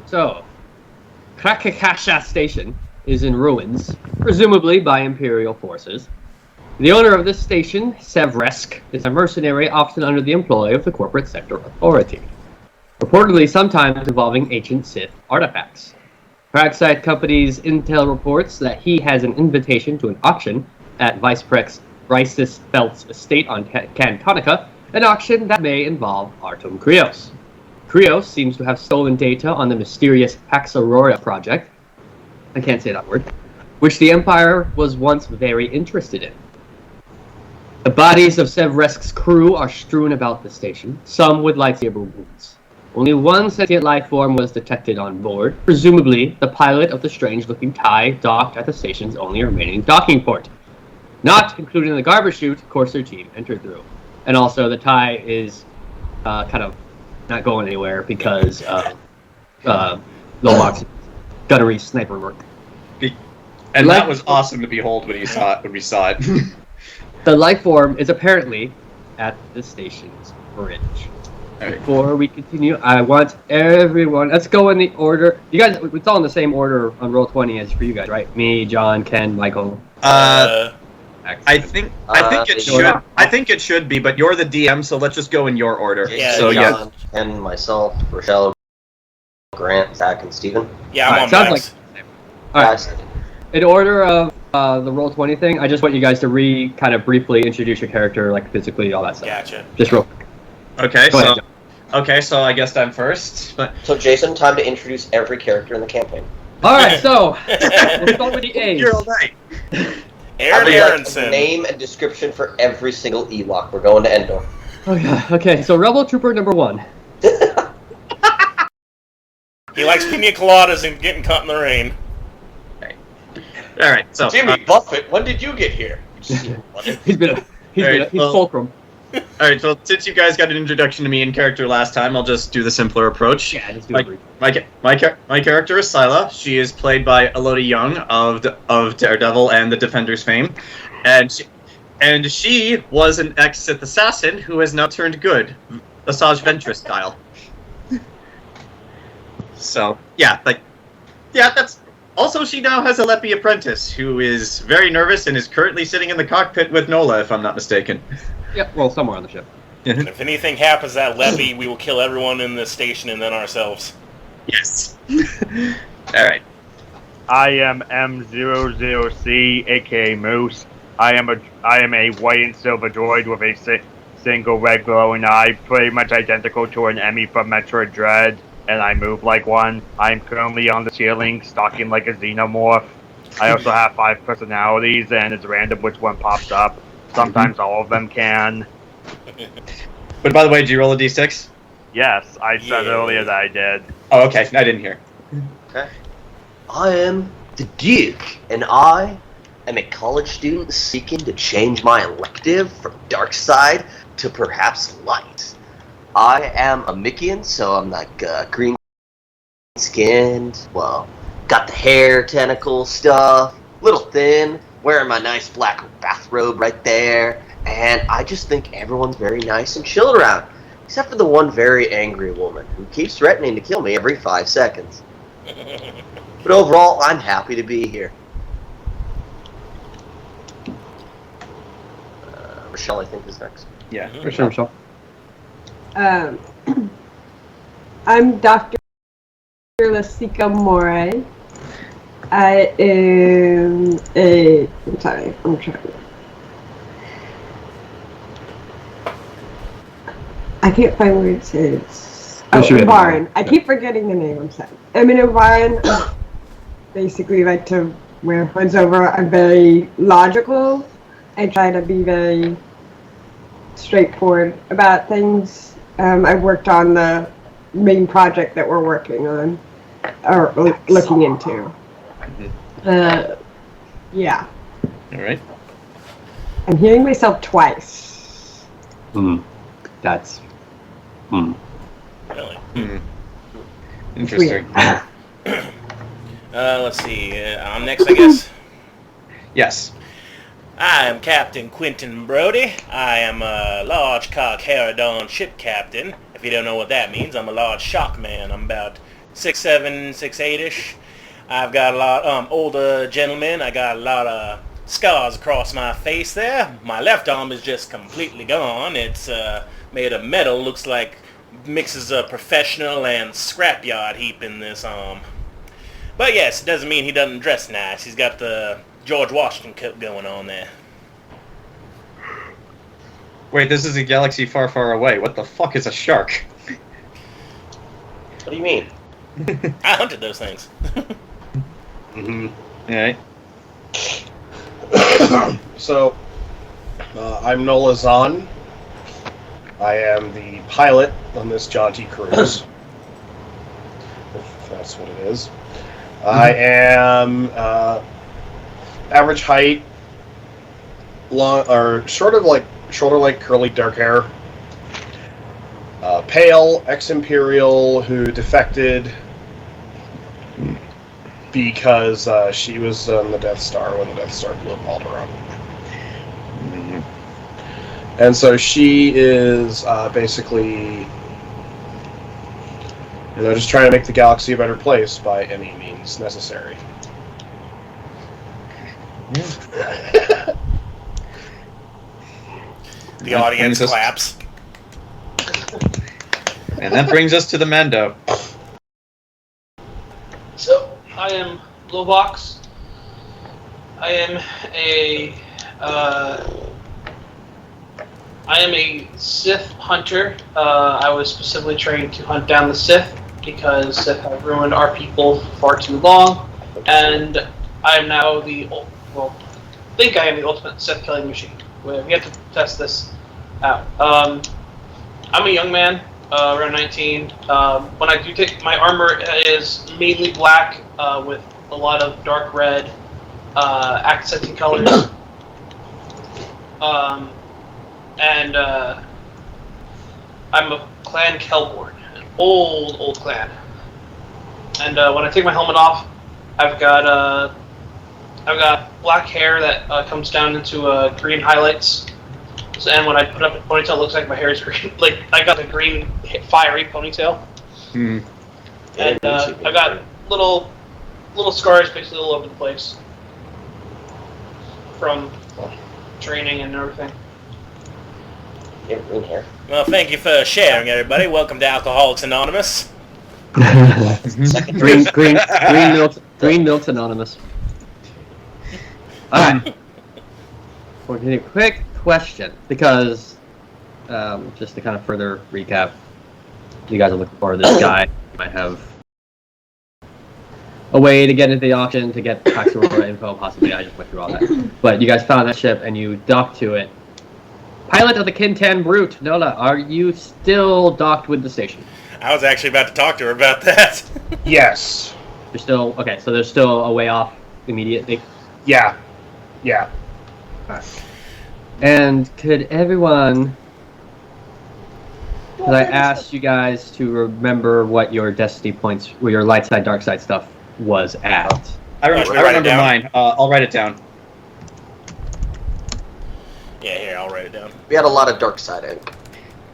So, Krakakasha Station is in ruins, presumably by Imperial forces. The owner of this station, Sevresk, is a mercenary often under the employ of the corporate sector authority, reportedly sometimes involving ancient Sith artifacts. Pragside Company's intel reports that he has an invitation to an auction at Viceprex Rice's Felt's estate on Cantonica, an auction that may involve Artem Krios. Krios seems to have stolen data on the mysterious Pax Aurora project, I can't say that word, which the Empire was once very interested in. The bodies of Sevresk's crew are strewn about the station, some with lightsaber wounds. Only one sentient life form was detected on board, presumably the pilot of the strange-looking TIE docked at the station's only remaining docking port. Not including the garbage chute Corsair team entered through. And also the TIE is kind of not going anywhere because of Lomac's gunnery sniper work. And that was awesome to behold when we saw it. The life form is apparently at the station's bridge. Right. Before we continue, I want everyone. Let's go in the order. You guys, it's all in the same order on Roll20 as for you guys, right? Me, John, Ken, Michael. I think it should. I think it should be, but you're the DM, so let's just go in your order. Yeah, so John, Ken, myself, Rochelle, Grant, Zach, and Steven. Yeah, I'm on sounds Max. All right. In order of the Roll20 thing, I just want you guys to kind of briefly introduce your character, like physically, all that stuff. Gotcha. Just real quick. Okay, Go ahead, John. So I guess I'm first. But So, Jayson, time to introduce every character in the campaign. All right, so we'll start with the A's. you're all right. Aaron I would like a Aronson. name and description for every single Ewok. We're going to Endor. Okay, so Rebel Trooper number 1. He likes pina coladas and getting caught in the rain. All right. So Jimmy Buffett, when did you get here? He's fulcrum. all right. So since you guys got an introduction to me in character last time, I'll just do the simpler approach. Yeah, just do it brief. My character is Syla. She is played by Elodie Young of Daredevil and the Defenders fame, and she was an ex-Sith assassin who has now turned good, Asajj Ventress style. So that's. Also, she now has a Lepi apprentice who is very nervous and is currently sitting in the cockpit with Nola, if I'm not mistaken. Yep, well, somewhere on the ship. If anything happens to that levy, we will kill everyone in the station and then ourselves. Yes. All right. I am M00C, aka Moose. I am a white and silver droid with a single red glowing eye, pretty much identical to an Emmy from Metroid Dread, and I move like one. I am currently on the ceiling, stalking like a xenomorph. I also have 5 personalities, and it's random which one pops up. Sometimes all of them can. But by the way, did you roll a d6? Yes, I said earlier that I did. Oh, okay. I didn't hear. Okay. I am the Duke, and I am a college student seeking to change my elective from dark side to perhaps light. I am a Mickean, so I'm like green skinned, well, got the hair tentacle stuff, little thin, wearing my nice black bathrobe right there, and I just think everyone's very nice and chilled around, except for the one very angry woman who keeps threatening to kill me every 5 seconds. But overall, I'm happy to be here. Rochelle, I think, is next. Yeah. For sure, Michelle. I'm Dr. Lasica More. I am a. I'm sorry. I'm trying. I can't find where it says. Oh, Varn. I keep forgetting the name. I'm sorry. I'm in a Varn. Basically, like to wear hoods over. I'm very logical. I try to be very straightforward about things. I've worked on the main project that we're working on, or looking into. Yeah. All right. I'm hearing myself twice. That's. Really? Interesting. Let's see. I'm next, I guess. Yes. I am Captain Quentin Brody. I am a large cock Herodon ship captain. If you don't know what that means, I'm a large shock man. I'm about 6'7", 6'8"-ish. I've got a lot older gentleman. I got a lot of scars across my face there. My left arm is just completely gone. It's made of metal. Looks like mixes a professional and scrapyard heap in this arm. But yes, it doesn't mean he doesn't dress nice. He's got the George Washington coat going on there. Wait, this is a galaxy far, far away. What the fuck is a shark? What do you mean? I hunted those things. Alright. So, I'm Nola Zahn. I am the pilot on this jaunty cruise. If that's what it is. I am average height, long or shoulder-length curly dark hair. Pale, ex-Imperial who defected because she was on the Death Star when the Death Star blew up Alderaan. And so she is basically, just trying to make the galaxy a better place by any means necessary. The audience claps. And that brings us to the Mando. So, I am Lovox. I am a Sith hunter. I was specifically trained to hunt down the Sith because Sith have ruined our people far too long, and I am now think I am the ultimate Sith killing machine. We have to test this out. I'm a young man, around 19. When I do take, my armor is mainly black with a lot of dark red accenting colors. And I'm a clan Kelborn, an old clan. And when I take my helmet off, I've got black hair that comes down into green highlights. And when I put up a ponytail, it looks like my hair is green. Like I got a green fiery ponytail. Hmm. And I've got little scars basically all over the place from training and everything. You have green hair. Well, thank you for sharing, everybody. Welcome to Alcoholics Anonymous. Green Milk Anonymous. Alright. We're getting a quick question, because just to kind of further recap, you guys are looking for this guy. You might have a way to get into the auction to get backstory info, possibly. I just went through all that. But you guys found that ship and you docked to it. Pilot of the Kintan Brute, Nola, are you still docked with the station? I was actually about to talk to her about that. Yes. You're still okay. So there's still a way off immediately. Yeah. Alright. And could everyone? Could I ask you guys to remember what your destiny points, where your light side, dark side stuff was at? I remember mine. I'll write it down. Yeah, here, I'll write it down. We had a lot of dark side, I think.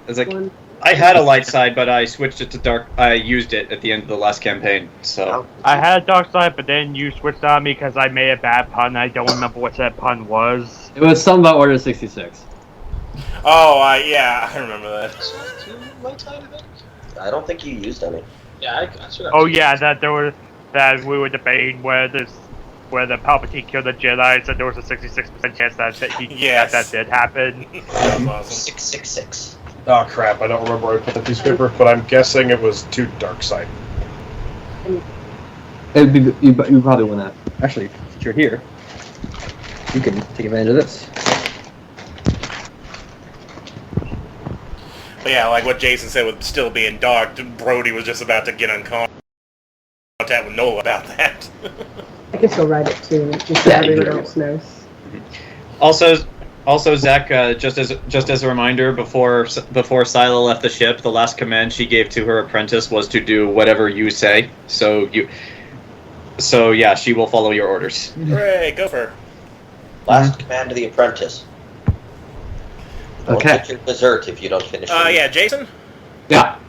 It's like I had a light side, but I switched it to dark. I used it at the end of the last campaign. So I had a dark side, but then you switched on me because I made a bad pun. I don't remember what that pun was. It was something about Order 66. Oh, yeah, I remember that. I don't think you used any. Yeah, I swear. Oh yeah, that we were debating where the Palpatine killed the Jedi, so there was a 66% chance that did happen. That was awesome. 666. Oh crap! I don't remember where I put the piece of paper, but I'm guessing it was to dark side. It'd be, you probably win that. Actually, since you're here, you can take advantage of this. But yeah, like what Jayson said with still being dark, Brody was just about to get in contact with Nola about that. I can still write it too, just so everyone else knows. Also, Zach, just as a reminder, before Syla left the ship, the last command she gave to her apprentice was to do whatever you say. So yeah, she will follow your orders. Hooray, go for her. Last command to the apprentice. Okay. Don't get your dessert if you don't finish it. Yeah, Jayson? Yeah.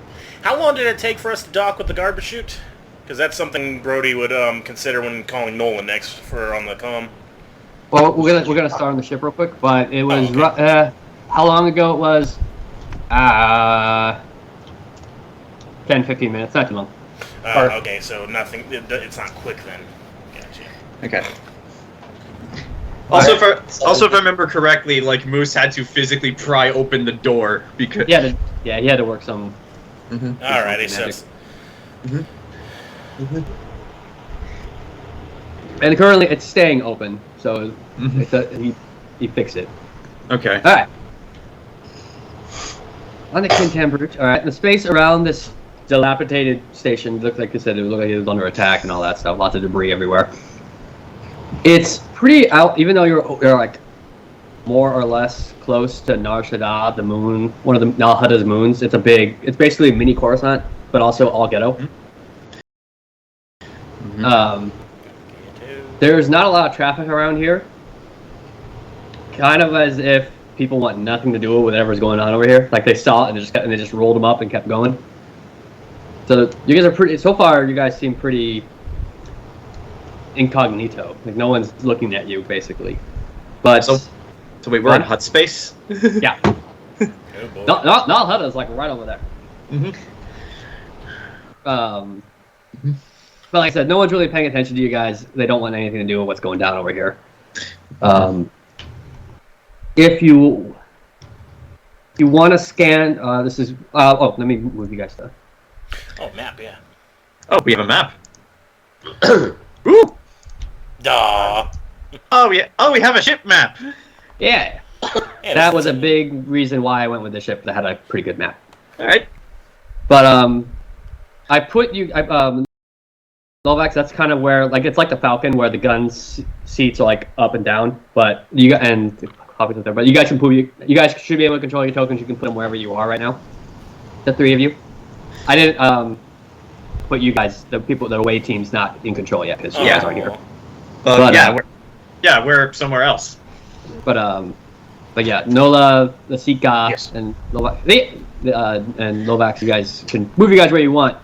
How long did it take for us to dock with the garbage chute? Because that's something Brody would consider when calling Nola next for on the comm. Well, we're gonna start on the ship real quick, but it was okay. how long ago it was? 10, 15 minutes. Not too long. Okay, so nothing. It's not quick then. Gotcha. Okay. Also, if I remember correctly, like Moose had to physically pry open the door because He had to work some. Alrighty, so. And currently it's staying open, so he fixed it. Okay. All right. On the Kintamper, all right. The space around this dilapidated station looked like it was under attack and all that stuff. Lots of debris everywhere. It's pretty out, even though you're like more or less close to Nar Shaddaa, the moon, one of the Nal Huda's moons. It's basically a mini Coruscant, but also all ghetto. There's not a lot of traffic around here. Kind of as if people want nothing to do with whatever's going on over here. Like they saw it and they just rolled them up and kept going. So you guys are pretty. So far, you guys seem pretty incognito. Like no one's looking at you, basically. But so wait, we're in hut space. Yeah. Oh boy. Nal Hudda's like right over there. But like I said, no one's really paying attention to you guys. They don't want anything to do with what's going down over here. If you want to scan, this is. Let me move you guys to. Oh, map, yeah. Oh, we have a map. Ooh. Duh. Oh yeah. Oh, we have a ship map. Yeah. That was a big reason why I went with the ship that had a pretty good map. All right. But I put you. Lovax, that's kind of where, like, it's like the Falcon, where the guns seats are like up and down. But you guys should be able to control your tokens. You can put them wherever you are right now. The three of you. I didn't put you guys, the away team's not in control yet because you guys aren't here. We're somewhere else. But yeah, Nola, Lasica, Yes. and Lovax, you guys can move you guys where you want.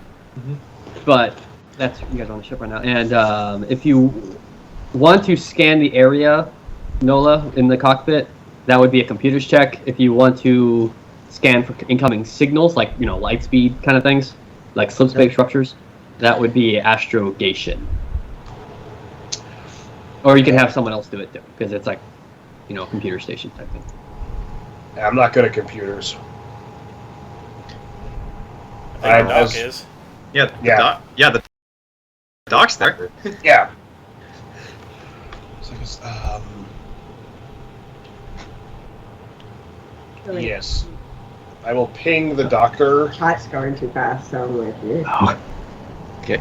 But that's you guys are on the ship right now. And if you want to scan the area, Nola, in the cockpit, that would be a computer's check. If you want to scan for incoming signals, like light speed kind of things, like slipspace structures, that would be astrogation. Or you can have someone else do it too, because it's like, computer station type thing. I'm not good at computers. I think the doc is. Yeah. The doc's there. Yeah. Yes. I will ping the doctor. Chat's going too fast, so I'm with you. Okay.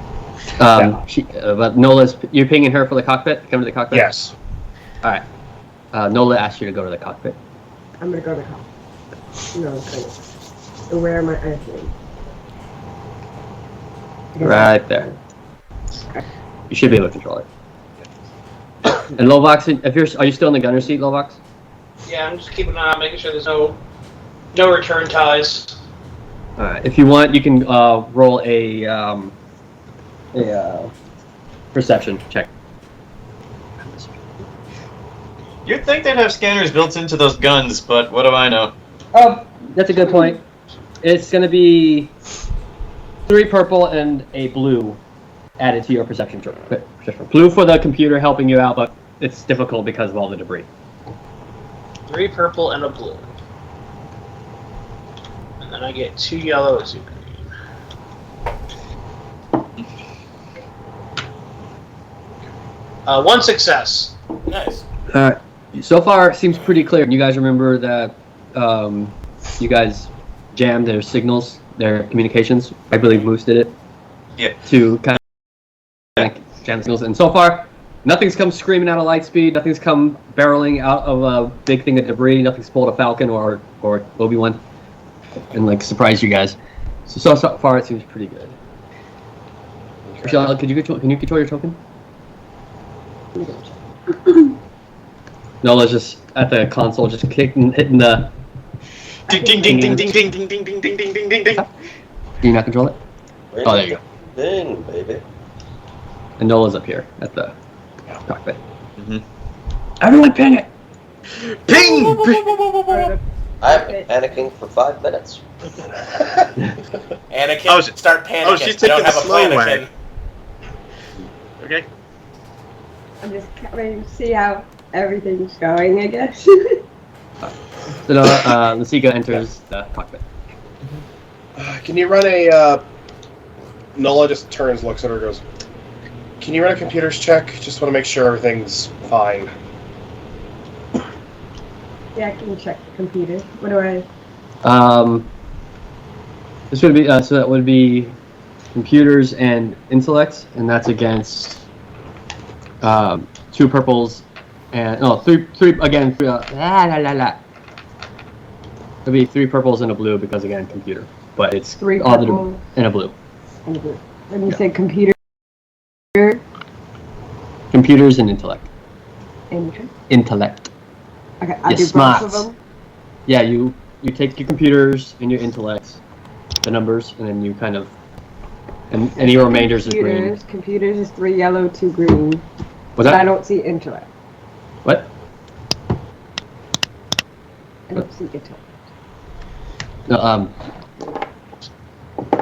But Nola's, you're pinging her for the cockpit? Come to the cockpit? Yes. Alright. Nola asked you to go to the cockpit. I'm gonna go to the cockpit. No, okay. Where am I? Okay. Right there. You should be able to control it. And Lovax, are you still in the gunner seat, Lovax? Yeah, I'm just keeping an eye on making sure there's no return ties. Alright, if you want, you can roll a perception check. You'd think they'd have scanners built into those guns, but what do I know? Oh, that's a good point. It's going to be 3 purple and a blue added to your perception check. Blue for the computer helping you out, but it's difficult because of all the debris. 3 purple and a blue. And then I get 2 yellow and 2 green. 1 success. Nice. So far, it seems pretty clear. You guys remember that you guys jammed their signals, their communications. I believe Moose did it. Yeah. To kind of jam the signals. And so far, nothing's come screaming out of light speed. Nothing's come barreling out of a big thing of debris. Nothing's pulled a Falcon or Obi-Wan and surprise you guys. So far, it seems pretty good. Rochelle, can you control your token? Nola's just at the console, just hitting the. Ding ding ding ding ding ding ding ding ding ding ding ding ding. Do you not control it? Oh, there you go. Bing, baby. And Nola's up here at the cockpit. Mm-hmm. Everyone panic! Ping! I've been panicking for 5 minutes. Anakin, start panicking. she's I taking don't have the a slow Planakin. way. Okay. I'm just waiting to see how everything's going, I guess. So Lasica enters the cockpit. Can you run a... Nola just turns, looks at her, goes, can you run a computers check? Just want to make sure everything's fine. Yeah, I can check the computer. What do I... This would be, so that would be computers and intellects, and that's against 2 purples and, three again, It'd be 3 purples and a blue because, again, computer. But it's 3 all purples and a blue. and a blue. When you say computer... Computers and intellect. Intellect. Okay, I'll You're do smart. both of them. Yeah, you take your computers and your intellects, the numbers, and then you kind of... And any remainders is green. Computers is 3 yellow, 2 green. What's But I that? don't see intellect. What? I don't see intellect. No,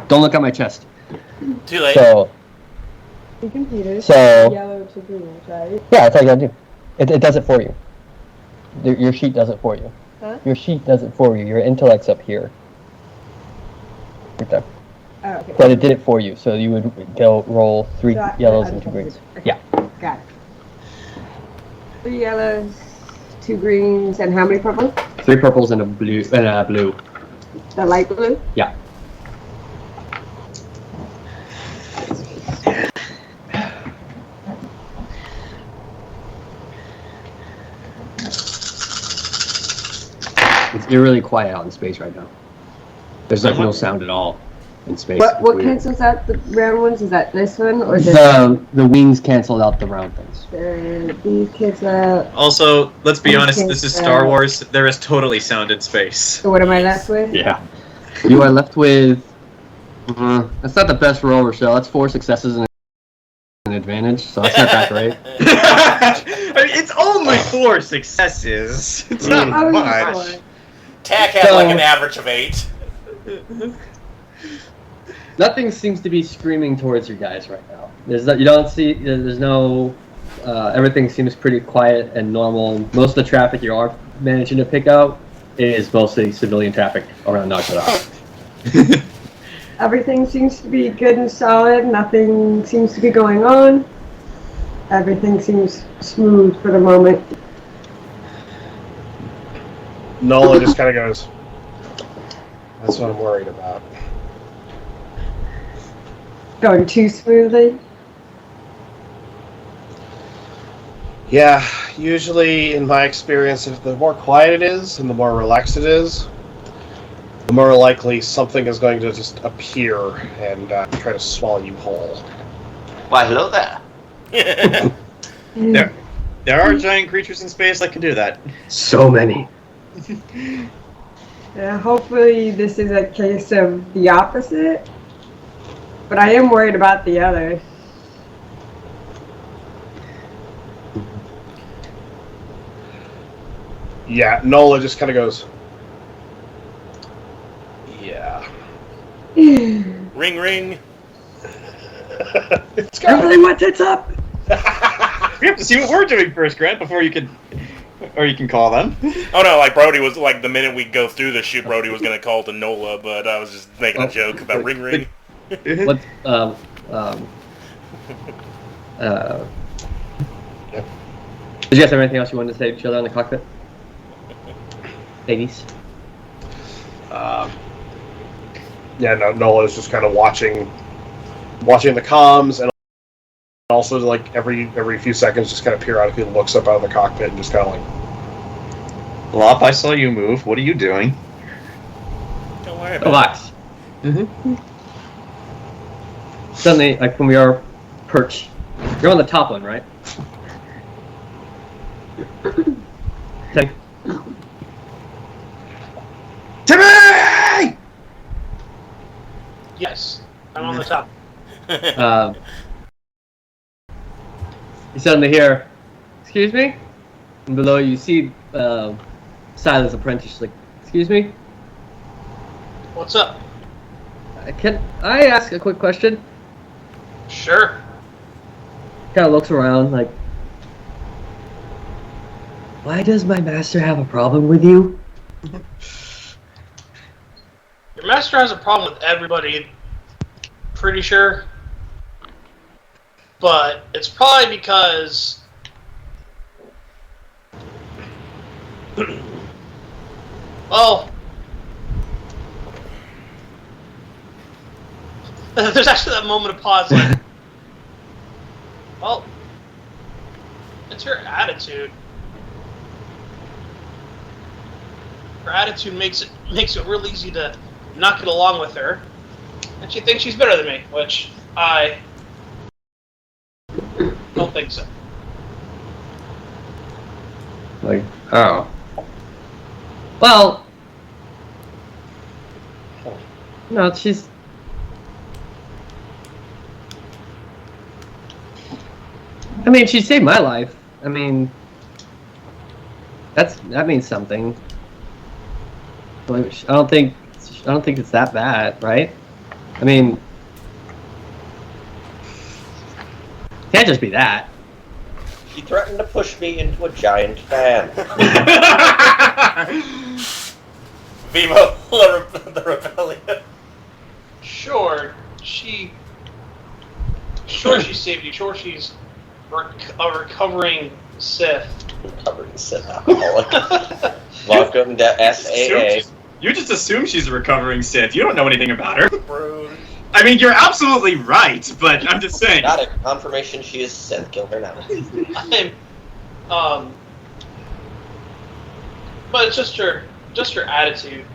don't look at my chest. Too late. So, 3 computers, So- 3 yellow, 2 green, right? yeah, that's all you gotta do. It does it for you. Your sheet does it for you. Huh? Your sheet does it for you. Your intellect's up here. Right there. Oh, okay. But it did it for you, so you would go roll 3 So yellows I'm and 2 greens. confused. Okay. Yeah. Got it. 3 yellows, 2 greens, and how many purples? 3 purples and a blue. The light blue? Yeah. It's eerily quiet out in space right now. There's like no sound at all in space. What It's weird. cancels out the round ones? Is that this one or this The wings canceled out the round things. These kids out. Also, let's be honest, this is Star Okay. Wars. There is totally sound in space. So what am I left with? Yeah. You are left with. That's not the best roll, Rochelle. That's 4 successes and an advantage, so that's not that great. I mean, it's only 4 successes. It's not Oh, much. Tack had like an average of 8. Nothing seems to be screaming towards you guys right now. You don't see. There's no. Everything seems pretty quiet and normal. Most of the traffic you are managing to pick out is mostly civilian traffic around Nola. Everything seems to be good and solid. Nothing seems to be going on. Everything seems smooth for the moment. Nola just kind of goes, that's what I'm worried about. Going too smoothly. Yeah, usually in my experience, if the more quiet it is and the more relaxed it is, the more likely something is going to just appear and try to swallow you whole. Why, hello there. There are giant creatures in space that can do that. So many. Hopefully this is a case of the opposite. But I am worried about the others. Yeah, Nola just kind of goes, yeah. Ring, ring. It's got Everybody, what's it's up? We have to see what we're doing first, Grant, before you can... Or you can call them. Oh no, like Brody was like the minute we go through the shoot, Brody was gonna call to Nola, but I was just making a joke about ring, ring. What? Did you guys have anything else you wanted to say to each other in the cockpit? Ladies? Yeah, no, Nola's just kind of watching the comms, and also like every few seconds just kind of periodically looks up out of the cockpit and just kind of like, Lop, I saw you move. What are you doing? Don't worry about Relax. Mm-hmm. Suddenly, like when we are perched, you're on the top one, right? Okay. Temme! Yes, I'm on the top. You suddenly hear, "Excuse me?" And below you see Syla's apprentice. Like, "Excuse me? What's up? Can I ask a quick question?" Sure. Kind of looks around like, "Why does my master have a problem with you?" Your master has a problem with everybody, pretty sure. But it's probably because... well... there's actually that moment of pause, like... well... it's her attitude. Her attitude makes it real easy to not get along with her. And she thinks she's better than me, which I don't think so. Like, oh. Well, no, she's... I mean, she saved my life. I mean, that means something. Like, I don't think it's that bad, right? I mean, can't just be that. She threatened to push me into a giant fan. Viva the rebellion. Sure, she saved you. Sure, she's a recovering Sith. Recovering Sith alcoholic. Welcome to SAA. You just assume she's a recovering Sith. You don't know anything about her. Brody. I mean, you're absolutely right, but I'm just saying. Got it. Confirmation she is Sith. Kill her now. But it's just her attitude.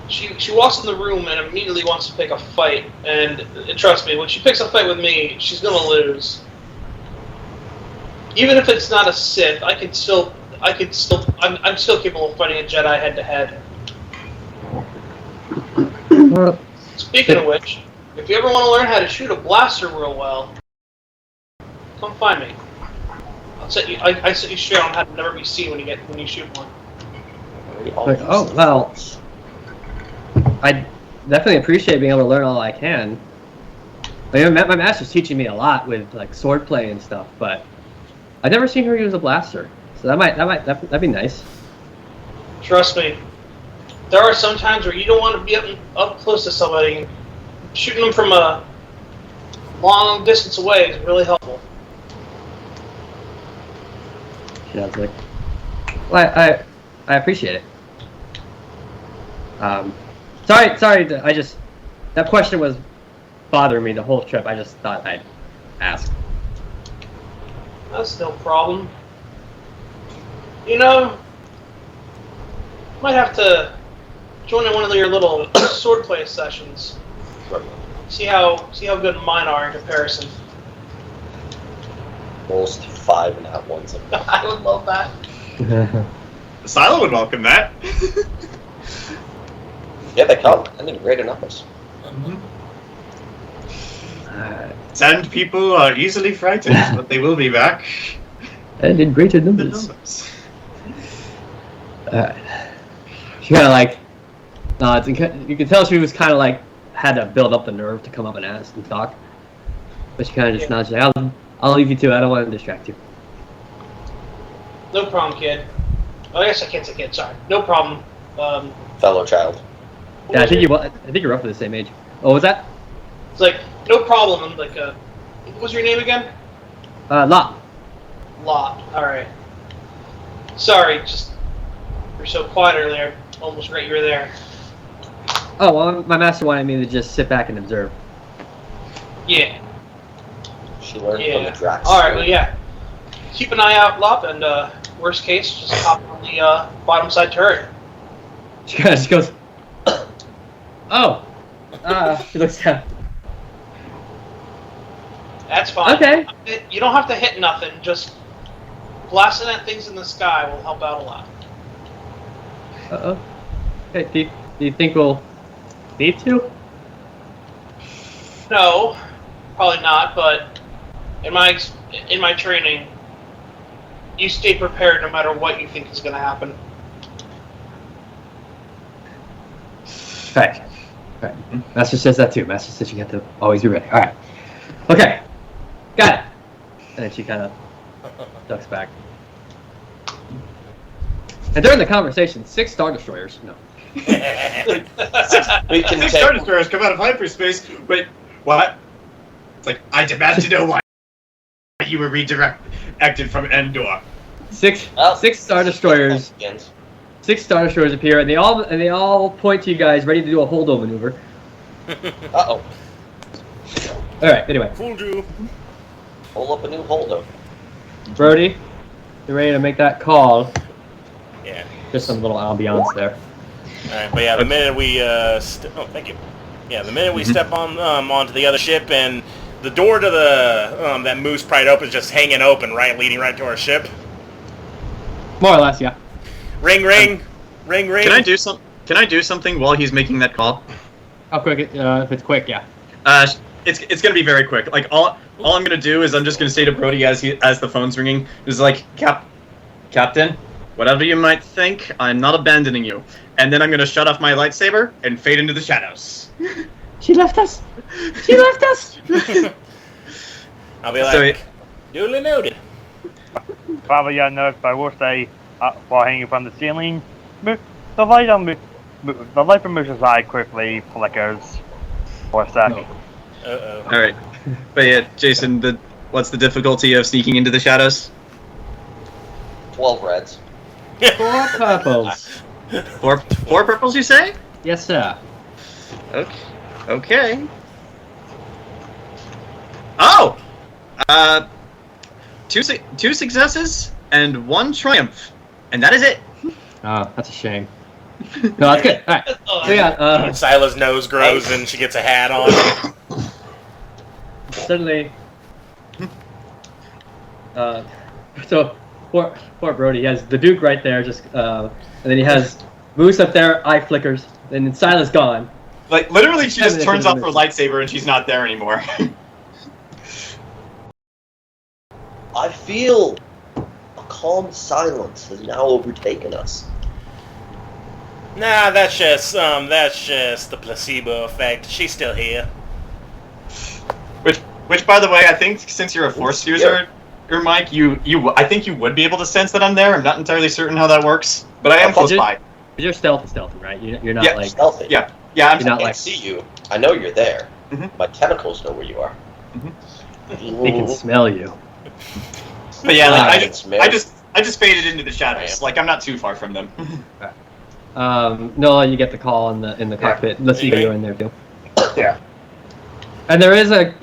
She walks in the room and immediately wants to pick a fight, and trust me, when she picks a fight with me, she's gonna lose. Even if it's not a Sith, I'm still capable of fighting a Jedi head to head. Speaking of which, if you ever want to learn how to shoot a blaster real well, come find me. I set you straight on how to never be seen when you shoot one. Like, oh well, I definitely appreciate being able to learn all I can. I mean, my master's teaching me a lot with like swordplay and stuff, but I've never seen her use a blaster, so that'd be nice. Trust me, there are some times where you don't want to be up close to somebody. Shooting them from a long distance away is really helpful. Yeah, it's like, well, I appreciate it. Sorry. That question was bothering me the whole trip. I just thought I'd ask. That's no problem. You know, might have to join in one of your little swordplay sessions. See how good mine are in comparison. Most 5.5 I would love that. Syla would welcome that. Yeah, they come. And in greater numbers. Sand people are easily frightened, but they will be back. And in greater numbers. She kind of like, you can tell she was kind of like, had to build up the nerve to come up and ask and talk. But she kind of just nods like, I'll leave you to it. I don't want to distract you. No problem, kid. Oh, I guess I can't say kid. Sorry. No problem. Fellow child. Yeah, I think you're roughly the same age. Oh, what was that? It's like, no problem. I'm like, what was your name again? Lot. Lot. Alright. Sorry, just, you're so quiet earlier. Almost right, you were there. Oh, well, my master wanted me to just sit back and observe. Yeah. She learned from the Drax. Alright, well, yeah. Keep an eye out, Lop, and worst case, just hop on the bottom side turret. She kind of just goes, oh. She looks down. That's fine. Okay. You don't have to hit nothing, just blasting at things in the sky will help out a lot. Uh-oh. Okay, do you think we'll need to? No, probably not, but in my training, you stay prepared no matter what you think is going to happen. Right. Right. Master says that too. Master says you have to always be ready. All right. Okay. Got it. And then she kind of ducks back. And during the conversation, 6 Star Destroyers. No. We can Six Star Destroyers come out of hyperspace. Wait, what? It's like, I demand to know why you were redirected from Endor. Six Star Destroyers. 6 Star Destroyers appear, and they all point to you guys, ready to do a holdo maneuver. Uh-oh. All right. Anyway, Fooled you. Hold up a new holdo. Brody, you're ready to make that call. Yeah. Just some little ambiance there. Alright, but yeah, the minute we, thank you. Yeah, the minute we step on onto the other ship and the door to the, that Moose pried open is just hanging open, right, leading right to our ship. More or less, yeah. Ring, ring, ring, ring. Can I do something while he's making that call? How quick? If it's quick, yeah. It's gonna be very quick. Like all I'm gonna do is I'm just gonna say to Brody as the phone's ringing, is like, Captain, whatever you might think, I'm not abandoning you. And then I'm gonna shut off my lightsaber and fade into the shadows. She left us. She left us. I'll be like, duly noted. Father, yeah, no, I will say, while hanging from the ceiling, the light from Moose's eye quickly flickers for a sec. No. Uh-oh. All right, but yeah, Jason, what's the difficulty of sneaking into the shadows? 12 reds. 4 purples. Four purples, you say? Yes, sir. Okay. Oh! 2 successes and 1 triumph. And that is it. Oh, that's a shame. No, that's good. All right. So yeah, Syla's nose grows and she gets a hat on. suddenly, so poor Brody, he has the Duke right there, just and then he has Moose up there, eye flickers, and then Syla's gone. Like, literally, she just turns off her minutes. lightsaber and she's not there anymore. I feel a calm silence has now overtaken us. Nah, that's just the placebo effect. She's still here. Which, by the way, I think since you're a Force user, Mike, I think you would be able to sense that I'm there. I'm not entirely certain how that works, but I am close by. You're stealthy, right? You're not like Stealthy. Yeah, I not can't like- see you. I know you're there. Mhm. My tentacles know where you are. they can smell you. But yeah, like, Smell. I just faded into the shadows. Like, I'm not too far from them. Nola, you get the call in the cockpit. Lasica, you're in there too. Yeah. And there is a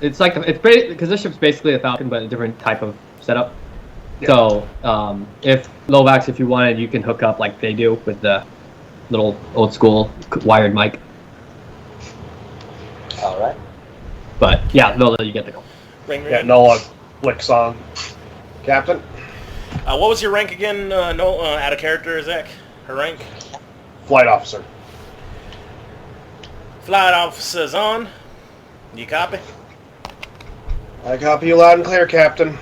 it's great because this ship's basically a Falcon, but a different type of setup. Yeah. So if Lovax, if you wanted, you can hook up like they do with the little old school wired mic. All right. But yeah, Nola, you get the call. Ring, ring. Yeah, Nola flicks on. Captain? What was your rank again? Out of character, Zach? Her rank? Flight officer. Flight officer's on. You copy? I copy you loud and clear, Captain.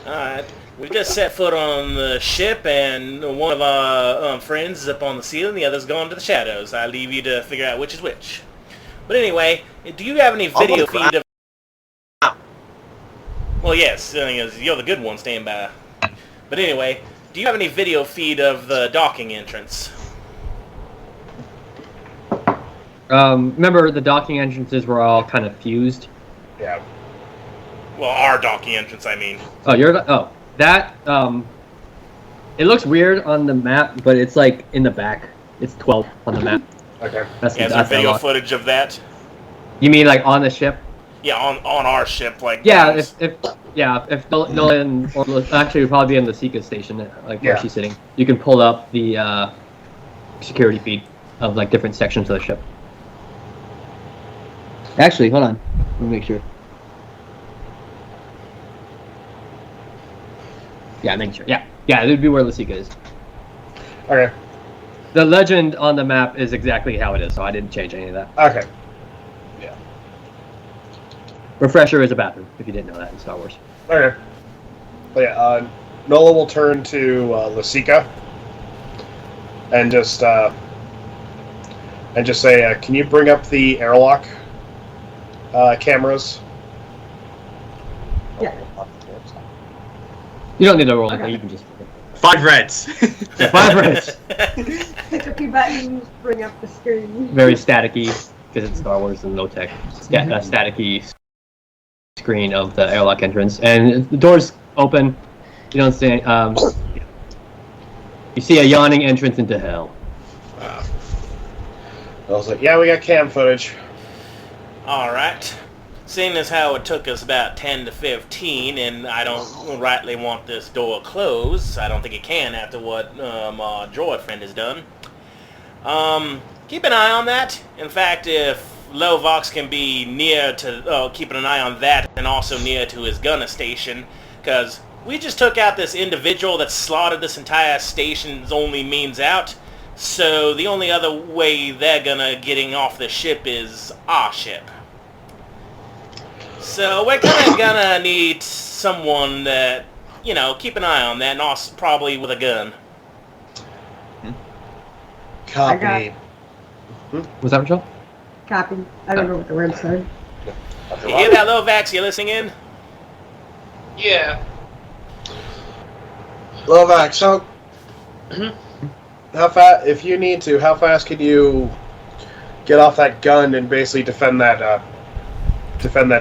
Alright. We just set foot on the ship, and one of our friends is up on the ceiling, the other's gone to the shadows. I leave you to figure out which is which. But anyway, do you have any video feed of... Well, yes, you're the good one, stand by. But anyway, do you have any video feed of the docking entrance? Remember the docking entrances were all kind of fused. Yeah. Well, our docking entrance, I mean. That it looks weird on the map, but it's like in the back. It's 12 on the map. Okay. That's Yeah, is there that's video unlocked. footage of that? You mean like on the ship? Yeah, on our ship, like... Yeah, if Nolan or actually would probably be in the Lasica station, like where Yeah. she's sitting. You can pull up the security feed of like different sections of the ship. Actually, hold on. Let me make sure. Yeah, making sure. Yeah, it would be where Lasica is. Okay. The legend on the map is exactly how it is, so I didn't change any of that. Okay. Yeah. Refresher is a bathroom, if you didn't know that in Star Wars. Okay. But yeah, Nola will turn to Lasica and just say, "Can you bring up the airlock cameras?" Yeah. You don't need to roll anything, Okay. you can just... 5 reds. 5 reds. Pick a few buttons, bring up the screen. Very staticky, because it's Star Wars and low-tech. Staticky screen of the airlock entrance. And the doors open. You don't see... you see a yawning entrance into hell. I was like, "Yeah, we got cam footage." Alright. Seeing as how it took us about 10 to 15, and I don't rightly want this door closed, I don't think it can after what my droid friend has done. Keep an eye on that. In fact, if Lovox can be near to, keeping an eye on that, and also near to his gunner station, because we just took out this individual that slaughtered this entire station's only means out, so the only other way they're getting off the ship is our ship. So we're kind of gonna need someone that, keep an eye on that, and also probably with a gun. Copy. Was that Rochelle? Copy. I don't know what the word said. You hear that, Lovax? You listening in? Yeah. Lovac, so how fast? If you need to, how fast can you get off that gun and basically defend that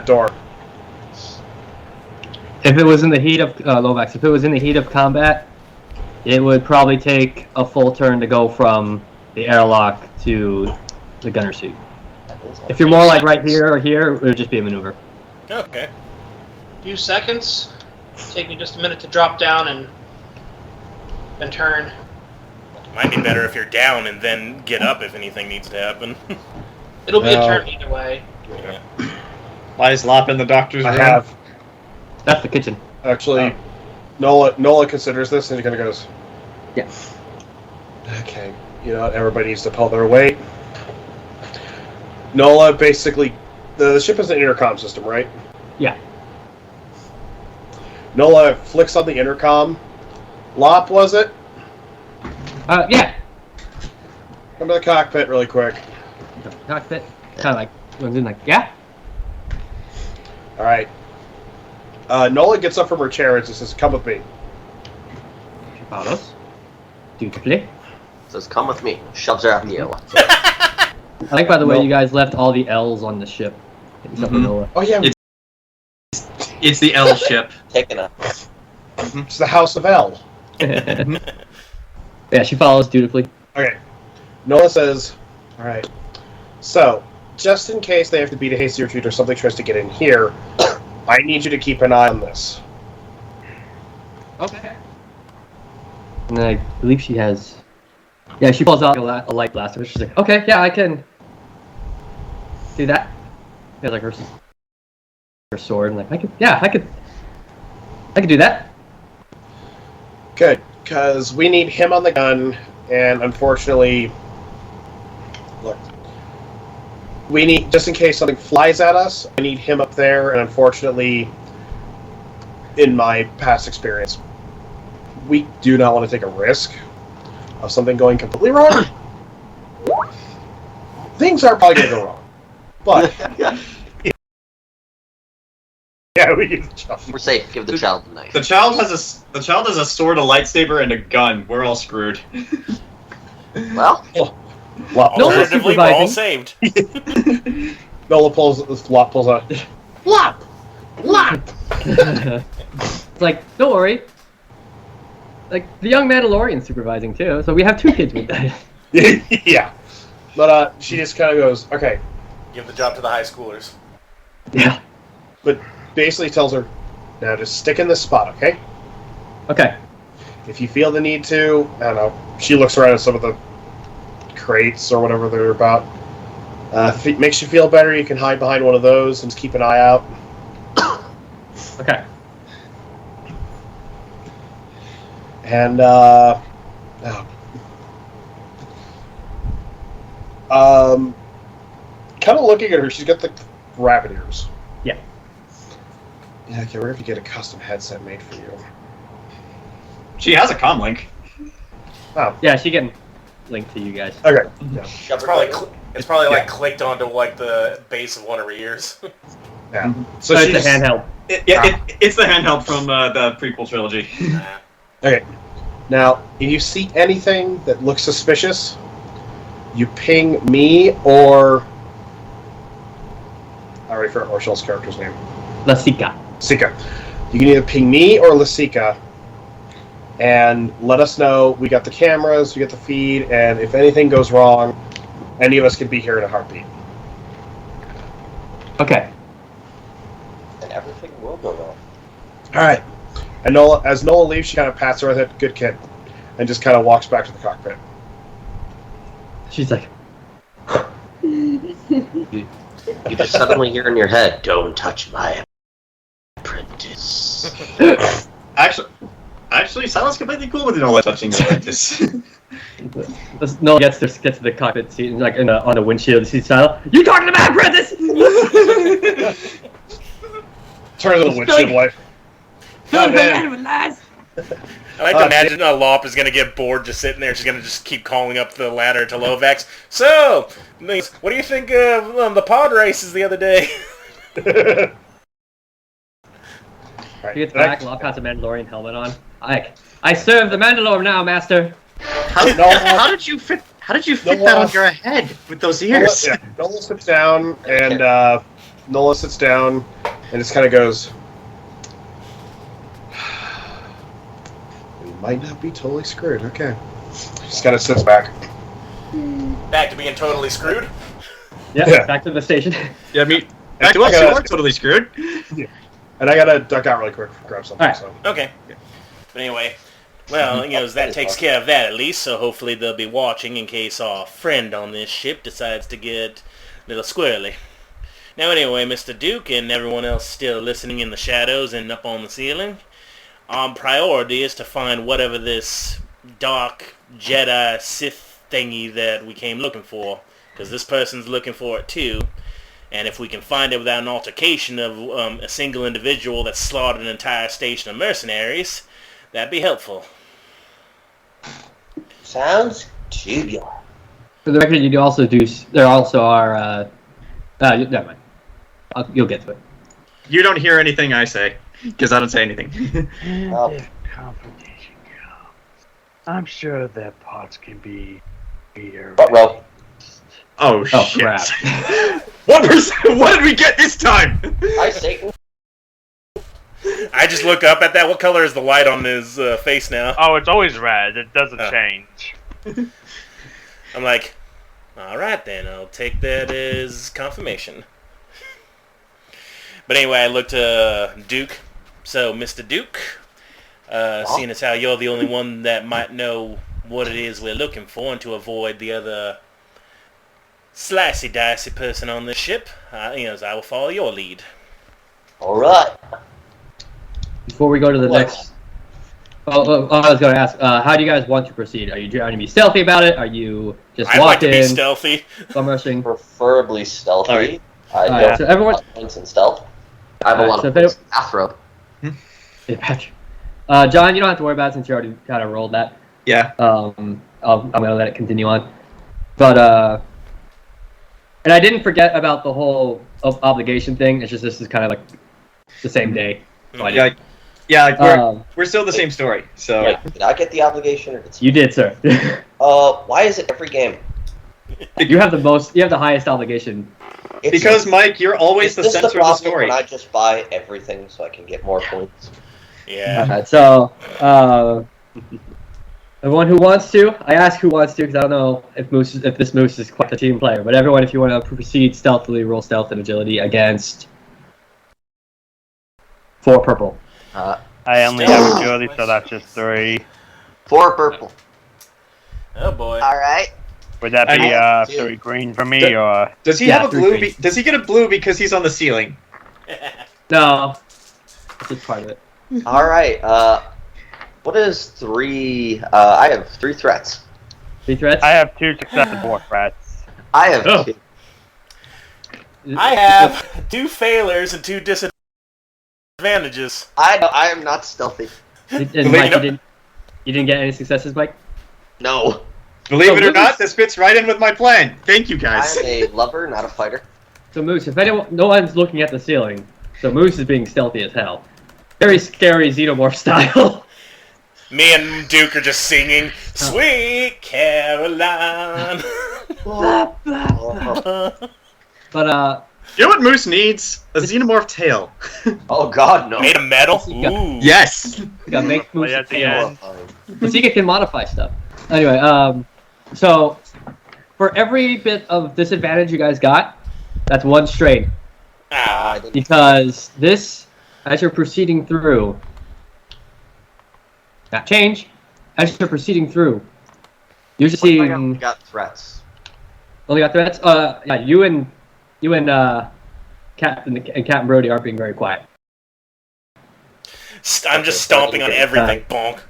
door? If it was in the heat of Lovax, if it was in the heat of combat, it would probably take a full turn to go from the airlock to the gunner suit. If you're more like right here or here, it would just be a maneuver. Okay. Few seconds. Take me just a minute to drop down and turn. Might be better if you're down and then get up if anything needs to happen. It'll be a No. turn either way. Yeah. Why is Lop in the doctor's I room? have That's the kitchen. actually. Nola considers this and he kind of goes, Yeah. "Okay, you know what? Everybody needs to pull their weight." Nola basically, the ship has an intercom system, right? Yeah. Nola flicks on the intercom. Lop, was it? Yeah. Come to the cockpit really quick. Cockpit. Kind of like, runs in like, yeah? All right. Nola gets up from her chair and says, "Come with me." She follows. Dutifully. Says, "Come with me." Shoves her out the airlock. I like, by the way, No. you guys left all the L's on the ship. Except for Nola. Oh yeah, It's the L ship. Taking a it's the House of L. Yeah, she follows dutifully. Okay. Nola says, "All right. So, just in case they have to beat a hasty retreat or something tries to get in here, I need you to keep an eye on this." Okay. And then I believe she has... Yeah, she pulls out a light blaster. She's like, okay, yeah, I can do that. She has like her sword, and like, I could do that. Good, because we need him on the gun, and unfortunately, look, we need, just in case something flies at us, I need him up there, and unfortunately, in my past experience, we do not want to take a risk of something going completely wrong. Things are probably going to go wrong, but yeah, we use the child. We're safe. Give the child the knife. The child has a sword, a lightsaber, and a gun. We're all screwed. Well, Lop, Nola's Alternatively, we're all supervising. saved. Nola pulls out. Lop! It's like, don't worry. Like, the young Mandalorian's supervising too, so we have 2 kids with that. Yeah. But she just kind of goes, okay. Give the job to the high schoolers. Yeah. But basically tells her, now just stick in this spot, okay? Okay. If you feel the need to, I don't know. She looks around at some of the crates or whatever they're about. If it makes you feel better, you can hide behind one of those and just keep an eye out. Okay. And, kind of looking at her, she's got the rabbit ears. Yeah. Yeah, okay, we're gonna get a custom headset made for you. She has a comlink. Oh, Yeah, she can link to you guys. okay. Yeah. It's probably like clicked onto like the base of one of her ears. Yeah. So it's a handheld. It's the handheld from the prequel trilogy. Okay. Now, if you see anything that looks suspicious, you ping me or... I already forgot Rochelle's character's name. Lasica. Lasica. You can either ping me or Lasica and let us know. We got the cameras, we got the feed, and if anything goes wrong, any of us can be here in a heartbeat. Okay. And everything will go wrong. All right. And Nola, as Nola leaves, she kind of pats her with it, good kid, and just kind of walks back to the cockpit. She's like, You just suddenly hear in your head, "Don't touch my apprentice." Actually, Syla's completely cool with Nola touching the apprentice. Nola gets to the cockpit seat and like on the windshield, sees Syla. You talking to my apprentice? Turns on the windshield wipe. I like to imagine Lop is going to get bored just sitting there. She's going to just keep calling up the ladder to Lovax. So, what do you think of the pod races the other day? He gets back, Lop has a Mandalorian helmet on. I serve the Mandalore now, Master. How did you fit that on your head with those ears? Nola sits down, and just kind of goes, we might not be totally screwed. Okay. Just kind of sits back. Back to being totally screwed? Yeah. Back to the station. Yeah, back to us, you are totally screwed. Yeah. And I gotta duck out really quick, grab something. Right. So. Okay. But anyway, well, that takes care of that at least, so hopefully they'll be watching in case our friend on this ship decides to get a little squirrely. Now anyway, Mr. Duke and everyone else still listening in the shadows and up on the ceiling, our priority is to find whatever this dark Jedi Sith thingy that we came looking for, because this person's looking for it too. And if we can find it without an altercation of a single individual that slaughtered an entire station of mercenaries, that'd be helpful. Sounds tubular. For the record, you also do. There also are. Never mind. You'll get to it. You don't hear anything I say, because I don't say anything. If confrontation comes, I'm sure their parts can be Row. Oh shit! Crap. What did we get this time? Hi, Satan. I just look up at that. What color is the light on his face now? Oh, it's always red. It doesn't change. I'm like, alright then, I'll take that as confirmation. But anyway, I look to Duke. So, Mr. Duke, seeing as how you're the only one that might know what it is we're looking for, and to avoid the other slicey-dicey person on this ship, I will follow your lead. Alright. Before we go to the next... I was going to ask, how do you guys want to proceed? Are you trying to be stealthy about it? Are you just I'd walk like to be in, stealthy. submersing? Preferably stealthy. Alright. I don't so everyone... have points in stealth. I have a lot of points in bathrobe. Yeah, Patrick. John, you don't have to worry about it since you already kind of rolled that. Yeah. I'm going to let it continue on. But, and I didn't forget about the whole obligation thing. It's just this is kind of like the same day. So We're still the same story. So Wait, did I get the obligation, or did you did, sir. why is it every game? You have the highest obligation. because Mike, you're always the center of the story. When I just buy everything so I can get more points. Yeah. Alright, so, everyone who wants to, I ask who wants to because I don't know if this Moose is quite a team player, but everyone, if you want to proceed stealthily, roll stealth and agility against 4 purple. I only have agility, so that's just 3. 4 purple. Oh boy. Alright. Would that be 3 green for me, or? Does he have a blue? Does he get a blue because he's on the ceiling? No. That's just part of it. Alright, what is 3? I have 3 threats. 3 threats? I have 2 successful threats. I have 2. I have 2 failures and 2 advantages. I know, I am not stealthy. And Mike, you didn't get any successes, Mike? No. Believe it or not, this fits right in with my plan. Thank you, guys. I'm a lover, not a fighter. So Moose, if no one's looking at the ceiling, so Moose is being stealthy as hell. Very scary Xenomorph style. Me and Duke are just singing, Sweet Caroline. But You know what Moose needs? A Xenomorph tail. Oh god, no. Made of metal? Lasica. Ooh. Yes! you gotta make Moose at the tail. end. Lasica can modify stuff. Anyway, so for every bit of disadvantage you guys got, that's one strain. Ah. Because this, as you're proceeding through, not change, as you're proceeding through, you're just I seeing got threats. only got threats. Yeah, you and Captain Brody aren't being very quiet. I'm just stomping on everything. Bonk.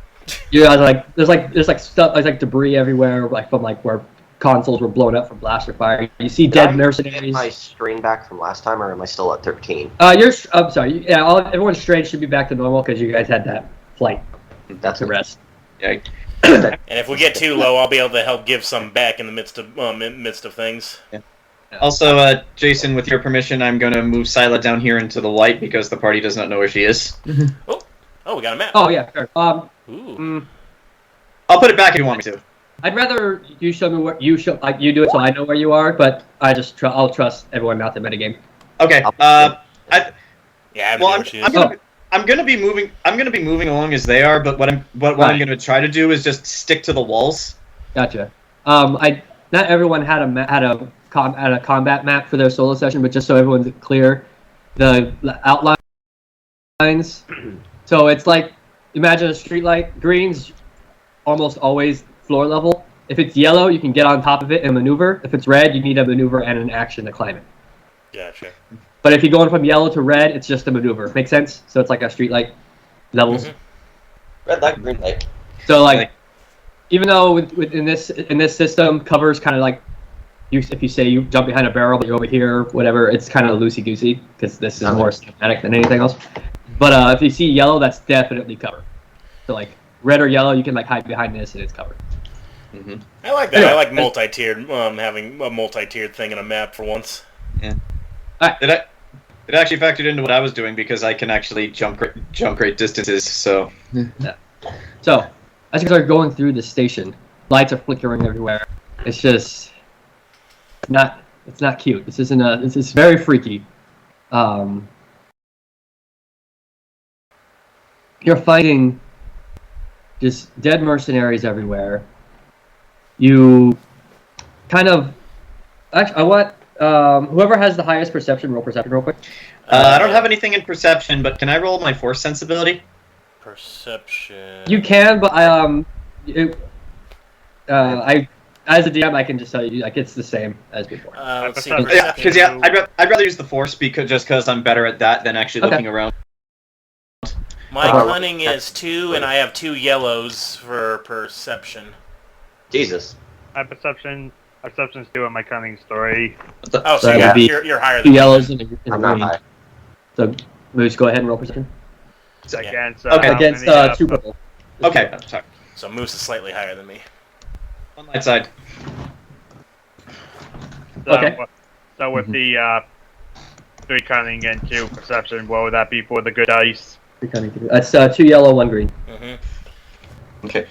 You guys are there's stuff, there's debris everywhere, from where consoles were blown up from blaster fire. You see Did dead I mercenaries. get my strain back from last time, or am I still at 13? I'm sorry. Yeah, everyone's strain should be back to normal because you guys had that flight That's to rest. Yeah. And if we get too low, I'll be able to help give some back in the midst of things. Also, Jason, with your permission, I'm going to move Syla down here into the light because the party does not know where she is. Oh, we got a map. Oh yeah, sure. Ooh. I'll put it back if you want me to. I'd rather you show me where you do it so I know where you are, but I'll trust everyone not the metagame. Okay. Yeah, I'm gonna be moving. I'm gonna be moving along as they are, but what I'm gonna try to do is just stick to the walls. Gotcha. Not everyone had a combat map for their solo session, but just so everyone's clear, the outlines. So it's like, imagine a street light. Green's almost always floor level. If it's yellow, you can get on top of it and maneuver. If it's red, you need a maneuver and an action to climb it. Gotcha. But if you're going from yellow to red, it's just a maneuver. Make sense? So it's like a street light levels. Mm-hmm. Red light, green light. So even though in this system, cover's kind of like, if you say you jump behind a barrel, but you're over here, whatever, it's kind of loosey goosey because this is more schematic than anything else. But if you see yellow, that's definitely cover. So red or yellow, you can hide behind this and it's covered. Mm-hmm. I like that. Anyway, I like multi-tiered, having a multi-tiered thing in a map for once. Yeah. Right. It actually factored into what I was doing because I can actually jump great distances. So. Yeah. So, as you guys are going through the station, lights are flickering everywhere. It's just it's not cute. This is very freaky. You're fighting just dead mercenaries everywhere. You kind of actually, I want whoever has the highest perception, roll perception real quick. I don't have anything in perception, but can I roll my force sensibility? Perception. You can, but I as a DM I can just tell you it's the same as before. Let's see. Yeah, because I'd rather use the force because I'm better at that than actually looking around. My cunning is 2, and I have 2 yellows for perception. Jesus. My perception's 2 and my cunning's 3. Oh, so that would be you're higher two than yellows and a I'm not green. high. So Moose, go ahead and roll perception. Against, Against how many, two purple. Okay, sorry. So Moose is slightly higher than me. On my side. Okay. So with the 3 cunning and 2 perception, what would that be for the good dice? That's 2 yellow, 1 green. Mm-hmm. Okay.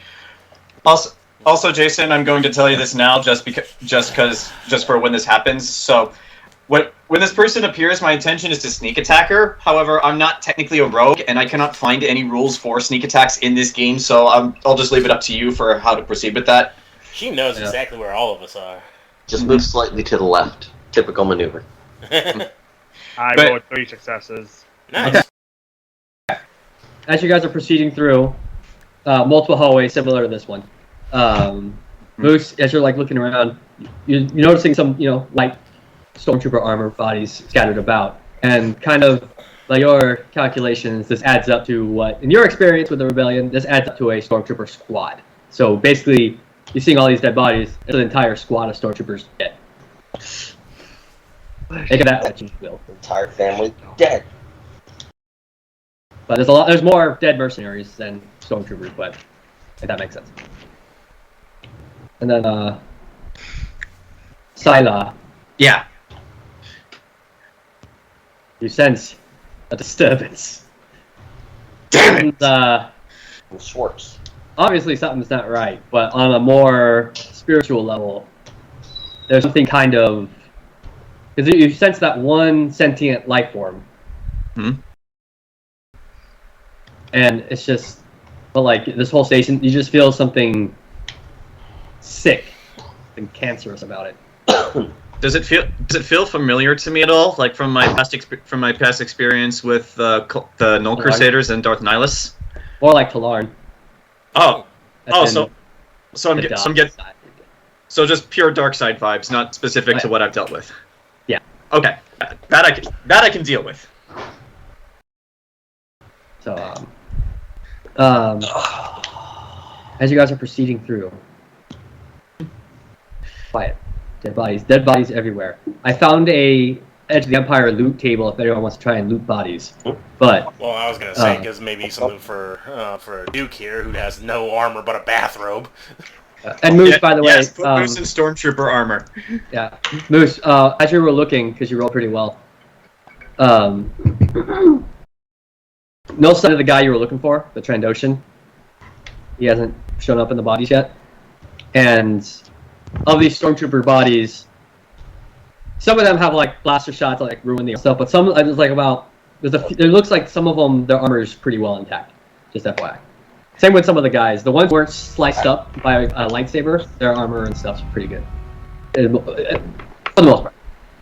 Also, Jason, I'm going to tell you this now, just for when this happens. So, when this person appears, my intention is to sneak attack her. However, I'm not technically a rogue, and I cannot find any rules for sneak attacks in this game. So I'll just leave it up to you for how to proceed with that. She knows exactly where all of us are. Just move slightly to the left. Typical maneuver. I rolled 3 successes. Nice. As you guys are proceeding through multiple hallways similar to this one, Moose, as you're looking around, you're noticing some light stormtrooper armor bodies scattered about, and kind of by your calculations, this adds up to what, in your experience with the rebellion, this adds up to a stormtrooper squad. So basically, you're seeing all these dead bodies. There's an entire squad of stormtroopers dead. Make that what you will. Entire family dead. But there's more dead mercenaries than stormtroopers, but if that makes sense. And then Syla, Yeah. you sense a disturbance. Damn it! And, Schwartz. obviously something's not right, but on a more spiritual level, there's something kind of... Because you sense that one sentient life form. Hmm? And it's just... But like, this whole station, you just feel something sick and cancerous about it. Does it feel familiar to me at all? Like from my past experience with the Null Crusaders and Darth Nihilus? More like Talarn. Oh, As in so I'm getting so just pure dark side vibes, not specific to what I've dealt with. Yeah. Okay, that I can deal with. So, as you guys are proceeding through, quiet. Dead bodies everywhere. I found a Edge of the Empire loot table if anyone wants to try and loot bodies. But Well, I was gonna say because maybe something for a Duke here who has no armor but a bathrobe. and Moose, by the way, Yes, put Moose in Stormtrooper armor. yeah, Moose. As you were looking, because you rolled pretty well, no sign of the guy you were looking for, the Trandoshan. He hasn't shown up in the bodies yet, and of these stormtrooper bodies, some of them have like blaster shots that like ruin the stuff, but some there's like about it looks like some of them their armor is pretty well intact. Just FYI. Same with some of the guys. The ones who weren't sliced up by a lightsaber, their armor and stuff's pretty good. For the most part.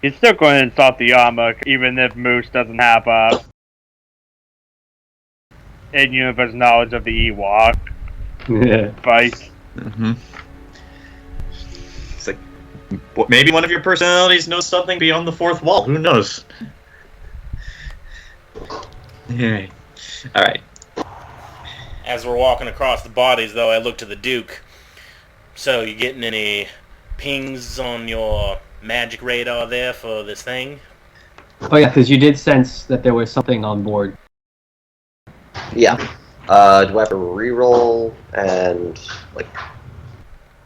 He's still going to insult the armor, even if Moose doesn't have in-universe knowledge of the Ewok. Yeah. Vice. Mm-hmm. It's like maybe one of your personalities knows something beyond the fourth wall. Who knows? Yeah. All right. As we're walking across the bodies, though, I look to the Duke. So, you getting any pings on your magic radar there for this thing? Oh yeah, because you did sense that there was something on board. Yeah. Do I have to reroll and like?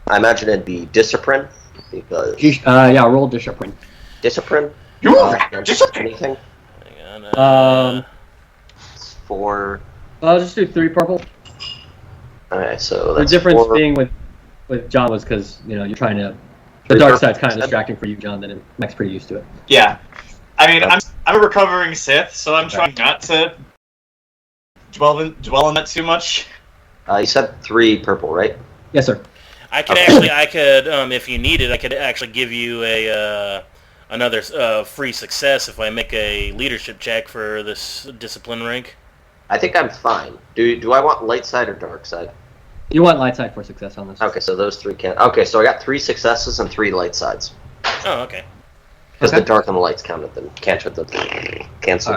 I imagine it'd be discipline because Yeah, roll discipline. discipline. Discipline. Anything? Hang on, It's 4. I'll just do 3 purple. Okay, so The that's difference 4. being with John was because you're trying to. The Three dark purple. side's kind of distracting for you, John. That Mike's pretty used to it. Yeah. I mean, I'm a recovering Sith, so I'm trying not to dwell on that too much. You said 3 purple, right? Yes, sir. I could if you needed, I could actually give you another free success if I make a leadership check for this discipline rank. I think I'm fine. Do I want light side or dark side? You want light side for success on this. Okay, so those 3 can't. Okay, so I got 3 successes and 3 light sides. Oh, okay. Because Okay. the dark and the lights canceled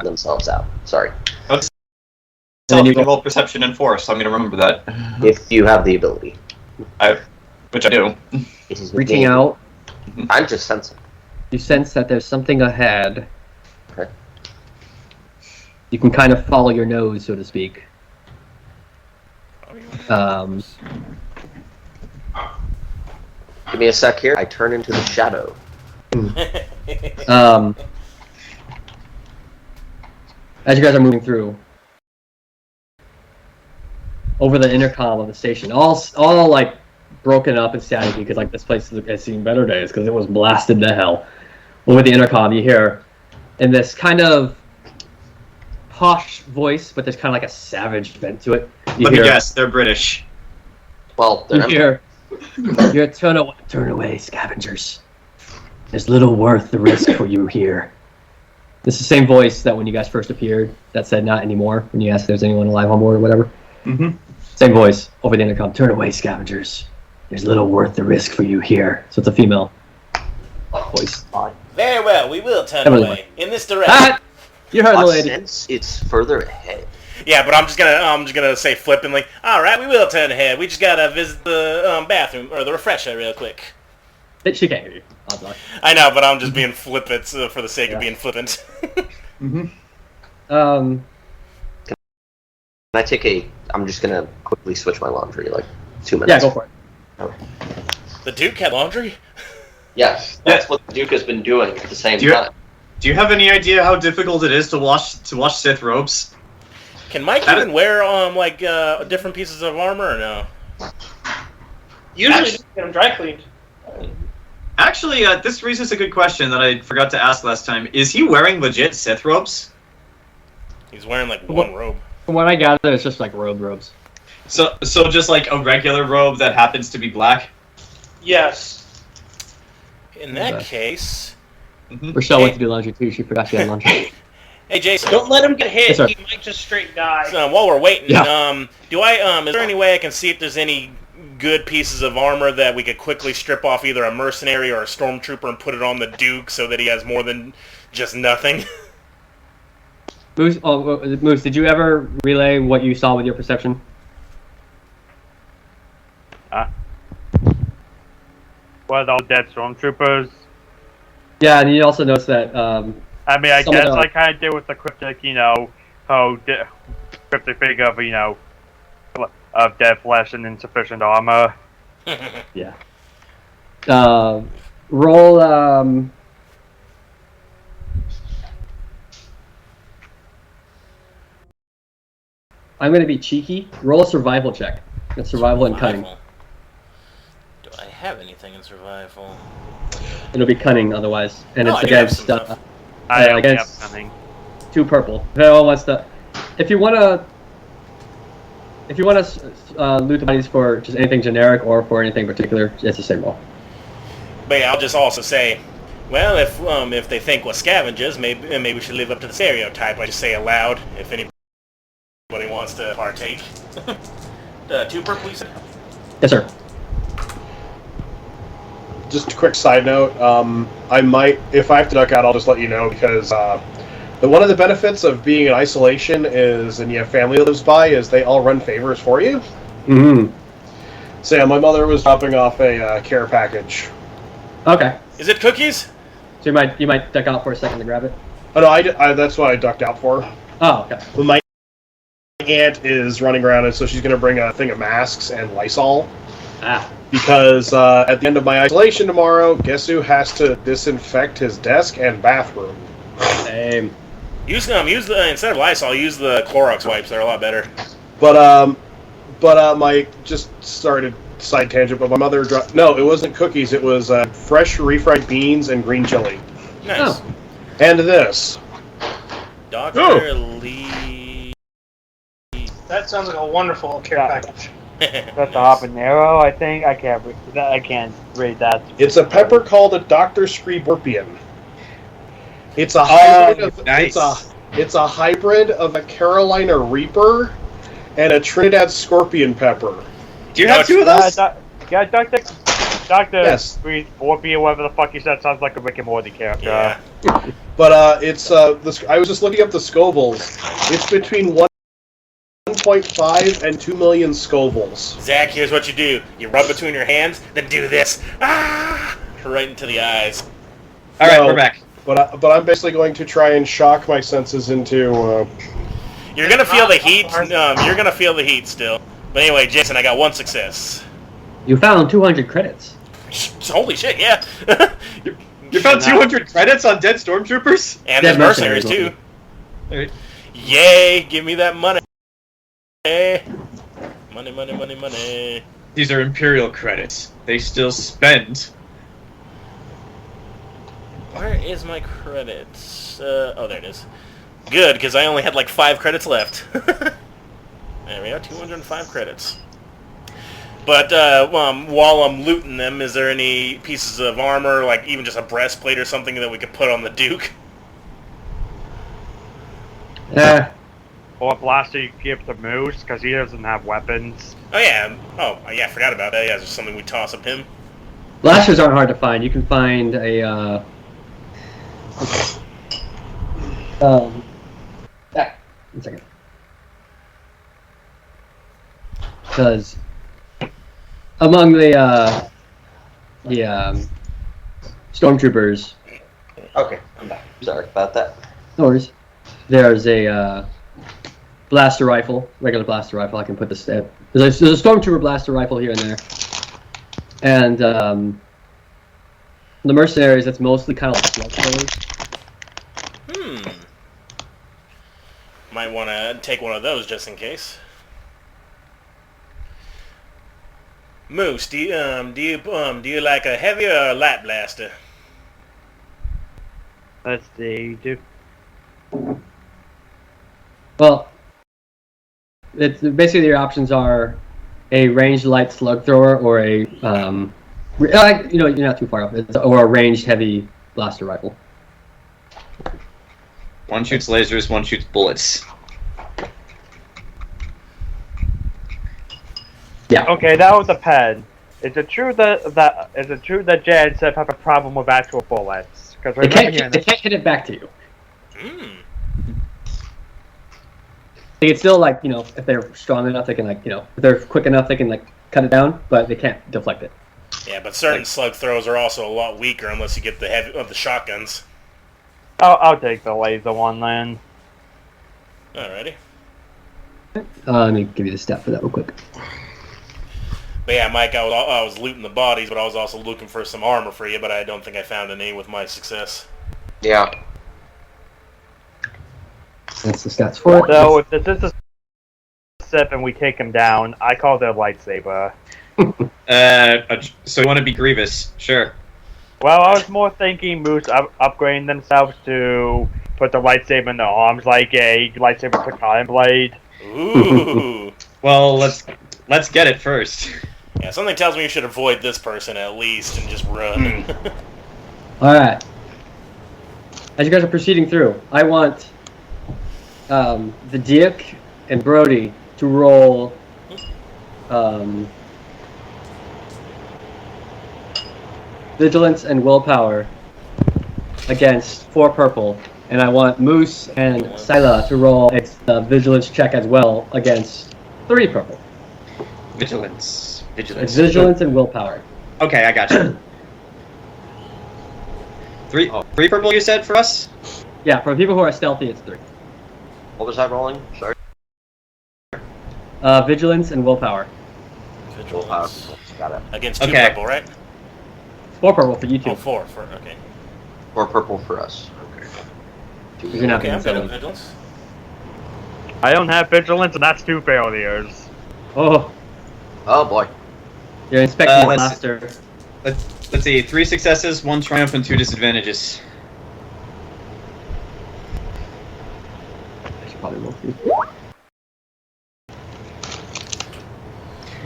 themselves out. Sorry. So you can roll perception and force, so I'm going to remember that. If you have the ability. Which I do. It is Reaching within- out, I'm just sensing. you sense that there's something ahead. Okay. You can kind of follow your nose, so to speak. Give me a sec here. I turn into the shadow. As you guys are moving through, over the intercom of the station, all like broken up and static because like this place has seen better days because it was blasted to hell. Over the intercom, you hear in this kind of posh voice, but there's kind of like a savage bent to it. Let me guess, they're British. Well, You they're hear, turn away, scavengers. There's little worth the risk for you here. It's the same voice that when you guys first appeared that said not anymore when you asked if there's anyone alive on board or whatever. Mm-hmm. Same voice over the intercom. Turn away, scavengers. There's little worth the risk for you here. So it's a female voice. Very well, we will turn Emily. away in this direction. Ah! You heard the I lady. sense it's further ahead. Yeah, but I'm just gonna say flippantly. All right, we will turn ahead. We just gotta visit the bathroom or the refresher real quick. She can't hear you. Odds are. I know, but I'm just being flippant for the sake of being flippant. Mm-hmm. Um, I take I'm just gonna quickly switch my laundry, like 2 minutes. Yeah, go for it. Okay. The Duke had laundry? Yes, that's what the Duke has been doing at the same time. Do you have any idea how difficult it is to wash Sith robes? Can Mike even wear different pieces of armor or no? Usually just get them dry cleaned. Actually, this raises a good question that I forgot to ask last time. Is he wearing legit Sith robes? He's wearing like one robe. From what I gather, it's just like robes. So just like a regular robe that happens to be black? Yes. In that case... Rochelle went to do laundry too. She forgot she had laundry. Hey, Jayson. Don't let him get hit. Yes, He might just straight die. While we're waiting, Yeah. is there any way I can see if there's any good pieces of armor that we could quickly strip off either a mercenary or a stormtrooper and put it on the Duke so that he has more than just nothing? Moose, did you ever relay what you saw with your perception? What, all dead stormtroopers? Yeah, and you also noticed that. I mean, I guess I kind of did with the cryptic, cryptic figure of, of dead flesh and insufficient armor. Yeah. Roll. I'm going to be cheeky. Roll a survival check. It's survival and cunning. Do I have anything in survival? It'll be cunning otherwise, and it's I do have against. some stuff. I only have against cunning. 2 purple. If anyone wants to, if you want to loot the bodies for just anything generic or for anything particular, it's the same roll. But yeah, I'll just also say, well, if they think we're scavengers, maybe we should live up to the stereotype. I just say aloud if anybody wants to partake. 2 purple, you said? Yes, sir. Just a quick side note, I might, if I have to duck out, I'll just let you know, because one of the benefits of being in isolation is, and you have family that lives by, is they all run favors for you. Mm-hmm. So yeah, my mother was dropping off a care package. Okay. Is it cookies? So you might duck out for a second to grab it? Oh no, I that's what I ducked out for. Oh, okay. But my aunt is running around, and so she's going to bring a thing of masks and Lysol. Ah. Because at the end of my isolation tomorrow, guess who has to disinfect his desk and bathroom? Same. Use the instead of Lysol, use the Clorox wipes. They're a lot better. But my just started side tangent. But my mother no, it wasn't cookies. It was fresh refried beans and green chili. Nice. Oh. And this. Dr. Lee. That sounds like a wonderful care package. That's a habanero, I think. I can't read that. It's a pepper called a Dr. Scriborpian. It's a hybrid of nice. it's a hybrid of a Carolina Reaper and a Trinidad Scorpion pepper. Do you have 2 of those? Yeah, Dr. Yes. Scriborpian, whatever the fuck you said, sounds like a Rick and Morty character. Yeah. But it's I was just looking up the Scovilles. It's between 1.5 and 2 million Scovilles. Zach, here's what you do. You rub between your hands, then do this. Ah! Right into the eyes. All right, we're back. But I'm basically going to try and shock my senses into. You're gonna feel the heat. You're gonna feel the heat still. But anyway, Jayson, I got 1 success. You found 200 credits. Holy shit! Yeah. You found 200 credits on dead stormtroopers? And Dead there's mercenaries mercenaries, too. Alright. Yay! Give me that money. Money, money, money, money. These are Imperial credits. They still spend. Where is my credits? Oh, there it is. Good, because I only had like 5 credits left. There we go, 205 credits. But while I'm looting them, is there any pieces of armor, like even just a breastplate or something that we could put on the Duke? Yeah. Or a blaster you give to Moose, because he doesn't have weapons. Oh yeah, I forgot about that. Yeah, just something we toss up him. Blasters aren't hard to find. You can find a. One second. Because among the stormtroopers. Okay, I'm back. Sorry about that. No worries. There's a blaster rifle, regular blaster rifle. I can put this there. There's a stormtrooper blaster rifle here and there, and the mercenaries. That's mostly kind of like slug throwers. Might want to take one of those just in case. Moose, do you like a heavy or a light blaster? Let's see. Well, it's basically your options are a ranged light slug thrower or a you're not too far off, or a ranged heavy blaster rifle. One shoots lasers, one shoots bullets. Yeah. Okay, that would depend. Is it true that Jay and Seth have a problem with actual bullets? Because They can't hit it back to you. They can still if they're strong enough, they can if they're quick enough, they can cut it down, but they can't deflect it. Yeah, but certain slug throws are also a lot weaker unless you get the shotguns. I'll take the laser one then. Alrighty. Let me give you the stat for that real quick. But yeah, Mike, I was looting the bodies, but I was also looking for some armor for you, but I don't think I found any with my success. Yeah. That's the stats for it. So if this is a Sith and we take him down, I call their lightsaber. So you want to be Grievous? Sure. Well, I was more thinking Moose upgrading themselves to put the lightsaber in their arms like a lightsaber Katana blade. Ooh. Well, let's get it first. Yeah, something tells me you should avoid this person at least and just run. Alright. As you guys are proceeding through, I want the Dick and Brody to roll vigilance and willpower against 4 purple, and I want Moose and Syla to roll its vigilance check as well against 3 purple. Vigilance. It's vigilance and willpower. Okay, I got you. Three purple you said for us? Yeah, for people who are stealthy, it's 3. What was that rolling? Sorry. Vigilance and willpower. Vigilance. Got it. Against 2 Okay. purple, right? 4 purple for you two. Oh, 4 for okay. 4 purple for us. Okay. You're not Okay, I'm gonna good at settle. vigilance. I don't have vigilance, and that's 2 failures. Oh, Oh boy. you're inspecting the let's- blaster. Let's see. 3 successes, 1 triumph, and 2 disadvantages. I should probably roll 3.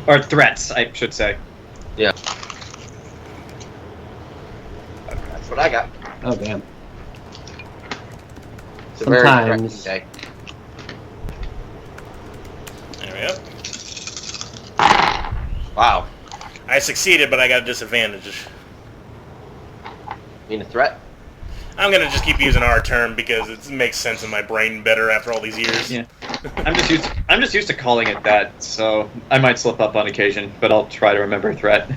Or threats, I should say. Yeah. That's what I got. Oh, damn. It's a very Sometimes. threatening day. There we go. Wow. I succeeded, but I got a disadvantage. Mean a threat? I'm gonna just keep using our term because it makes sense in my brain better after all these years. Yeah. I'm just used to calling it that, so I might slip up on occasion, but I'll try to remember threat.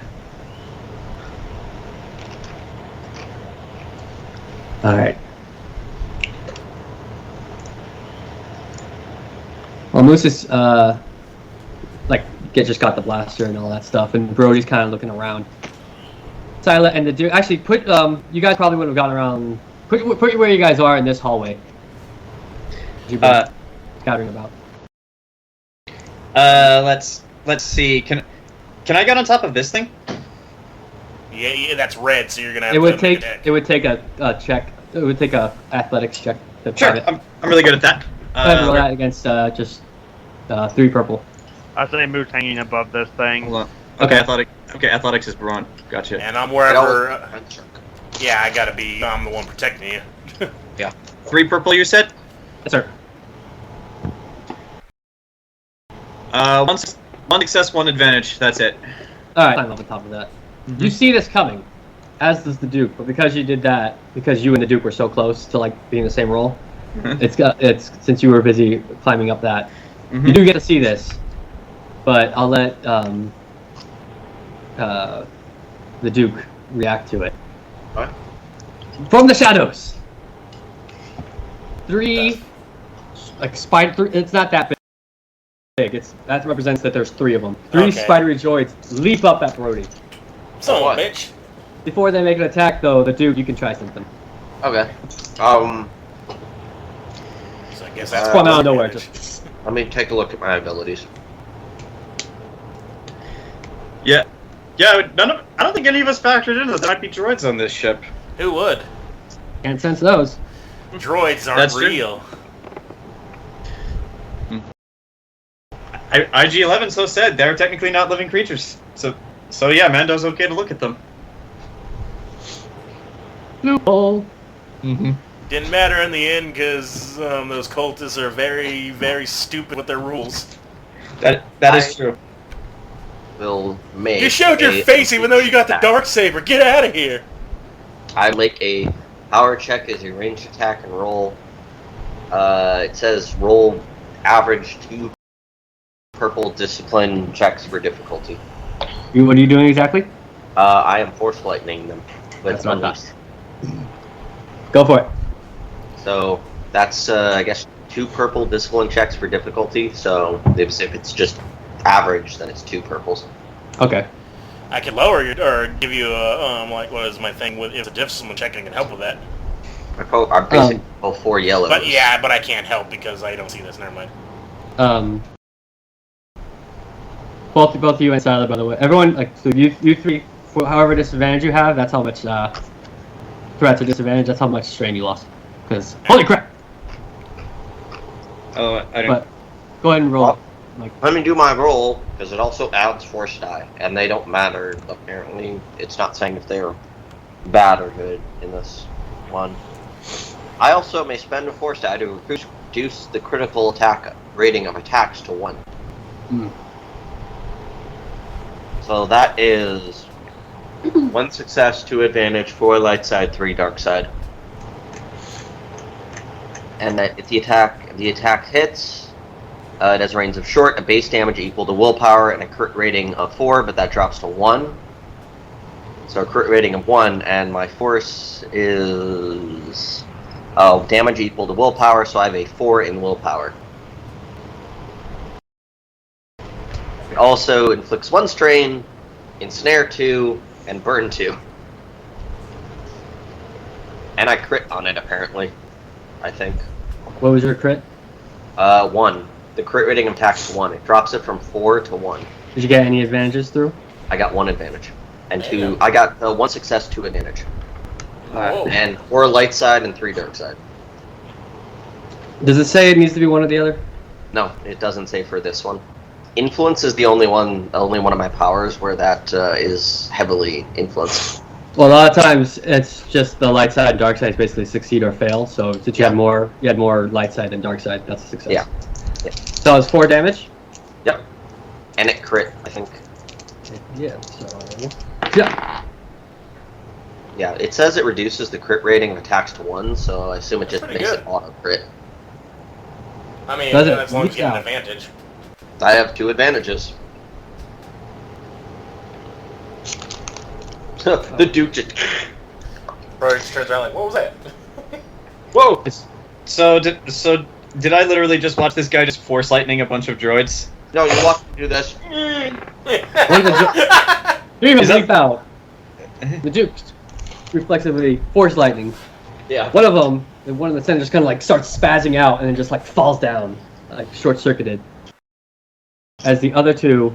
Alright. Well, Moose is, just got the blaster and all that stuff, and Brody's kind of looking around. Syla and the dude, actually, you guys probably would have gone around, put where you guys are in this hallway. You've been scattering about. Let's see. Can I get on top of this thing? Yeah, that's red, so you're gonna have It to would make take a deck. a check. It would take a athletics check to Sure, fight it. I'm really good at that. Go ahead and roll that against just 3 purple. I say Moose hanging above this thing. Hold on. Okay, athletics is Braun. Gotcha. And I'm Get wherever. all- Yeah, I gotta be. I'm the one protecting you. 3 purple, you said? Yes, sir. One success, 1 advantage. That's it. Alright, climb up on top of that. Mm-hmm. You see this coming, as does the Duke, but because you did that, because you and the Duke were so close to being the same role, it's since you were busy climbing up that, Mm-hmm. you do get to see this, but I'll let the Duke react to it. What? From the shadows, 3 like spider. It's not that big. That represents that there's 3 of them. 3 spidery droids leap up at Brody. Son of a bitch. Before they make an attack, though, the Duke, you can try something. Okay. So I guess that's come out of nowhere. Just let me take a look at my abilities. Yeah. I don't think any of us factored into that there might be droids on this ship. Who would? can't sense those. Droids aren't That's true. real. IG-11 so said they're technically not living creatures. So yeah, Mando's okay to look at them. Loophole. Didn't matter in the end because those cultists are very, very stupid with their rules. That is true. Will make You showed your face even though you got the dark saber. Get out of here. I make a power check as a ranged attack and roll. It says roll average 2 purple discipline checks for difficulty. What are you doing exactly? I am force lightning them with That's what I unleashed. Go for it. So that's I guess 2 purple discipline checks for difficulty. So if it's just average, then it's 2 purples. Okay. I could lower your or give you a like what is my thing with if the discipline check can help with that. I basically roll 4 yellows. But yeah, but I can't help because I don't see this. Never mind. Both you and Syla, by the way. Everyone, like, so you 3, for however disadvantage you have, that's how much threats or disadvantage. That's how much strain you lost. Because holy crap! Oh, I don't. But go ahead and roll. Let me do my roll, because it also adds force die, and they don't matter, apparently. It's not saying if they're bad or good in this one. I also may spend a force die to reduce the critical attack rating of attacks to 1. So that is 1 success, 2 advantage, 4 light side, 3 dark side. And that if the attack hits, it has a range of short, a base damage equal to willpower, and a crit rating of 4, but that drops to 1. So a crit rating of 1, and my force is damage equal to willpower, so I have a 4 in willpower. It also inflicts 1 strain, ensnare 2, and burn 2. And I crit on it, apparently. I think. What was your crit? 1. The crit rating of attack is 1. It drops it from 4 to 1. Did you get any advantages through? I got 1 advantage. And 2. I got 1 success, 2 advantage. And 4 light side and 3 dark side. Does it say it needs to be one or the other? No, it doesn't say for this one. Influence is the only one of my powers where that is heavily influenced. Well, a lot of times it's just the light side and dark side is basically succeed or fail. So since you had more light side than dark side, that's a success. Yeah. So it's 4 damage? Yep. And it crit, I think. Yeah, so... Yeah. Yeah, it says it reduces the crit rating of attacks to 1, so I assume it just makes good. it auto crit. I mean, Does it? as long as you get an Yeah. advantage. I have 2 advantages. The Duke just... Brody just turns around like, what was that? Whoa! So did I literally just watch this guy just force lightning a bunch of droids? No, you walk through this. You even leap out. The Duke reflexively force lightning. Yeah. One of them, one of the centers, kind of like starts spazzing out and then just like falls down, like short circuited. As the other 2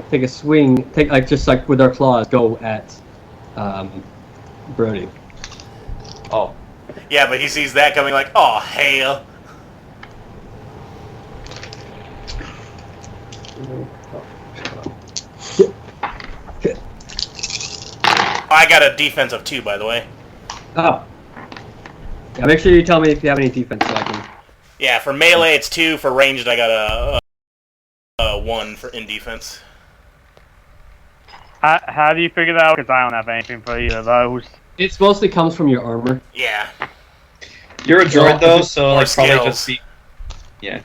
take a swing, just with their claws, go at Brody. Oh. Yeah, but he sees that coming like, oh, hell. I got a defense of 2, by the way. Oh. Yeah, make sure you tell me if you have any defense so I can... Yeah, for melee it's 2. For ranged I got a 1 in defense. How do you figure that out? Because I don't have anything for either of those. It mostly comes from your armor. Yeah. You're a droid though, so Or like probably skills. just be. Yeah.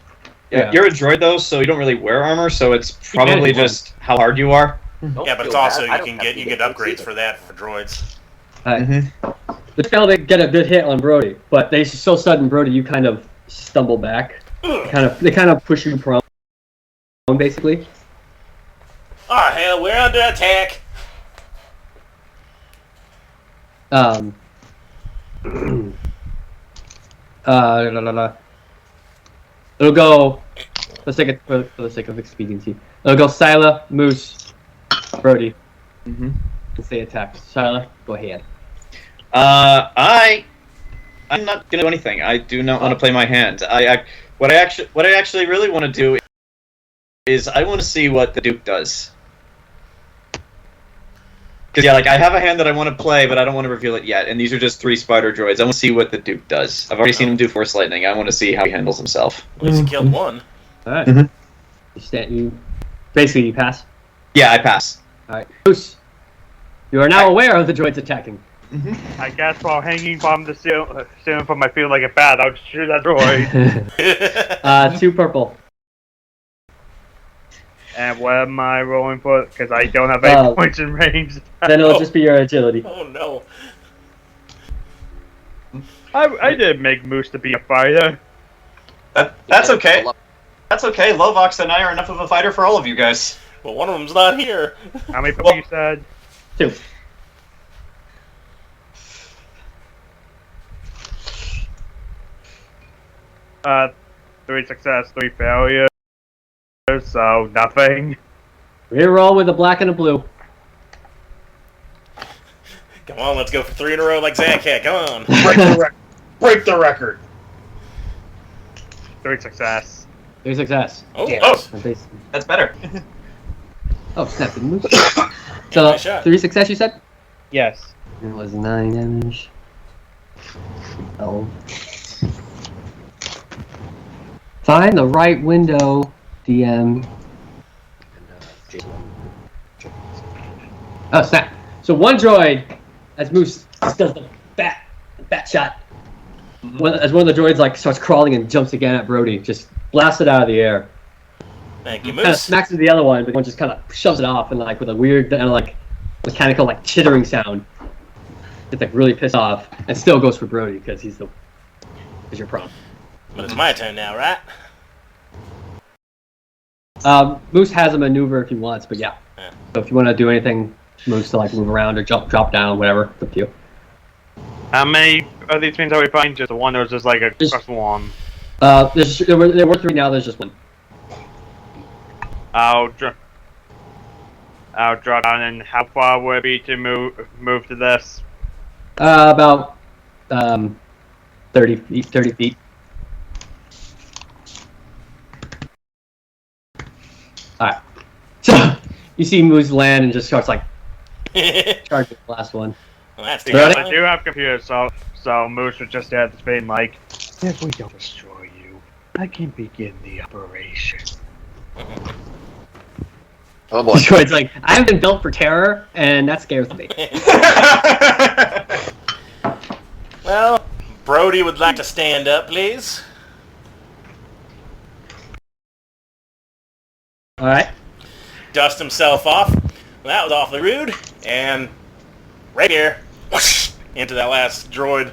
You're a droid though, so you don't really wear armor, so it's probably just how hard you are. Yeah, but it's also you can get upgrades for that for droids. They fail to get a good hit on Brody, but they so sudden Brody, you kind of stumble back. They kind of push you prone, basically. Oh hell, we're under attack. La, la, la. It'll go for the sake of expediency. It'll go Syla, Moose, Brody. Mm-hmm. And say attack. Syla, go ahead. I'm not gonna do anything. I do not want to play my hand. What I actually really want to do is I want to see what the Duke does. Because yeah, like I have a hand that I want to play, but I don't want to reveal it yet. And these are just 3 spider droids. I want to see what the Duke does. I've already seen him do Force Lightning. I want to see how he handles himself. At least he killed one. All right. Mm-hmm. You basically you pass. Yeah, I pass. All right, Moose. You are now aware of the droids attacking. Mm-hmm. I guess while hanging from the ceiling from my field like a bat, I'll shoot that droid. 2 purple. And what am I rolling for? Because I don't have any points in range. Then it'll just be your agility. Oh no. I didn't make Moose to be a fighter. That's okay. That's okay. Lovox and I are enough of a fighter for all of you guys. Well, one of them's not here. How many people you said? 2. Three success, 3 failures. So nothing. Reroll with a black and a blue. Come on, let's go for 3 in a row like Zancat. Come on. Break the record. 3 success. 3 success. Oh, Damn. oh. That's better. Oh, snap. Didn't move. Nice So, shot. 3 success, you said? Yes. It was 9 damage. Oh. Find the right window, DM. Oh, snap. So one droid, as Moose just does the bat shot. As one of the droids like starts crawling and jumps again at Brody, just blasts it out of the air. Thank you, Kind of Moose. smacks into the other one, but one just kind of shoves it off and like with a weird kind of like mechanical like chittering sound. It's like really pissed off, and still goes for Brody because he's your prompt. But it's my turn now, right? Moose has a maneuver if he wants, but yeah. Yeah. So if you want to do anything, Moose to like move around or drop down, whatever, it's up to you. How many of these things are we fighting? Just the one, or just like a plus one? There were 3 now. There's just 1. I'll drop down. And how far would it be to move to this? About 30 feet. 30 feet. All right. So you see Moose land and just starts like charging the last one. Well, that's Ready? I do have computers, so Moose was just at the being like, if we don't destroy you, I can begin the operation. Oh boy. Droid's like, I haven't been built for terror, and that scares me. Well, Brody would like to stand up, please. All right. Dust himself off. Well, that was awfully rude. And right here, whoosh, into that last droid.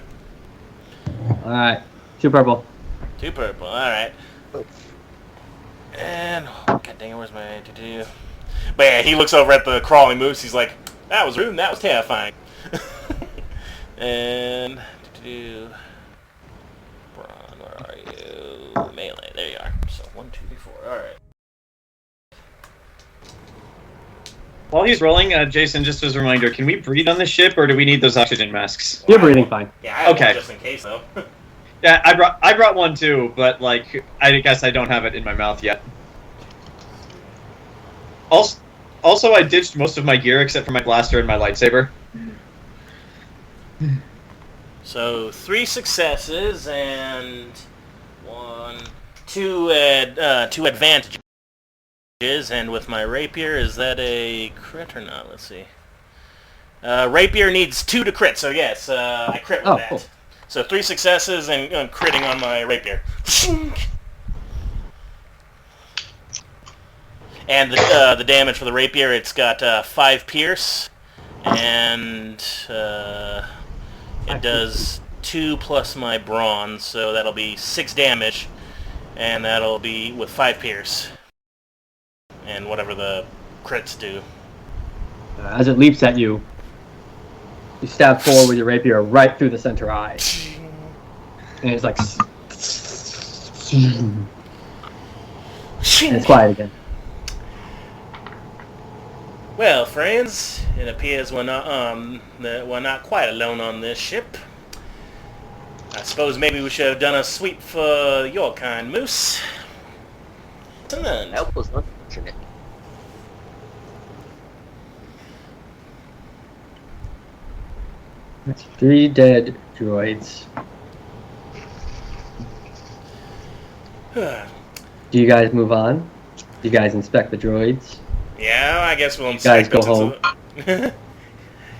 All right. 2 purple. 2 purple. All right. And god dang it, where's my do? But yeah, he looks over at the crawling moose. He's like, "That was rude. And that was terrifying." And Braun, where are you? Melee. There you are. So 1, 2, 3, 4. All right. While he's rolling, Jayson, just as a reminder, can we breathe on the ship, or do we need those oxygen masks? You're breathing fine. Yeah, I have Okay. one just in case though. Yeah, I brought one too, but like I guess I don't have it in my mouth yet. Also, I ditched most of my gear except for my blaster and my lightsaber. So 3 successes and 2 advantages. And with my rapier, is that a crit or not? Let's see. Rapier needs 2 to crit, so yes, I crit with that. Cool. So 3 successes and critting on my rapier. And the damage for the rapier, it's got 5 pierce, and it does 2 plus my bronze, so that'll be 6 damage, and that'll be with 5 pierce, and whatever the crits do. As it leaps at you, you stab forward with your rapier right through the center eye. And it's like... and it's quiet again. Well, friends, it appears we're not quite alone on this ship. I suppose maybe we should have done a sweep for your kind, Moose. And then... That was unfortunate. That's 3 dead droids. Do you guys move on? Do you guys inspect the droids? Yeah, I guess we'll guys go home.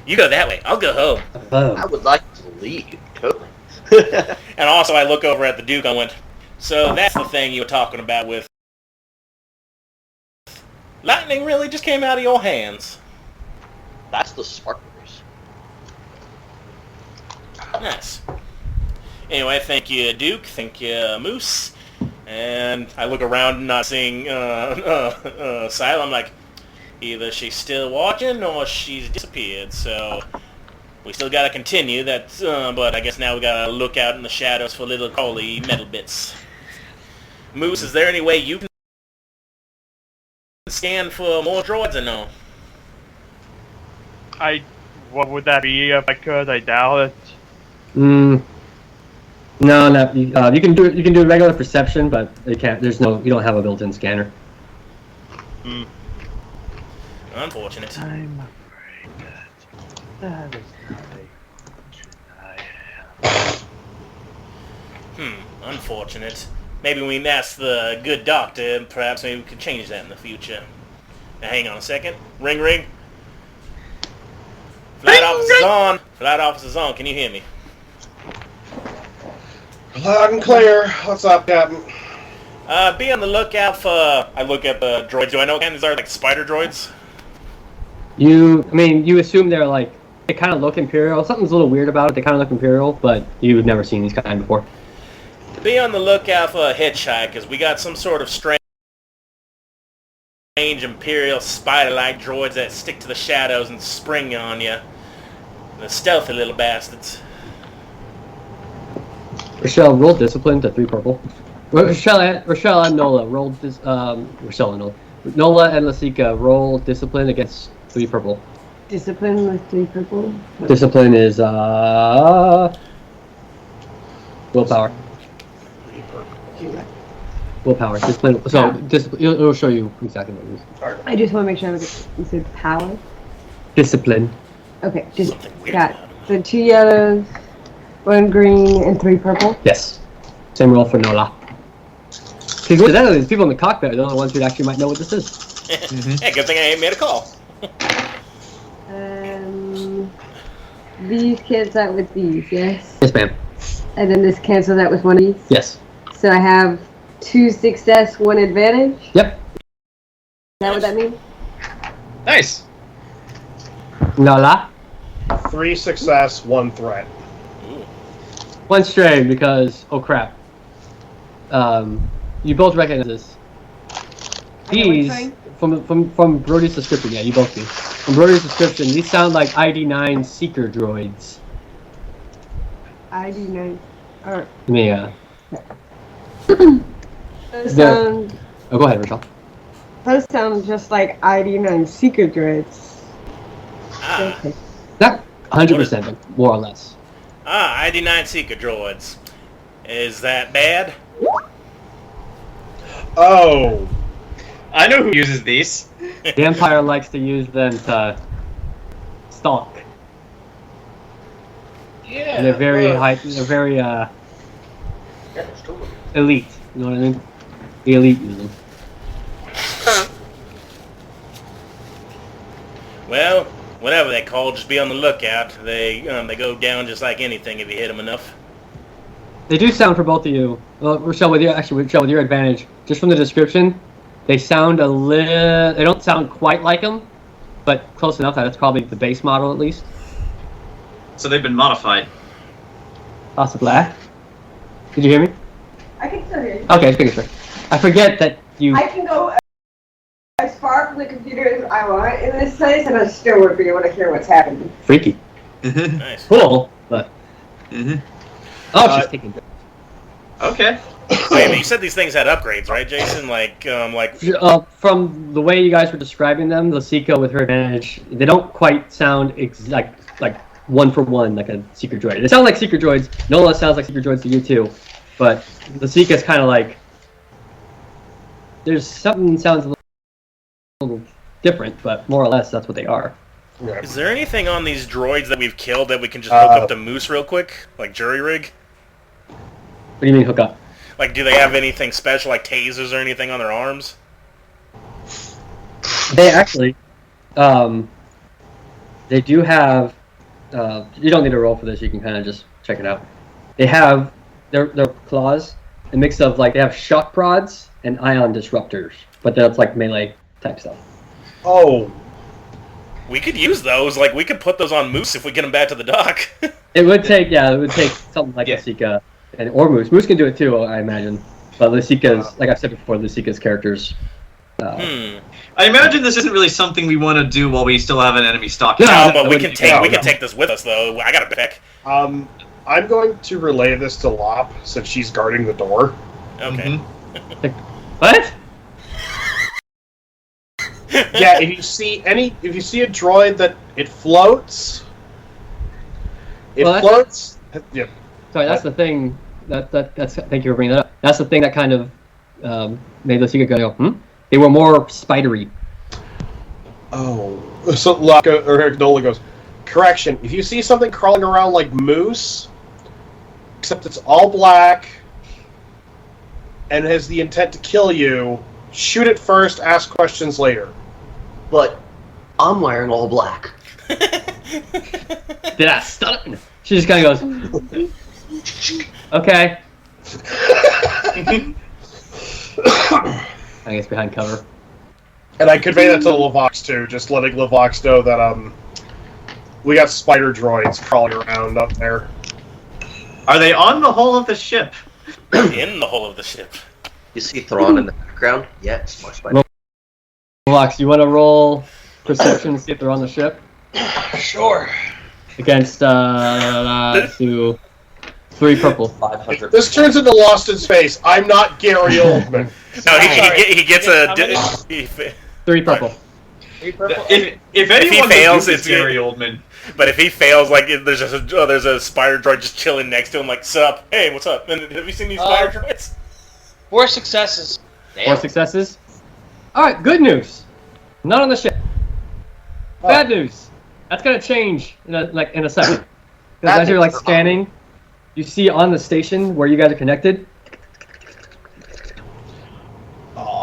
You go that way. I'll go home. Oh. I would like to leave. Totally. And also, I look over at the Duke. I went, so that's the thing you were talking about with lightning. Really, just came out of your hands. That's the sparklers. Nice. Anyway, thank you, Duke. Thank you, Moose. And I look around, not seeing Syla. I'm like, either she's still watching or she's disappeared. So we still gotta continue that. But I guess now we gotta look out in the shadows for little crawly metal bits. Moose, is there any way you can scan for more droids or no? What would that be if I could? I doubt it. No, not you can do it. You can do regular perception, but you can't. You don't have a built-in scanner. Unfortunate. I'm afraid that is not a function I have. Unfortunate. Maybe we can ask the good doctor, and perhaps maybe we can change that in the future. Now hang on a second. Ring ring. Flight office is on. Flight office is on. Can you hear me? Loud and clear. What's up, Captain? Be on the lookout for... I look at the droids. Do I know what kind these are? Like spider droids? You assume they're like... They kind of look Imperial. Something's a little weird about it. They kind of look Imperial, but you've never seen these kind before. Be on the lookout for hitchhikers. We got some sort of strange Imperial spider-like droids that stick to the shadows and spring on you. The stealthy little bastards. Rochelle, roll discipline to 3 purple. Rochelle and Nola, roll Rochelle and Nola. Nola and Lasica, roll discipline against 3 purple. Discipline with 3 purple. Discipline is willpower. Willpower. Discipline. So it'll show you exactly what it is. I just want to make sure you said power. Discipline. Okay, just got the 2 yellows, 1 green, and 3 purple. Yes. Same roll for Nola. Because these people in the cockpit are the only ones who actually might know what this is. Hey, good thing I ain't made a call. These cancel out with these, yes? Yes, ma'am. And then this cancels out with one of these? Yes. So I have 2 success, 1 advantage? Yep. Is that what that means? Nice. Nola. 3 success, 1 threat. 1 strain because, oh crap. You both recognize this. These, from Brody's description, yeah, you both do. From Brody's description, these sound like ID9 seeker droids. ID9. Alright. Yeah. Those sound... Oh, go ahead, Rochelle. Those sound just like ID9 seeker droids. Okay. Not 100%, but more or less. ID9 Seeker droids. Is that bad? Oh. I know who uses these. The Empire likes to use them to stalk. Yeah. And they're very elite. You know what I mean? The elite use them. Well, whatever they call, just be on the lookout. They go down just like anything if you hit them enough. They do sound for both of you. Well, Rochelle, with your advantage, just from the description, they sound a little. They don't sound quite like them, but close enough that it's probably the base model at least. So they've been modified. Possibly. Did you hear me? I can still hear you. Okay, just making sure. I forget that you. I can go as far from the computer as I want in this place, and I still would be able to hear what's happening. Freaky. Nice. Cool, but. Mhm. Oh, she's taking. Okay. Wait, but you said these things had upgrades, right, Jayson? From the way you guys were describing them, Lasica with her advantage, they don't quite sound like one for one like a secret droid. They sound like secret droids. Nola sounds like secret droids to you too, but Lasica's kind of like there's something sounds a little different, but more or less that's what they are. Is there anything on these droids that we've killed that we can just hook up to Moose real quick, like jury rig? What do you mean hook up? Like, do they have anything special, like tasers or anything on their arms? They actually, they do have. You don't need to roll for this. You can kind of just check it out. They have their claws, a mix of like they have shock prods and ion disruptors, but that's like melee type stuff. Oh, We could use those. Like, we could put those on Moose if we get him back to the dock. It would take something like Lasica or Moose. Moose can do it too, I imagine. But Lasica's, like I said before, Lasica's characters. I imagine this isn't really something we want to do while we still have an enemy stalking. No, but we can take this with us though. I got a pick. I'm going to relay this to Lop since she's guarding the door. Okay. What? Yeah, if you see a droid that it floats, floats. Yeah. Sorry, that's the thing. That's thank you for bringing that up. That's the thing that kind of made Lasica go, They were more spidery. Oh, so Nola goes, correction. If you see something crawling around like Moose, except it's all black and has the intent to kill you, shoot it first. Ask questions later. But I'm wearing all black. Did I stun? She just kind of goes, okay. I guess behind cover. And I convey that to Levox too, just letting Levox know that we got spider droids crawling around up there. Are they on the hull of the ship? In the hull of the ship. You see Thrawn in the background? Yeah, it's more spider. Lox, you want to roll perception to see if they're on the ship? Sure. Against to 3 purple. 500. This turns into Lost in Space. I'm not Gary Oldman. No, he gets a... 3 purple. If anyone fails, it's it's Gary Oldman. But if he fails, like there's a spider droid just chilling next to him, like, sup, hey, what's up? And have you seen these spider droids? 4 successes. 4 successes. All right, good news. Not on the ship. Bad news. That's gonna change in a second. Because as you're like scanning, you see on the station where you guys are connected.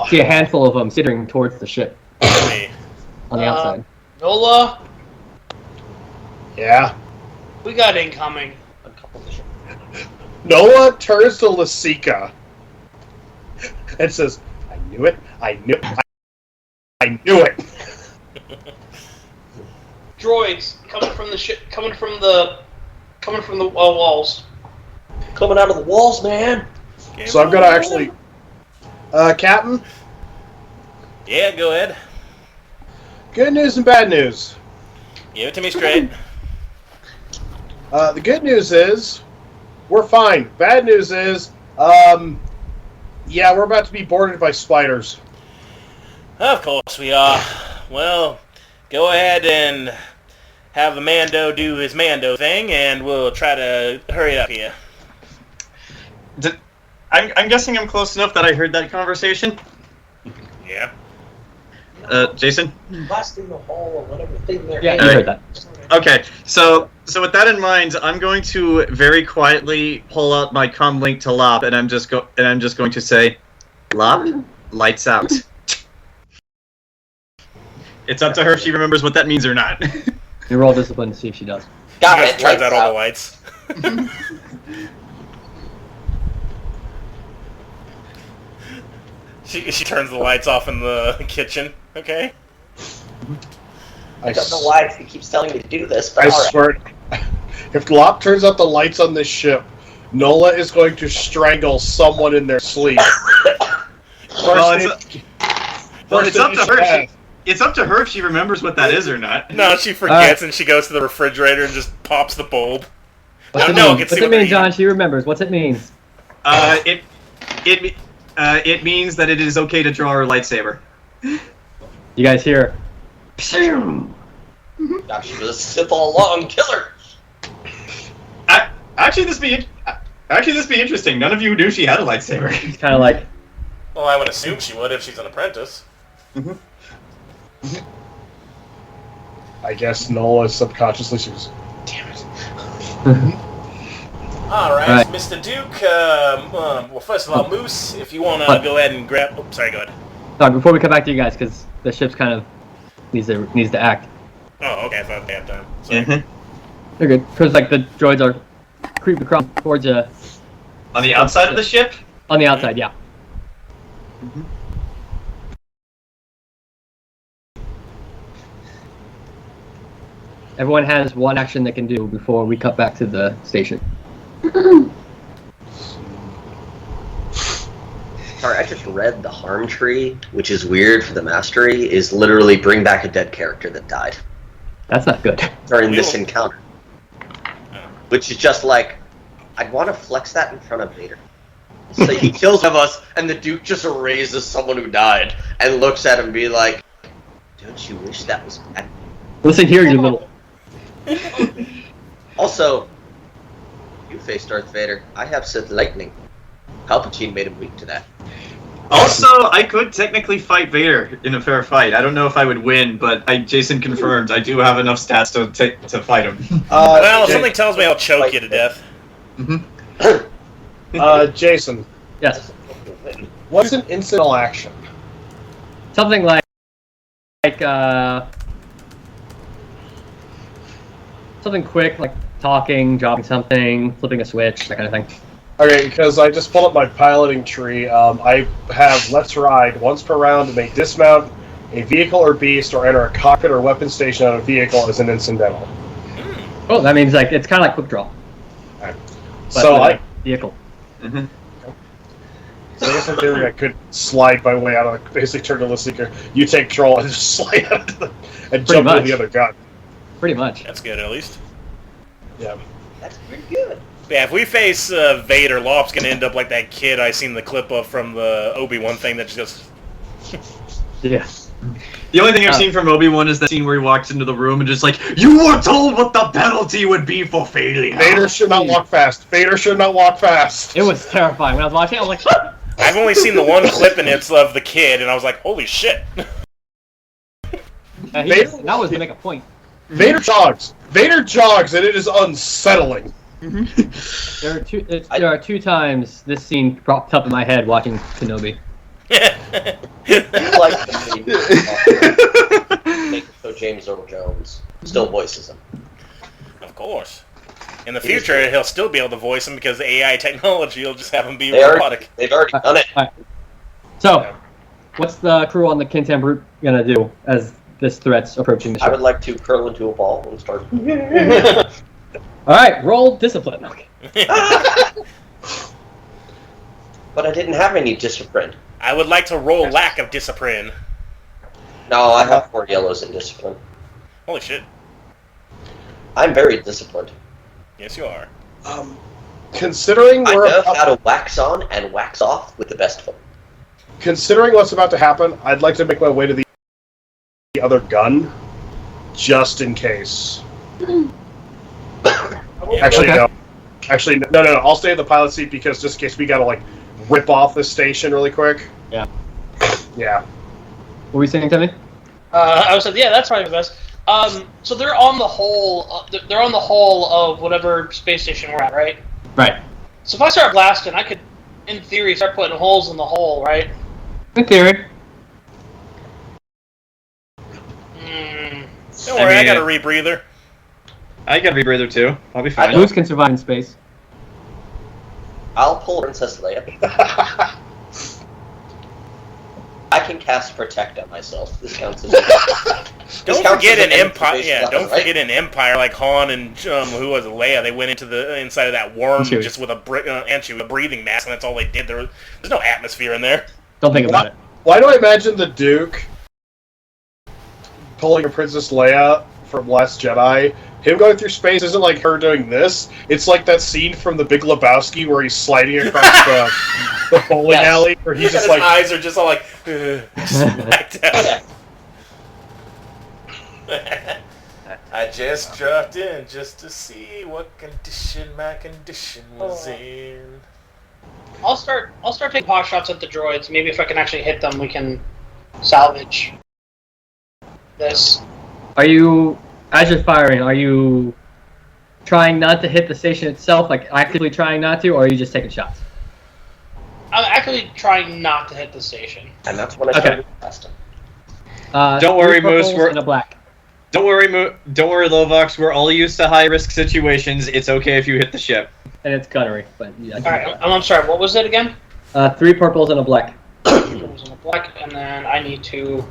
See a handful of them sitting towards the ship on the outside. Nola, Yeah. we got incoming. Nola turns to Lasica and says, I knew it. I knew it. Droids coming from the ship, coming from the walls. Coming out of the walls, man. So I'm gonna actually, Captain. Yeah, go ahead. Good news and bad news. Give it to me straight. The good news is we're fine. Bad news is, yeah, we're about to be boarded by spiders. Of course we are. Well, go ahead and have the Mando do his Mando thing, and we'll try to hurry up here. I'm guessing I'm close enough that I heard that conversation. Yeah. Jason? Blasting the hall or whatever thing they're Yeah, you heard that. Okay, so with that in mind, I'm going to very quietly pull out my comm link to Lop, and I'm just going to say, Lop, lights out. It's up to her if she remembers what that means or not. You roll discipline to see if she does. Got Just it. turns Lights out all out. the lights. She turns the lights off in the kitchen. Okay. I don't know why he keeps telling me to do this, but I alright. swear, if Lop turns out the lights on this ship, Nola is going to strangle someone in their sleep. It's up to her. It's up to her if she remembers what that is or not. No, she forgets and she goes to the refrigerator and just pops the bulb. What's it mean, John? She remembers. What's it mean? It means that it is okay to draw her lightsaber. You guys hear? Gosh, she was a Sith all along. Kill her. Actually, this be interesting. None of you knew she had a lightsaber. It's kind of like. Well, I would assume she would if she's an apprentice. I guess Nola subconsciously she was. Damn it. All right, Mr. Duke. Well, first of all, Moose, if you want to go ahead and grab. Oh, sorry, go ahead. Sorry, before we come back to you guys, because the ship's kind of needs to act. Oh, okay. I thought they had time. Sorry. They're good, because like the droids are creeping across towards you. On the outside of the ship? On the outside, yeah. Everyone has one action they can do before we cut back to the station. Sorry, I just read the harm tree, which is weird for the mastery, is literally bring back a dead character that died That's not good. during this encounter. Which is just like, I'd want to flex that in front of Vader. So he kills one of us, and the Duke just erases someone who died, and looks at him and be like, don't you wish that was bad? Listen here, you little... Also, you faced Darth Vader. I have Sith Lightning. Palpatine made him weak to that. Also, I could technically fight Vader in a fair fight. I don't know if I would win, but Jayson confirmed I do have enough stats to fight him. Well, something tells me I'll choke you to death. Jayson. Yes. What's an incidental action? Something like something quick, like talking, dropping something, flipping a switch, that kind of thing. Okay, because I just pulled up my piloting tree. I have Let's Ride once per round and may dismount a vehicle or beast or enter a cockpit or weapon station on a vehicle as an incidental. Oh, that means like it's kind of like quick draw. Right. But So vehicle. So I guess in theory I could slide my way out of the basic turn to Lasica. You take control and just slide out and jump into the other gun. Pretty much. That's good, at least. Yeah. That's pretty good. Yeah, if we face Vader, Lop's gonna end up like that kid I seen the clip of from the Obi-Wan thing that just... Yeah. The only thing I've seen from Obi-Wan is that scene where he walks into the room and just like, you were told what the penalty would be for failing. Vader should not walk fast. Vader should not walk fast. It was terrifying. When I was watching, I was like, I've only seen the one clip and it's of the kid, and I was like, holy shit. That was to make a point. Vader jogs. Vader jogs, and it is unsettling. There are two times this scene popped up in my head watching Kenobi. Like so James Earl Jones still voices him. Of course. In the future, he'll still be able to voice him because the AI technology will just have him be robotic. They've already done it. Right. So, what's the crew on the Kintam Brute gonna do as this threat's approaching the ship? I would like to curl into a ball and start. Alright, roll discipline. Okay. But I didn't have any discipline. I would like to roll lack of discipline. No, I have 4 yellows in discipline. Holy shit. I'm very disciplined. Yes, you are. Considering I we're know how to wax on and wax off with the best foot. Considering what's about to happen, I'd like to make my way to the other gun, just in case. Actually, Okay. no. Actually, no. I'll stay in the pilot seat because just in case we gotta like rip off this station really quick. Yeah. Yeah. What were you saying, Temme? I was like, yeah, that's probably the best. So they're on the whole. They're on the hull of whatever space station we're at, right? Right. So if I start blasting, I could, in theory, start putting holes in the hull, right? In theory. Don't worry, I got a rebreather. I got a rebreather too. I'll be fine. Moose can survive in space. I'll pull Princess Leia. I can cast Protect on myself. This counts as Don't forget an Empire. Yeah, don't forget an Empire like Han and who was it, Leia. They went into the inside of that worm just with a breathing mask, and that's all they did. There's no atmosphere in there. Don't think about it. Why do I imagine the Duke pulling a Princess Leia from Last Jedi? Him going through space isn't like her doing this. It's like that scene from The Big Lebowski where he's sliding across the bowling alley, where he's just his eyes are just all like just blacked out. I just dropped in just to see what condition my condition was in. I'll start taking pot shots at the droids. Maybe if I can actually hit them, we can salvage this. Are you, as you're firing, are you trying not to hit the station itself, like actively trying not to, or are you just taking shots? I'm actually trying not to hit the station. And that's what I started last time. Don't worry, Moose. We're in a black. Don't worry, Lovox. We're all used to high-risk situations. It's okay if you hit the ship. And it's gunnery, but yeah. Alright, I'm sorry, what was it again? 3 purples and a black. 3 purples and a black, and then I need to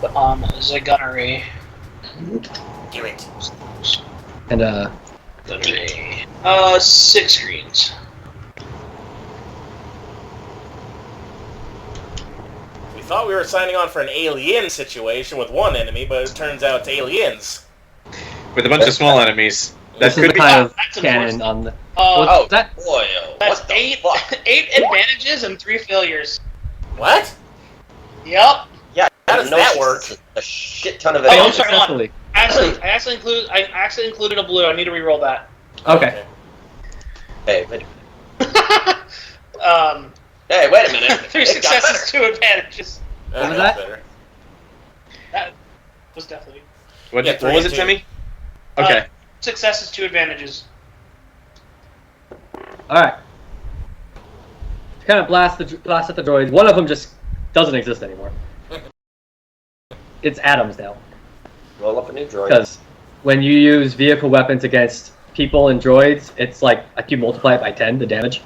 the gunnery. Do it. And Gunnery. 6 screens. We thought we were signing on for an alien situation with one enemy, but it turns out it's aliens. With a bunch of small enemies. That this is could the be kind of cannon on the. What's that? Boy, That's what the 8 fuck? 8 advantages and 3 failures. What? Yep. Yeah, How does that work? A shit ton of Oh, I'm enemies. sorry, hold on. Successfully. I actually included a blue. I need to re-roll that. Okay. Hey, wait. Hey, wait a minute. 3 It got successes, better. 2 advantages. What was that? Better. That was definitely What Yeah, was it, 3 Temme? Okay. successes, 2 advantages. Alright. Kind of blast at the droids. One of them just doesn't exist anymore. It's atoms now. Roll up a new droid. Because when you use vehicle weapons against people and droids, it's like you multiply it by 10, the damage.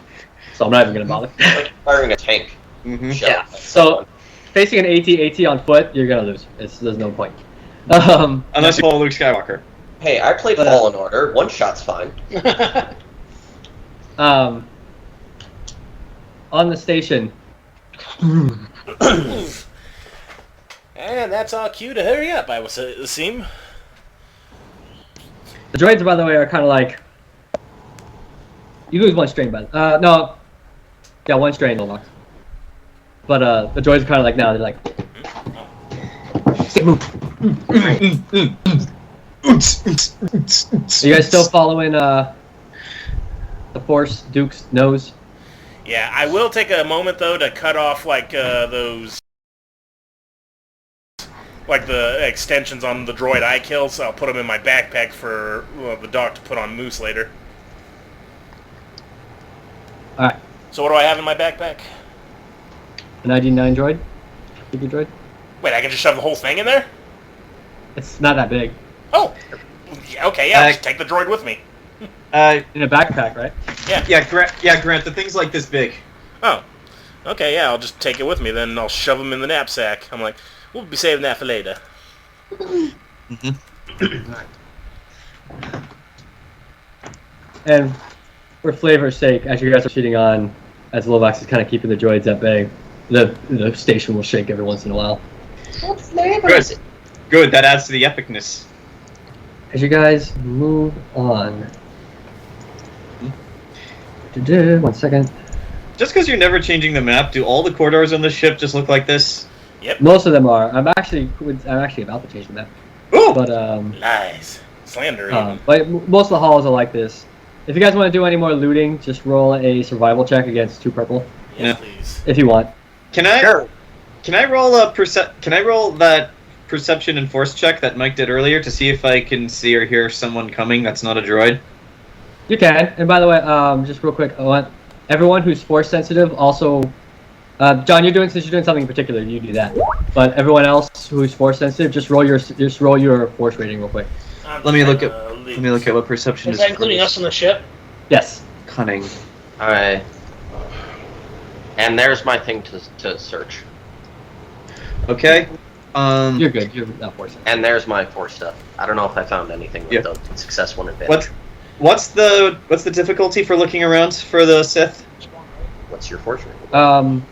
So I'm not even going to bother. Like firing a tank. Mm-hmm. Shell. Yeah. So, facing an AT on foot, you're going to lose. There's no point. Unless you follow Luke Skywalker. Hey, I played Fallen Order. 1 shot's fine. On the station. And that's our cue to hurry up, I would assume. The droids, by the way, are kind of like... You lose 1 strain, but... no. Yeah, 1 strain, no box. But, the droids are kind of like now, they're like... Stick move! Are you guys still following, the Force Duke's nose? Yeah, I will take a moment, though, to cut off, like, those... Like the extensions on the droid I kill, so I'll put them in my backpack for the dog to put on Moose later. Alright. So what do I have in my backpack? An ID9 droid? Super droid? Wait, I can just shove the whole thing in there? It's not that big. Oh! Yeah, okay, yeah, just take the droid with me. In a backpack, right? Yeah, Grant, the thing's like this big. Oh. Okay, yeah, I'll just take it with me, then I'll shove them in the knapsack. I'm like, we'll be saving that for later. And for flavor's sake, as you guys are shooting on, as Lovax is kind of keeping the droids at bay, the station will shake every once in a while. What flavor is it? Good, that adds to the epicness. As you guys move on. 1 second. Just because you're never changing the map, do all the corridors on the ship just look like this? Yep. Most of them are. I'm actually about to change the map. Ooh! But Lies. Slander, even. but most of the halls are like this. If you guys want to do any more looting, just roll a survival check against 2 purple, Yes, please. if you want. Can I Sure. can I roll that perception and force check that Mike did earlier to see if I can see or hear someone coming that's not a droid? You can. And by the way, just real quick, I want everyone who's force sensitive also. John, since you're doing something in particular, you do that. But everyone else who's force sensitive, just roll your force rating real quick. Let me look at what perception Is that including us on the ship? Yes. Cunning. Alright. And there's my thing to search. Okay. You're good. You're not forcing. And there's my force stuff. I don't know if I found anything with the success one advantage. What's the difficulty for looking around for the Sith? What's your force rating?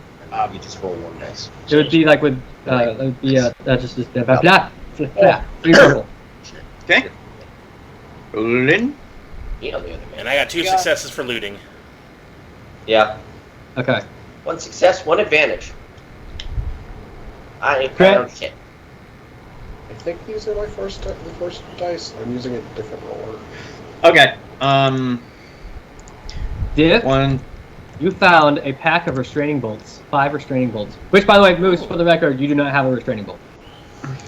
You just roll one dice. It would be like with it would be blah. Three purple. Okay. Lynn? You know the other man. And I got 2 successes for looting. Yeah. Okay. One success, one advantage. I ain't Correct. found shit. I think these are the first dice. I'm using a different roller. Okay. Div, One. you found a pack of restraining bolts. 5 restraining bolts. Which, by the way, Moose, for the record, you do not have a restraining bolt. 5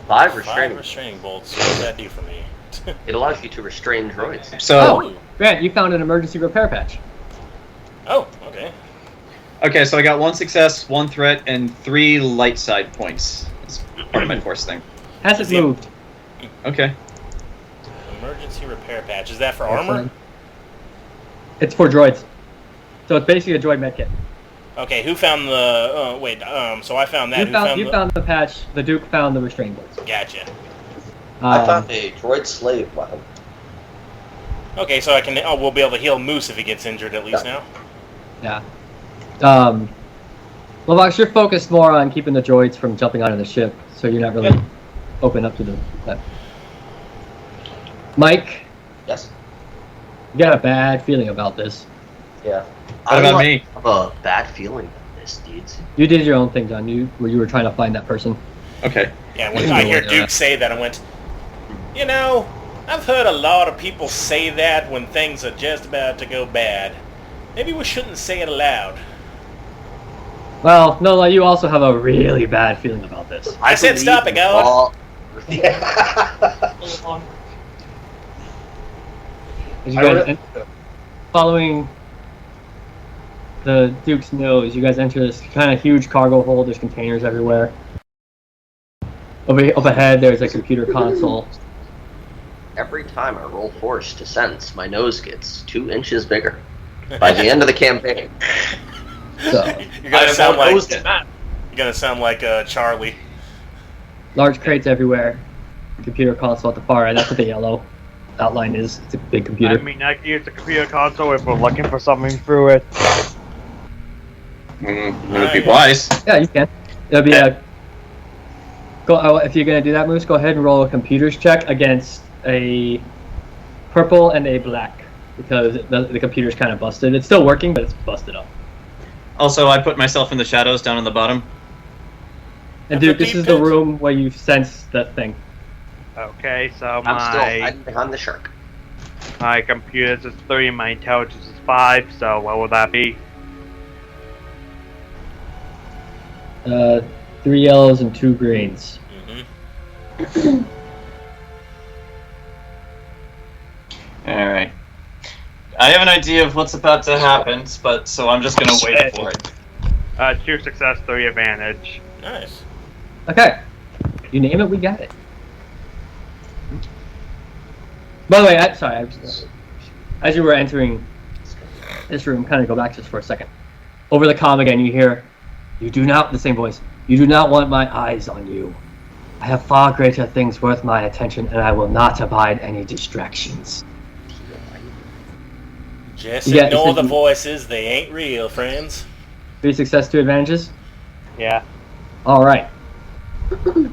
5 restraining. restraining bolts. What does that do for me? It allows you to restrain droids. So. Grant, you found an emergency repair patch. Oh, okay. Okay, so I got 1 success, 1 threat, and 3 light side points. It's part of my force thing. Hasn't moved. Okay. Emergency repair patch. Is that for armor? It's for droids. So it's basically a droid medkit. Okay, who found the... so I found that. You found the patch. The Duke found the restraining bolts. Gotcha. I found a droid slave weapon. Okay, so we'll be able to heal Moose if he gets injured at least now. Yeah. Lovax, you're focused more on keeping the droids from jumping onto the ship, so you're not really open up to that. Mike? Yes? You got a bad feeling about this. Yeah. What about me? I have a bad feeling about this, dudes. You did your own thing, John. You were trying to find that person. Okay. Yeah, when I hear Duke say that, I went, I've heard a lot of people say that when things are just about to go bad. Maybe we shouldn't say it aloud. Well, Nola, you also have a really bad feeling about this. I said stop it, God. As you guys following the Duke's nose, you guys enter this kind of huge cargo hold. There's containers everywhere. Up ahead, there's a computer console. Every time I roll force to sense, my nose gets 2 inches bigger. By the end of the campaign. So, You're gonna sound like Charlie. large crates everywhere. Computer console at the far end. That's what the yellow outline is. It's a big computer. I mean, I can use the computer console if we're looking for something through it. Would be wise. Yeah, you can. It'll be a. If you're gonna do that, Moose, go ahead and roll a computers check against a purple and a black, because the computer's kind of busted. It's still working, but it's busted up. Also, I put myself in the shadows down on the bottom. And Duke, this is the room where you sense that thing. Okay, so I'm still hiding behind the shark. my computer is 3 and my intelligence is 5, so what will that be? 3 yellows and 2 greens. Mm-hmm. Alright. I have an idea of what's about to happen, but so I'm just gonna wait for it. 2 success, 3 advantage. Nice. Okay. You name it, we got it. By the way, as you were entering this room, kind of go back just for a second. Over the comm again, you hear, "You do not," the same voice, "You do not want my eyes on you. I have far greater things worth my attention, and I will not abide any distractions." Just Yeah, ignore the it's- voices. They ain't real, friends. 3 success, 2 advantages? Yeah. Alright.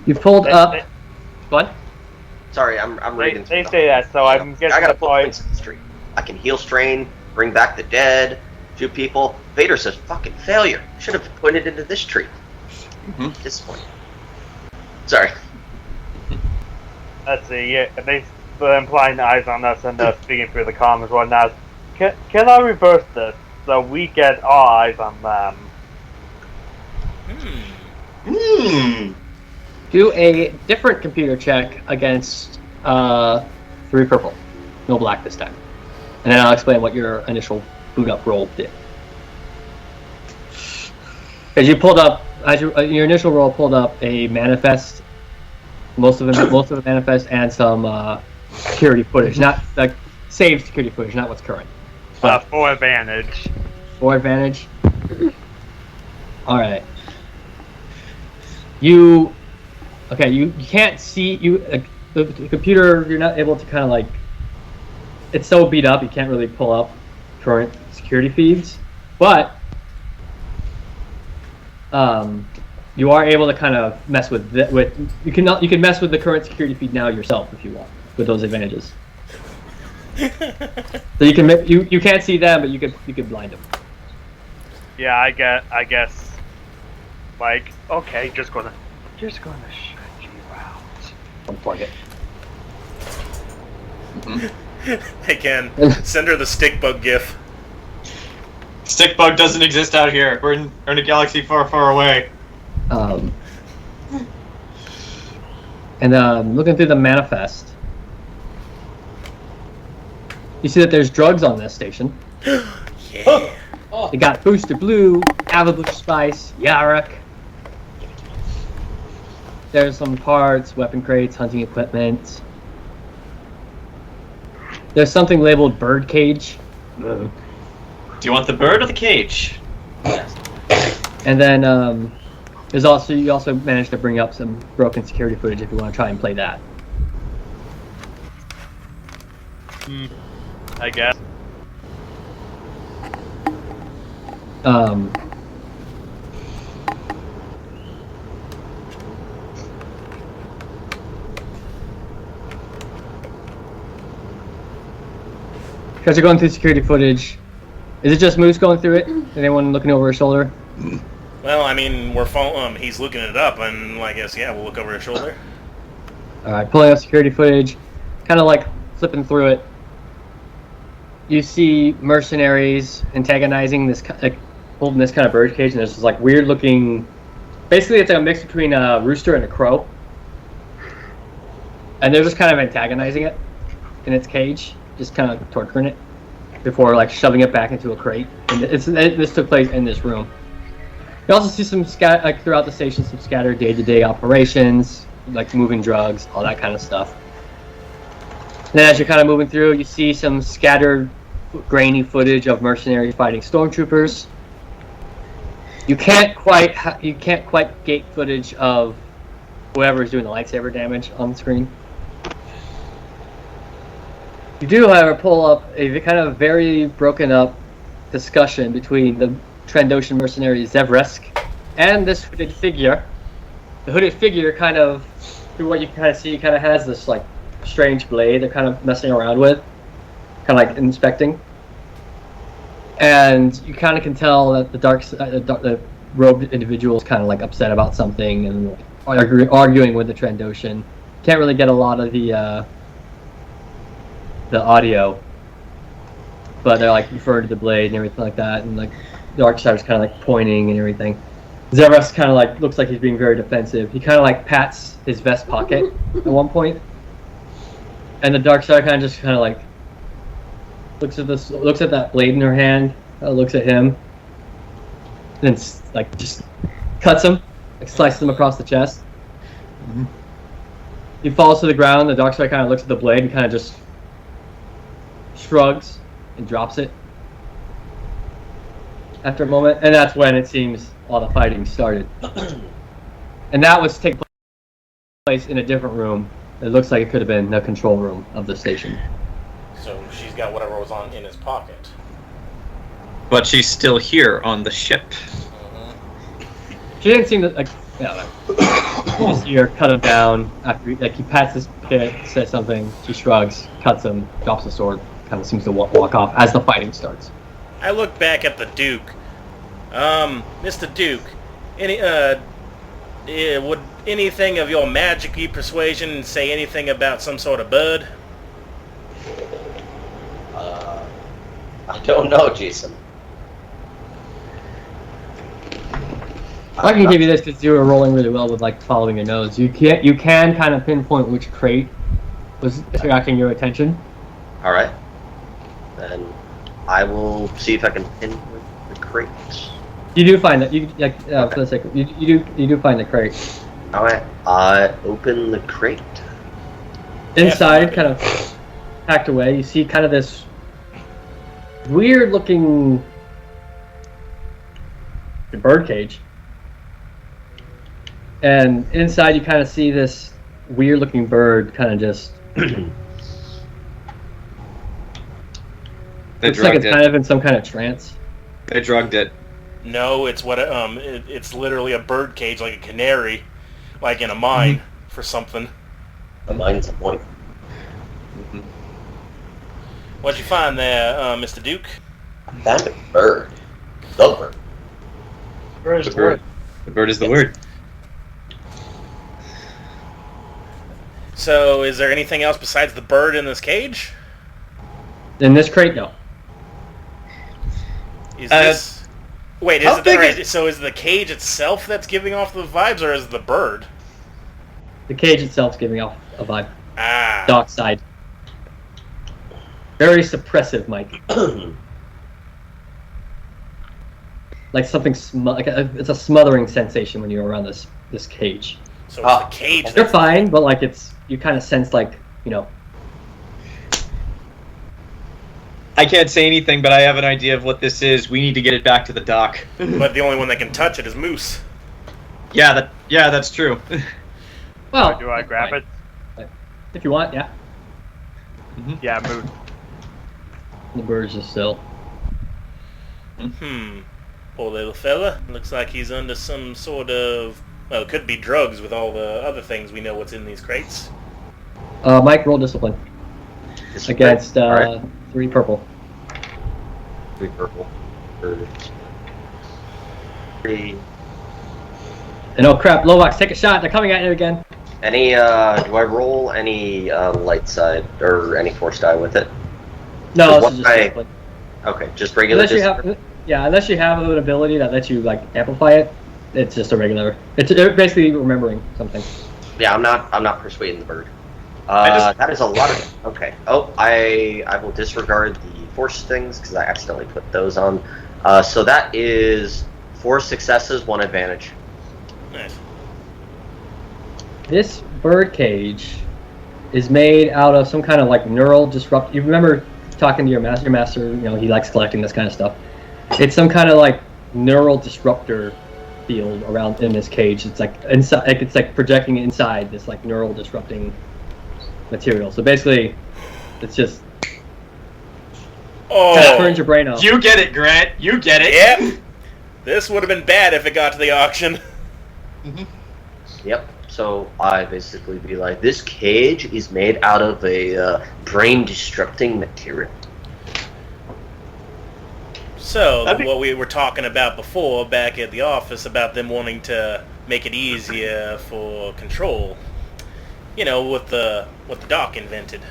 You pulled up... What? Sorry, I'm reading. They say that, so I can get I gotta the put point. points in the street. I can heal strain, bring back the dead, shoot people. Vader says, "Fucking failure. Should have pointed into this tree." Disappointing. Sorry. Let's see, yeah, they're implying eyes on us and speaking through the comms one now. Can I reverse this so we get our eyes on them? Do a different computer check against 3 purple. No black this time. And then I'll explain what your initial boot up roll did. Because you pulled up, your initial roll pulled up a manifest, most of the manifest, and some security footage, not like saved security footage, not what's current. 4 advantage. 4 advantage. All right. You can't see the computer. You're not able to kind of like. It's so beat up, you can't really pull up current security feeds, but you are able to kind of mess with you can mess with the current security feed now yourself if you want with those advantages. So you can you can't see them, but you could blind them. Yeah, I guess. Like, okay, just gonna shut you out. Unplug it. Hey Ken, send her the stick bug gif. Stick bug doesn't exist out here. We're in a galaxy far, far away. And looking through the manifest, you see that there's drugs on this station. Yeah. They got Booster Blue, Avabush Spice, Yarok. There's some parts, weapon crates, hunting equipment. There's something labeled bird cage. Do you want the bird or the cage? Yes. And then you also managed to bring up some broken security footage if you want to try and play that. I guess. Guys are going through security footage. Is it just Moose going through it? Anyone looking over his shoulder? Well, I mean, he's looking it up, and I guess we'll look over his shoulder. All right, pulling up security footage, kind of like flipping through it. You see mercenaries antagonizing this, like holding this kind of bird cage, and there's this like weird looking. Basically, it's like a mix between a rooster and a crow, and they're just kind of antagonizing it in its cage, just kind of torturing it before like shoving it back into a crate. And this took place in this room. You also see some throughout the station, some scattered day-to-day operations, like moving drugs, all that kind of stuff. And then as you're kind of moving through, you see some scattered, grainy footage of mercenaries fighting stormtroopers. You can't quite gate footage of whoever is doing the lightsaber damage on the screen. You do, however, pull up a kind of very broken up discussion between the Trandoshan mercenary Zevresk and this hooded figure. The hooded figure kind of, through what you kind of see, kind of has this like strange blade they're kind of messing around with, kind of like inspecting. And you kind of can tell that the robed individual is kind of like upset about something and arguing with the Trandoshan. Can't really get a lot of the audio, but they're like referring to the blade and everything like that, and like the Darksider's kind of like pointing and everything. Zevresk kind of like looks like he's being very defensive. He kind of like pats his vest pocket at one point, and the Darksider kind of like looks at that blade in her hand, looks at him, and then like just cuts him, like slices him across the chest. Mm-hmm. He falls to the ground. The Darksider kind of looks at the blade and kind of just shrugs and drops it after a moment, and that's when it seems all the fighting started. And that was taking place in a different room. It looks like it could have been the control room of the station. So she's got whatever was in his pocket. But she's still here on the ship. She didn't seem to like. Yeah, you just see her cut him down after he pats his pit, says something. She shrugs, cuts him, drops the sword. Kind of seems to walk off as the fighting starts. I look back at the Duke. Mr. Duke, would anything of your magic-y persuasion say anything about some sort of bird? I don't know, Jayson. I can give you this because you were rolling really well with like following your nose. You can kind of pinpoint which crate was attracting your attention. All right. Then I will see if I can pinpoint the crate. You do find that for the sake of, you do find the crate. All right. I open the crate. Inside, kind of packed away, you see kind of this weird-looking bird cage. And inside, you kind of see this weird-looking bird, kind of just. Looks like it's kind of in some kind of trance. They drugged it. No, it's it's literally a bird cage, like a canary, like in a mine for something. A mine's a point. What'd you find there, Mr. Duke? I found a bird. The bird. Bird is The the bird. word. The bird is the word. So, is there anything else besides the bird in this cage? In this crate, no. Is this... Wait, how is it... big Alright, so is the cage itself that's giving off the vibes, or is it the bird? The cage itself's giving off a vibe. Ah. Dark side. Very suppressive, Mike. Like something it's a smothering sensation when you're around this cage. So it's the cage You're that's... fine, but like you kind of sense like, you know. I can't say anything, but I have an idea of what this is. We need to get it back to the dock. But the only one that can touch it is Moose. Yeah, that's true. Well, Do I grab it? if you want, yeah. Yeah, move. The bird's just still. Poor little fella. Looks like he's under some sort of... Well, it could be drugs with all the other things we know what's in these crates. Mike, roll discipline. Against Alright. 3 purple. 3 purple. 3. And oh crap, Lovax, take a shot. They're coming at you again. Any, do I roll any light side or any force die with it? No, What this is just I- discipline. Okay, just regular discipline. Unless you have an ability that lets you like amplify it, it's just a regular. It's basically remembering something. Yeah, I'm not persuading the bird. just- That is a lot of... Okay. Oh, I will disregard the force things because I accidentally put those on. So that is 4 successes, 1 advantage. Nice. This bird cage is made out of some kind of like neural disrupt. You remember talking to your master? Your master, you know, he likes collecting this kind of stuff. It's some kind of like neural disruptor field around in this cage. It's like inside. Like it's like projecting inside this like neural disrupting material. So basically, it's just kind of turns your brain off. You get it, Grant. You get it. Yep. This would have been bad if it got to the auction. Yep. So I basically be like, this cage is made out of a brain-destructing material. So, That'd be- what we were talking about before back at the office about them wanting to make it easier for control. You know, what the Doc invented.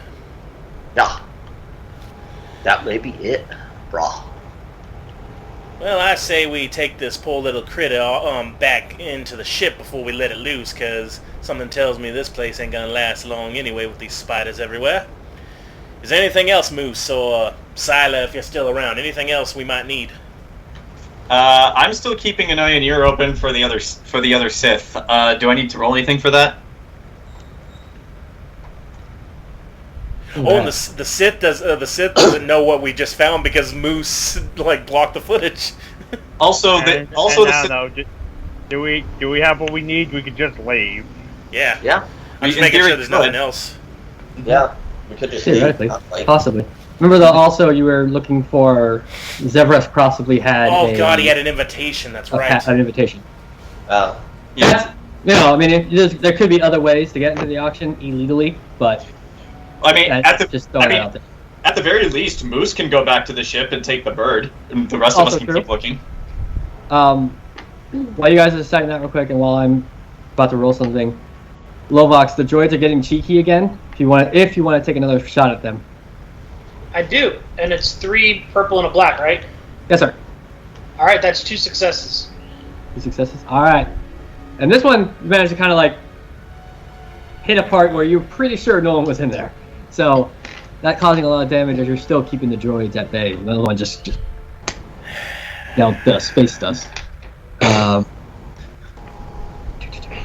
Yeah. That may be it, brah. Well, I say we take this poor little critter back into the ship before we let it loose, because something tells me this place ain't gonna last long anyway with these spiders everywhere. Is there anything else, Moose, or Syla, if you're still around? Anything else we might need? I'm still keeping an eye and ear open for the other Sith. Do I need to roll anything for that? Oh, and the Sith doesn't know what we just found because Moose like blocked the footage. Also, And now, though, do we have what we need? We could just leave. Yeah. Yeah. I'm just In making theory, sure there's we could. nothing else. Yeah. We could just Theoretically, leave, like, possibly. Remember that also you were looking for Zevras possibly had Oh god, he had an invitation. That's right. an invitation. Oh. Yeah. You know, I mean, there could be other ways to get into the auction illegally, but I mean, just throwing it out there. at the very least, Moose can go back to the ship and take the bird, and the rest of us Also can true. keep looking. While you guys are deciding that real quick, and while I'm about to roll something, Lovax, the droids are getting cheeky again. If you want to take another shot at them. I do, and it's 3 purple and a black, right? Yes, sir. All right, that's 2 successes. 2 successes. All right. And this one you managed to kind of like hit a part where you're pretty sure no one was in there. So that causing a lot of damage as you're still keeping the droids at bay. The other one just the space dust.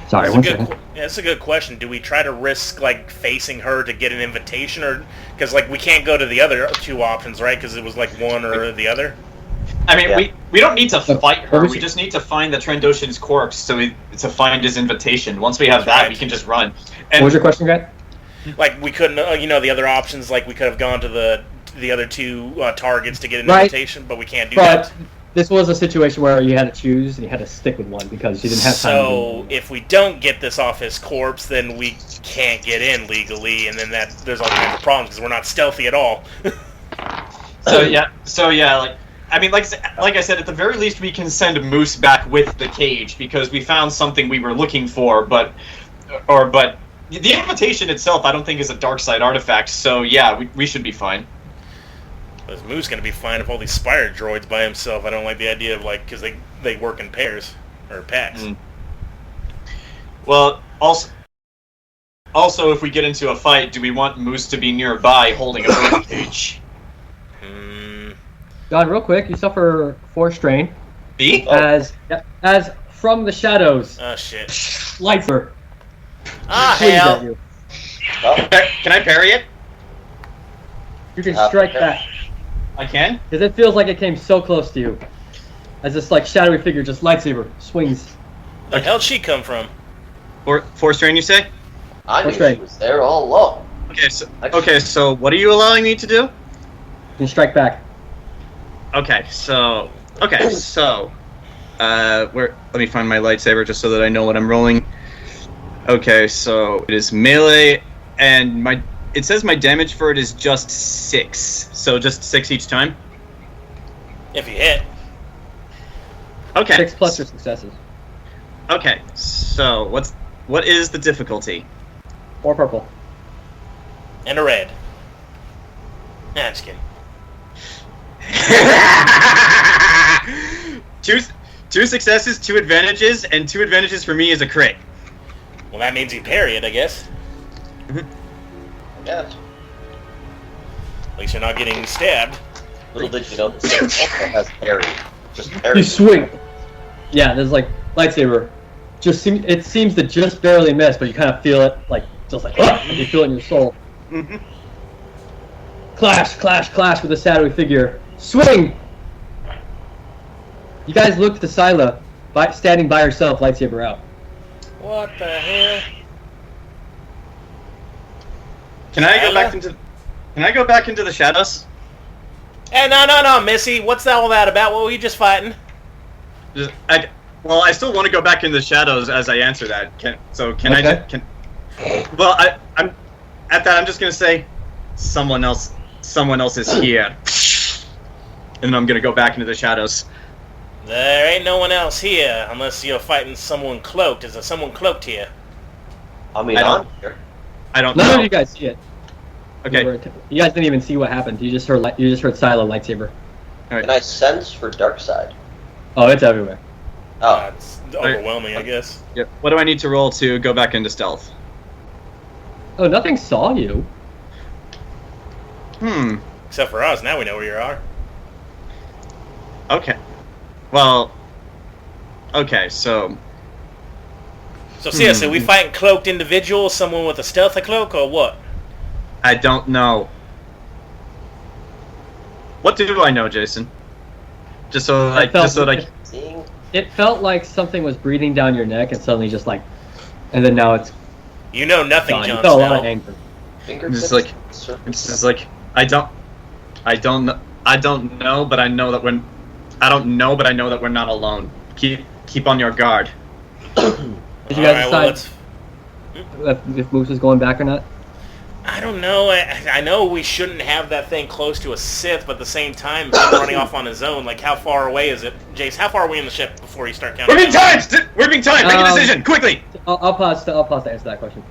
Sorry, one second. Yeah, that's a good question. Do we try to risk like facing her to get an invitation, or because like we can't go to the other 2 options, right? Because it was like one or the other. I mean, Yeah. we don't need to fight her. What was We it? just need to find the Trandoshan's corpse to find his invitation. Once we have that, right. we can just run. What And was your question, Grant? Like we couldn't, the other options. Like we could have gone to the other two targets to get an Right. invitation, but we can't do But that. this was a situation where you had to choose and you had to stick with one because you didn't have time. So if we don't get this off his corpse, then we can't get in legally, and then there's all kinds of problems because we're not stealthy at all. so yeah, like I mean, like I said, at the very least, we can send Moose back with the cage because we found something we were looking for. But the invitation itself, I don't think is a dark side artifact. So yeah, we should be fine. Is Moose going to be fine if all these spider droids by himself? I don't like the idea of because they work in pairs or packs. Mm. Well, also, if we get into a fight, do we want Moose to be nearby holding a bird cage? John, real quick, you suffer 4 strain B? as from the shadows, Oh shit! lightsaber Ah swings at hell! you. Can I parry it? You can strike back I can. because it feels like it came so close to you. As this shadowy figure just lightsaber swings. The hell'd she come from? 4 strain, you say? I knew That's right. she was there all along. Okay, so what are you allowing me to do? You can strike back. Okay, so let me find my lightsaber just so that I know what I'm rolling. Okay, so it is melee, and it says my damage for it is just 6, so just 6 each time. If you hit, Okay. 6 plus your successes. Okay, so what is the difficulty? 4 purple. and a red. Nah, just kidding. two successes, 2 advantages, and 2 advantages for me is a crit. Well, that means you parry it, I guess. Yeah. At least you're not getting stabbed. Little did you know the Sith also has parry. Just parry. You swing. Yeah, there's lightsaber. It seems to just barely miss, but you kind of feel it you feel it in your soul. Mhm. Clash, clash, clash with the shadowy figure. Swing! You guys look to Syla, standing by herself, lightsaber out. What the hell? Can I go Syla? back into the shadows? Hey, no, Missy. What's all that about? What were you just fighting? Well, I still want to go back into the shadows as I answer that. Can Okay. Well, I'm at that. I'm just gonna say, someone else is here, and I'm gonna go back into the shadows. There ain't no one else here unless you're fighting someone cloaked. Is there someone cloaked here? I mean, I I'm don't- here. I don't None know. of you guys see it. Okay. You guys didn't even see what happened. You just heard Syla lightsaber. Can I sense for dark side? Oh, it's everywhere. Oh, It's overwhelming, I guess. Yep. What do I need to roll to go back into stealth? Oh, nothing saw you. Except for us. Now we know where you are. Okay. Well. Okay, so. So seriously, we fighting cloaked individuals, someone with a stealthy cloak, or what? I don't know. What do I know, Jason? Just so that seeing It felt like something was breathing down your neck and suddenly and then now it's You know nothing, gone. You Jon felt a lot Snow. of anger. fingertips. It's like- surface. it's just like I don't know, but I know that we're not alone. Keep on your guard. Did you guys Alright, decide if Moose is going back or not? I don't know. I know we shouldn't have that thing close to a Sith, but at the same time, him running off on his own, how far away is it? Jace, how far are we in the ship before you start counting? We're being timed! We're being timed! Make a decision, quickly! I'll pause to answer that question.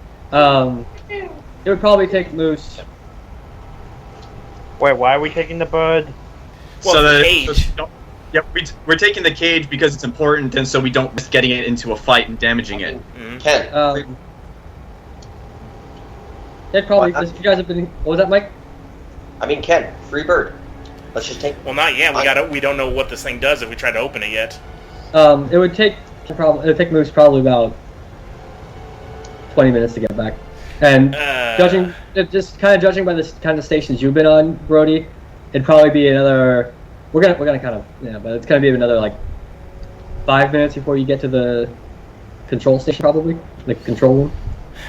It would probably take Moose. Wait, why are we taking the bird? Well, the cage. We're taking the cage because it's important, and so we don't risk getting it into a fight and damaging it. Mhm. Ken, It probably. What? You guys have been. What was that, Mike? Ken, free bird. Let's just take. Well, not yet. We don't know what this thing does if we try to open it yet. It would take Moose probably about 20 minutes to get back. And judging by the kind of stations you've been on, Brody, it'd probably be another we're gonna kind of but it's gonna be another like 5 minutes before you get to the control station, probably the control room.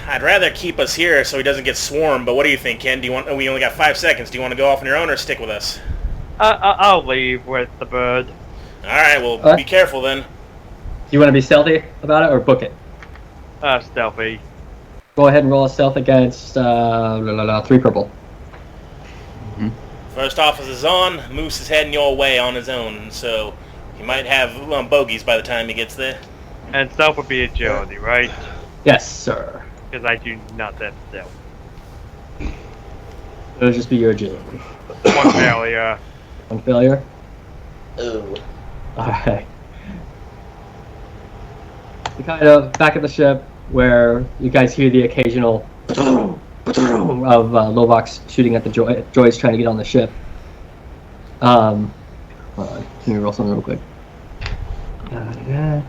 I'd rather keep us here so he doesn't get swarmed. But what do you think, Ken? Do you want? We only got 5 seconds. Do you want to go off on your own or stick with us? I'll leave with the bird. All right. Well, be careful then. You want to be stealthy about it or book it? Stealthy. Go ahead and roll a stealth against 3 purple. First officer is on. Moose is heading your way on his own, so he might have bogeys by the time he gets there. And stealth would be agility, right? Yes, sir. Because I do not have stealth. It'll just be your agility. 1 failure. 1 failure? Ooh. Alright. You kind of back at the ship where you guys hear the occasional of Lovok's shooting at the droids trying to get on the ship. Hold on. Let me roll something real quick. Da-da-da.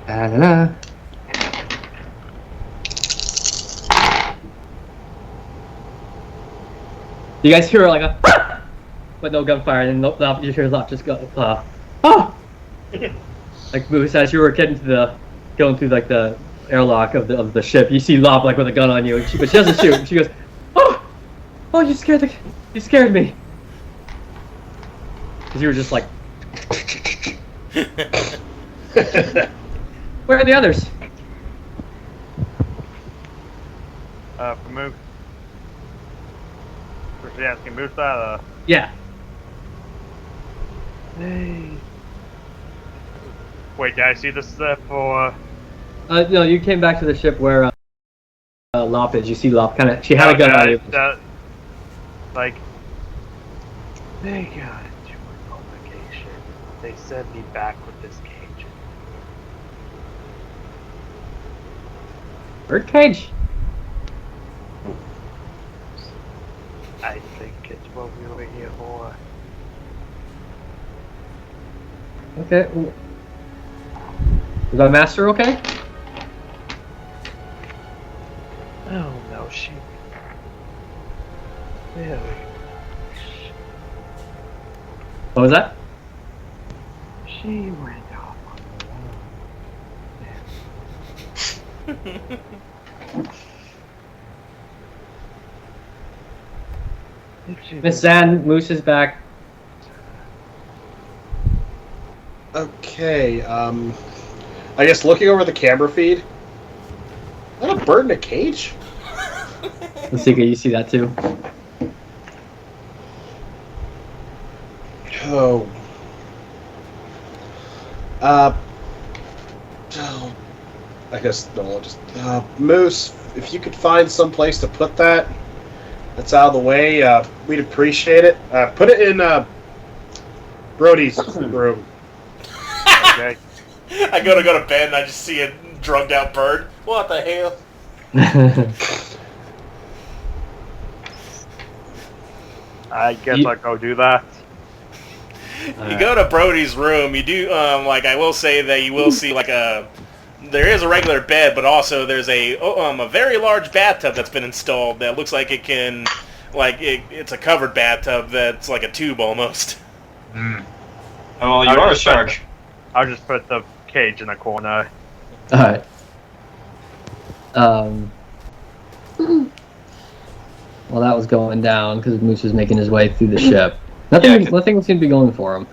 Da-da-da. You guys hear like a but no gunfire, and then you hear Lop just go like Moose, as you were going through like the airlock of the ship, you see Lop like with a gun on you, but she doesn't shoot. She goes, oh, you scared me, because you were just like, where are the others? For Moose. Was she asking Moose that? Yeah. Hey. Wait, did I see the step or? No, you came back to the ship where Lop is. You see Lop kind of. She had a gun on you. Like, they got into a publication. They sent me back with this cage. Bird cage. I think it's what we were here for. Okay. Is our master okay? Oh no, she really. What was that? She went off on her own. Miss Zan, Moose is back. Okay, I guess looking over the camera feed, is that a bird in a cage? Lasica, you see that too? Oh. I guess Nola just Moose, if you could find some place to put that's out of the way, we'd appreciate it. Put it in Brody's room. Okay. I go to bed and I just see a drugged out bird. What the hell? I guess I'll go do that. You go to Brody's room. You do like I will say that you will see like there is a regular bed, but also there's a very large bathtub that's been installed that looks like it can it's a covered bathtub that's like a tube almost. Oh, well, you are a shark. I'll just put the cage in the corner. Alright. Well, that was going down because Moose was making his way through the ship. Nothing seemed to be going for him.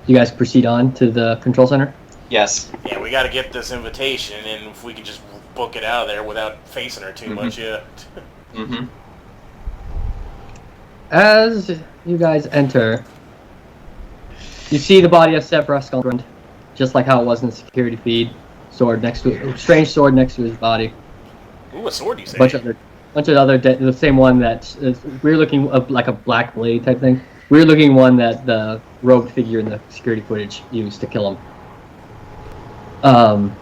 You guys proceed on to the control center? Yes. Yeah, we got to get this invitation, and if we could just book it out of there without facing her too much, yeah. Mm-hmm. As you guys enter, you see the body of Severus Skullbrand, just like how it was in the security feed. Sword next to it, strange sword next to his body. Ooh, a sword, you say? Bunch of other the same one that we're looking like a black blade type thing. We're looking one that the robed figure in the security footage used to kill him.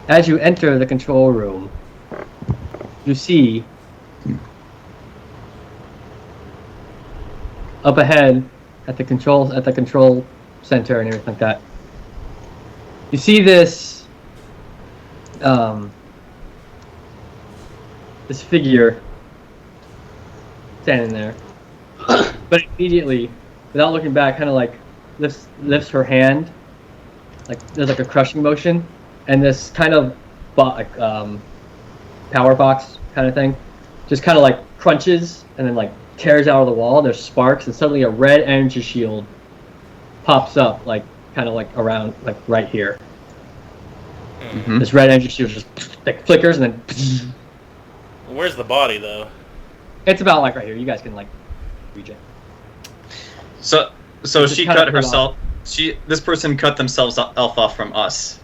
As you enter the control room, you see up ahead at the control center and everything like that. You see this this figure standing there. But immediately, without looking back, kind of like lifts her hand. Like there's like a crushing motion, and this kind of power box kind of thing just kind of like crunches and then like tears out of the wall. There's sparks, and suddenly a red energy shield pops up, like kind of like around, like right here. Mm-hmm. This red energy shield just like flickers, and then Where's the body, though? it's about like right here. You guys can like reach it. So Just she kind of cut herself. This person cut themselves off from us.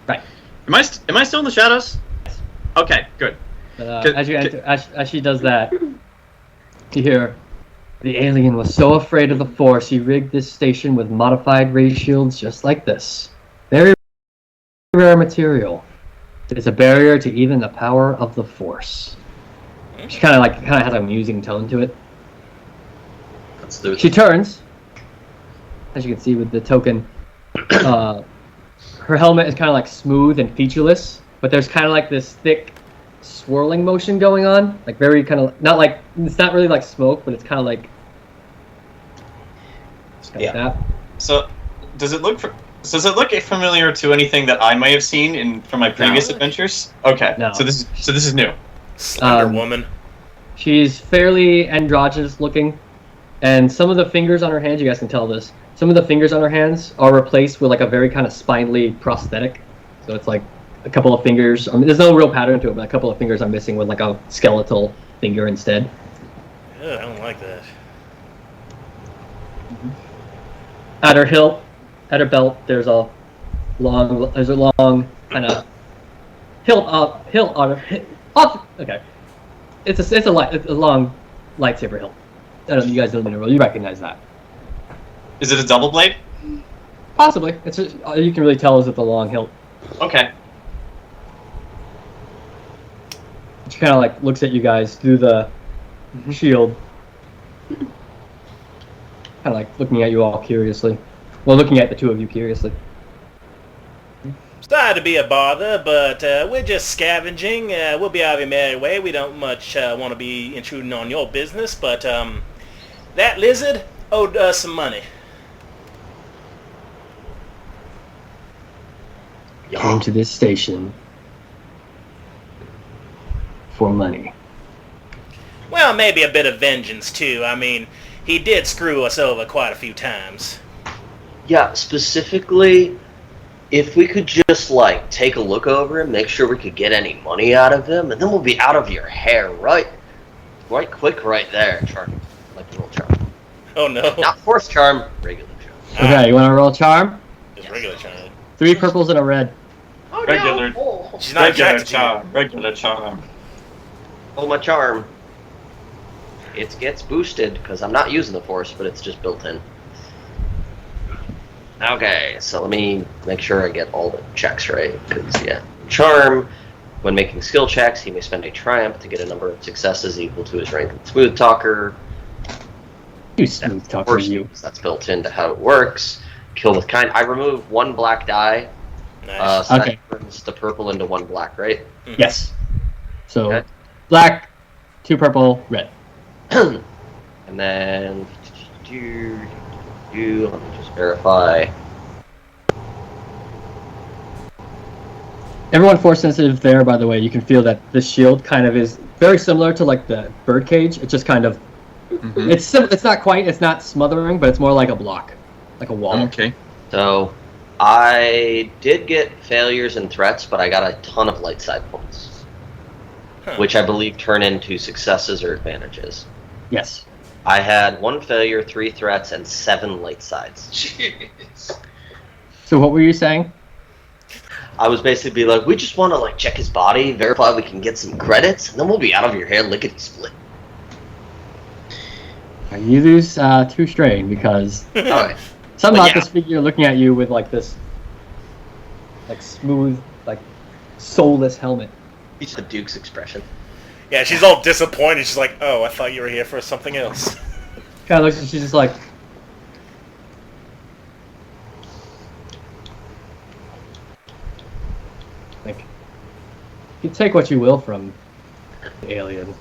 Right. Am I still in the shadows? Yes. Okay, good. But, as she does that, you hear, the alien was so afraid of the Force, he rigged this station with modified ray shields just like this. Very rare material. It is a barrier to even the power of the Force. She kind of has a musing tone to it. Let's do it. She turns, as you can see with the token. Her helmet is kind of like smooth and featureless, but there's kind of like this thick swirling motion going on, like very kind of it's not really like smoke, but it's kind of like like that. So does it look familiar to anything that I may have seen from my previous adventures? Okay. No. So this is new. Slender woman. She's fairly androgynous looking, and some of the fingers on her hands, you guys can tell this, some of the fingers on her hands are replaced with like a very kind of spindly prosthetic. So it's like a couple of fingers. I mean, there's no real pattern to it, but a couple of fingers are missing with like a skeletal finger instead. Ugh, I don't like that. At her hilt, at her belt, there's a long kind of hilt on her. Okay, it's a long lightsaber hilt. You guys don't know. You recognize that? Is it a double blade? Possibly. It's just, you can really tell is it's a long hilt. Okay. She kind of like looks at you guys through the shield, kind of like looking at you all curiously. Well, looking at the two of you curiously. Sorry to be a bother, but we're just scavenging. We'll be out of your merry way. We don't much want to be intruding on your business, but that lizard owed us some money. Came to this station for money. Well, maybe a bit of vengeance, too. I mean, he did screw us over quite a few times. Yeah, specifically, if we could just, like, take a look over him, make sure we could get any money out of him, and then we'll be out of your hair right quick right there. Charm. Like a little charm. Oh, no. Not force charm, regular charm. Okay, you want to roll charm? Just regular charm. 3 purples and a red. Oh, Regular. no. She's not Regular attracted to you. charm. Regular charm. Oh, my charm. It gets boosted, because I'm not using the force, but it's just built in. Okay, so let me make sure I get all the checks right, because, yeah. Charm, when making skill checks, he may spend a triumph to get a number of successes equal to his rank in Smooth Talker. You smooth talker, you. That's built into how it works. Kill with kind. I remove 1 black die. Nice. So Okay. that turns the purple into 1 black, right? Mhm. Yes. So, Okay. black, 2 purple, red. And then let me just verify. Everyone force sensitive there, by the way, you can feel that this shield kind of is very similar to like the birdcage. It's just kind of, it's not smothering, but it's more like a block, like a wall. Okay. So I did get failures and threats, but I got a ton of light side points, Huh. which I believe turn into successes or advantages. Yes. I had 1 failure, 3 threats, and 7 light sides. Jeez. So what were you saying? I was basically like, we just want to like check his body, verify we can get some credits, and then we'll be out of your hair lickety split. You lose 2 strain because Alright. something But about yeah. this figure looking at you with like this, like smooth, like soulless helmet. It's the Duke's expression. Yeah, she's all disappointed. She's like, oh, I thought you were here for something else. Kind of looks and she's just like, you take what you will from the alien.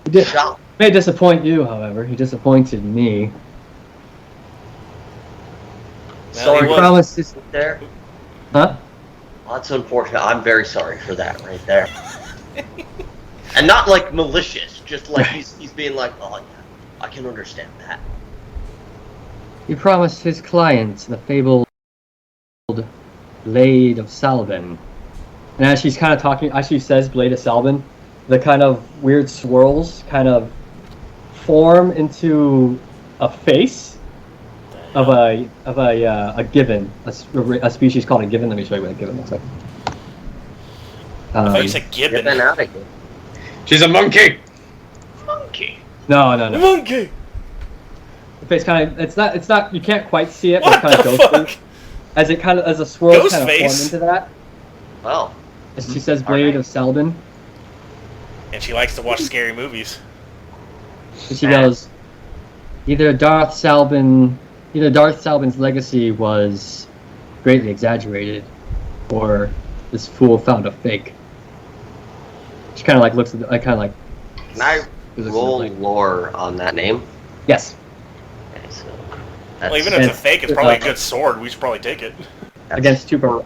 Shop. May disappoint you, however. He disappointed me. Well, Sorry, he He promised this. there. Huh? Well, that's unfortunate. I'm very sorry for that right there. And not like malicious, just like he's being like, oh yeah, I can understand that. He promised his clients the fabled Blade of Salvin. And as she's kind of talking, as she says Blade of Salvin, the kind of weird swirls kind of form into a face of a given, a species called a given. Let me show you what a given looks like. I thought you said Get gibbon. that out of here. She's a monkey. Monkey. No. Monkey! The face kind of, it's not, you can't quite see it, What but it kind the of goes fuck? through. As the swirls kind of form Ghostface? into that. Well, As she says Blade of Salvin. And she likes to watch scary movies. And she goes, either Darth Salvin's legacy was greatly exaggerated, or this fool found a fake. She kind of like looks at I kind of like. can I looks at roll the blade. lore on that name? Yes. Okay, so Well, even if and- it's a fake, it's probably a good sword. We should probably take it. that's Against 2 purple.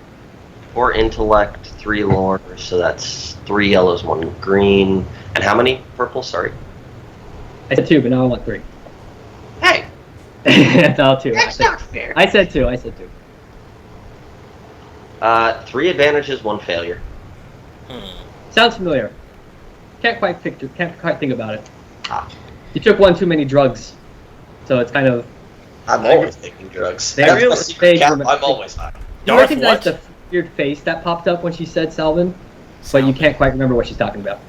4 intellect, 3 lore, so that's 3 yellows, 1 green, and how many purple? Sorry. I said 2, but now I want 3. Hey, No, 2. that's not fair. I said 2. 3 advantages, 1 failure. Sounds familiar. Can't quite think about it. Ah. You took one too many drugs, so it's kind of. I'm always taking drugs. They That's really- my secret they cap. remember- I'm always high. You Darth recognize what? the weird face that popped up when she said Salvin, but you can't quite remember what she's talking about.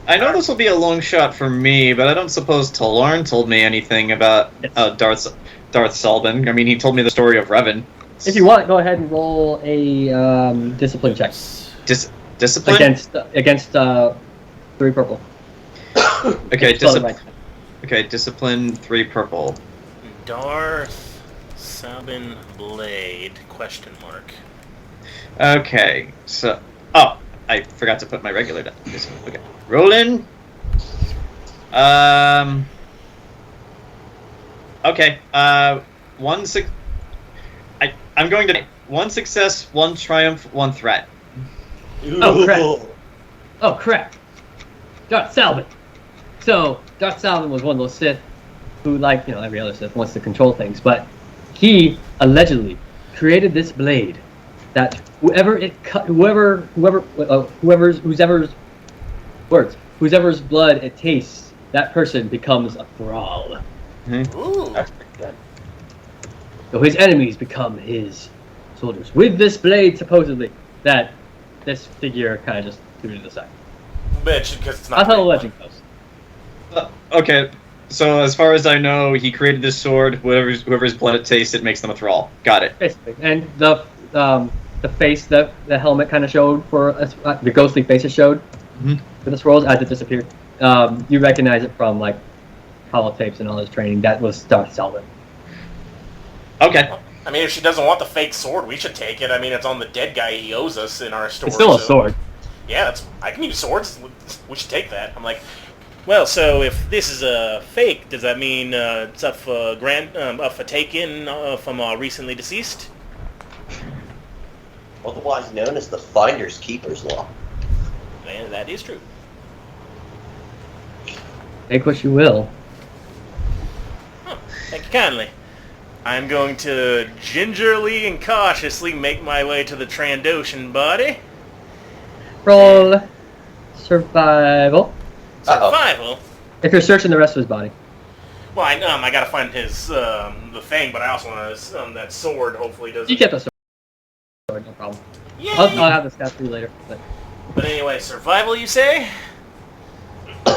I know this will be a long shot for me, but I don't suppose Talarn told me anything about Darth Salvin. I mean, he told me the story of Revan. If you want, go ahead and roll a discipline check Discipline? against 3 purple. Okay, Spell it right. Okay, discipline 3 purple. Darth Sabin Blade? Question mark. Okay, so I forgot to put my regular down. Okay, roll in. Okay. I'm going to 1 success, 1 triumph, 1 threat. Oh, crap. Oh crap! Darth Salvin. So Darth Salvin was one of those Sith who, like every other Sith, wants to control things, but he allegedly created this blade that whoever's blood it tastes, that person becomes a thrall. Ooh. That's pretty good. So his enemies become his soldiers. With this blade, supposedly, that this figure kind of just threw to the side. Bitch, because it's not. That's how the real. legend goes. Okay, so as far as I know, he created this sword. Whoever's blood it tastes, it makes them a thrall. Got it. Basically, and the face, the helmet kind of showed for the ghostly face it showed for the scrolls as it disappeared. You recognize it from like holotapes and all his training. That was Darth Salvin. Okay. I mean, if she doesn't want the fake sword, we should take it. I mean, it's on the dead guy he owes us in our story. It's still a so- sword. Yeah, I can use swords. We should take that. I'm like, well, so if this is a fake, does that mean it's up for up for taking from our recently deceased? Otherwise known as the Finder's Keeper's Law. Man, that is true. Take what you will. Thank you kindly. I'm going to gingerly and cautiously make my way to the Trandoshan body. Roll survival. Uh-oh. Survival. If you're searching the rest of his body. Well, I gotta find his the thing, but I also want that sword. Hopefully doesn't. You kept the sword, no problem. Yay! I'll have the stats for you later. But anyway, survival, you say?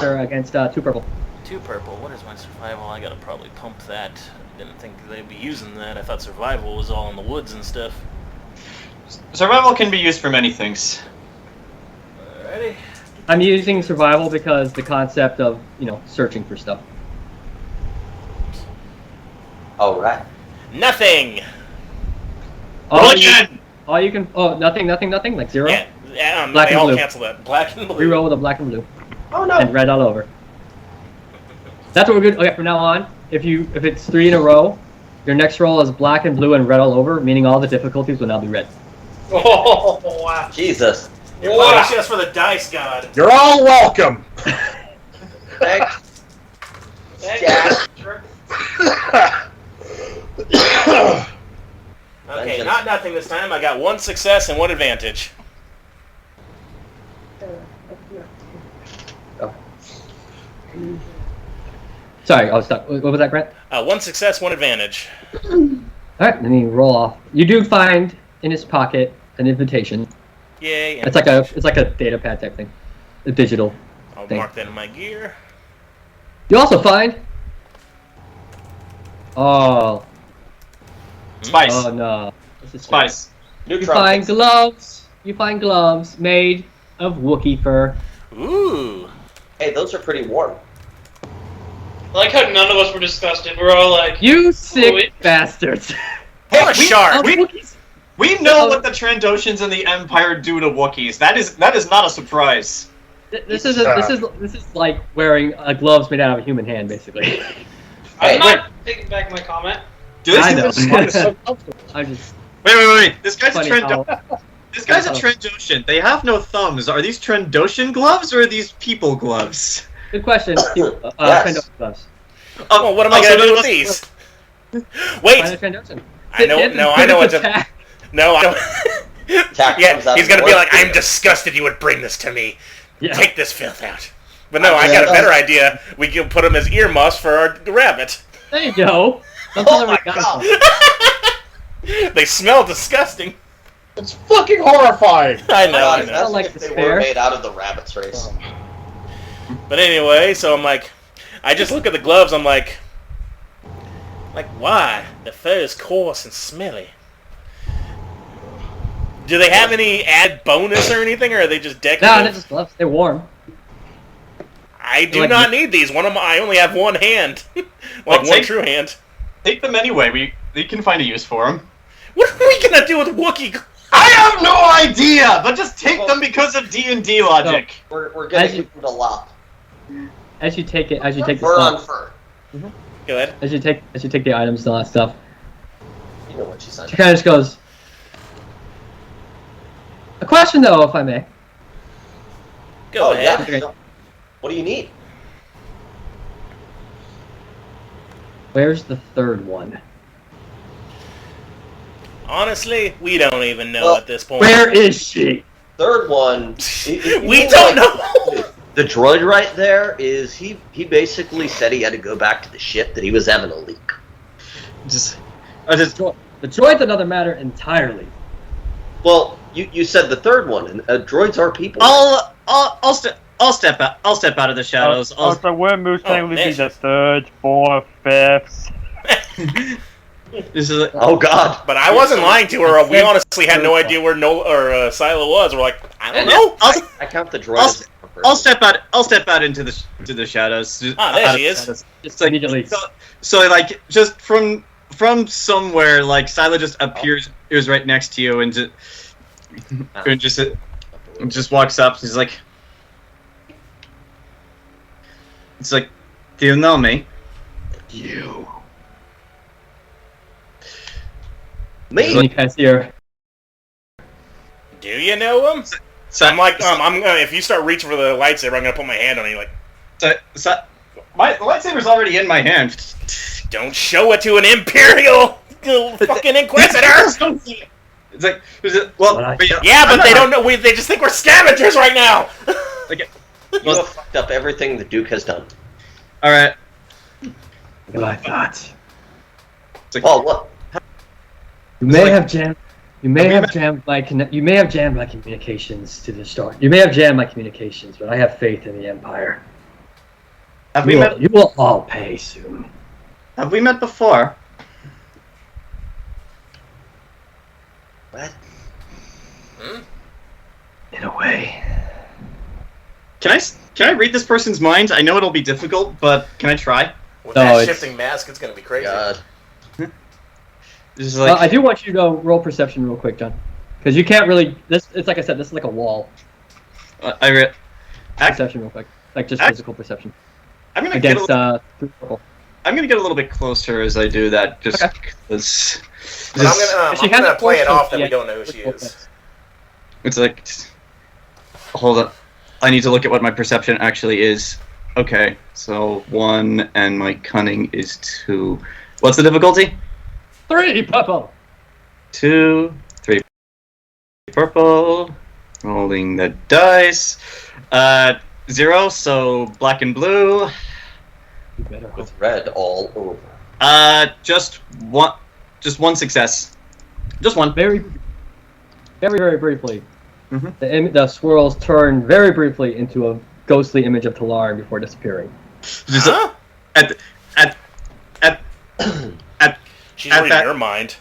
They're against 2 purple. 2 purple. What is my survival? I gotta probably pump that. Didn't think they'd be using that. I thought survival was all in the woods and stuff. Survival can be used for many things. Alrighty. I'm using survival because the concept of, searching for stuff. Alright. Nothing. All you can, nothing, like 0? Yeah, Black they and all blue. cancel that. Black and blue. Reroll with a black and blue. Oh no! And red all over. That's what we're good. Okay, from now on, if it's 3 in a row, your next roll is black and blue and red all over, meaning all the difficulties will now be red. Oh, wow. Jesus. You're punishing us for the dice god. You're all welcome. Thanks. Jack. Okay, not nothing this time. I got 1 success and 1 advantage. Sorry, I was stuck. What was that, Grant? 1 success, 1 advantage. Alright, let me roll off. You do find in his pocket an invitation. Yay. It's like a data pad type thing. A digital I'll thing. mark that in my gear. You also find... Oh. Spice. Oh no. This is Spice. You find gloves. You find gloves made of Wookiee fur. Ooh. Hey, those are pretty warm. I like how none of us were disgusted. We're all like, You sick Wait. bastards. Or a shark. We know what the Trandoshans and the Empire do to Wookiees. That is not a surprise. This is like wearing gloves made out of a human hand, basically. I'm not taking back my comment. Do they I see know. this spot is so comfortable? I'm just Wait. This guy's a funny This guy's a how- Trandoshan. They have no thumbs. Are these Trandoshan gloves or are these people gloves? Good question. Yes. Trandoshan gloves. Well, what am I so going to do none with of these? Find Wait. a Trandoshan. I know. No, I know what to. Attack. No, I don't. Attack comes Yeah, out he's of going to be nowhere. like, I'm disgusted you would bring this to me. Yeah. Take this filth out. But no, I got a better idea. We can put him as earmuffs for our rabbit. There you go. Don't Oh tell my him I got God. it. They smell disgusting. It's fucking horrifying. I know, I know. Imagine like if they despair. were made out of the rabbit's race. But anyway, so I'm like, I just look at the gloves. I'm like, why? The fur is coarse and smelly. Do they have any add bonus or anything, or are they just No, decorative? they're just gloves. They're warm. I do like- not need these. I only have one hand, Well, one take- true hand. Take them anyway. We can find a use for them. What are we gonna do with Wookiee? I have no idea, but just take them because of D&D logic. We're gonna As you- give it a lot. As you take the Fur on stuff, fur. Go ahead. as you take the items and all that stuff, You know what she said. she kind of just goes. A question though, if I may. Go ahead. Yeah. No. What do you need? Where's the third one? Honestly, we don't even know Well, at this point. Where is she? Third one. We don't know. The droid right there is he basically said he had to go back to the ship that he was having a leak. I just The droid's another matter entirely. Well, you said the third one, and droids are people. I'll step out of the shadows. So we're most Oh, likely there be she the is. third, fourth, fifth. This is like, Oh God! But I wasn't lying to her. We honestly had no idea where Nola or Syla was. We're like, I don't know. I count the droid as a person. I'll step out into the shadows. Ah, there Out she of is. the shadows. Just immediately. So like just from somewhere, like Syla just appears right next to you and just walks up. She's like, it's like, do you know me? You. And Me? you kind of see her. Do you know him? So I'm like, I'm gonna. If you start reaching for the lightsaber, I'm gonna put my hand on you. Like, my lightsaber's already in my hand. don't show it to an Imperial fucking Inquisitor. It's like, well, What I- but Yeah, but I'm they not- don't know. They just think we're scavengers right now. Okay. You Well, have fucked up everything the Duke has done. all right. What I thought. It's like, Oh, what? You may like- have jammed. You may we have met- jammed my. You may have jammed my communications to the start. You may have jammed my communications, but I have faith in the Empire. have we met? You will all pay soon. Have we met before? What? In a way. Can I read this person's mind? I know it'll be difficult, but can I try? With No, that it's- shifting mask, it's gonna be crazy. God. This is like, I do want you to go roll perception real quick, John, because you can't really. It's like I said. This is like a wall. Act- Perception real quick, like just Act- physical perception. I'm gonna against get a little bit closer as I do that, just because. But I'm gonna play it off that we don't know who she is. It's like, hold on, I need to look at what my perception actually is. Okay, so 1 and my cunning is 2. What's the difficulty? 3 purple. 2, 3 purple. Rolling the dice. 0, so black and blue. With red all over. Just one success. Just one. Very briefly. Mm-hmm. The swirls turn very briefly into a ghostly image of Talar before disappearing. Huh? She's reading your mind.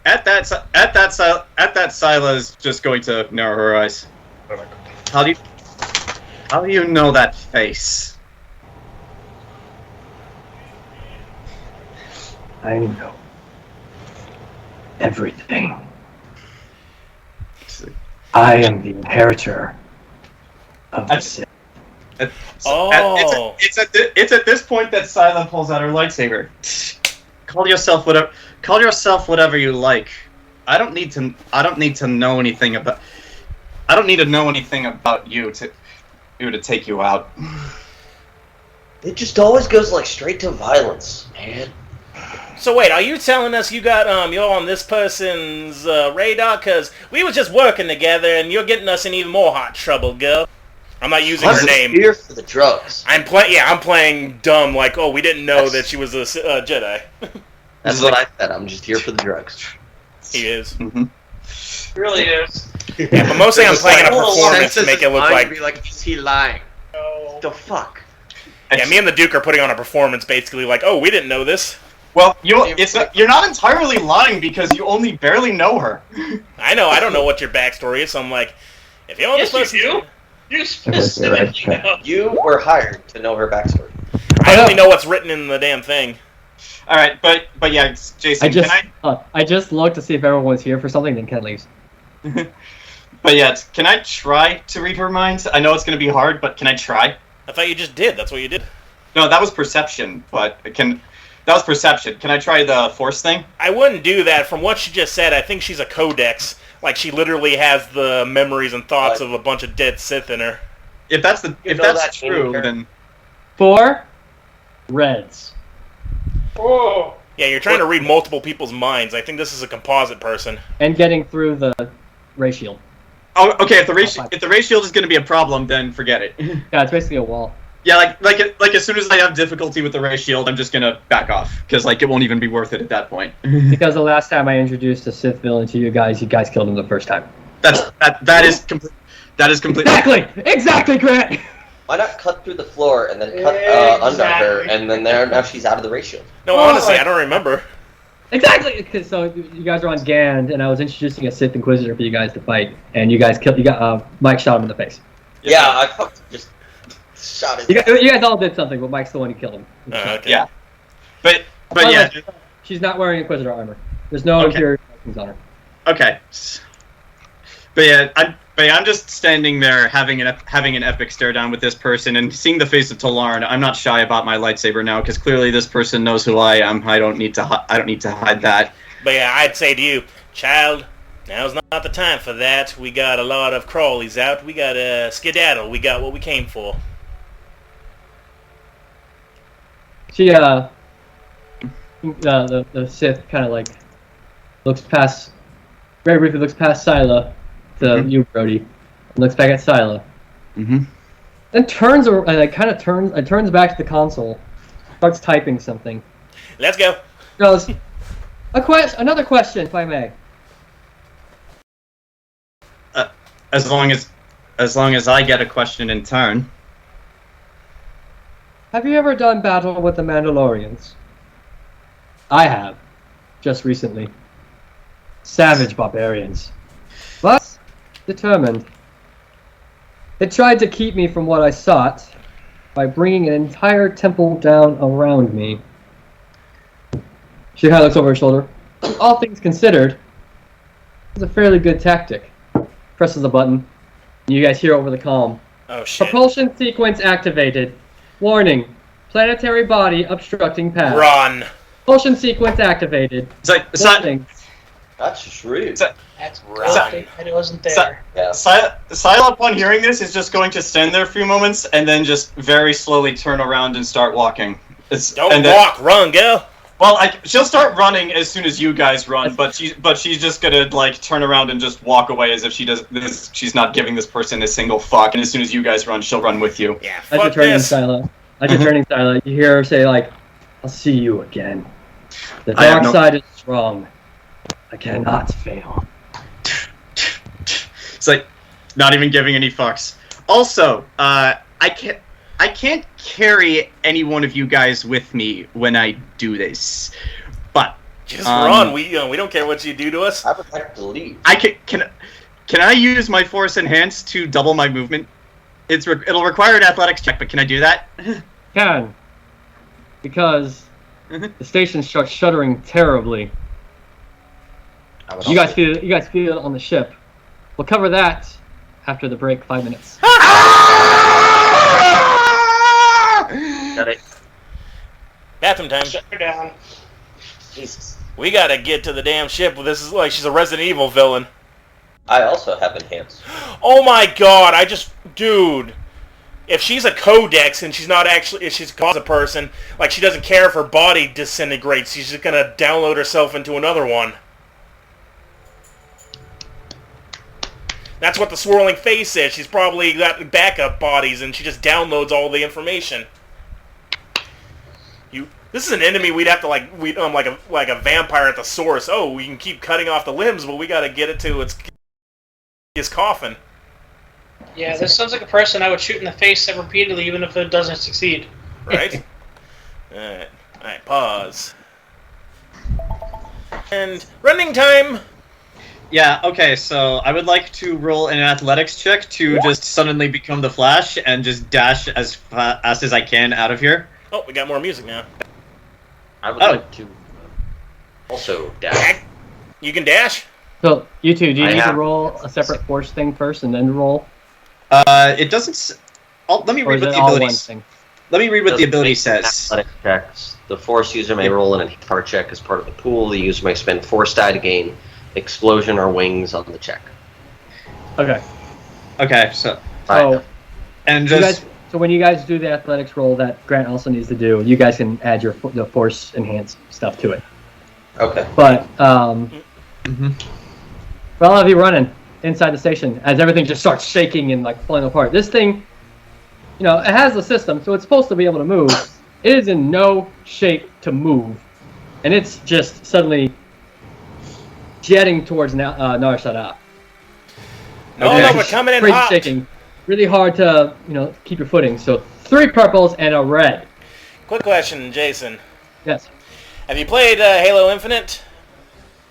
At that Syla's just going to narrow her eyes. How do you know that face? I know everything. I am the inheritor of the Sith. It's at this point that Syla pulls out her lightsaber. Call yourself whatever you like. I don't need to know anything about. I don't need to know anything about you to take you out. It just always goes like straight to violence, man. So wait, are you telling us you got you're on this person's radar? Cause we were just working together, and you're getting us in even more hot trouble, girl. I'm not using her name. I'm here for the drugs. I'm playing dumb. Like, oh, we didn't know that she was a Jedi. That's what I said. I'm just here for the drugs. He is. Mm-hmm. He really is. Yeah, but mostly I'm playing a performance to make it look like. Be like, is he lying? No. The fuck. Yeah, me and the Duke are putting on a performance, basically like, oh, we didn't know this. Well, you're not entirely lying because you only barely know her. I know. I don't know what your backstory is. So I'm like, if you're on this person, you specifically know. You were hired to know her backstory. I only know what's written in the damn thing. All right, but yeah, Jayson, I just looked to see if everyone was here for something, then Ken leaves. But yeah, can I try to read her mind? I know it's going to be hard, but can I try? I thought you just did. That's what you did. No, that was perception, but that was perception. Can I try the force thing? I wouldn't do that. From what she just said, I think she's a codex. Like, she literally has the memories and thoughts of a bunch of dead Sith in her. If that's true, then 4 reds. Oh. Yeah, you're trying to read multiple people's minds. I think this is a composite person. And getting through the ray shield. Oh, okay. If the ray shield is going to be a problem, then forget it. Yeah, it's basically a wall. Yeah, like as soon as I have difficulty with the ray shield, I'm just gonna back off because like it won't even be worth it at that point. Because the last time I introduced a Sith villain to you guys killed him the first time. That is completely Exactly, Grant. Why not cut through the floor and then cut under her, and then now she's out of the ratio? No, honestly, I don't remember. Exactly, because so you guys are on Gand, and I was introducing a Sith Inquisitor for you guys to fight, and you guys Mike shot him in the face. Yeah, I fucking just shot him. You guys all did something, but Mike's the one who killed him. Okay. Yeah, but yeah, she's not wearing Inquisitor armor. There's no Imperial markings on her. Okay, but yeah, I'm just standing there having an epic stare down with this person and seeing the face of Talarn. I'm not shy about my lightsaber now because clearly this person knows who I am. I don't need to hide that. But yeah, I'd say to you, child, now's not the time for that. We got a lot of crawlies out. We got a skedaddle. We got what we came for. She the Sith kind of like very briefly looks past Syla to you, Brody, and looks back at Syla. Mm-hmm. Then turns back to the console, starts typing something. Let's go. Goes, another question, if I may. As long as I get a question in turn. Have you ever done battle with the Mandalorians? I have, just recently. Savage barbarians, but determined. It tried to keep me from what I sought by bringing an entire temple down around me. She kind of looks over her shoulder. All things considered, it's a fairly good tactic. Presses a button, and you guys hear over the comm. Oh shit. Propulsion sequence activated. Warning, Planetary body obstructing path. Run. Motion sequence activated. It's not. Warning. That's shrewd. That's Run. good. It wasn't there. Yeah. Syla, upon hearing this, is just going to stand there a few moments and then just very slowly turn around and start walking. Don't walk, run, girl. Well, she'll start running as soon as you guys run, but she's just gonna like turn around and just walk away as if she's not giving this person a single fuck. And as soon as you guys run, she'll run with you. Yeah, As you're fuck turning this. Syla, you hear her say like, "I'll see you again. The I have dark no- side is strong. I cannot fail." It's like not even giving any fucks. Also, I can't carry any one of you guys with me when I do this, but Just run. We don't care what you do to us. I would like to leave. can I use my Force Enhance to double my movement? It'll require an athletics check, but can I do that? Can. Because the station starts shuddering terribly. I would You guys also- feel it on the ship. We'll cover that after the break, 5 minutes. Got it. Bathroom time. Shut her down. Jesus. We gotta get to the damn ship. This is like she's a Resident Evil villain. I also have enhanced. Oh my god, dude. If she's a codex and if she's a person, like she doesn't care if her body disintegrates, she's just gonna download herself into another one. That's what the swirling face is. She's probably got backup bodies and she just downloads all the information. This is an enemy we'd have to like a vampire at the source. Oh, we can keep cutting off the limbs, but we gotta get it to his coffin. Yeah, this sounds like a person I would shoot in the face repeatedly, even if it doesn't succeed. Right? Alright, pause. And running time! Yeah, okay, so I would like to roll an athletics check to just suddenly become the Flash and just dash as fast as I can out of here. Oh, we got more music now. I would like to also dash. You can dash? So, you two, do you I need to have- roll a separate force thing first and then roll? It doesn't... let me Or read is what it the all one ability... thing? Let me read what the ability says. Athletic checks. The Force user may roll an enhanced power check as part of the pool. The user may spend Force die to gain explosion or wings on the check. Okay. Okay, so... So, And you just... guys, so when you guys do the athletics roll that Grant also needs to do, you guys can add the force enhanced stuff to it. Okay. But, Mhm. for all of you running inside the station, as everything just starts shaking and like falling apart, this thing, it has a system, so it's supposed to be able to move. It is in no shape to move, and it's just suddenly jetting towards Nar Shaddaa. No, Okay. we're coming in Crazy hot! shaking. Really hard to, keep your footing. So 3 purples and a red. Quick question, Jason. Yes. Have you played Halo Infinite?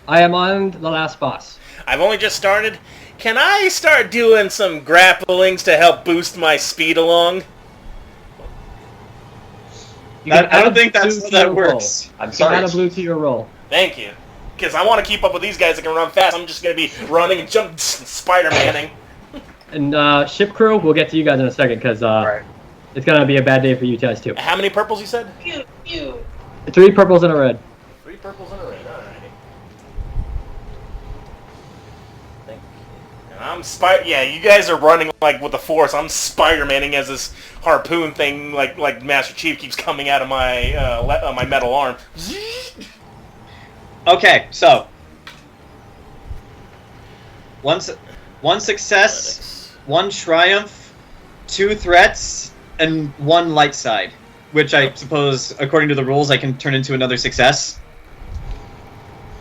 I am on the last boss. I've only just started. Can I start doing some grapplings to help boost my speed along? You I can add don't a think blue that's to how that your works. I'm roll. You can sorry. add a blue to your roll. Thank you. Because I want to keep up with these guys that can run fast. I'm just going to be running and Spider-Manning. And ship crew, we'll get to you guys in a second because Right. it's going to be a bad day for you guys too. How many purples you said? You. 3 purples and a red. 3 purples and a red. Alrighty. Thank you. And I'm Yeah, you guys are running like with the Force. I'm Spider-Manning as this harpoon thing, like Master Chief keeps coming out of my my metal arm. Okay, so... One success, 1 triumph, 2 threats, and 1 light side. Which I suppose, according to the rules, I can turn into another success.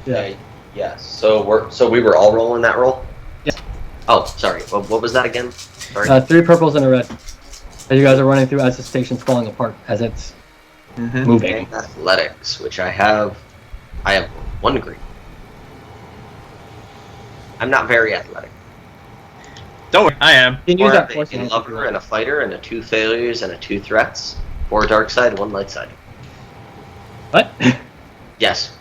Yeah. Yes. So we were all rolling that roll? Yes. Oh, sorry. What was that again? Sorry. 3 purples and a red. As you guys are running through as the station's falling apart as it's moving. And athletics, which I have 1 green. I'm not very athletic. Don't worry, I am. You can use Or that a force enhancement if you lover want. and a fighter and a 2 failures and a 2 threats. 4 dark side, 1 light side. What? Yes.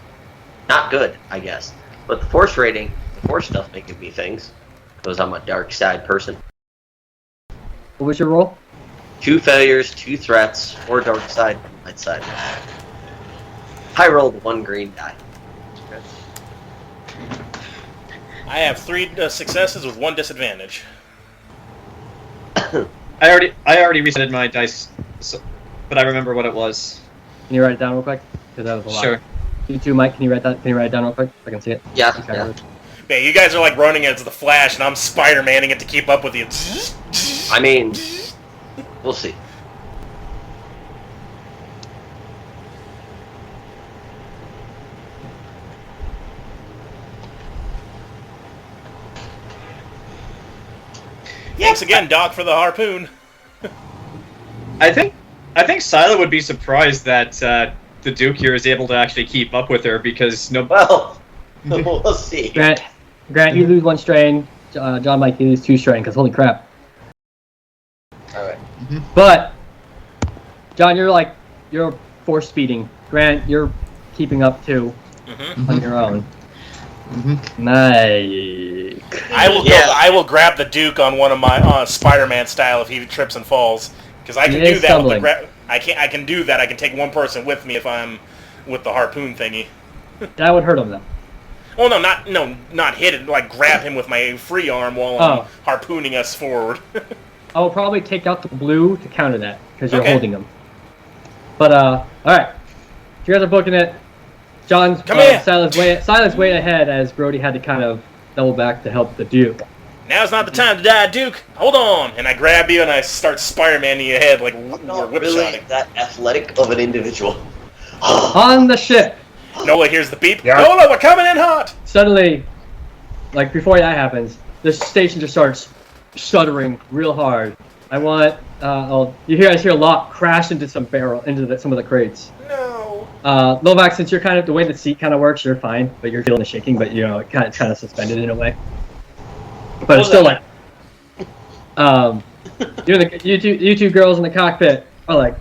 Not good, I guess. But the force rating, the force stuff may give me things. Because I'm a dark side person. What was your roll? 2 failures, 2 threats, 4 dark side, 1 light side. I rolled 1 green die. I have 3 successes with 1 disadvantage. I already resetted my dice, but I remember what it was. Can you write it down real quick? Because that was a lot. Sure. You too, Mike. Can you write it down real quick? I can see it. Yeah, Okay. yeah. Man, you guys are like running as the Flash, and I'm Spider-Manning it to keep up with you. I mean, we'll see. Thanks again, Doc, for the harpoon. I think Syla would be surprised that the Duke here is able to actually keep up with her because Well, we'll see. Grant, you lose 1 strain. John, Mike, you lose 2 strain. Because holy crap. Alright. But John, you're force speeding. Grant, you're keeping up too on your own. Mike. I will grab the Duke on one of my Spider-Man style if he trips and falls, because I can do that. With the I can do that. I can take 1 person with me if I'm with the harpoon thingy. That would hurt him though. Oh not hit it. Like grab him with my free arm while I'm harpooning us forward. I will probably take out the blue to counter that because you're Okay. holding him. But all right, you guys are booking it. John's Come here. Silas way ahead as Brody had to kind of double back to help the Duke. Now's not the time to die, Duke. Hold on, and I grab you and I start Spider-Manning your head like I'm you're not whip really shotting. that athletic of an individual. On the ship, Nola hears the beep. Yeah. Nola, we're coming in hot. suddenly, like before that happens, the station just starts shuddering real hard. I want you guys hear a lot crash into some some of the crates. No. Novak, since you're kind of the way the seat kind of works, you're fine, but you're feeling the shaking, but you know it kind of suspended in a way. But it's still like, you two girls in the cockpit are like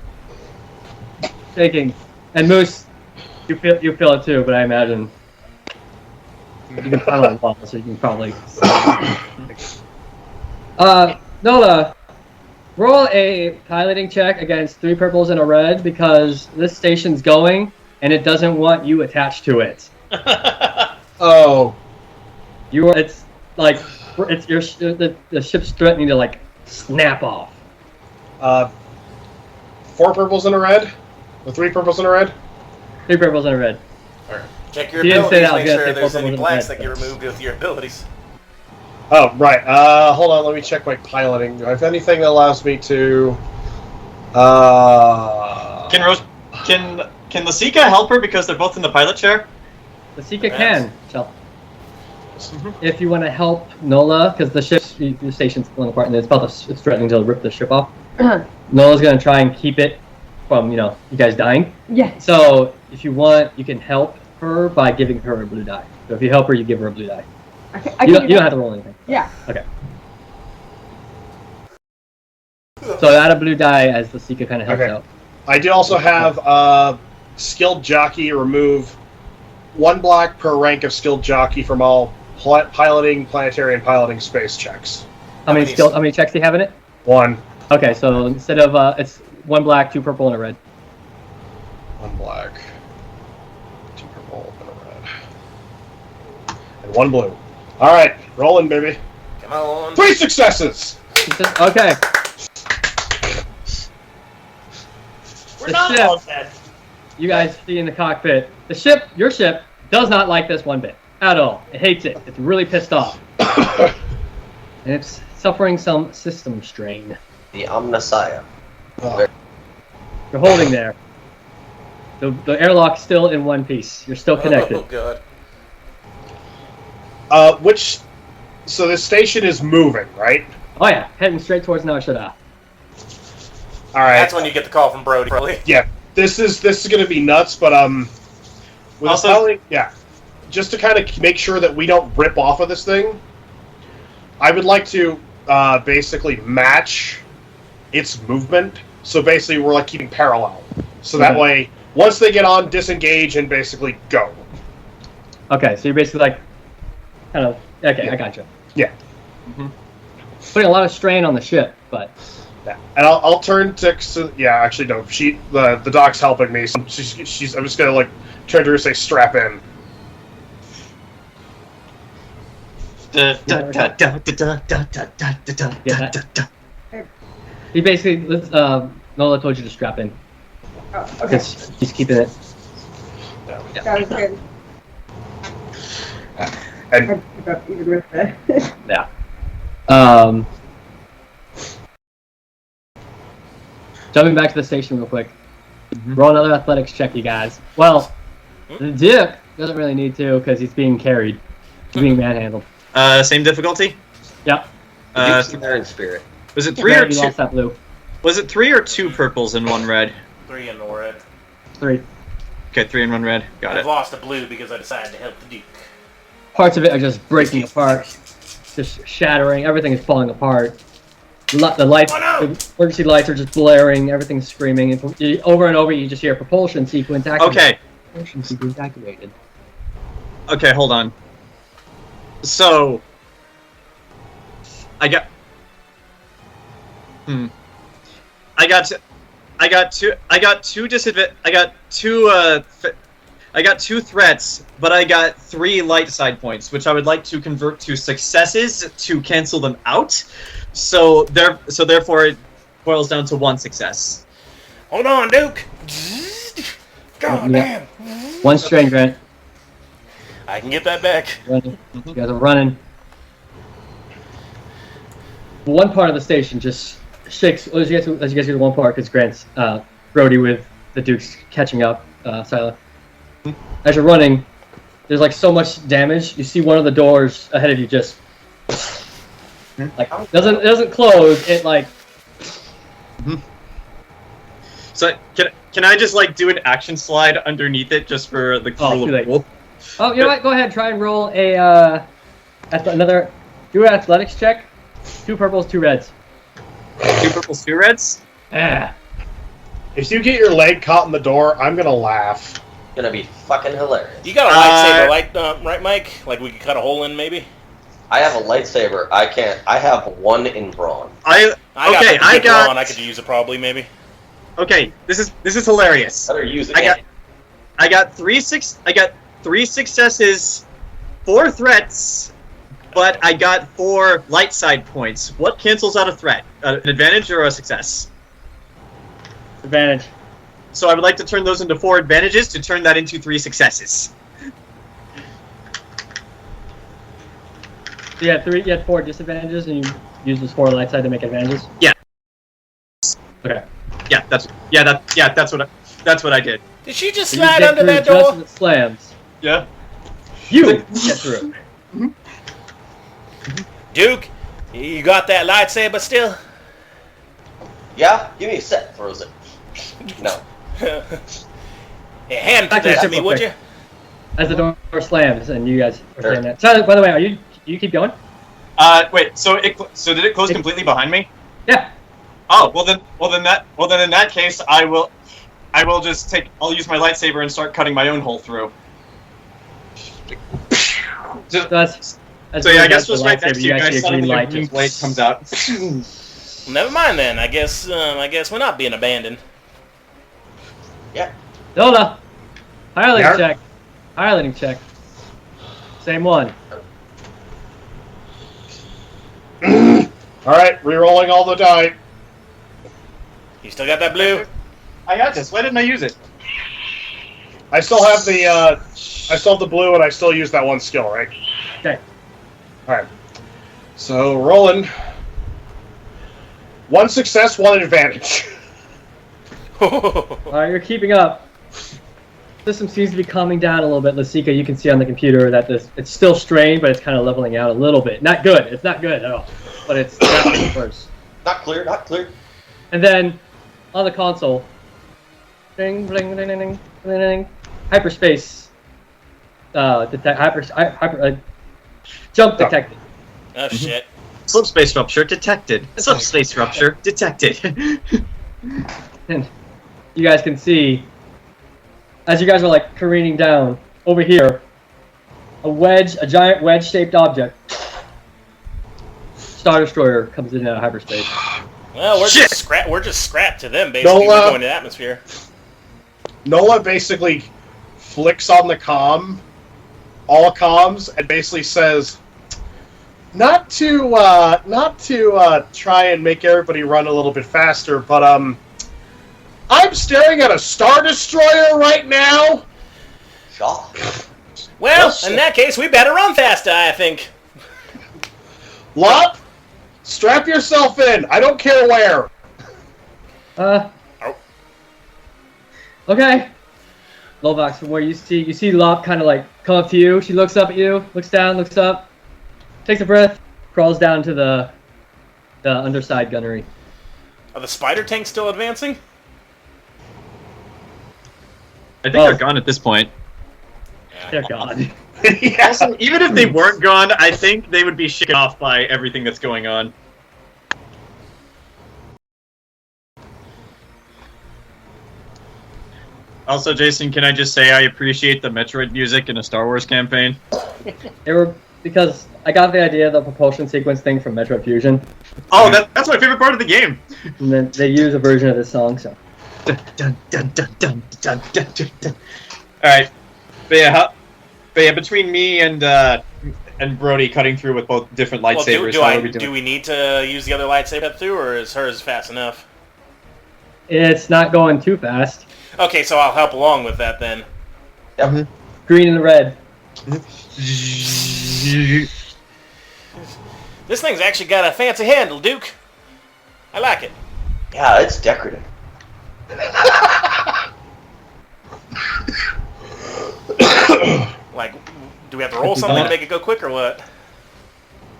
shaking, and Moose, you feel it too. But I imagine you can climb on the wall, so you can probably. Nola, roll a piloting check against 3 purples and a red because this station's going and it doesn't want you attached to it. Oh. The ship's threatening to like snap off. 4 purples and a red? Or 3 purples and a red? 3 purples and a red. Check your You didn't say abilities. that, I was Make gonna sure say there's four any purples blanks and that get removed with your abilities. Oh, right. Hold on, let me check my piloting. Do I have anything that allows me to... Can Lasica help her because they're both in the pilot chair? Lasica can, Shell. If you want to help Nola, because the station's falling apart and it's threatening to rip the ship off. Nola's gonna try and keep it from you guys dying. Yes. So if you want, you can help her by giving her a blue die. So if you help her, you give her a blue die. I You can don't have to roll anything. Yeah. Okay. So add a blue die as Lasica kind of helps Okay. out. I do also have skilled jockey remove 1 black per rank of skilled jockey from all piloting, planetary, and piloting space checks. How many checks do you have in it? 1. Okay, so instead of it's 1 black, 2 purple, and a red. 1 black, 2 purple, and a red. And 1 blue. Alright, rolling, baby. Come on. 3 successes! Okay. We're The not ship. all dead. You guys see in the cockpit. Your ship, does not like this one bit. At all. It hates it. It's really pissed off. And it's suffering some system strain. The Omnisaya. Oh. You're holding there. The airlock's still in one piece. You're still connected. Oh god. So the station is moving, right? Oh yeah, heading straight towards Nola. Alright. That's when you get the call from Brody. Probably. Yeah, this is gonna be nuts, but with Also- piloting, just to kind of make sure that we don't rip off of this thing, I would like to basically match its movement. So basically, we're like keeping parallel. So that way, once they get on, disengage and basically go. Okay, so you're basically like, kind of. Okay, Yeah. I gotcha. Yeah. Putting a lot of strain on the ship, but Yeah. And I'll turn to yeah. Actually, no. The doc's helping me. So she's. I'm just gonna like turn to her and say, "Strap in." He basically, Nola told you to strap in. Oh, okay. Because he's keeping it. That was good. And I'd keep up even with that. Yeah. Jumping back to the station real quick. Roll another athletics check, you guys. Well, the Duke doesn't really need to because he's being carried. He's being manhandled. Same difficulty? Yep. There in spirit. Was it 3 or You 2? lost that blue. Was it 3 or 2 purples and 1 red? 3 and 1 red. 3. Okay, 3 and 1 red. Got I've it. lost a blue because I decided to help the Duke. Parts of it are just breaking apart. Just shattering. Everything is falling apart. The lights, Oh, no! the emergency lights are just blaring. Everything's screaming. And over and over, you just hear propulsion sequence activated. Okay. Propulsion sequence activated. Okay, hold on. So, I got two threats, but I got 3 light side points, which I would like to convert to successes to cancel them out. So therefore it boils down to 1 success. Hold on, Duke! God damn! 1 strain, Grant. I can get that back. Running. You guys are running. One part of the station just shakes as you guys get to one part because Grant's Brody with the Dukes catching up, Syla. As you're running, there's like so much damage. You see one of the doors ahead of you just like doesn't close. It like. So can I just like do an action slide underneath it just for the cool? Oh, you know what? Go ahead. Try and roll a another. Do an athletics check. 2 purples, 2 reds. 2 purples, 2 reds. Ah. if you get your leg caught in the door, I'm gonna laugh. Gonna be fucking hilarious. You got a lightsaber, right, Mike? Like we could cut a hole in, maybe? I have a lightsaber. I can't. I have 1 in brawn. I could use it probably, maybe. Okay, this is hilarious. Better use it. I got 3 successes, 4 threats, but I got 4 light side points. What cancels out a threat? An advantage or a success? Advantage. So I would like to turn those into 4 advantages to turn that into 3 successes. So you had 4 disadvantages, and you use those 4 light side to make advantages. Yeah. Okay. Yeah, that's what I did. Did she just So slide you get under through that just door? as it slams. Yeah. You get through. Duke, you got that lightsaber still? Yeah, give me a sec. Throws it. No. Hey, hand Actually, that to super me, would quick. you? As the door slams, and you guys are Sure. saying that. So, by the way, you keep going? Wait. So did it close completely behind me? Yeah. Oh, well then in that case I will just I'll use my lightsaber and start cutting my own hole through. So that's So yeah, I guess the just right next lightsaber, to you actually guys, a suddenly green a light green just- blade comes out. Never mind then. I guess we're not being abandoned. Yeah. Nola! Highlighting Yarp. check. Highlighting check. Same one. Alright, re-rolling all the die. You still got that blue? I got this. Why didn't I use it? I still have the blue, and I still use that 1 skill, right? Okay. Alright. So, rolling. 1 success, 1 advantage. Alright, you're keeping up. System seems to be calming down a little bit. Lasica, you can see on the computer that it's still strained, but it's kind of leveling out a little bit. Not good. It's not good at all. But it's not getting worse. Not clear. Not clear. And then, on the console, ding, bling, ding, ding, ding, ding, ding, hyperspace, jump detected. Oh shit. Subspace rupture detected. Subspace rupture detected. And you guys can see, as you guys are like careening down, over here, a giant wedge-shaped object, Star Destroyer, comes in out of hyperspace. Well, we're Shit! just scrap to them, basically. Nola. We're going to the atmosphere. Nola basically flicks on the all comms, and basically says, not to try and make everybody run a little bit faster, but I'm staring at a Star Destroyer right now. Shock. Well, in that case, we better run faster, I think. Lop, strap yourself in. I don't care where. Okay. Lovax, from where you see Lop kind of like come up to you. She looks up at you, looks down, looks up, takes a breath, crawls down to the underside gunnery. Are the spider tanks still advancing? I think they're gone at this point. They're gone. Also, even if they weren't gone, I think they would be shaken off by everything that's going on. Also, Jayson, can I just say I appreciate the Metroid music in a Star Wars campaign? They were because I got the idea of the propulsion sequence thing from Metroid Fusion. Oh, that's my favorite part of the game. And then they use a version of this song, so. Dun, dun, dun, dun, dun, dun, dun, dun, dun. All right, but yeah, between me and Brody cutting through with both different lightsabers. Do we need to use the other lightsaber through, or is hers fast enough? It's not going too fast. Okay, so I'll help along with that then. Yep. Green and red. This thing's actually got a fancy handle, Duke. I like it. Yeah, it's decorative. Like, do we have to roll something to make it go quick or what?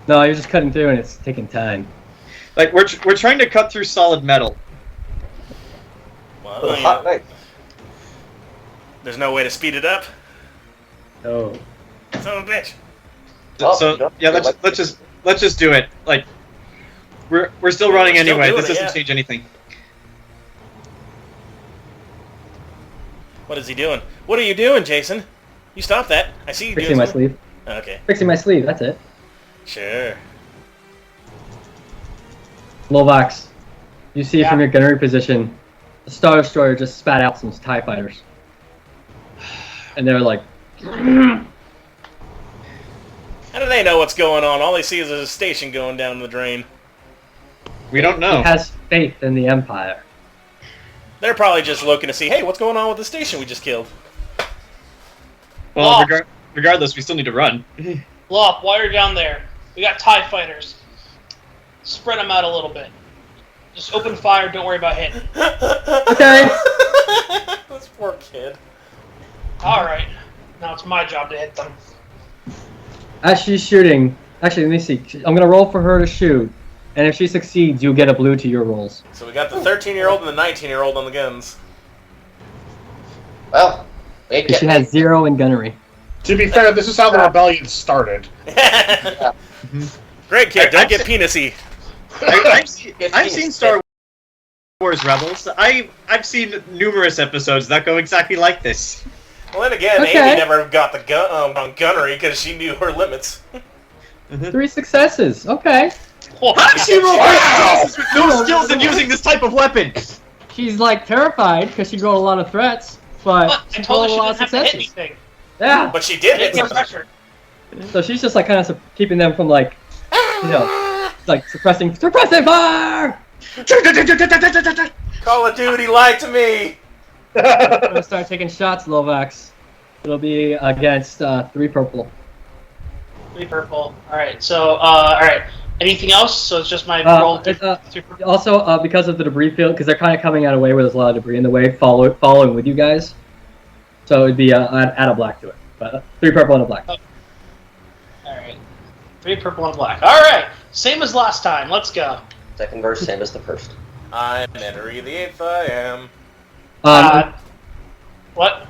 No, you're just cutting through and it's taking time. Like we're trying to cut through solid metal. Well, Oh, hot night. there's no way to speed it up. Oh. Son of a bitch. So yeah, let's just do it. Like we're still running We're still anyway. doing This it, doesn't yeah. change anything. What is he doing? What are you doing, Jayson? You stop that. I see you Fixing doing my something. sleeve. Okay. Fixing my sleeve, that's it. Sure. Lovax, you see Yeah. from your gunnery position, the Star Destroyer just spat out some TIE fighters. And they're like, How do they know what's going on? All they see is a station going down the drain. We don't know. he has faith in the Empire. They're probably just looking to see, hey, what's going on with the station we just killed? Well, Oh. regardless, we still need to run. Lop, while you're down there, we got TIE fighters. Spread them out a little bit. Just open fire, don't worry about hitting. Okay. This poor kid. Alright, now it's my job to hit them. As she's shooting, actually, let me see. I'm going to roll for her to shoot. And if she succeeds, you'll get a blue to your rolls. So we got the 13-year-old and the 19-year-old on the guns. Well, we ain't Because she getting has 0 in gunnery. To be fair, this is how the rebellion started. Great kid, don't get penisy. I've seen Star Wars Rebels. I've seen numerous episodes that go exactly like this. Well, then again, Okay. Amy never got the gunnery because she knew her limits. 3 successes. Okay. I've seen robots with no skills in using this type of weapon. She's like terrified because she rolled a lot of threats, but But I she told rolled her a she lot didn't of have to hit successes. anything. Yeah. But she did I hit didn't get something. pressure. So she's just like kind of keeping them from like, you know, like suppressing fire. Call of Duty lied to me. I'm gonna start taking shots, Lovax. It'll be against 3 purple. 3 purple. Alright, so, alright. Anything else? So it's just my roll. Also, because of the debris field, because they're kind of coming out of a way where there's a lot of debris in the way, following with you guys. So it'd be add a black to it, but 3 purple and a black. Alright. 3 purple and black. Alright! Same as last time. Let's go. second verse, same as the first. I'm Henry the 8th, I am. What?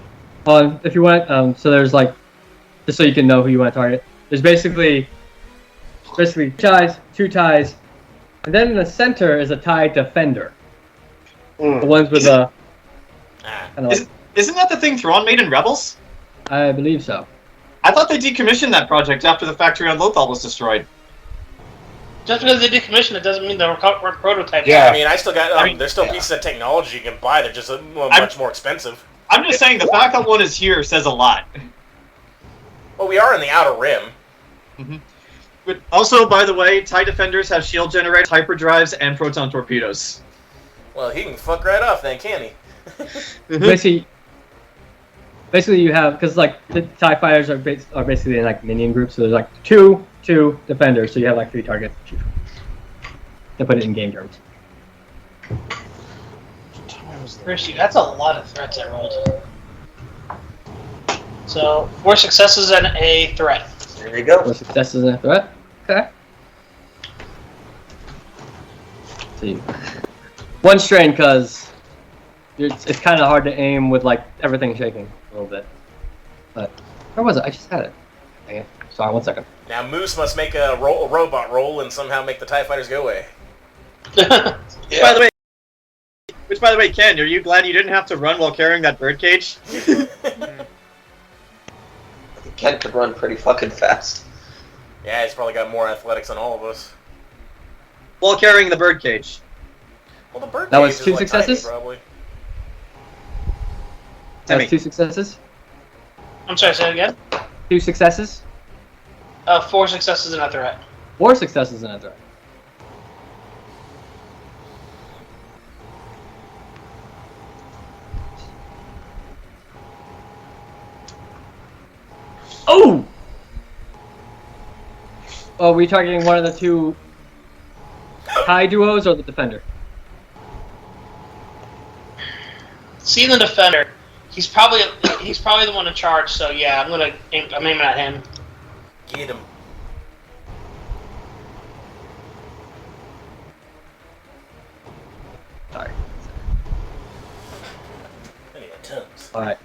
If you want, so there's like, just so you can know who you want to target. There's basically 2 ties, and then in the center is a TIE defender. The ones with the kind of like, Isn't that the thing Thrawn made in Rebels? I believe so. I thought they decommissioned that project after the factory on Lothal was destroyed. Just because they decommission it doesn't mean they're prototypes. Yeah. I mean, I still got. There's still yeah. pieces of technology you can buy. They're just much more expensive. I'm just saying the fact that one is here says a lot. Well, we are in the Outer Rim. But also, by the way, TIE Defenders have shield generators, hyperdrives, and proton torpedoes. Well, he can fuck right off then, can he? Basically, you have because like the TIE fighters are basically in like minion groups. So there's like two defenders, so you have like 3 targets to choose from. To put it in game terms. Rishi, that's a lot of threats I rolled. So 4 successes and a threat. There you go. 4 successes and a threat. Okay. See, 1 strain because it's kind of hard to aim with like everything shaking a little bit. But where was it? I just had it. Dang it. Sorry, 1 second. Now Moose must make a robot roll and somehow make the TIE fighters go away. Yeah. Which, by the way, Ken, are you glad you didn't have to run while carrying that birdcage? Ken could run pretty fucking fast. Yeah, he's probably got more athletics than all of us. While carrying the birdcage. Well, the bird That was cage is 2 like successes? tiny, probably. That's Temme. 2 successes. I'm sorry, say it again. 2 successes. 4 successes and a threat. 4 successes and a threat. Oh! Oh, are we targeting one of the 2 TIE duos or the defender? Seeing the defender, he's probably the one in charge. So yeah, I'm aiming at him. Get him. Sorry. I need a Tums. Alright.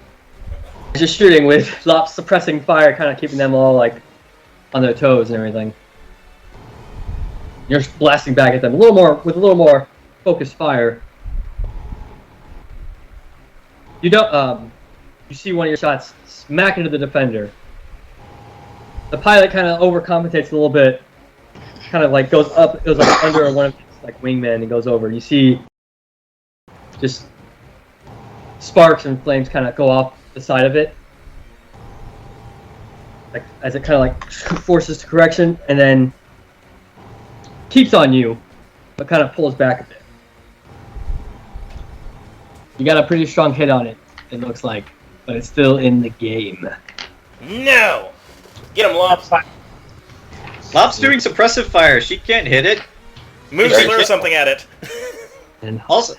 Just shooting with Lop's suppressing fire, kind of keeping them all like on their toes and everything. You're just blasting back at them with a little more focused fire. You don't. You see one of your shots smack into the defender. The pilot kind of overcompensates a little bit, kind of like goes up. It was like under one of his like wingmen and goes over. You see, just sparks and flames kind of go off the side of it, like as it kind of like forces to correction, and then keeps on you, but kind of pulls back a bit. You got a pretty strong hit on it, it looks like, but it's still in the game. No! Get him, Lop. Lop's doing suppressive fire. She can't hit it. Moose throw something at it. And Also,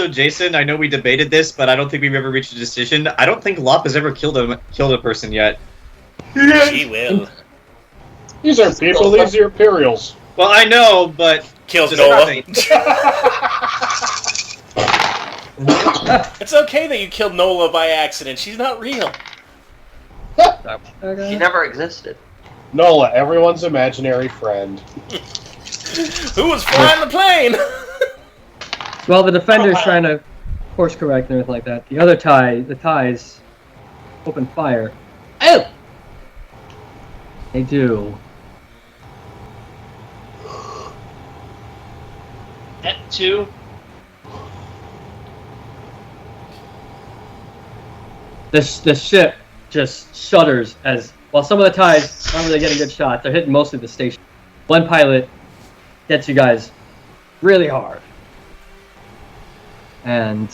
Jayson, I know we debated this, but I don't think we've ever reached a decision. I don't think Lop has ever killed a person yet. She will. These are people, these are Imperials. Well, I know, but Kills just Nola. nothing. It's okay that you killed Nola by accident. She's not real. She never existed. Nola, everyone's imaginary friend. Who was flying the plane? Well, the defender's trying to course correct and everything like that. The other the TIEs open fire. Oh! They do. At 2. The ship just shudders as, while some of the TIEs aren't really getting good shots, they're hitting mostly the station. One pilot gets you guys really hard. And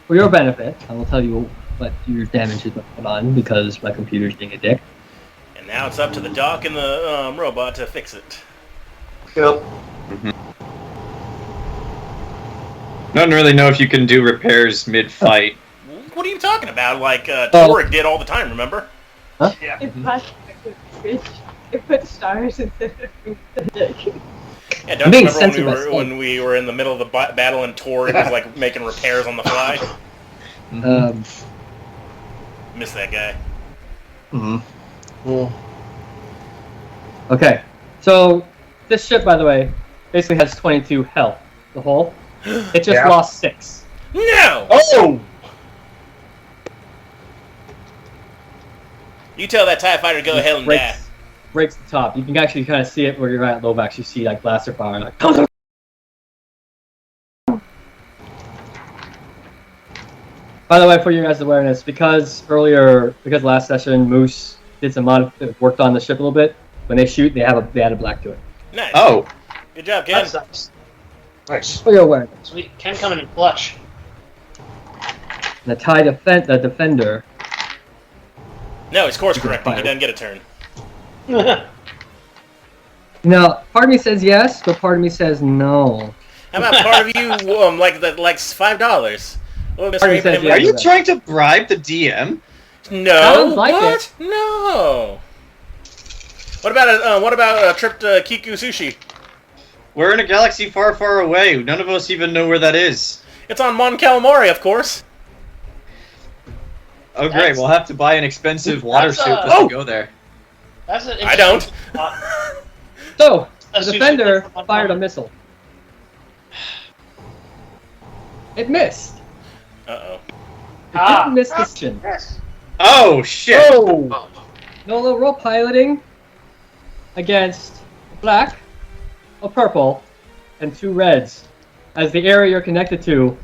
for your benefit, I will tell you what your damage is put on because my computer's being a dick. And now it's up to the doc and the robot to fix it. Yep. I don't really know if you can do repairs mid-fight. What are you talking about? Like Torg did all the time, remember? It put stars instead of the dick. Yeah, don't you remember when we were in the middle of the battle and Torg was like making repairs on the fly? Miss that guy. Okay, so this ship, by the way, basically has 22 health. The whole. It just lost 6. No! Oh! You tell that TIE fighter to go ahead and die. breaks the top. You can actually kind of see it where you're at Lovax. You see like blaster fire. Like, by the way, for your guys' awareness, because last session Moose did some worked on the ship a little bit. When they shoot, they added black to it. Nice. Oh, Good job, Ken. That's nice. Nice. For your awareness. Sweet. Ken coming in clutch. The TIE the defender. No, he's course correcting. He doesn't get a turn. Now, part of me says yes, but part of me says no. How about part of you like $5? Oh, Mr. Party says Abraham, yes. are you trying to bribe the DM? No. Sounds like what? it. No. What about a trip to Kiku Sushi? We're in a galaxy far, far away. None of us even know where that is. It's on Mon Calamari, of course. Oh, great. That's- We'll have to buy an expensive water That's, suit just oh! to go there. That's an I don't. So, the A sushi defender place on fired a fire. missile. It missed. Uh-oh. It didn't miss the mission. Yes. Oh, shit. Oh! Nola, roll piloting against black, a purple, and 2 reds, as the area you're connected to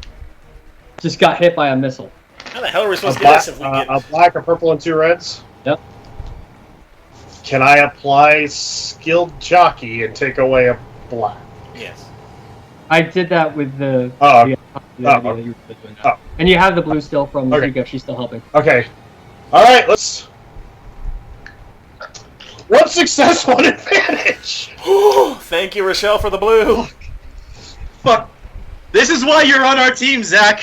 just got hit by a missile. How the hell are we A supposed to do black, this if we get... a black, a purple, and 2 reds? Yep. Can I apply skilled jockey and take away a black? Yes. I did that with the... Oh, the oh, you were doing that. oh. And you have the blue still from Okay. Lasica. She's still helping. Okay. Alright, let's... 1 success, 1 advantage! Thank you, Rochelle, for the blue. Fuck. This is why you're on our team, Zach.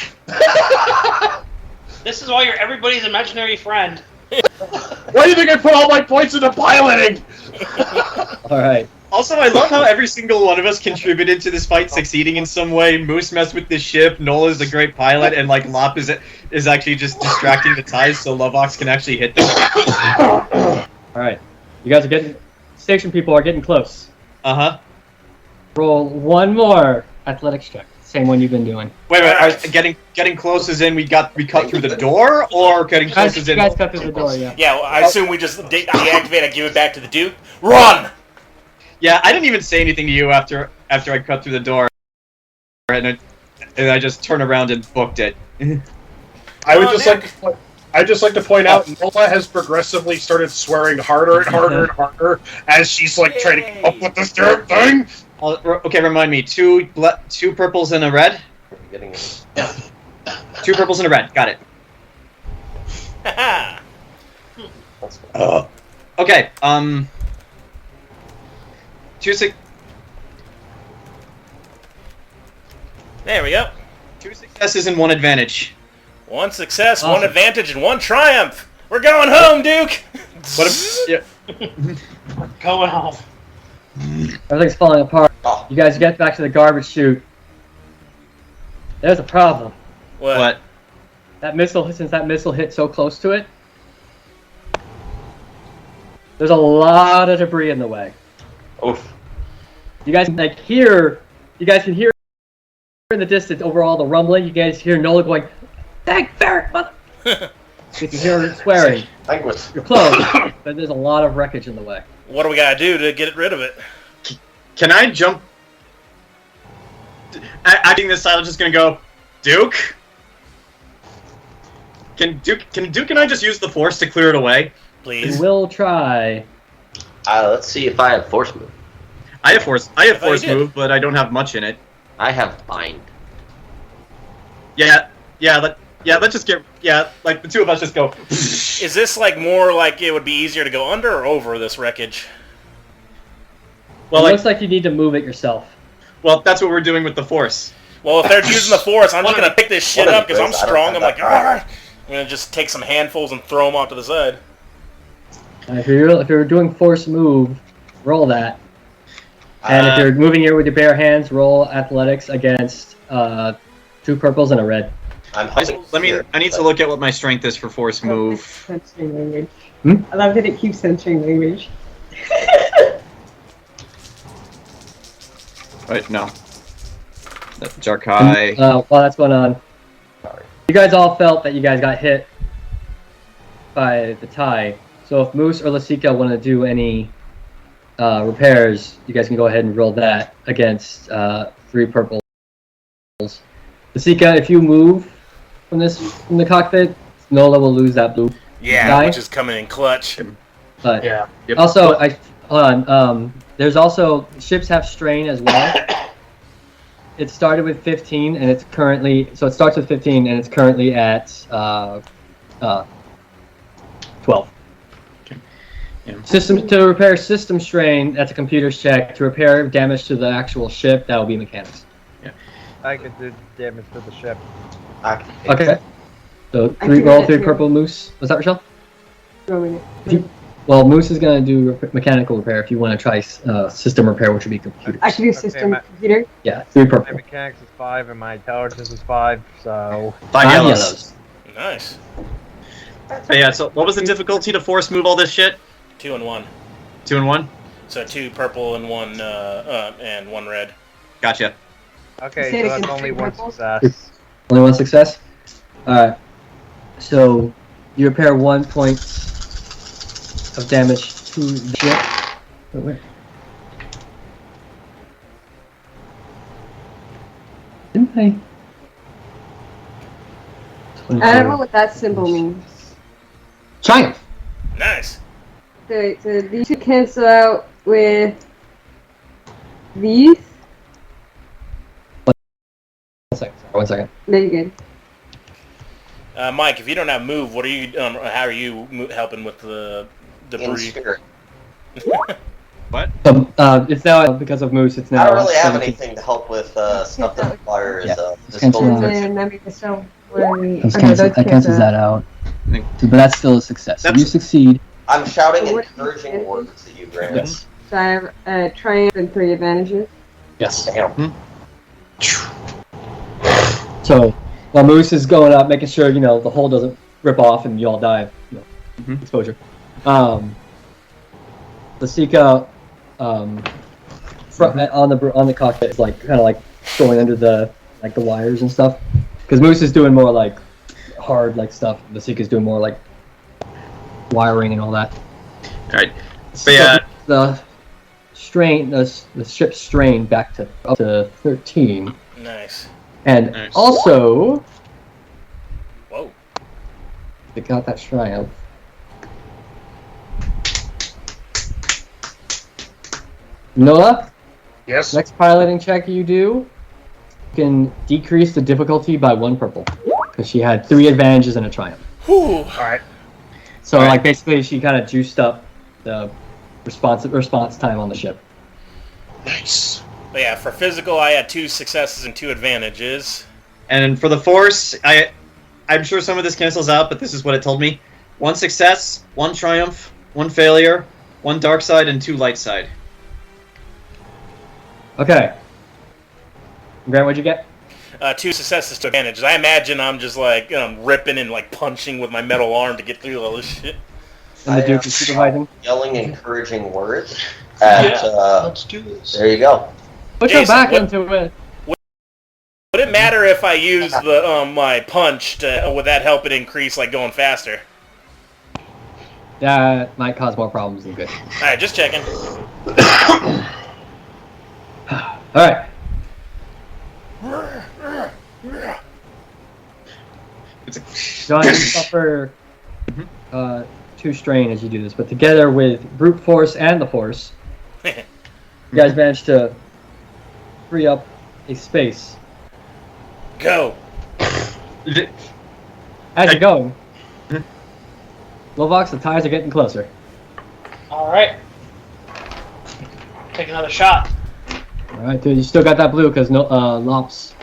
This is why you're everybody's imaginary friend. Why do you think I put all my points into piloting? Alright. Also, I love how every single one of us contributed to this fight succeeding in some way. Moose messed with the ship, Nola is a great pilot, and like Lop is actually just distracting the ties so Lovox can actually hit them. Alright. You guys are getting... Station people are getting close. Uh-huh. Roll 1 more athletics check. Same one you've been doing. Wait, getting close as in we cut through the door, or getting close Guys, as you in... guys cut through the door, yeah. Yeah, well, I assume we just deactivate and give it back to the Duke. Run! Yeah, I didn't even say anything to you after I cut through the door, and I just turned around and booked it. I would Oh, just Nick. I'd just like to point out, Nola has progressively started swearing harder and harder and harder as she's like trying to keep up with this damn thing. Okay, remind me. 2 purples and a red? Getting 2 purples and a red. Got it. Haha. that's cool. Okay, 2 There we go. 2 successes and 1 advantage. 1 success, 1 Awesome. advantage, and 1 triumph. We're going home, Duke. What if, yeah. Going home. Everything's falling apart. Oh, You guys get back to the garbage chute. There's a problem. What? Since that missile hit so close to it, there's a lot of debris in the way. oof. You guys can hear in the distance over all the rumbling. You guys hear Nola going, "Thank Ferret, mother!" You can hear her swearing. Language. You're close, but there's a lot of wreckage in the way. What do we gotta do to get rid of it? Can I jump? I think this silence is gonna go, Duke? Can Duke and I just use the Force to clear it away? Please. You will try. Let's see if I have force move. I have Force thought you Force did. move, but I don't have much in it. I have bind. Let's just get like the 2 of us just go. Is this like more like it would be easier to go under or over this wreckage? Well, It like, looks like you need to move it yourself. well, that's what we're doing with the Force. Well, if they're using the Force, I'm just One of gonna pick this shit one of up because I'm these, I don't strong. I'm have like, that "Argh." I'm gonna just take some handfuls and throw them off to the side. If you're doing force move, roll that. And if you're moving here with your bare hands, roll athletics against 2 purples and a red. I'm hoping here, I need to but- look at what my strength is for Force move. Censoring language. Hmm? I love that it keeps censoring language. Right, no. Jarkai. While that's going on, Sorry. you guys all felt that you guys got hit by the tie. So if Moose or Lasica want to do any repairs, you guys can go ahead and roll that against 3 purples. Lasica, if you move from the cockpit, Nola will lose that blue. Yeah, die. which is coming in clutch. But Yeah. Yep. also, hold on. There's also ships have strain as well. It started with 15, and it starts with 15, and it's currently at 12. Yeah. To repair system strain, that's a computer's check. To repair damage to the actual ship, that will be mechanics. I could do damage to the ship. Okay. So I can roll do 3 that purple moose. Was that Rochelle? Throwing If it. you, well, moose is gonna do mechanical repair. If you want to try system repair, which would be computers. I can do system computer. Yeah, 3 My purple. mechanics is 5 and my intelligence is 5, so... 5 yellows. Nice. But yeah, so what was the difficulty to force move all this shit? 2 and 1. 2 and 1? So 2 purple and 1 red. Gotcha. Okay, Say it so that's again, only three 1 purples? success. Only 1 success. All right. So you repair 1 point of damage to the ship. Wait, where? Didn't I? I don't know what that symbol means. Triumph. Nice. So these 2 cancel out with these. 1 second. No, you're good. Mike, if you don't have move, what are you? How are you helping with the In debris? spirit. What? It's now because of moose. It's now. I don't really have 17. anything to help with stuff that requires Cancel disposal. that. And then we still. That cancels that out. But that's still a success. So you succeed. I'm shouting What- encouraging words at you, Grant. Yes. So I have triumph and 3 advantages. Yes. Damn. So while moose is going up, making sure the hole doesn't rip off and you all die of exposure. Lasica, on the cockpit is kind of going under the wires and stuff, because moose is doing more hard stuff. Lasica's doing more wiring and all that. All right. But yeah, The ship's strain back to up to 13, Nice. and Nice. also Whoa. they got that triumph. Nola, Yes. next piloting check you do can decrease the difficulty by 1 purple, because she had 3 advantages and a triumph. Whew. Alright. So Alright. basically she kind of juiced up the response time on the ship. Nice. But yeah, for physical, I had 2 successes and 2 advantages. and for the force, I'm sure some of this cancels out, but this is what it told me: 1 success, 1 triumph, 1 failure, 1 dark side, and 2 light side. Okay. Grant, what'd you get? 2 successes to advantages. I imagine I'm just ripping and punching with my metal arm to get through all this shit. And the Duke is supervising. Yelling encouraging words at, Let's do this. there you go. Put your Jayson, back what- into it. Would it matter if I use the my punch to? Would that help it increase going faster? That might cause more problems than good. All right, just checking. Alright. John, you suffer 2 strain as you do this, but together with brute force and the force, you guys managed to free up a space. Go. As you're going, Lovox, the ties are getting closer. All right. Take another shot. Alright, dude, you still got that blue because Lops.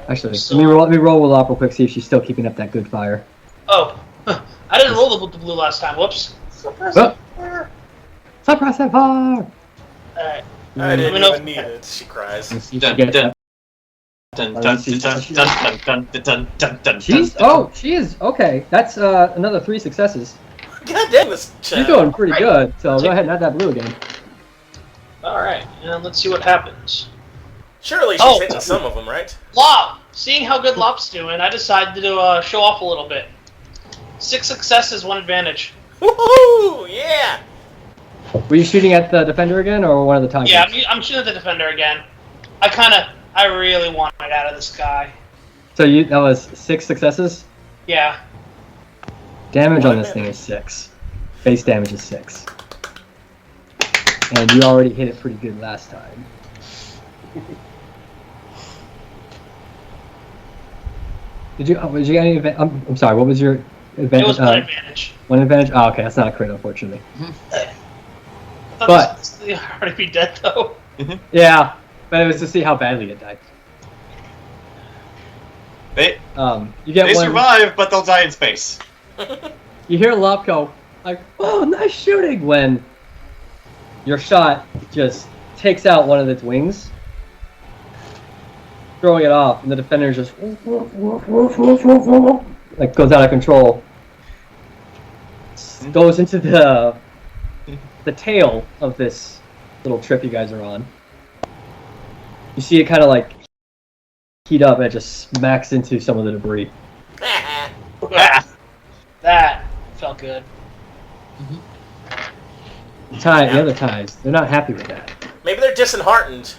Actually, So- let me roll with Lop real quick, see if she's still keeping up that good fire. Oh, I didn't roll the blue last time. Whoops. Oh. Suppressive fire! Alright. I didn't Let me know even need it. She cries. Let's see if she Dun, gets dun, that. Dun, Oh, dun, let's see. dun, dun, dun, dun, dun, dun, dun, She's dun. she is okay. That's another 3 successes. God damn this She's child. doing pretty good. So go ahead and add that blue again. Alright, and let's see what happens. Surely she's Oh. hitting some of them, right? Lop! Seeing how good Lop's doing, I decided to show off a little bit. 6 successes, 1 advantage. Woohoo! Yeah. Were you shooting at the defender again, or one of the targets? Yeah, I'm shooting at the defender again. I really want it out of the sky. So that was 6 successes? Yeah. Damage on this thing is 6. Base damage is 6. And you already hit it pretty good last time. Did you get any advantage? I'm sorry, what was your advantage? It was one advantage. One advantage? Oh, okay, that's not a crit, unfortunately. I thought But- this was already be dead, though. Yeah, but it was to see how badly it died. You get They one. survive, but they'll die in space. You hear Lop go, like, "Oh, nice shooting!" when your shot just takes out one of its wings, throwing it off, and the defender just like goes out of control. Goes into the tail of this little trip you guys are on. You see it kind of like heat up and it just smacks into some of the debris. That felt good. The other ties, they're not happy with that. Maybe they're disheartened.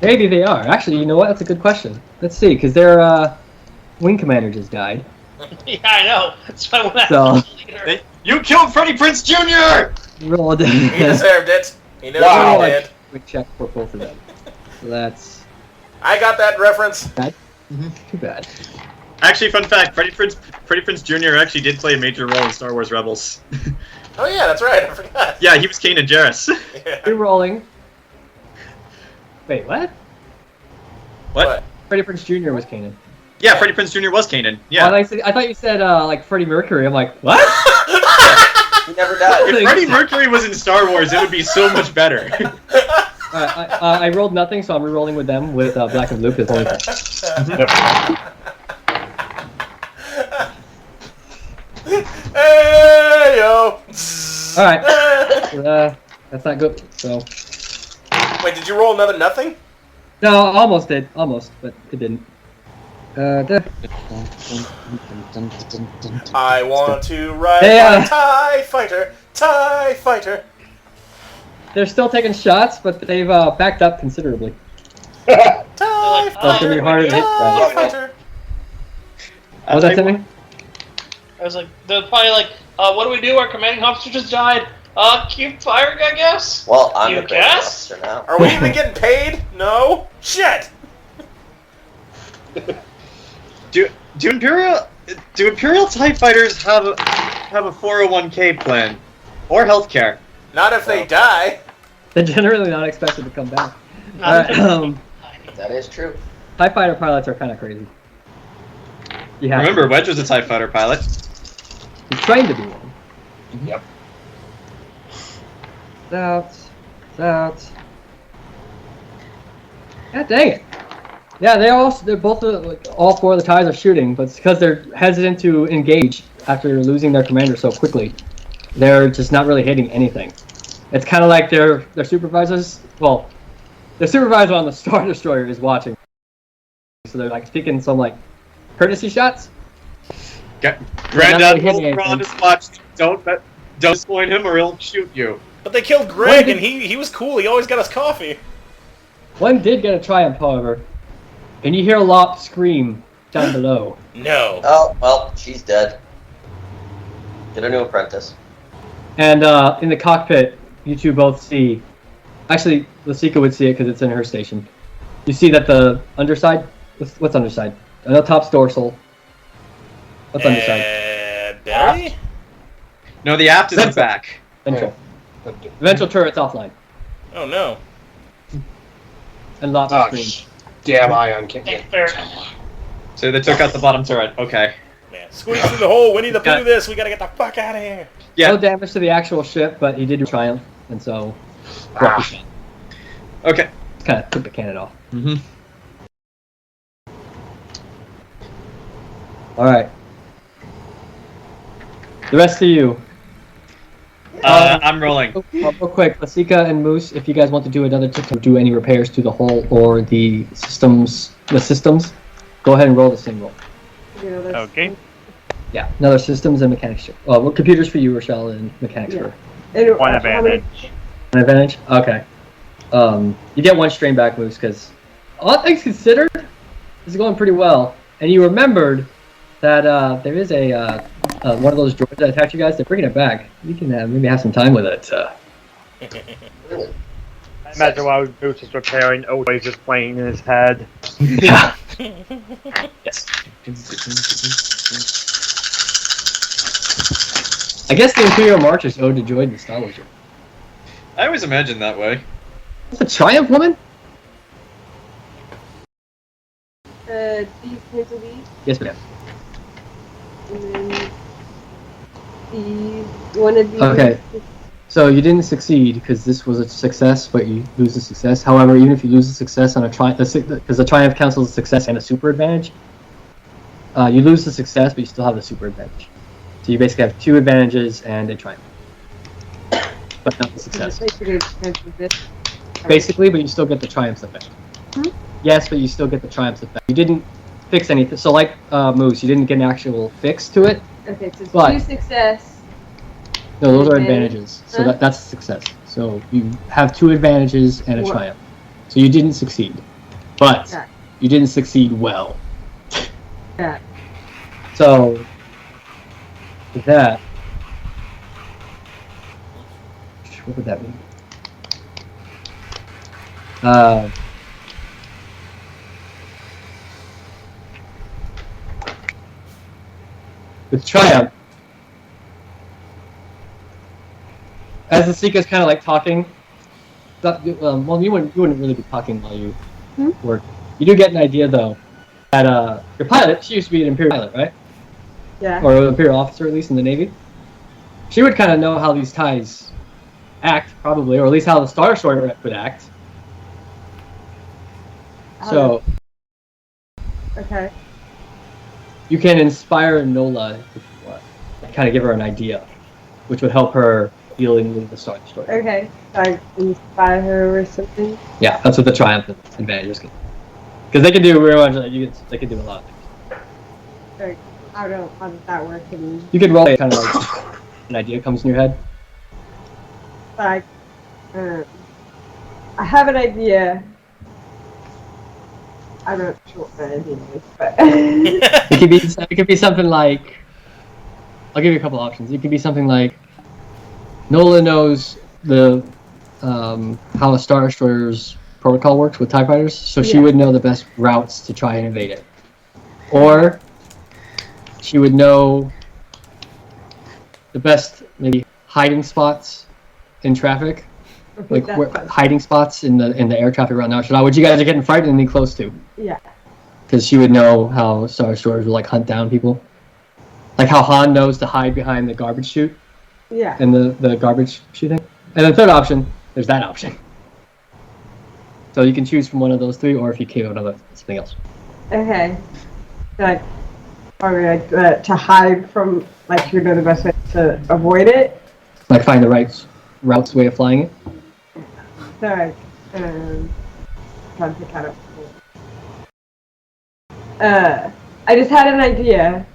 Maybe they are. Actually, you know what? That's a good question. Let's see, because their wing commander just died. Yeah, I know. That's why I want to So- ask you later. You killed Freddie Prinze Jr. Roll a He deserved it. He knows Wow. what he did. quick check for both of them. So that's I got that reference. too bad. Actually, fun fact: Freddie Prinze Jr. actually did play a major role in Star Wars Rebels. Oh yeah, that's right. I forgot. Yeah, he was Kanan Jarrus. Yeah. Rerolling. Wait, what? What? Freddie Prinze Jr. was Kanan. Yeah, Freddie Prinze Jr. was Kanan. Yeah. I thought you said like Freddie Mercury. I'm like, what? He never died. If Freddie Mercury was in Star Wars, it would be so much better. I rolled nothing, so I'm rerolling with them with Black and Blue because only. Hey yo. All right. That's not good. So Wait, did you roll another nothing? no, almost did, almost, but it didn't. I want to ride Hey, my TIE fighter. TIE fighter. They're still taking shots, but they've backed up considerably. TIE Oh, it's gonna be fighter. harder to hit, TIE right? fighter. What was that, Timmy? I was like, they're probably like, what do we do? Our commanding officer just died. Keep firing, I guess. Well, I'm You the commanding guess? officer now. Are we even getting paid? No. Shit. Do Imperial TIE fighters have a 401k plan or healthcare? Not if they die. They're generally not expected to come back. Not That is true. TIE fighter pilots are kind of crazy. You have Remember, Wedge was a TIE fighter pilot. he's trained to be one. Yep. Out. God dang it. Yeah, they're both like all 4 of the ties are shooting, but it's because they're hesitant to engage after losing their commander so quickly. They're just not really hitting anything. It's kind of like their supervisors. Well, the supervisor on the Star Destroyer is watching, so they're like taking some like courtesy shots. Grand not really hitting Admiral Ron anything. is watching. Don't disappoint him, or he'll shoot you. But they killed Greg, and he was cool. He always got us coffee. One did get a triumph, however, and you hear Lop scream down below. No. Oh, well, she's dead. Get a new apprentice. And in the cockpit, you two both see. Actually, Lasica would see it because it's in her station. You see that the underside. What's underside? The top's dorsal. What's underside? Belly? No, the aft is in the back. Ventral. The ventral turret's offline. Oh no. And Lop's Oh, scream. damn ion can't Thank get. you, fair. So they took out the bottom turret. Okay. Man, squeeze through the hole. Winnie the Pooh this. We gotta get the fuck out of here. Yeah. No damage to the actual ship, but he did do triumph, and so. Okay. Kind of took the cannon off. Mm-hmm. Alright. The rest of you. I'm rolling. Real quick, Lasica and Moose, if you guys want to do another check to do any repairs to the hull or the systems, go ahead and roll the same roll. Yeah, that's- Okay. Yeah, another systems and mechanics check. Well, computers for you, Rochelle, and mechanics Yeah. for And One how many- advantage. An advantage? Okay. You get one strain back moves because, all things considered, this is going pretty well. And you remembered that there is one of those droids that attacked you guys. They're bringing it back. You can maybe have some time with it. Really? I imagine while Bruce is repairing, always is playing in his head. Yeah. Yes. I guess the Imperial March is ode to droid nostalgia. I always imagined that way. It's a Triumph woman? These cancel these, Yes, ma'am. and then these, one of these. Okay. So you didn't succeed because this was a success, but you lose the success. However, even if you lose the success on a Triumph, because the Triumph cancels a success and a super advantage, you lose the success, but you still have the super advantage. So you basically have 2 advantages and a Triumph, but not the success. Basically, cancel this. Basically, but you still get the Triumph's effect. Hmm? Yes, but you still get the Triumph's effect. You didn't fix anything. So like Moose, you didn't get an actual fix to it. Okay, so it's But- 2 success. No, those are Advantage. advantages. So Huh? that's a success. So you have 2 advantages and a What? Triumph. So you didn't succeed. But Okay. you didn't succeed well. Yeah. So with that, what would that mean? With Triumph, as Lasica's kind of like talking, well, you wouldn't really be talking while you work. You do get an idea though that your pilot, she used to be an Imperial pilot, right? Yeah. Or an Imperial officer, at least in the Navy. She would kind of know how these ties act, probably, or at least how the Star Destroyer would act. So Okay. you can inspire Nola if you want, and kind of give her an idea, which would help her dealing with the Star Destroyer. Okay. So I inspire her or something. Yeah, that's what the Triumph advantage is. Because they can do very much. They can do a lot of things. Like, how does that work? And You could roll it, kind of like an idea comes in your head. like, I have an idea. I'm not sure what my idea is, but It could be something like. I'll give you a couple options. It could be something like Nola knows the how a Star Destroyer's protocol works with TIE fighters, so she Yeah. would know the best routes to try and evade it. Or she would know the best maybe hiding spots in traffic, like that's where, fine. hiding spots in the air traffic around Noshadal, which you guys are getting frighteningly close to. Yeah. Because she would know how Star Destroyers would like hunt down people, like how Han knows to hide behind the garbage chute Yeah. and the garbage shooting. And the third option, there's that option. So you can choose from one of those 3, or if you came out of something else. Okay. Like, probably like to hide from, like, you know, the best way to avoid it. Like find the right routes way of flying it. So, like, trying to pick out I just had an idea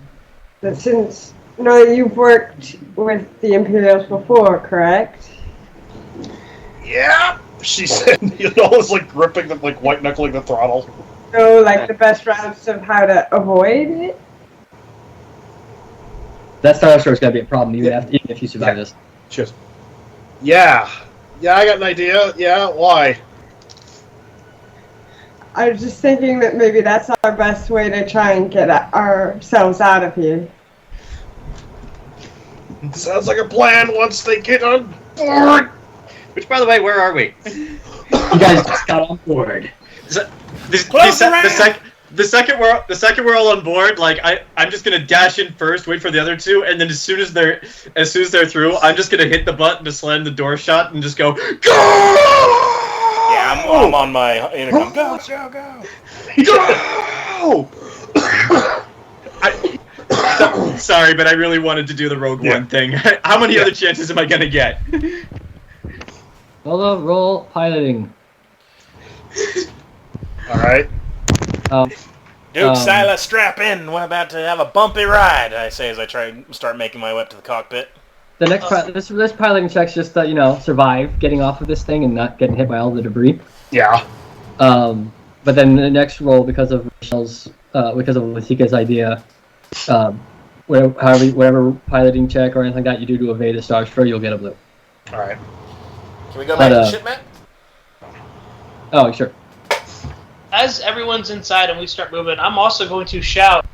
that since, you know, you've worked with the Imperials before, correct? Yeah, she said. Nola's like gripping the, like white knuckling the throttle. So, like, the best routes of how to avoid it? That Star Destroyer's gotta be a problem even if you survive this. Cheers. Yeah, I got an idea. Yeah, why? I was just thinking that maybe that's our best way to try and get ourselves out of here. Sounds like a plan once they get on board. Which, by the way, where are we? You guys just got on board. The second we're all on board, like I'm just gonna dash in first, wait for the other 2, and then as soon as they're through, I'm just gonna hit the button to slam the door shut and just go go. Yeah, I'm on my intercom. Go, go. Go! Sorry, but I really wanted to do the Rogue One thing. How many other chances am I gonna get? Nola, roll piloting. All right. Dude, Syla, strap in. We're about to have a bumpy ride, I say as I try and start making my way up to the cockpit. the next this piloting check's just survive getting off of this thing and not getting hit by all the debris. Yeah. But then the next roll, because of Rochelle's, because of Lasica's idea, whatever piloting check or anything like that you do to evade a star destroyer, you'll get a blue. All right. Can we go back to the ship, Matt? Oh, sure. As everyone's inside and we start moving, I'm also going to shout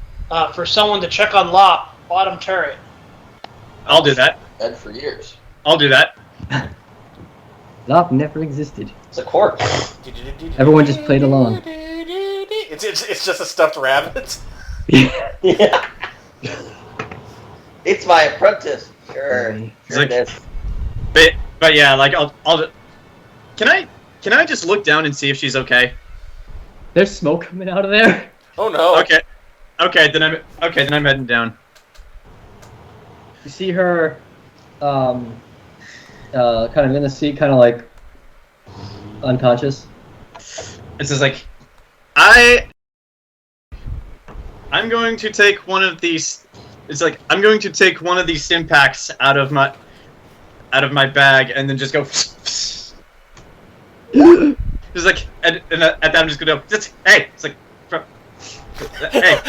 for someone to check on Lop, bottom turret. I'll do that. Dead for years. I'll do that. Lop never existed. It's a corpse. Everyone just played along. It's just a stuffed rabbit. Yeah. It's my apprentice. Sure. It's like- it is. But yeah, like I'll. Can I just look down and see if she's okay? There's smoke coming out of there. Oh no. Okay. Then I'm heading down. You see her, kind of in the seat, kind of like unconscious. This is like, I'm going to take one of these. It's like I'm going to take one of these stim packs out of my bag and then just go. Just like, and at that I'm just gonna go. Hey, it's like, hey,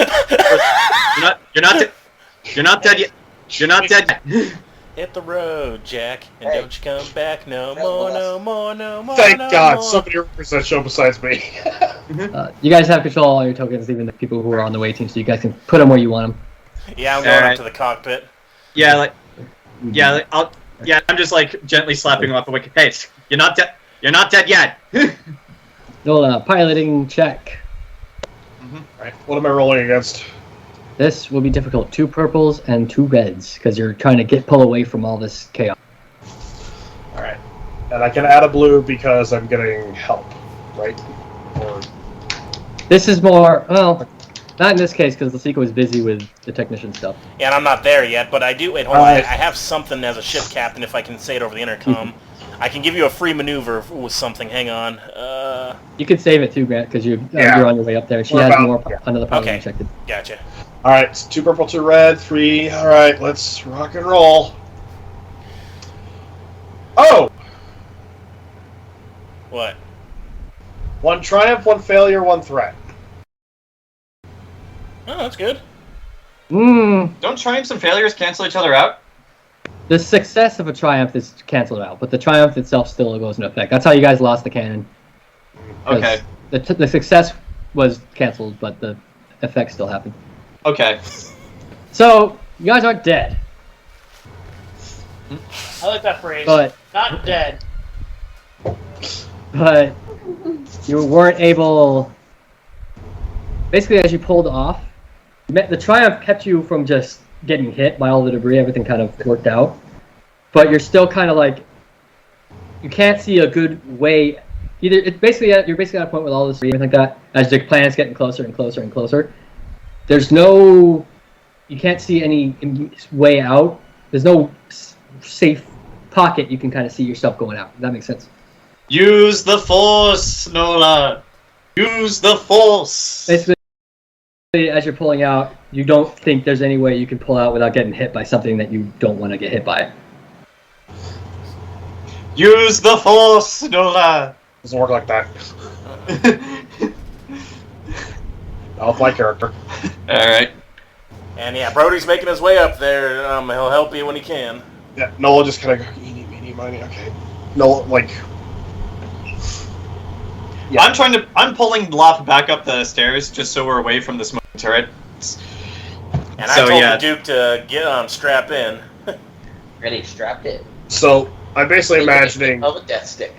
you're not dead yet. You're not dead yet. Hit the road, Jack, and don't you come back no more, no more, no more. Thank no God, more. somebody represents that show besides me. You guys have control of all your tokens, even the people who are on the waiting team, so you guys can put them where you want them. Yeah, I'm going up to the cockpit. Yeah, I'm just like gently slapping him off the wicket. Hey, you're not dead. You're not dead yet. Nola, piloting check. Right. What am I rolling against? This will be difficult. 2 purples and 2 reds, because you're trying to pull away from all this chaos. All right. And I can add a blue because I'm getting help, right? Or This is more, well, not in this case, because Lasica was busy with the technician stuff. Yeah, and I'm not there yet, but I do. Wait, hold on. I have something as a ship captain. If I can say it over the intercom, I can give you a free maneuver with something. Hang on. You could save it too, Grant, because you're on your way up there. She We're has about- more yeah. another piloting Okay. check. Gotcha. all right, it's 2 purple, 2 red, 3. All right, let's rock and roll. Oh, What? 1 triumph, 1 failure, 1 threat. Oh, that's good. Don't triumphs and failures cancel each other out? The success of a triumph is canceled out, but the triumph itself still goes into effect. That's how you guys lost the cannon. 'Cause Okay. The success was canceled, but the effect still happened. Okay. So, you guys aren't dead, I like that phrase. but Not dead. you weren't able... Basically, as you pulled off, the triumph kept you from just getting hit by all the debris. Everything kind of worked out. But you're still kind of like... You can't see a good way... You're basically at a point with all this and everything like that, as the planet's getting closer and closer and closer. There's no... You can't see any way out. There's no safe pocket you can kind of see yourself going out. If that makes sense. Use the force, Nola. Use the force. Basically, as you're pulling out, you don't think there's any way you can pull out without getting hit by something that you don't want to get hit by. Use the force, Nola. Doesn't work like that. Not with my character. All right. And yeah, Brody's making his way up there. He'll help you when he can. Yeah, Nola just kind of eeny, meeny, miny. Okay. Nola, like... Yeah. I'm pulling Lop back up the stairs just so we're away from the smoke turret. And So, I told yeah. the Duke to get strap in. Ready, strapped in. So, I'm basically imagining... Of a death stick.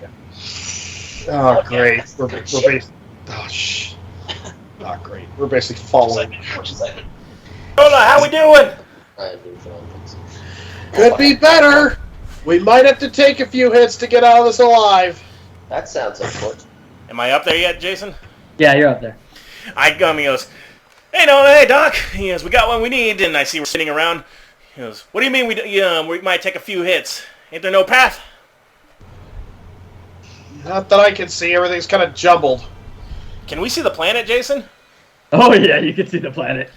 Oh, Okay, great. that's We're good basically... shit. Oh, shh. Not great. We're basically following... Nola, how we doing? Could be better! We might have to take a few hits to get out of this alive. That sounds important. Am I up there yet, Jason? Yeah, you're up there. He goes, hey, Nola, hey, Doc. He goes, we got what we need. And I see we're sitting around. He goes, what do you mean we might take a few hits? Ain't there no path? Not that I can see. Everything's kind of jumbled. Can we see the planet, Jason? Oh yeah, you can see the planet.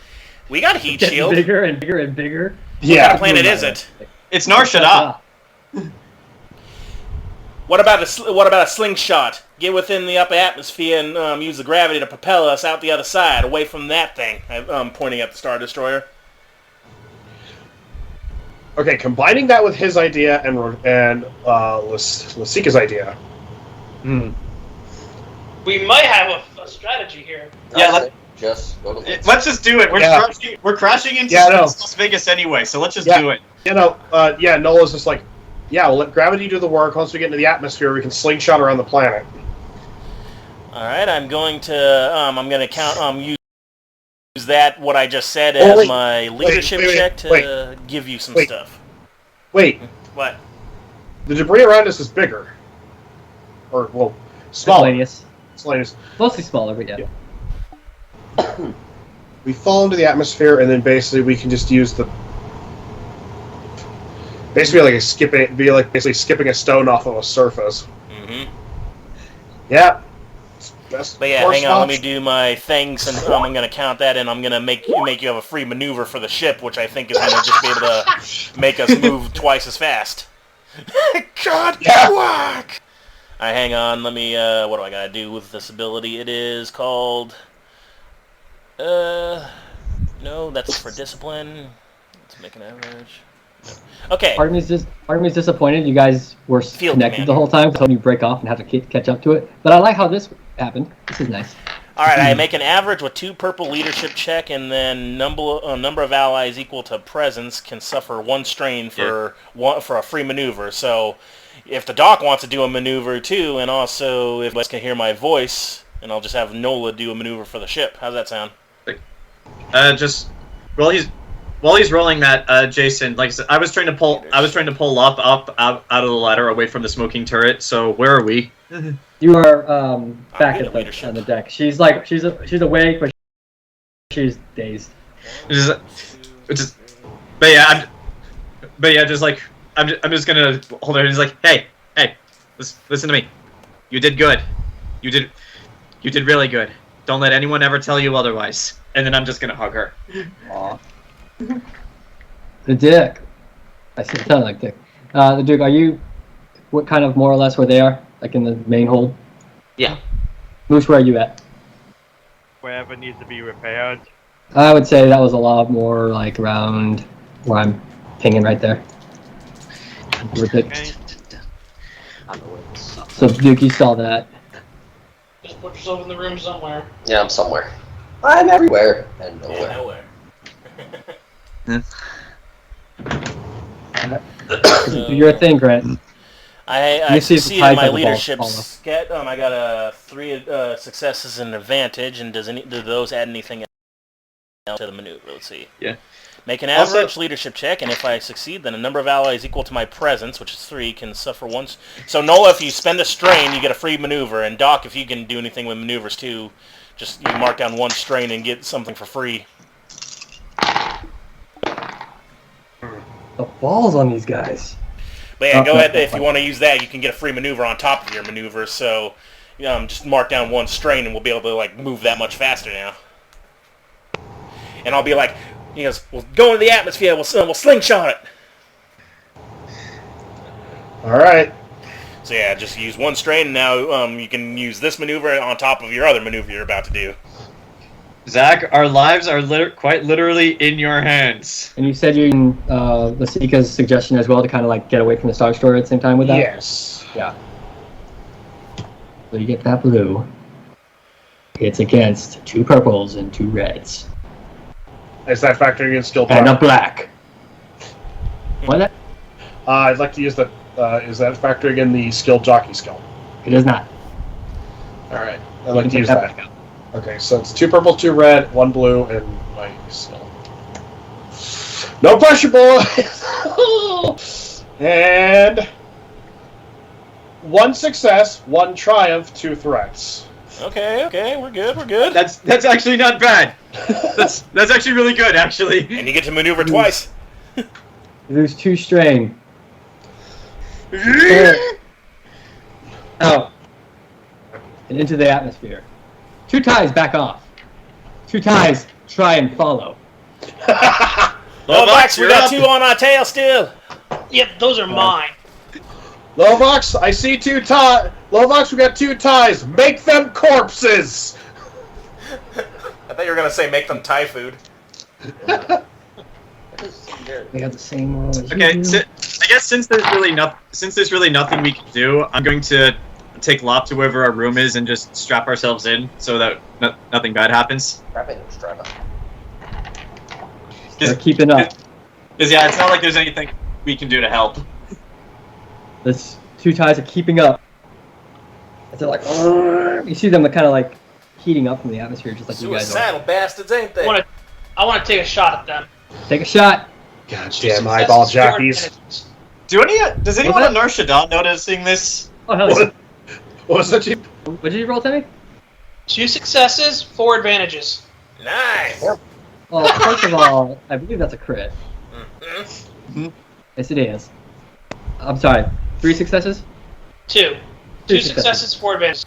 We got heat Getting shield. bigger and bigger and bigger. What kind of planet is it? It's Narshada. What about a slingshot? Get within the upper atmosphere and use the gravity to propel us out the other side, away from that thing. I'm pointing at the Star Destroyer. Okay, combining that with his idea and Lasica's idea. We might have a strategy here. Yeah, just go to the let's just do it. We're crashing into Las Vegas anyway, so let's just do it. Nola's just like, we'll let gravity do the work. Once we get into the atmosphere, we can slingshot around the planet. All right, I'm going to count use that what I just said as my leadership check to give you some stuff. Wait. What? The debris around us is bigger. Smaller. Miscellaneous. Mostly smaller, but yeah. We fall into the atmosphere, and then basically we can just use the... Basically basically skipping a stone off of a surface. Mm-hmm. Yeah. But yeah, hang on, let me do my things, and I'm going to count that, and I'm going to make you have a free maneuver for the ship, which I think is going to just be able to make us move twice as fast. God, whack! Alright, hang on, let me, what do I got to do with this ability? It is called, no, that's for discipline. Let's make an average. Okay. Part of me's disappointed. You guys were connected the whole time, so you break off and have to catch up to it. But I like how this happened. This is nice. All right, I make an average with 2 purple leadership check, and then number of allies equal to presence can suffer 1 strain for a free maneuver. So, if the doc wants to do a maneuver too, and also if you guys can hear my voice, and I'll just have Nola do a maneuver for the ship. How's that sound? While he's rolling that, Jayson, like I said, I was trying to pull up out of the ladder away from the smoking turret. So where are we? You are back at on the deck. She's awake, but she's dazed. I'm just gonna hold her. And he's like, hey, listen to me. You did good. You did really good. Don't let anyone ever tell you otherwise. And then I'm just gonna hug her. Aw. The Dick. I said sound like Dick. The Duke, are you what kind of more or less where they are? Like in the main hold? Yeah. Moose, where are you at? Wherever needs to be repaired. I would say that was a lot more like around where I'm pinging right there. Okay. So Duke, you saw that. Just put yourself in the room somewhere. Yeah, I'm somewhere. I'm everywhere and nowhere. Nowhere. Do your thing, Grant. I succeeded in my leadership. I got 3 successes and advantage, and do those add anything else to the maneuver? Let's see. Yeah. Make an average leadership check, and if I succeed, then a number of allies equal to my presence, which is 3, can suffer once. So Nola, if you spend a strain, you get a free maneuver, and Doc, if you can do anything with maneuvers too, just you mark down 1 strain and get something for free. The balls on these guys. But yeah, go ahead. If you want to use that, you can get a free maneuver on top of your maneuver. So, just mark down 1 strain, and we'll be able to like move that much faster now. And I'll be like, he goes, "We'll go into the atmosphere. We'll slingshot it." All right. So yeah, just use 1 strain, and now you can use this maneuver on top of your other maneuver you're about to do. Zach, our lives are quite literally in your hands. And you said you Lasica's suggestion as well to kind of like get away from the Star Destroyer at the same time with that? Yes. Yeah. So you get that blue. It's against 2 purples and 2 reds. Is that factoring in skill? And a black. What? That? I'd like to use the. Is that factoring in the skilled jockey skill? It is not. All right. I'd like to use that. Okay, so it's 2 purple, 2 red, 1 blue, and my skill. No pressure, boys! And 1 success, 1 triumph, 2 threats. Okay, we're good. That's actually not bad. That's actually really good, actually. And you get to maneuver twice. You lose 2 strain. Out. And into the atmosphere. 2 ties, back off. 2 ties, try and follow. Well, Max, we got 2 on our tail still. Yep, those are mine. Lovox, I see 2 ties. Lovox, we got 2 ties. Make them corpses. I thought you were gonna say make them Thai food. We have the same rule as Okay, you. I guess since there's really nothing we can do, I'm going to take Lop to wherever our room is and just strap ourselves in so that nothing bad happens. Strap up. They're keeping up. Because yeah, it's not like there's anything we can do to help. This 2 ties are keeping up. As they're like, "Argh." You see them kind of like heating up from the atmosphere, just like you guys are. Suicidal bastards, ain't they? I want to take a shot at them. Take a shot. Goddamn eyeball jockeys. Does anyone on Narshadon noticing this? Oh hell yeah! What was that? What did you roll, Temme? 2 successes, 4 advantages. Nice. Well, first of all, I believe that's a crit. Mm-hmm. Yes, it is. I'm sorry. 3 successes? 2. 2 successes, 4 advantages.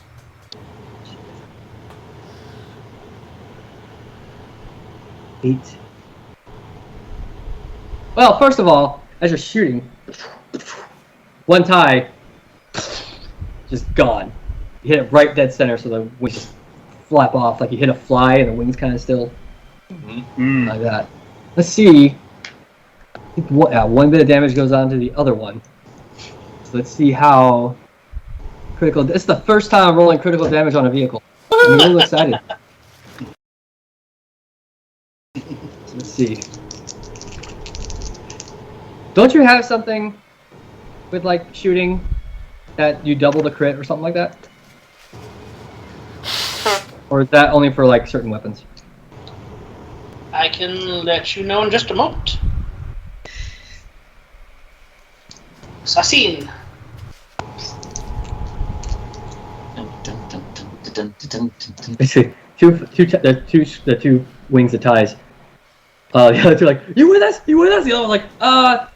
Eight. Well, first of all, as you're shooting, 1 tie just gone. You hit it right dead center, so the wings just flap off like you hit a fly, and the wings kind of still like that. Let's see. I think 1 bit of damage goes on to the other one. So let's see how critical. This is the first time I'm rolling critical damage on a vehicle. I'm a little excited. Let's see. Don't you have something with like shooting that you double the crit or something like that? Or is that only for like certain weapons? I can let you know in just a moment. Assassin. Basically, the two wings of ties. The other two are like, you with us? You with us? The other one's like,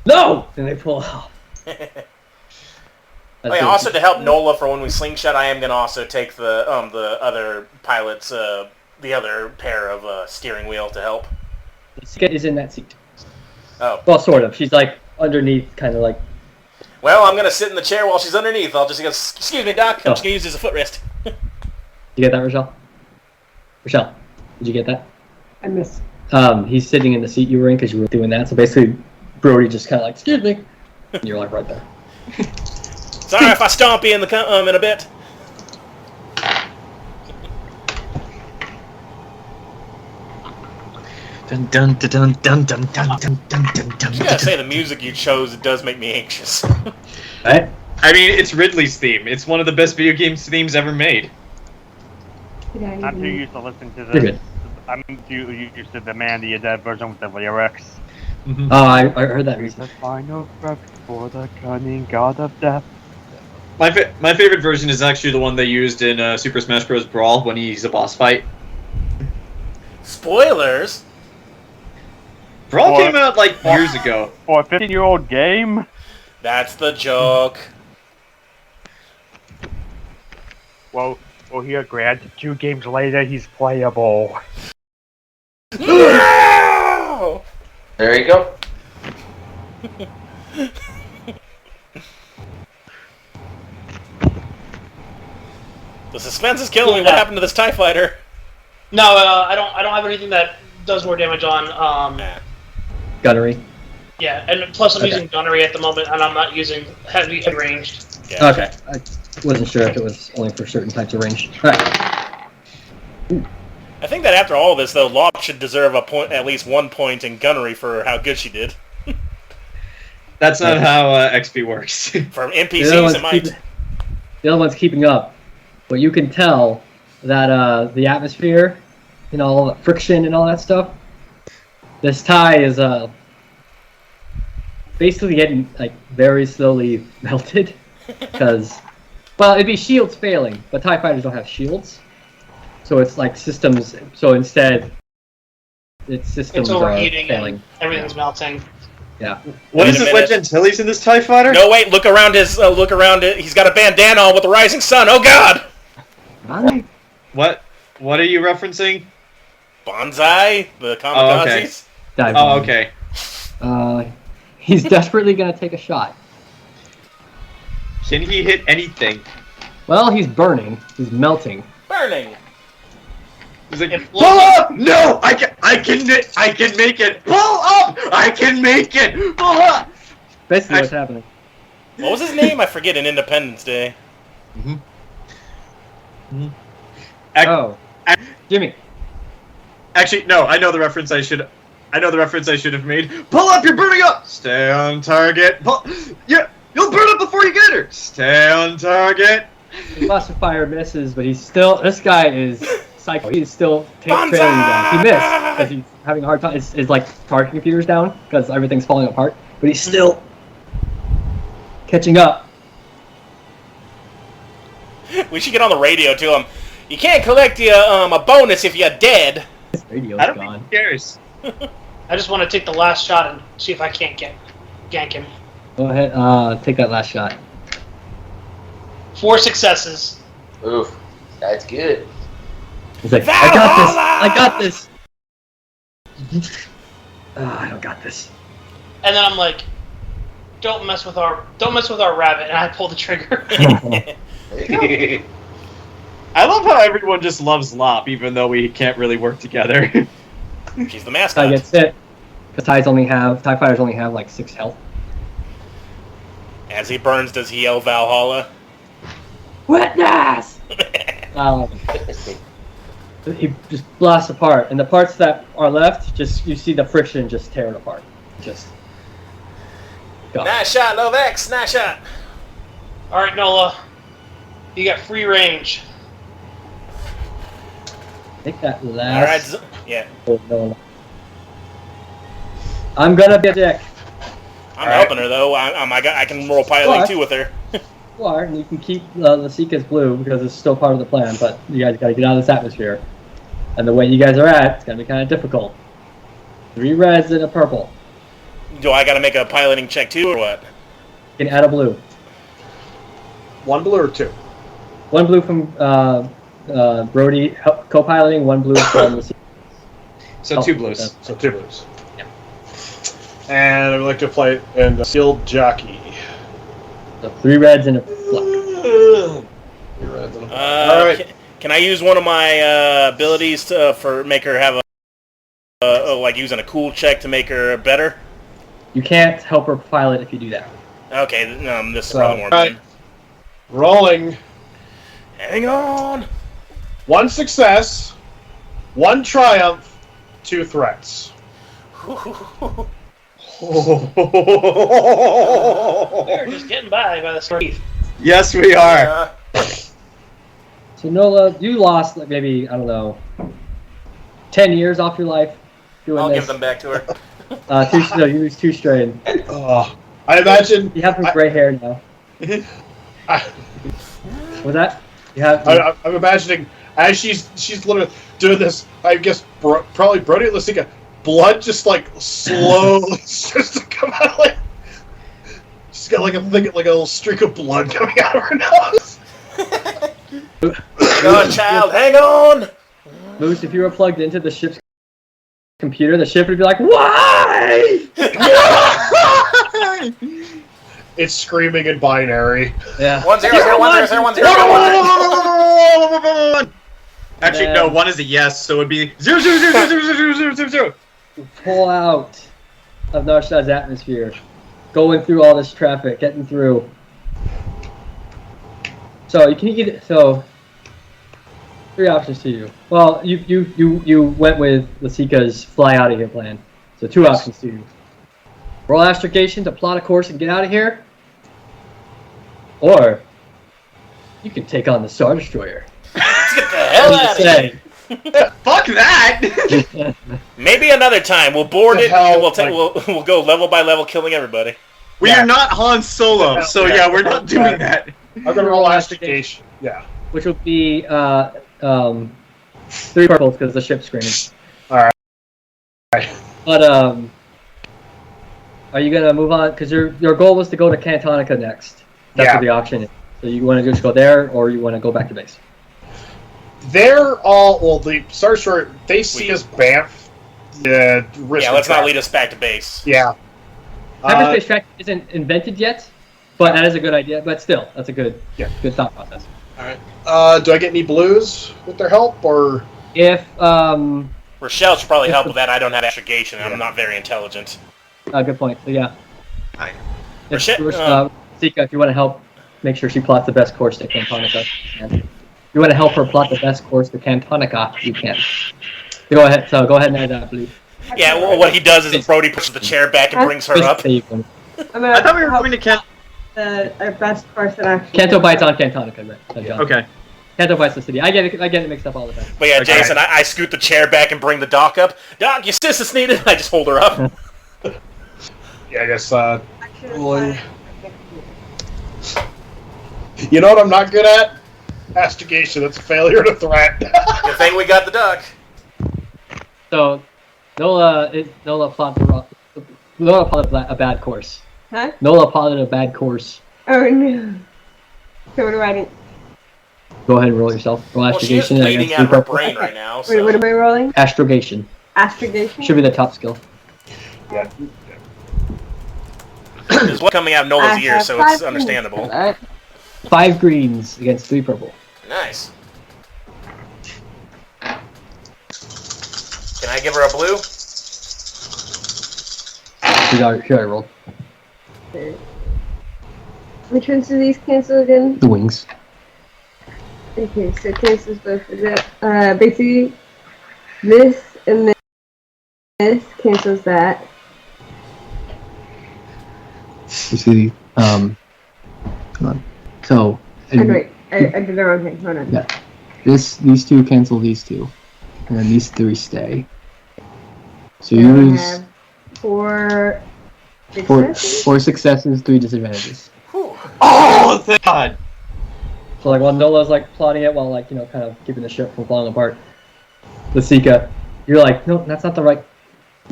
no! And they pull off. Oh, yeah, also to help Nola for when we slingshot, I am gonna also take the other pilot's the other pair of steering wheel to help. Lasica is in that seat. Oh. Well, sort of. She's like underneath, kind of like. Well, I'm gonna sit in the chair while she's underneath. I'll just go, excuse me, Doc. I'm just gonna use it as a footrest. You get that, Rochelle? Rochelle, did you get that? I missed. He's sitting in the seat you were in because you were doing that. So basically, Brody just kind of like, excuse me, and you're like right there. Sorry if I stomp you in a bit. Dun dun dun dun dun dun dun dun dun dun. You gotta say the music you chose, it does make me anxious. Right? I mean, it's Ridley's theme. It's one of the best video games themes ever made. I'm too used to listen to You're this. good. I'm too used to the Man the Dead version with the lyrics. Mm-hmm. Oh, I heard that The recently. final breath for the cunning god of death. My favorite version is actually the one they used in Super Smash Bros. Brawl when he's a boss fight. Spoilers? Brawl came out like years ago. For a 15-year-old game? That's the joke. Well, here, Grant. 2 games later, he's playable. No! There you go. The suspense is killing me. What happened to this TIE fighter? No, I don't have anything that does more damage on. Gunnery. Yeah, and plus I'm Okay. using gunnery at the moment, and I'm not using heavy ranged. Yeah. Okay. I wasn't sure if it was only for certain types of range. Alright. I think that after all this, though, Lop should deserve a point, at least 1 point in gunnery for how good she did. That's not how XP works. For The other NPCs, one's it might. the other one's keeping up. But you can tell that the atmosphere, all the friction and all that stuff, this tie is basically getting like very slowly melted. Because, well, it'd be shields failing, but TIE fighters don't have shields. So it's like systems, so instead, its systems It's are overheating failing. and everything's melting. Yeah. What Wait is a this minute. Wedge Antilles in this TIE fighter? No, wait, look around look around it. He's got a bandana on with the rising sun. Oh, God! Bye. What are you referencing? Bonsai? The Oh, okay. kamikazes? Dive Oh, bomb. okay. He's desperately going to take a shot. Can he hit anything? Well, he's burning. He's melting. Burning. He's like, pull up! No! I can make it! Pull up! I can make it! Pull up! Basically what's happening. What was his name? I forget in Independence Day. Jimmy. Actually, no. I know the reference I should have made. Pull up! You're burning up! Stay on target. You'll burn up before you get her. Stay on target. The classifier misses, but he's still. This guy is psycho. He's still trailing you down. He missed because he's having a hard time. His like target computer's down because everything's falling apart. But he's still catching up. We should get on the radio to him. You can't collect a bonus if you're dead. His radio's I don't gone. think he cares. I just want to take the last shot and see if I can't gank him. Go ahead. Take that last shot. 4 successes. Oof, that's good. He's like, I got this. I don't got this. And then I'm like, don't mess with our rabbit, and I pull the trigger. I love how everyone just loves Lop, even though we can't really work together. She's the Ty mascot. gets hit. Because TIE fighters only have like 6 health. As he burns, does he yell Valhalla? Witness! He just blasts apart, and the parts that are left, you see the friction just tear it apart. Just go. Nice shot, Love X. Nice shot. All right, Nola, you got free range. Take that All last. right. Yeah. Oh, no. I'm gonna be a dick. I'm helping her though. I can roll piloting too with her. You are, and you can keep Lasica's blue because it's still part of the plan. But you guys gotta get out of this atmosphere. And the way you guys are at, it's gonna be kind of difficult. 3 reds and a purple. Do I gotta make a piloting check too, or what? You can add a blue. 1 blue or 2? 1 blue from Brody co-piloting, 1 blue from Lasica. So 2 blues. So 2 blues. Yeah. And I would like to play in Sealed Jockey. So 3 reds and a black. 3 reds and a black. All right. Can I use one of my abilities to make her have like using a cool check to make her better? You can't help her pilot if you do that. Okay, this is probably more. Right. Rolling. Hang on. 1 success, 1 triumph, 2 threats. We're just getting by the score. Yes, we are. So Nola, you lost like maybe, I don't know, 10 years off your life doing I'll this. give them back to her. You lose 2 strain. I imagine. You have some gray hair now. Was that? You have. I'm imagining as she's literally doing this. I guess probably Brody and Lasica, blood just like slowly starts to come out. Like she's got like a little streak of blood coming out of her nose. Go, child, hang on. Moose, if you were plugged into the ship's computer, the ship would be like, "Why?" It's screaming in binary. Yeah. 1 0 0 1 0 1 0 1. Actually, no. 1 is a yes, so it'd be 0 0 0 0 0 0 0 0. Pull out of Narshad's atmosphere, going through all this traffic, getting through. So you can either 3 options to you. Well, you went with Lasica's fly out of here plan. So 2 options to you. Roll astrogation to plot a course and get out of here. Or you can take on the Star Destroyer. Let's get the hell out of here. Fuck that! Maybe another time we'll board The it hell, and we'll go level by level, killing everybody. We are not Han Solo, so yeah, we're not doing that. I'm gonna roll astrogation. Yeah. Which will be 3 purples because the ship's screaming. Alright. But are you gonna move on? Because your goal was to go to Cantonica next. That's what the option is. So you want to just go there, or you want to go back to base? They're all the Star Destroyer. They see us Banff. Yeah, let's not lead us back to base. Yeah. Hyperspace track isn't invented yet, but that is a good idea. But still, that's a good thought process. All right. Do I get any blues with their help, or If Rochelle should probably help with that. I don't have astrogation, and I'm not very intelligent. good point. So yeah. Hi. Lasica, if you want to help, make sure she plots the best course to Cantonica. If you want to help her plot the best course to Cantonica, you can. Go ahead. So go ahead and add that blue. Yeah, well, what he does is Brody pushes the chair back and brings her up. I I thought we were going to Kent. Our best person actually. Canto bites on Cantonica, right? John. Okay. Canto bites the city. I get it mixed up all the time. But yeah, Okay. Jayson, I scoot the chair back and bring the doc up. Doc, your assistance needed. I just hold her up. yeah, I guess. Actually, Rolling. You know what I'm not good at? Astrogation. That's a failure to threat. Good thing we got the doc. So, Nola plotted a bad course. Huh? Nola plotted a bad course. Oh no. So what do I do? Go ahead and roll yourself. Roll Well, she is astrogation bleeding against out of her purple. brain right now. Wait, So. what am I rolling? Astrogation Astrogation? should be the top skill. yeah. There's one coming out of Nola's ear, so it's understandable. Alright. 5 greens against 3 purple. Nice. Can I give her a blue? Here I rolled. Okay. Which ones do these cancel again? The wings. Okay, so it cancels both of that. Basically, this and this cancels that. You see, hold on. So, Oh, wait, I did the wrong thing. Hold on. Yeah. these 2 cancel these 2. And then these 3 stay. So you I lose have 4 4 successes. successes, 3 disadvantages. Whew. Oh, thank God! So like while Nola's like plotting it, while like kind of keeping the ship from falling apart, Lasica, you're like, no, that's not the right.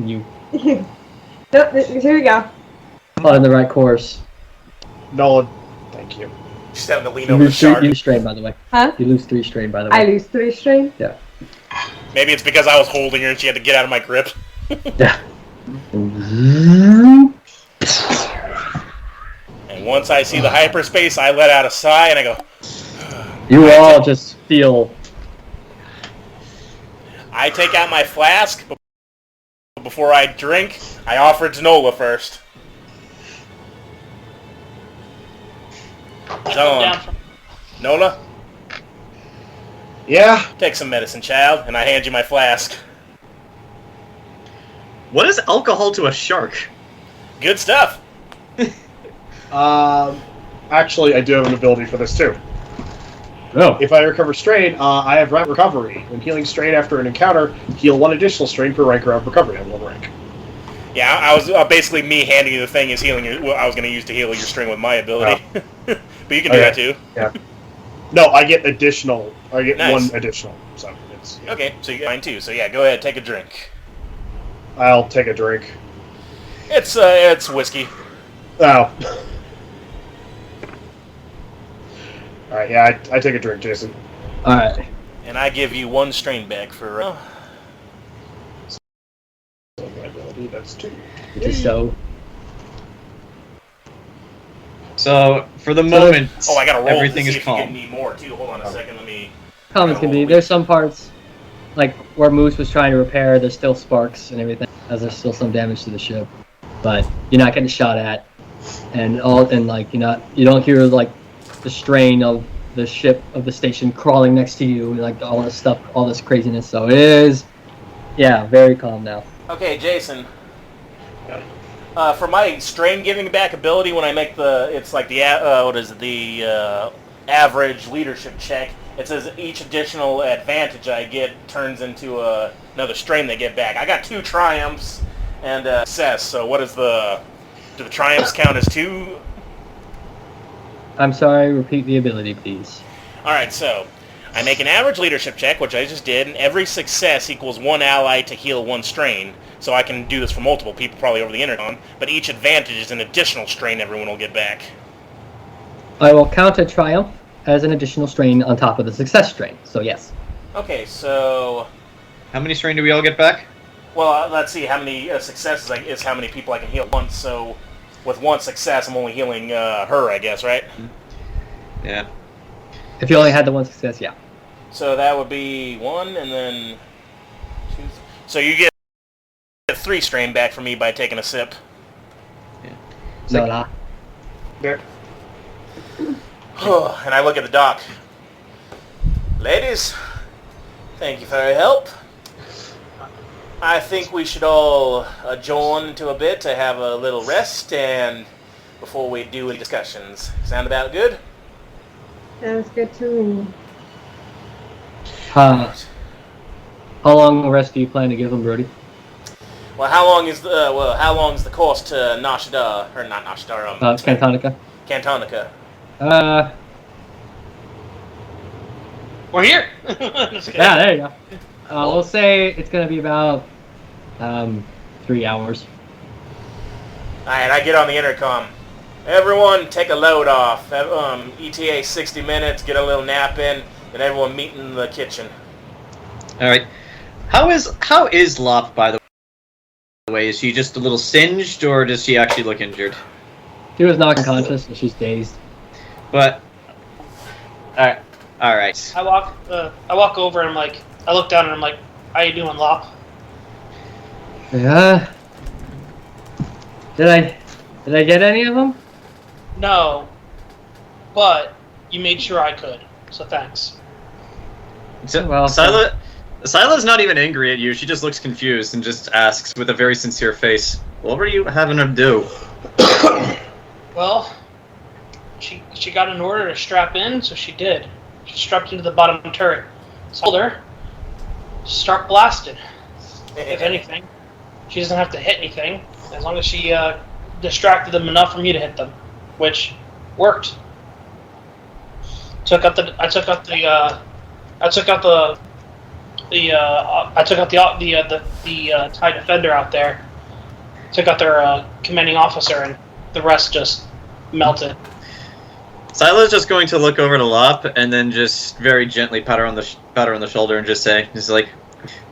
You No, here we go. plotted the right course. Nola, thank you. Just having to lean You over the lose 3 shark. strain, by the way. Huh? You lose 3 strain, by the way. I lose 3 strain. Maybe it's because I was holding her and she had to get out of my grip. Yeah. And once I see the hyperspace, I let out a sigh and I go, You all just feel. I take out my flask, but before I drink, I offer it to Nola first. Down John, from Nola, Yeah. take some medicine, child, and I hand you my flask. What is alcohol to a shark? Good stuff. Actually, I do have an ability for this too. Oh. If I recover strain, I have rank recovery. When healing strain after an encounter, heal 1 additional strain per rank of recovery on 1 rank. Yeah, I was basically me handing you the thing is healing your. Well, I was going to use to heal your string with my ability, but you can do that too. Yeah. No, I get additional. I get Nice. 1 additional. So it's. Yeah. Okay, so you get mine too. So yeah, go ahead, take a drink. I'll take a drink. It's whiskey. Oh. All right. Yeah, I take a drink, Jason. Alright. And I give you 1 strain back for. So my ability, that's 2. Which is so. So, for the moment, Oh, I gotta roll everything to see is if you calm. need more too. Hold on a second, let me. Comments can be. There's some parts, like where Moose was trying to repair, there's still sparks and everything, as there's still some damage to the ship. But you're not getting shot at. And like you don't hear like the strain of the ship of the station crawling next to you and like all this stuff, all this craziness. So it is, very calm now. Okay, Jayson. For my strain giving back ability, when I make it's like the average leadership check. It says each additional advantage I get turns into another strain they get back. I got 2 triumphs and success. So what is do the triumphs count as 2? I'm sorry, repeat the ability, please. All right, so I make an average leadership check, which I just did, and every success equals 1 ally to heal 1 strain. So I can do this for multiple people, probably over the intercom, but each advantage is an additional strain everyone will get back. I will count a triumph as an additional strain on top of the success strain, so yes. Okay, so... How many strain do we all get back? Well, let's see how many successes is how many people I can heal once, so with one success, I'm only healing her, I guess, right? Yeah. If you only had the one success, yeah. So that would be 1, and then 2. So you get 3 strain back from me by taking a sip. Nola. Bear. And I look at the doc. Ladies, thank you for your help. I think we should all adjourn to a bit to have a little rest and before we do any discussions. Sound about good? Sounds good to me. How long a rest do you plan to give him, Brody? Well, how long is the course to Nashida, or not Nashida, Cantonica? Cantonica? We're here. Just kidding. Yeah, there you go. We'll say it's going to be about 3 hours. Alright, I get on the intercom. Everyone take a load off. ETA 60 minutes, get a little nap in, and everyone meet in the kitchen. Alright. How is Lop, by the way? Is she just a little singed, or does she actually look injured? She was knocked unconscious and she's dazed. But... Alright. I walk over and I'm like, I look down and I'm like, how you doing, Lop? Yeah. Did I get any of them? No, but you made sure I could, so thanks. Well, Syla's not even angry at you, she just looks confused and just asks with a very sincere face, what were you having her do? Well, she got an order to strap in, so she did. She strapped into the bottom turret. So I told her, start blasting. If anything, she doesn't have to hit anything, as long as she distracted them enough for me to hit them, which worked. I took out the TIE Defender out there. Took out their commanding officer, and the rest just melted. Syla's just going to look over to Lop and then just very gently pat her on the shoulder and just say, "He's like,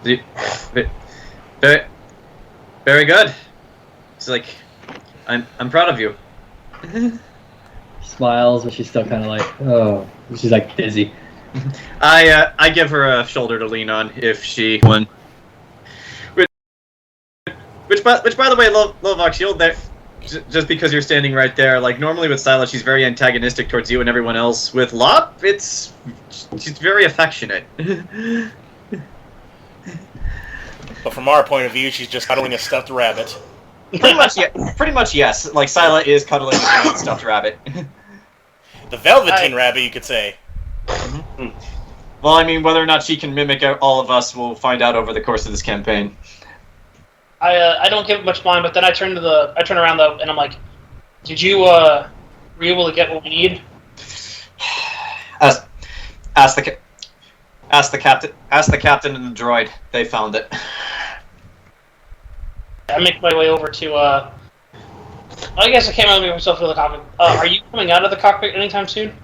very, very good." He's like, "I'm proud of you." Smiles, but she's still kind of like, oh, she's like dizzy. I give her a shoulder to lean on if she won. Which by the way, Lovox, you'll there. Just because you're standing right there, like normally with Syla, she's very antagonistic towards you and everyone else. With Lop, she's very affectionate. But from our point of view, she's just cuddling a stuffed rabbit. Pretty much, yes. Like Syla is cuddling a giant stuffed rabbit. The Velveteen rabbit, you could say. Mm-hmm. Well, I mean, whether or not she can mimic all of us, we'll find out over the course of this campaign. I don't give it much mind, but then I turn around though, and I'm like, were you able to get what we need? Ask the captain and the droid. They found it. I make my way over to. I guess I can't remember myself for the cockpit. Are you coming out of the cockpit anytime soon?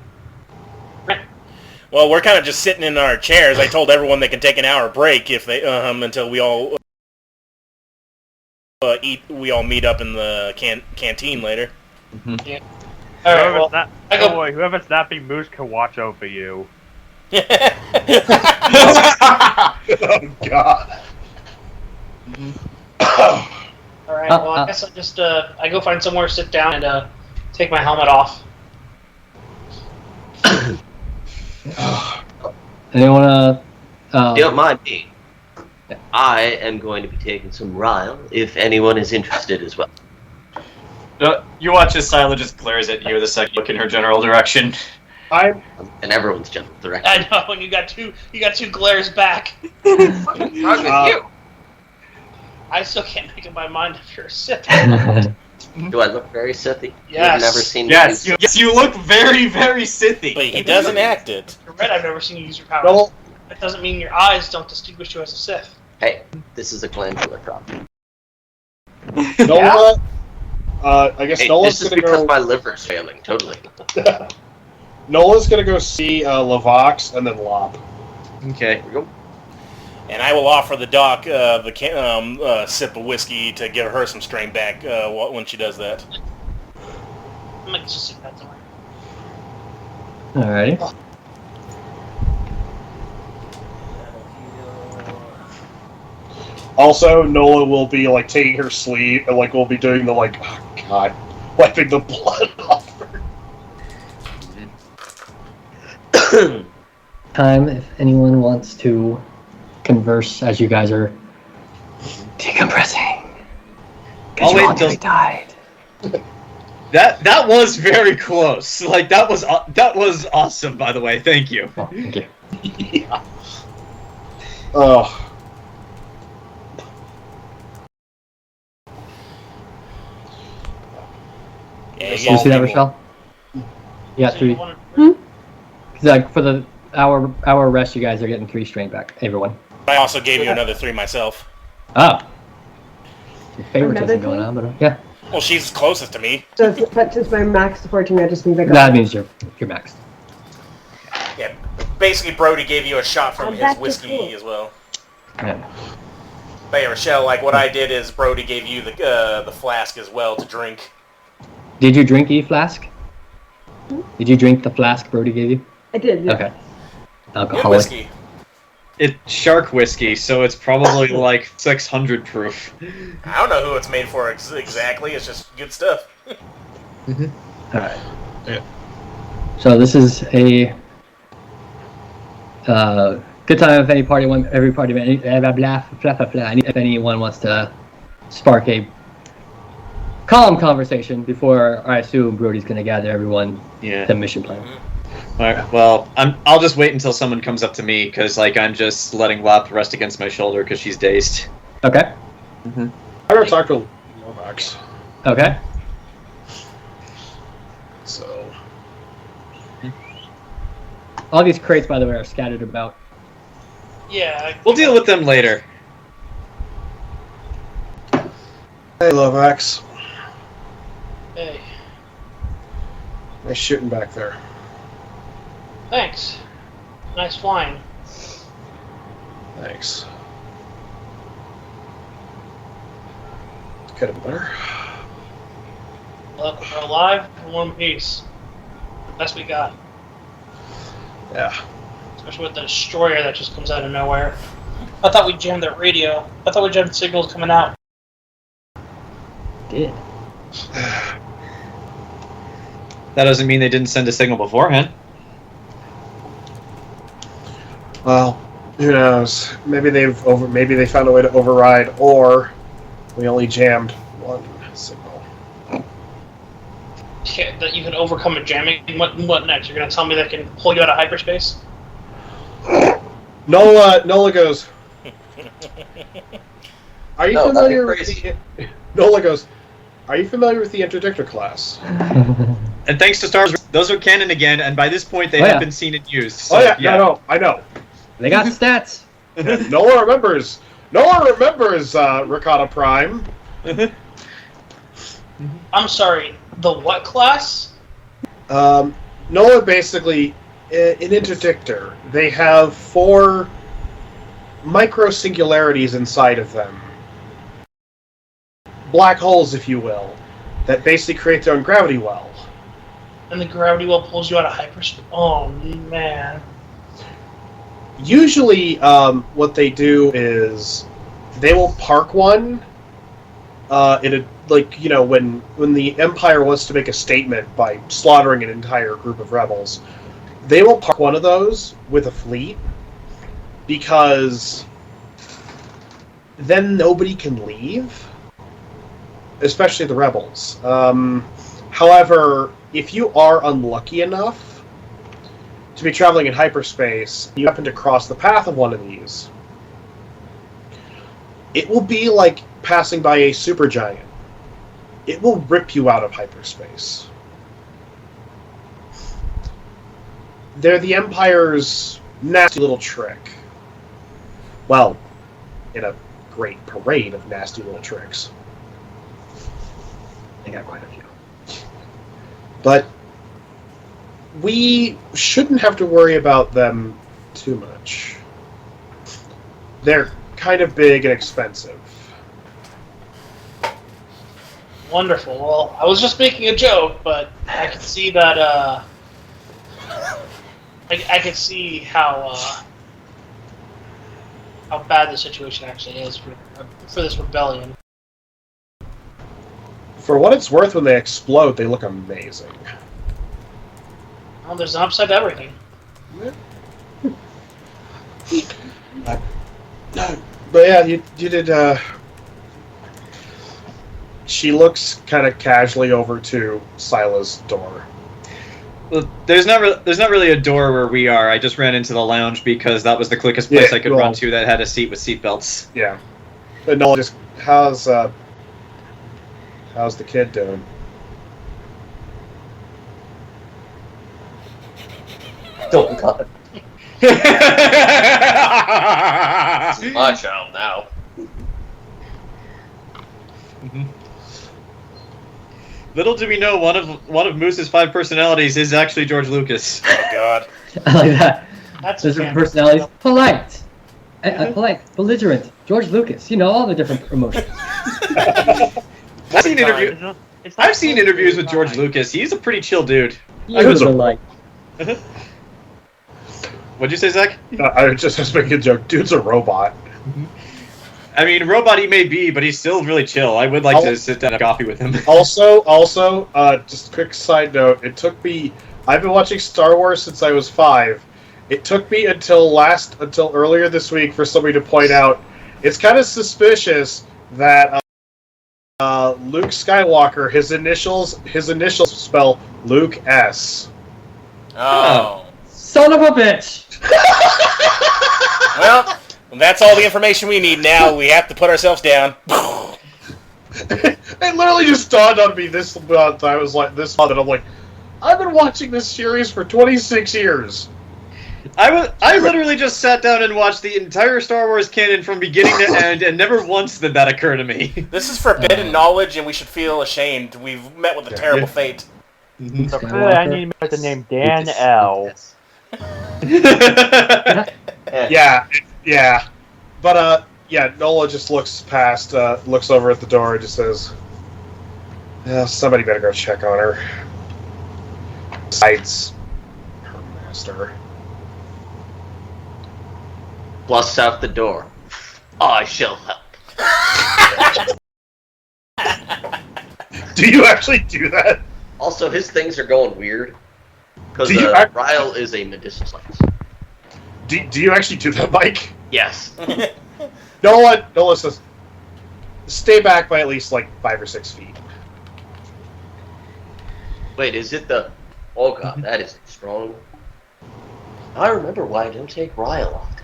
Well, we're kind of just sitting in our chairs. I told everyone they can take an hour break if they until we all. We all meet up in the canteen later. Mm-hmm. Yeah. All right. Well, whoever's napping Moose can watch over you. Oh God. All right. Well, I guess I just I go find somewhere, sit down, and take my helmet off. Anyone Don't mind me. I am going to be taking some Ryle, if anyone is interested as well. You watch as Syla just glares at you the second you look in her general direction. And everyone's general direction. I know, and you got two glares back. What's wrong with you? I still can't make up my mind if you're a Sith. Do I look very Sithy? Yes. You've never seen me Yes, use you look very, very Sithy. But he doesn't act it. You're right, I've never seen you use your powers. No. That doesn't mean your eyes don't distinguish you as a Sith. Hey, this is a glandular problem. Nola, I guess Hey, Nola's this is gonna because go. my liver's failing, totally. Nola's gonna go see Lavox and then Lop. Okay. Here we go. And I will offer the doc the sip of whiskey to give her some strain back when she does that. I'm like, just sit that somewhere. Alrighty. Also, Nola will be like taking her sleeve and like will be doing the like, oh god, wiping the blood off her. Time if anyone wants to converse as you guys are decompressing. Because I'll you wait all until- nearly died. That was very close. Like that was awesome. By the way, thank you. Oh, thank you. Yeah. Oh. Yeah, Did you see that, Rochelle? Yeah, So 3. you wanna- Like for the hour rest, you guys are getting 3 strain back. Everyone. I also gave you another 3 myself. Oh. Your favoritism Another going 3? on, but yeah. Well, she's closest to me. So if that is my max to 14, that just means I got That means you're maxed. Yeah, basically Brody gave you a shot from I'm his back to whiskey school. as well. Yeah. But yeah, Rochelle, like what I did is Brody gave you the flask as well to drink. Did you drink E-Flask? Did you drink the flask Brody gave you? I did, yeah. Okay. Good Alcoholic. whiskey. It's shark whiskey, so it's probably like 600 proof. I don't know who it's made for exactly. It's just good stuff. Alright. Yeah. So this is a good time if any party every party if anyone wants to spark a calm conversation before I assume Brody's gonna gather everyone Yeah. to mission plan. Alright, well, I'll just wait until someone comes up to me, because like I'm just letting Lap rest against my shoulder because she's dazed. Okay. I'm gonna talk to Lomax. Okay. So All these crates, by the way, are scattered about. Yeah. We'll deal with them later. hey Lomax. Hey, Nice shooting back there. thanks. Nice flying. Thanks. Could have been better. Look, we're alive in one piece. Best we got. Yeah. Especially with the destroyer that just comes out of nowhere. I thought we jammed that radio. I thought we jammed signals coming out. Did. That doesn't mean they didn't send a signal beforehand. Well, who knows? Maybe maybe they found a way to override, or we only jammed one signal. Yeah, that you can overcome a jamming. What next? You're gonna tell me that can pull you out of hyperspace? Nola goes. Are you No, familiar that'd with be crazy. the? Nola goes. Are you familiar with the interdictor class? And thanks to Stars, those are canon again, and by this point they Oh, have yeah. been seen and used. So, Oh yeah, I know. They got stats. Nola remembers. Nola remembers Ricotta Prime. I'm sorry. The what class? Nola basically an interdictor. They have 4 micro singularities inside of them. Black holes, if you will, that basically create their own gravity well. And the gravity well pulls you out of hyperspace. Oh man. Usually, what they do is they will park one in a when the Empire wants to make a statement by slaughtering an entire group of rebels, they will park one of those with a fleet because then nobody can leave, especially the rebels. However, if you are unlucky enough to be traveling in hyperspace, you happen to cross the path of one of these, it will be like passing by a supergiant. It will rip you out of hyperspace. They're the Empire's nasty little trick. Well, in a great parade of nasty little tricks. They got quite a few. But we shouldn't have to worry about them too much. They're kind of big and expensive. Wonderful. Well, I was just making a joke, but I could see that. I could see how bad the situation actually is for this rebellion. For what it's worth, when they explode, they look amazing. Well, there's an upside to everything. No. But yeah, you did. She looks kind of casually over to Syla's door. Well, there's not really a door where we are. I just ran into the lounge because that was the quickest place I could run to that had a seat with seatbelts. Yeah. But Nola, just how's the kid doing? Oh God. This is my child now. Mm-hmm. Little do we know, one of Moose's 5 personalities is actually George Lucas. Oh God. I like that. That's Those are personalities. Polite. Polite. Belligerent. George Lucas. You know, all the different emotions. I've seen interviews with George Lucas. He's a pretty chill dude. You was polite. What'd you say, Zach? I was just making a joke. Dude's a robot. I mean, robot he may be, but he's still really chill. I would like to sit down and have coffee with him. Also, just a quick side note. It took me. I've been watching Star Wars since I was 5. It took me until earlier this week for somebody to point out. It's kind of suspicious that Luke Skywalker, his initials spell Luke S. Oh. Son of a bitch! Well, that's all the information we need now. We have to put ourselves down. It literally just dawned on me this month. I was like, this month, and I'm like, I've been watching this series for 26 years. I literally just sat down and watched the entire Star Wars canon from beginning to end, and never once did that occur to me. This is forbidden knowledge, and we should feel ashamed. We've met with a terrible fate. So clearly I need to make the name Dan L. Yeah. But, Nola just looks over at the door and just says, somebody better go check on her. Besides her master. Bust out the door. I shall help. Do you actually do that? Also, his things are going weird. Because Ryle is a medicinal science. Do you actually do that, Mike? Yes. Nola says, stay back by at least, 5 or 6 feet. Wait, is it the... Oh God, that is strong. I remember why I don't take Ryle often.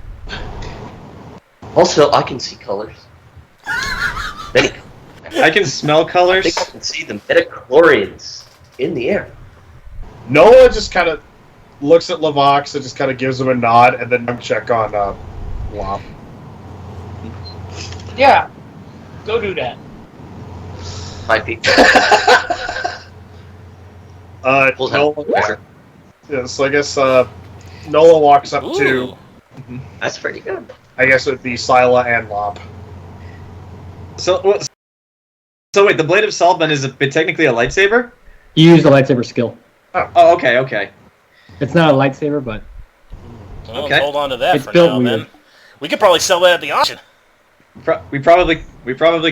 Also, I can see colors. Many colors. I can smell I colors. think I can see the metachlorians in the air. Nola just kind of looks at Lavox and just kind of gives him a nod, and then check on Lop. Yeah, go do that. Might be. Nola, so I guess Nola walks up to. That's pretty good. I guess it would be Syla and Lop. So wait, the Blade of Saltman is technically a lightsaber? You use the lightsaber skill. Oh, okay. It's not a lightsaber, but... Well, Okay. hold on to that It's for built now, weird. then. We could probably sell that at the auction. We probably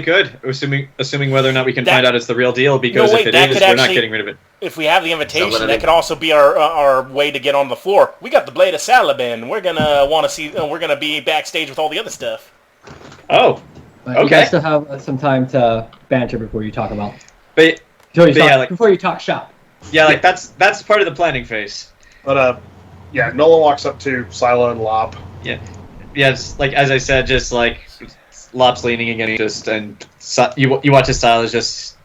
could, assuming whether or not we can find out it's the real deal. Because No, wait, if that it is, could we're not actually- getting rid of it. If we have the invitation, So, that could also be our way to get on the floor. We got the Blade of Salaban. We're gonna want to see. We're gonna be backstage with all the other stuff. Oh, But You Okay. guys still have some time to banter before you talk about... but Before you talk shop. yeah, that's part of the planning phase. But Nola walks up to Syla and Lop. Yeah, it's as I said, just Lop's leaning against, and you watch as Syla's just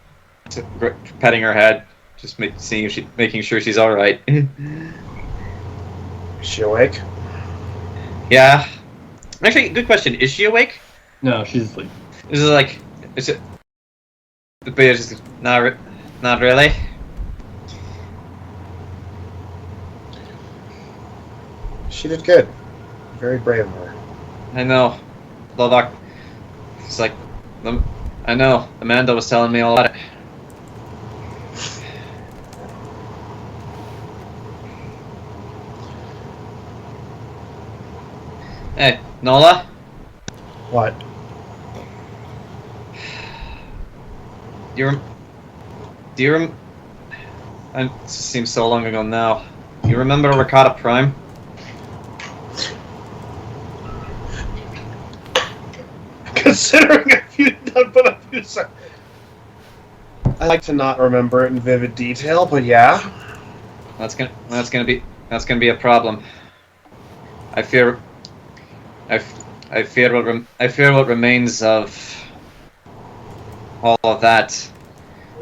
petting her head, just making sure she's all right. Is she awake? Yeah. Actually, good question. Is she awake? No, she's asleep. Is it? But it's just not really. She did good. Very brave of her. I know. Lovok. It's I know. Amanda was telling me all about it. Hey, Nola? What? It seems so long ago now. You remember Ricotta Prime? Considering a few I like to not remember it in vivid detail, but yeah. That's gonna be a problem. I fear what remains of all of that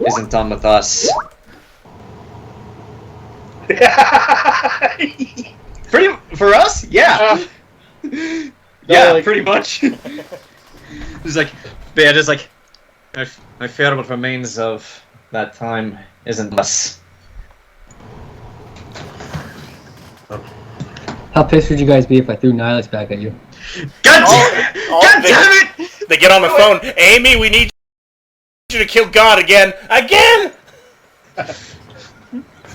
isn't done with us. For us? Yeah. Yeah, like, pretty much. It's like, bad is like, I fear what remains of that time isn't us. How pissed would you guys be if I threw Nihilus back at you? God damn it! They get on the phone. Amy, we need you to kill God again. Again!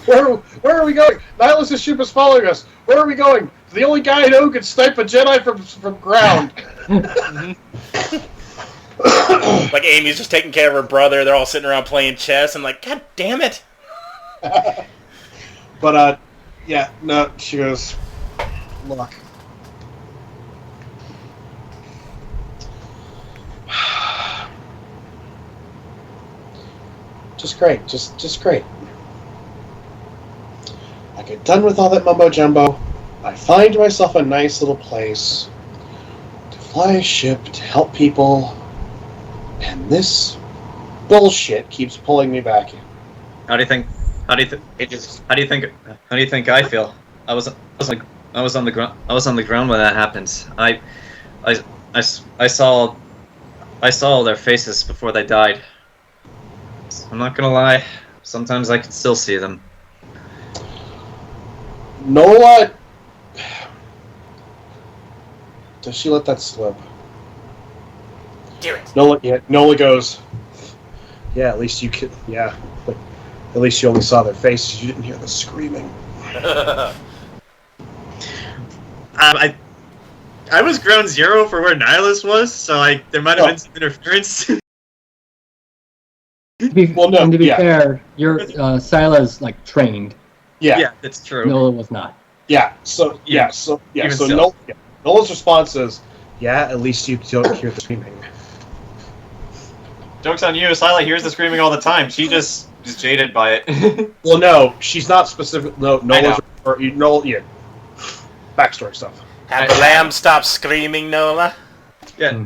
Where are we going? Nihilus' ship is following us. Where are we going? The only guy I know who can snipe a Jedi from ground. Like Amy's just taking care of her brother. They're all sitting around playing chess. I'm like, God damn it! But yeah, no. She goes, look. Just great, just great. I get done with all that mumbo jumbo. I find myself a nice little place to fly a ship to help people, and this bullshit keeps pulling me back in. How do you think I feel? I was on the ground when that happened. I saw their faces before they died. I'm not gonna lie. Sometimes I can still see them. Nola, does she let that slip? Do it. Nola goes, yeah, at least you could, yeah, but at least you only saw their faces, you didn't hear the screaming. I was ground zero for where Nihilus was, so there might have been some interference. To be fair, your Syla's like trained. Yeah, that's true. Nola was not. So Nola's response is, yeah, at least you don't hear the screaming. Joke's on you, Syla hears the screaming all the time. She just is jaded by it. Well, no, she's not specific. No, Nola's backstory stuff. Have the lamb stop screaming, Nola? Yeah.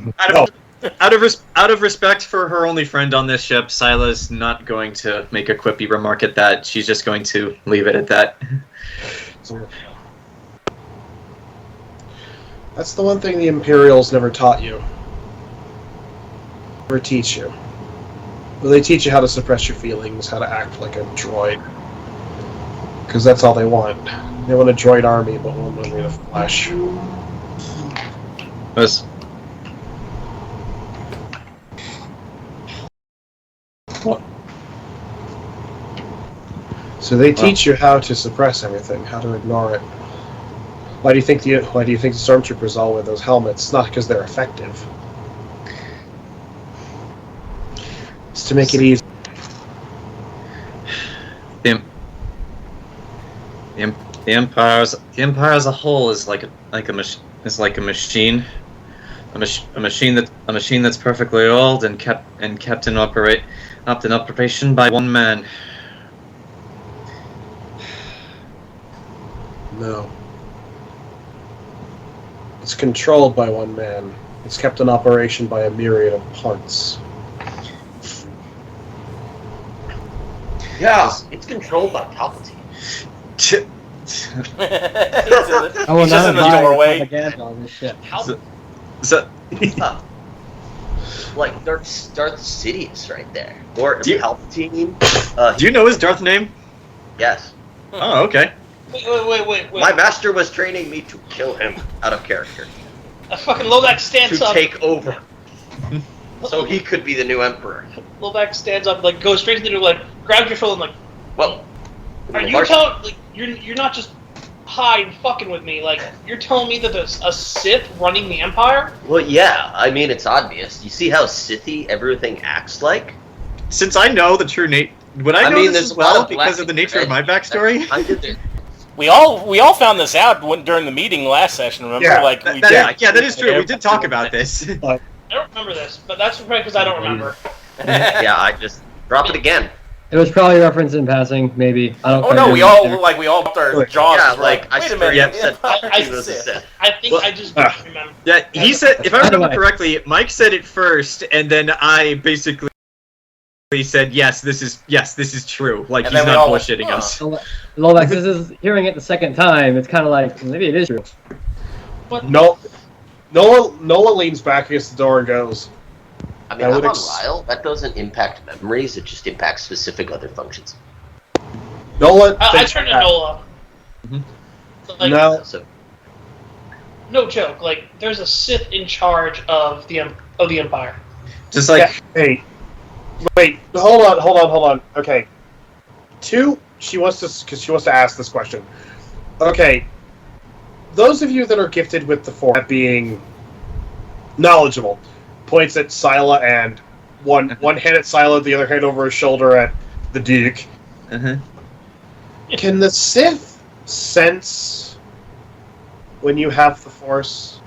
Out of respect for her only friend on this ship, Syla's not going to make a quippy remark at that. She's just going to leave it at that. That's the one thing the Imperials never taught you. Never teach you. Well, they teach you how to suppress your feelings, how to act like a droid. Because that's all they want. They want a droid army, but one army of flesh. Yes. What? So they teach you how to suppress everything, how to ignore it. Why do you think the stormtroopers all wear those helmets? It's not because they're effective. It's to make it easy. The Empire as a whole is like a machine that's perfectly oiled and kept in operation by one man. No. It's controlled by one man. It's kept in operation by a myriad of parts. Yeah, it's controlled by Palpatine. He's in the doorway. On this ship. Like Darth Sidious right there. Or Palpatine. Do you know his Darth name? Yes. Oh, okay. Wait. My master was training me to kill him out of character. A fucking Lovac stands To up. take over. So he could be the new emperor. Lovac stands up, like goes straight to the like grabs your shoulder, and like, Well, are you telling? Like, you're not just hide fucking with me. Like, you're telling me that there's a Sith running the Empire? Well, yeah, I mean, it's obvious. You see how Sithy everything acts like? Since I know the true nature, would I know this as well because of the nature of my backstory? We all found this out during the meeting last session. Remember, that is true. We did talk about this. I don't remember this, but that's probably because I don't remember. Yeah, I just drop it again. It was probably referenced in passing, maybe. I don't. Oh no, we all upped our jaws. Yeah, like I wait a should minute. said I was a Sith. I think I just don't remember. Yeah, he said, if I remember correctly, Mike said it first, and then I basically said, yes, this is true. Like, And he's then we not all bullshitting us. Lolex, this is hearing it the second time. It's kind of like maybe it is true. No, Nola leans back against the door and goes, I mean, I'm on Ryle. That doesn't impact memories. It just impacts specific other functions. Nola. I turned to Nola. Mm-hmm. Like, No. No joke. Like, there's a Sith in charge of the Empire. Just like, Hey, wait, hold on. Okay, she wants to ask this question. Okay, those of you that are gifted with the Force, being knowledgeable, points at Syla and one hand at Syla, the other hand over his shoulder at the Duke. Can the Sith sense when you have the Force?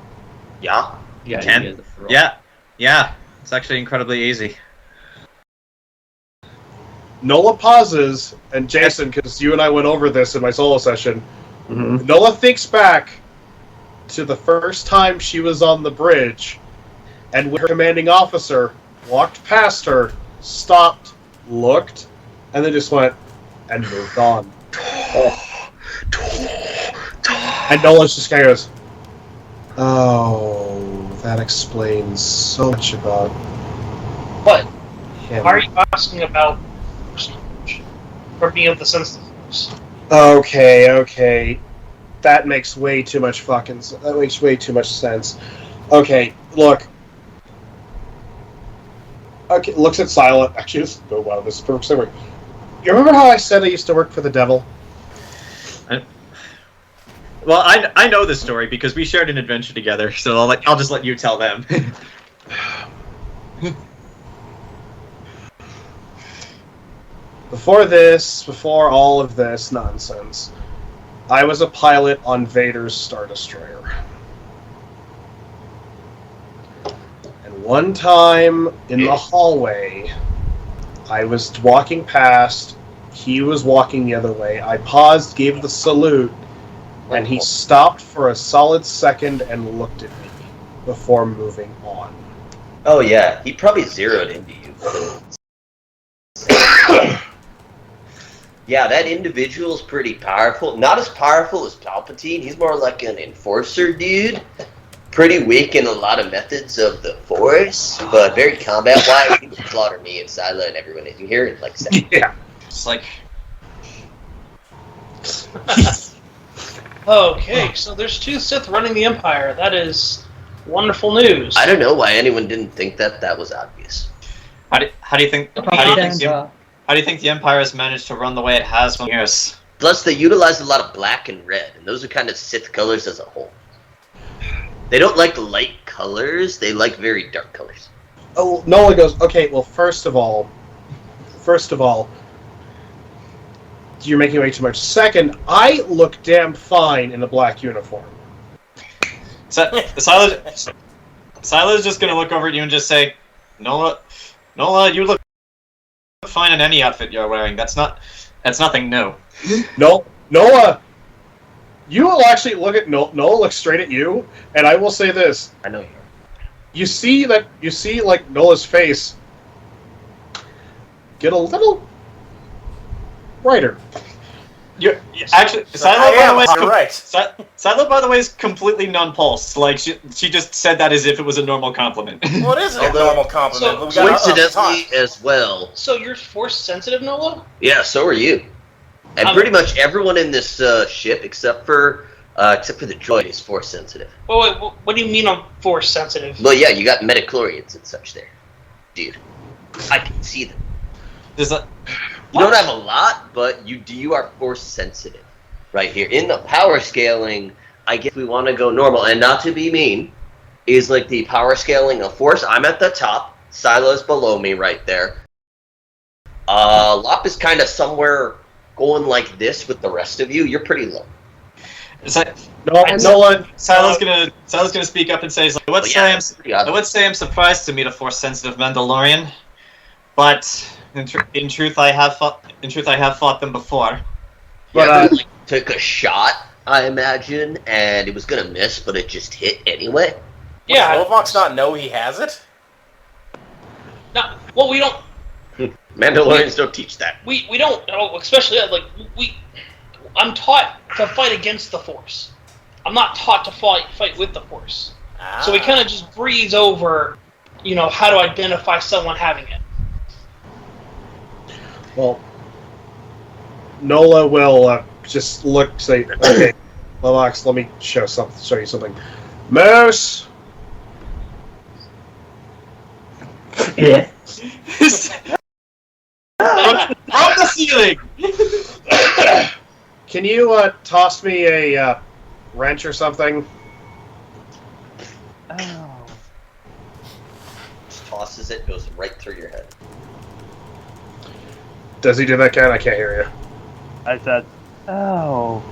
Yeah. Yeah. It's actually incredibly easy. Nola pauses, and Jayson, because you and I went over this in my solo session, Nola thinks back to the first time she was on the bridge, and her commanding officer walked past her, stopped, looked, and then just went, and moved on. And Nola's just kind of goes, oh, that explains so much about What? him. Why are you asking about or being able to sense the Force? Okay. That makes way too much sense. Okay, look. Okay, looks at Syla. Actually, this is perfect summary. You remember how I said I used to work for the devil? Well, I know this story because we shared an adventure together, so I'll just let you tell them. Before all of this nonsense, I was a pilot on Vader's Star Destroyer. And one time in the hallway, I was walking past, he was walking the other way. I paused, gave the salute, and he stopped for a solid second and looked at me before moving on. Oh yeah, he probably zeroed into you. Yeah, that individual's pretty powerful. Not as powerful as Palpatine. He's more like an enforcer dude. Pretty weak in a lot of methods of the Force, but very combat-wise. He would slaughter me and Syla and everyone in here in like seconds. Yeah. It's like... Okay, so there's two Sith running the Empire. That is wonderful news. I don't know why anyone didn't think that was obvious. How do you think the Empire has managed to run the way it has for years? Plus, they utilize a lot of black and red, and those are kind of Sith colors as a whole. They don't like light colors, they like very dark colors. Oh, Nola goes, okay, well, first of all, you're making way too much. Second, I look damn fine in a black uniform. Syla's just gonna look over at you and just say, Nola, you look fine in any outfit you're wearing. That's nothing new. No, Nola, you will actually look at Nola look straight at you, and I will say this. I know you. You see like Nola's face get a little brighter. Actually, Syla, by the way, is completely non-pulsed. Like, she just said that as if it was a normal compliment. Well, it is a normal compliment. So, coincidentally as well. So you're Force sensitive, Nola? Yeah, so are you. And pretty much everyone in this ship, except for the droid, is Force sensitive. Wait, what do you mean I'm Force sensitive? Well, yeah, you got metachlorians and such there. Dude, I can see them. Does that... You don't have a lot, but you are Force sensitive. right here. In the power scaling, I guess we want to go normal, and not to be mean, is like the power scaling of force. I'm at the top. Syla's below me right there. Lop is kind of somewhere going like this with the rest of you. You're pretty low. Nola, Syla's gonna speak up and say, I would say I'm surprised to meet a force-sensitive Mandalorian, but in truth, I have fought them before. But took a shot, I imagine, and it was gonna miss, but it just hit anyway. Yeah, does Volvox not know he has it? No, well, we don't. Mandalorians don't teach that. We don't, especially I'm taught to fight against the Force. I'm not taught to fight with the Force. So we kind of just breeze over, how to identify someone having it. Well, Nola will just say, okay, Lomax, let me show you something. Moose! Yeah. From the ceiling! Can you toss me a wrench or something? Oh. Just tosses it, goes right through your head. Does he do that, Ken? I can't hear you. I said, oh.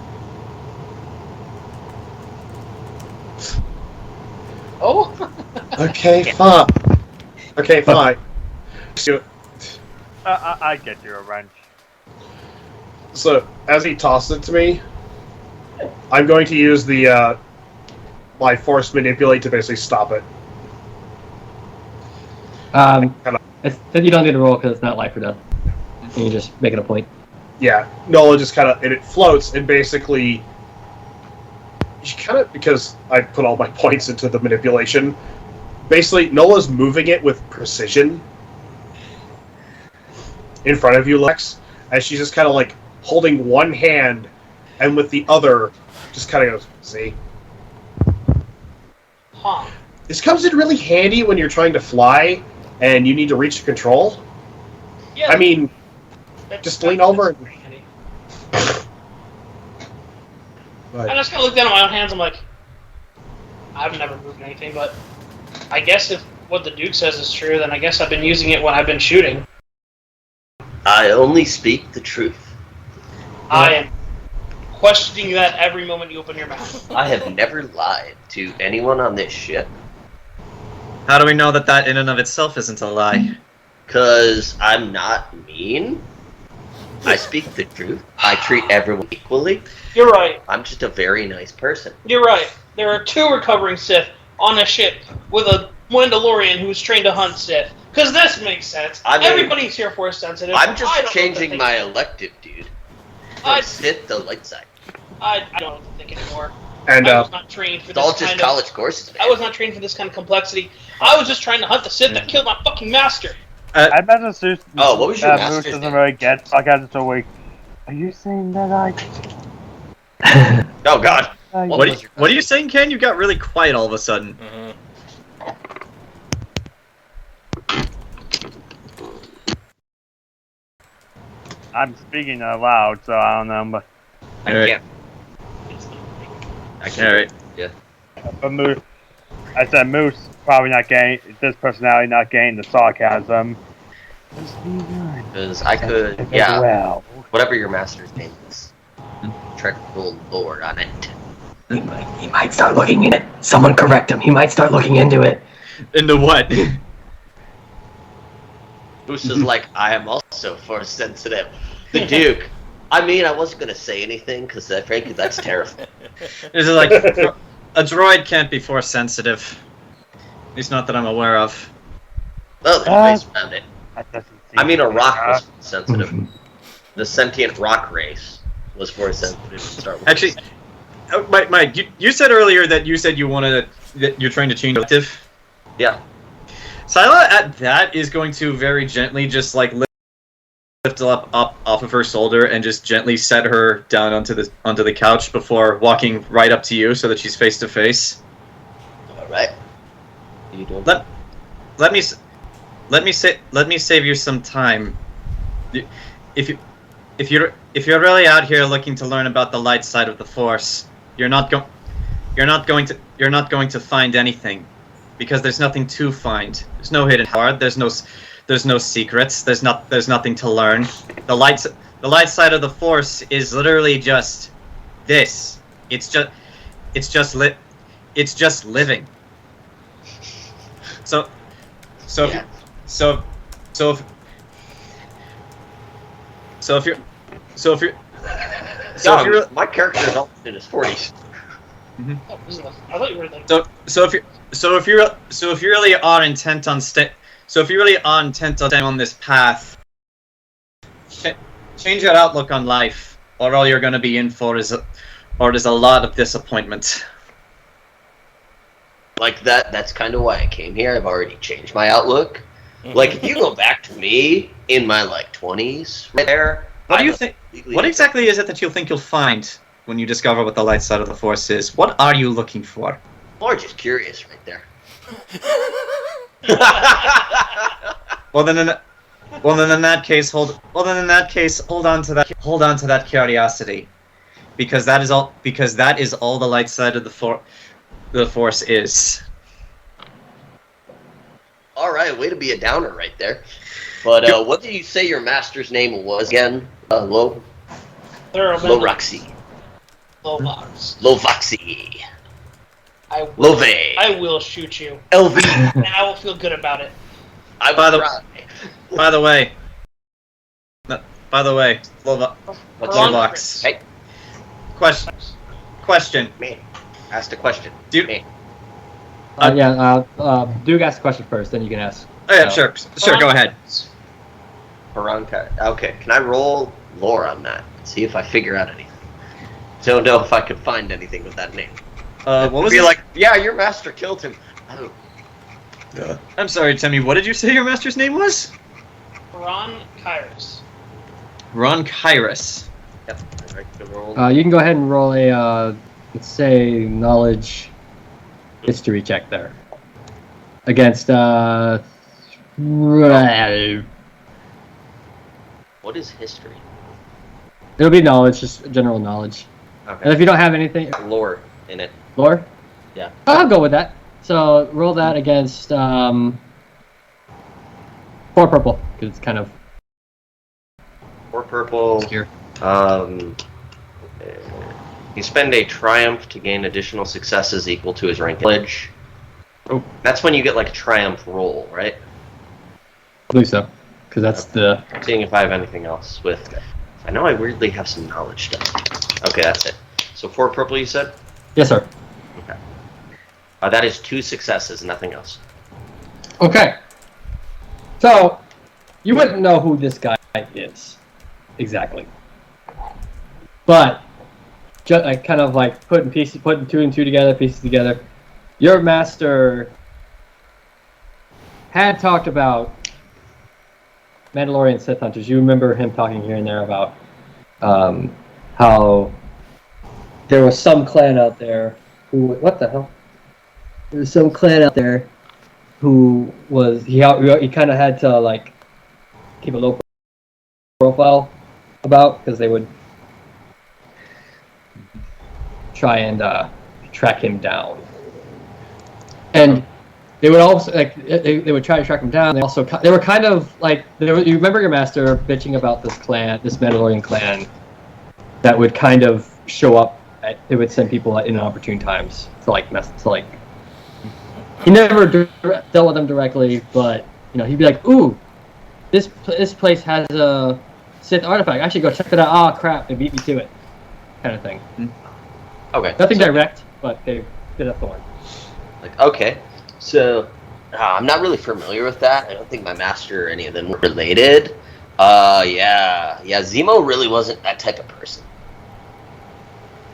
Oh? Okay, fine. Okay, fine. I get you a wrench. So, as he tosses it to me, I'm going to use the my force manipulate to basically stop it. You don't need to roll because it's not life or death. And you're just making a point. Yeah, Nola just kind of, and it floats, and basically, because I put all my points into the manipulation, basically, Nola's moving it with precision in front of you, Lex, and she's just kind of like holding one hand, and with the other, just kind of goes, see? Huh. This comes in really handy when you're trying to fly, and you need to reach the control. Yeah. I mean, just lean over. I just kind of look down at my own hands. I'm like, I've never moved anything, but I guess if what the Duke says is true, then I guess I've been using it when I've been shooting. I only speak the truth. I am questioning that every moment you open your mouth. I have never lied to anyone on this ship. How do we know that in and of itself isn't a lie? Because I'm not mean. I speak the truth. I treat everyone equally. You're right. I'm just a very nice person. You're right. There are 2 recovering Sith on a ship with a Mandalorian who's trained to hunt Sith. Because this makes sense. Everybody's here Force sensitive. I'm just changing my elective, dude. From Sith to light side. I don't know what to think anymore. And I was not trained for it's all this just kind college courses, man. I was not trained for this kind of complexity. I was just trying to hunt the Sith that killed my fucking master. I imagine Zeus. Oh, what was your Moose master's doesn't name? really get sarcasm until week. Are you saying that Oh God. What are you saying, Ken? You got really quiet all of a sudden. Mm-hmm. I'm speaking out loud, so I don't know, but. I can't. Alright. Yeah. But Moose, I said Moose probably not getting this personality, not getting the sarcasm. Because I could, yeah. Well. Whatever your master's name is, tread full lore on it. He might start looking in it. Someone correct him. He might start looking into it. Into what? Moose is like, I am also force sensitive. The Duke. I mean, I wasn't gonna say anything because, frankly, that's terrifying. This is like a droid can't be force sensitive. At least not that I'm aware of. Well, there's ways around it. That doesn't seem I mean, a rock was fair. sensitive. The sentient rock race was force sensitive to start with. Actually, Mike, you said earlier that you said that you're trying to change objective. Yeah. Syla at that is going to very gently just like lift up off of her shoulder and just gently set her down onto the couch before walking right up to you so that she's face to face. All right. What are you doing? Let me save you some time. If really out here looking to learn about the light side of the Force, you're not going to find anything, because there's nothing to find. There's no hidden power. There's no secrets. There's nothing to learn. The light side of the Force is literally just this. It's just living. So if my character is all in his 40s. Oh, I thought you were like. So if you really are intent on staying on this path, change your outlook on life, or all you're going to be in for is a lot of disappointment. Like that's kind of why I came here. I've already changed my outlook. Like, if you go back to me in my, 20s, right there... What do you think? What exactly is it that you think you'll find when you discover what the light side of the Force is? What are you looking for? Or just curious right there. Well, then in that case, hold on to that curiosity. Because that is all the light side of the Force is. All right, way to be a downer right there. But what did you say your master's name was again? Loraxi. Lovox. Lovoxy. I will shoot you. LV. And I will feel good about it. By the way, Lovox. Hey. Question. Me. Ask the question. Me. Duke ask the question first, then you can ask. Oh yeah, sure, go ahead. Baranka. Okay, can I roll lore on that? See if I figure out anything. Don't know if I could find anything with that name. What was it? Like, yeah, your master killed him. Oh. I'm sorry, Temme, what did you say your master's name was? Ron Kyrus. Ron Kyrus. Yep. You can go ahead and roll a, let's say, knowledge history check there. Against, What is history? It'll be knowledge, just general knowledge. Okay. And if you don't have anything... Lore in it. Lore? Yeah. I'll go with that. So roll that against 4 purple, because it's kind of... 4 purple. Obscure. You spend a triumph to gain additional successes equal to his rank knowledge. Oh. That's when you get like a triumph roll, right? I believe so, because that's the... Seeing if I have anything else with... I know I weirdly have some knowledge stuff. Okay, that's it. So 4 purple, you said? Yes, sir. Okay. That is 2 successes, nothing else. Okay. So, you wouldn't know who this guy is, exactly. But, just kind of like putting 2 and 2 together, pieces together. Your master had talked about Mandalorian Sith Hunters. You remember him talking here and there about how there was some clan out there who... What the hell? There was some clan out there who was... He kind of had to, like, keep a low profile about, because they would try and track him down. And they would also, like, they would try to track him down. They were kind of like, you remember your master bitching about this clan, this Mandalorian clan, that would kind of show up. They would send people in inopportune times to like he never dealt with them directly, but he'd be like, "Ooh, this place has a Sith artifact. I should go check it out." Oh crap! They beat me to it, kind of thing. Okay. Nothing direct, but they did a thorn. Like, okay. So, I'm not really familiar with that. I don't think my master or any of them were related. Yeah, Zemo really wasn't that type of person.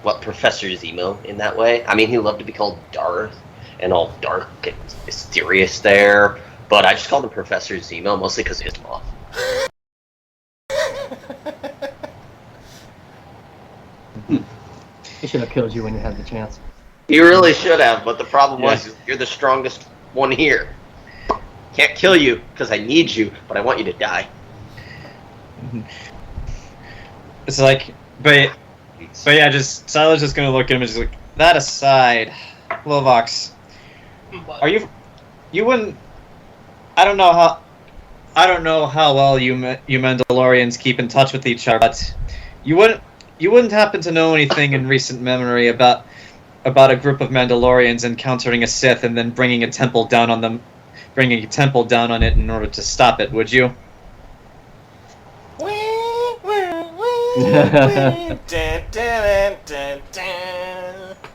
What, Professor Zemo in that way? I mean, he loved to be called Darth and all dark and mysterious there, but I just called him Professor Zemo mostly because he was off. He should have killed you when you had the chance. You really should have, but the problem was you're the strongest one here. Can't kill you because I need you, but I want you to die. it's like, but yeah, just Syla's just gonna look at him and just like, that aside, Lovox, are you wouldn't, I don't know how well you Mandalorians keep in touch with each other, but you wouldn't happen to know anything in recent memory about a group of Mandalorians encountering a Sith and then bringing a temple down on it in order to stop it, would you?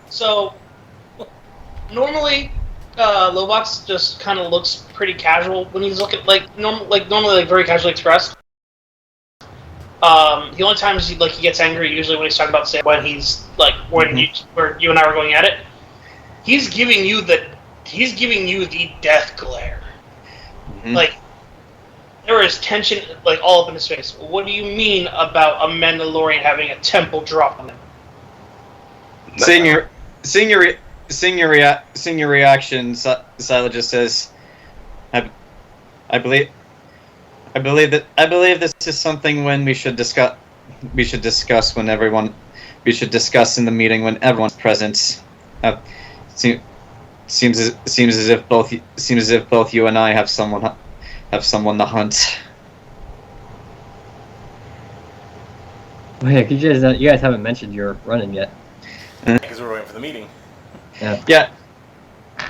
So, normally, Lobox just kind of looks pretty casual when he's looking, normally very casually expressed. The only times he gets angry usually when he's talking about say when he's when you and I were going at it. He's giving you the death glare. Mm-hmm. There is tension all up in his face. What do you mean about a Mandalorian having a temple drop on them? Seeing your reaction, Syla just says, I believe this is something we should discuss in the meeting when everyone's present. Seems as if both you and I have someone to hunt. Oh yeah, you guys haven't mentioned your running yet. Because we're waiting for the meeting. Yeah.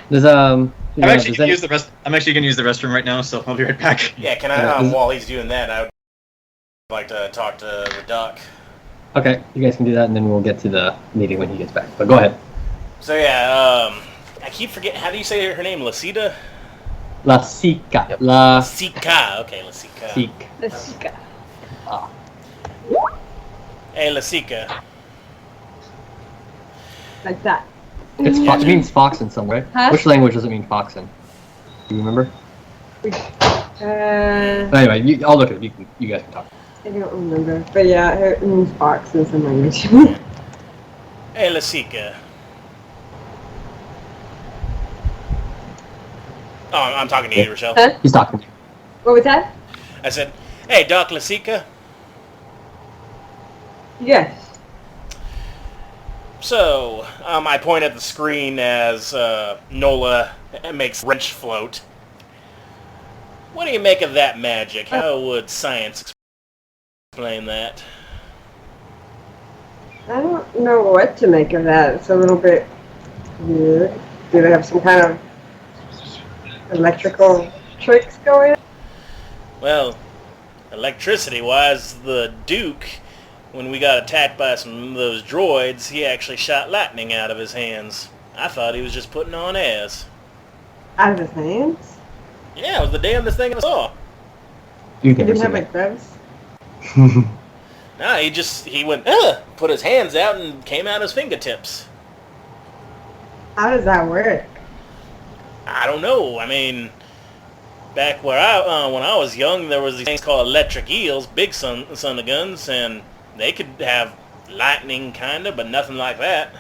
There's I'm actually gonna use the restroom right now, so I'll be right back. Yeah, can I? While he's doing that, I would like to talk to the doc. Okay, you guys can do that, and then we'll get to the meeting when he gets back. But go ahead. So yeah, I keep forgetting. How do you say her name? Lasica. Lasica. Yep. Lasica. Okay, Lasica. Lasica. Ah. Hey, Lasica. Like that. It means fox in some way. Huh? Which language does it mean fox in? Do you remember? Anyway, I'll look at it. You guys can talk. I don't remember. But yeah, it means fox in some language. Hey, Lasica. Oh, I'm talking to you, Rochelle. Huh? He's talking to you. What was that? I said, hey, Doc Lasica. Yes. So, I point at the screen as Nola makes wrench float. What do you make of that magic? How would science explain that? I don't know what to make of that. It's a little bit weird. Do they have some kind of electrical tricks going on? Well, electricity-wise, the Duke, when we got attacked by some of those droids, he actually shot lightning out of his hands. I thought he was just putting on airs. Out of his hands? Yeah, it was the damnedest thing I saw. You He didn't have gloves? Nah, he went, put his hands out and came out his fingertips. How does that work? I don't know. I mean, back when I was young, there was these things called electric eels, big son of guns, and they could have lightning, kinda, but nothing like that.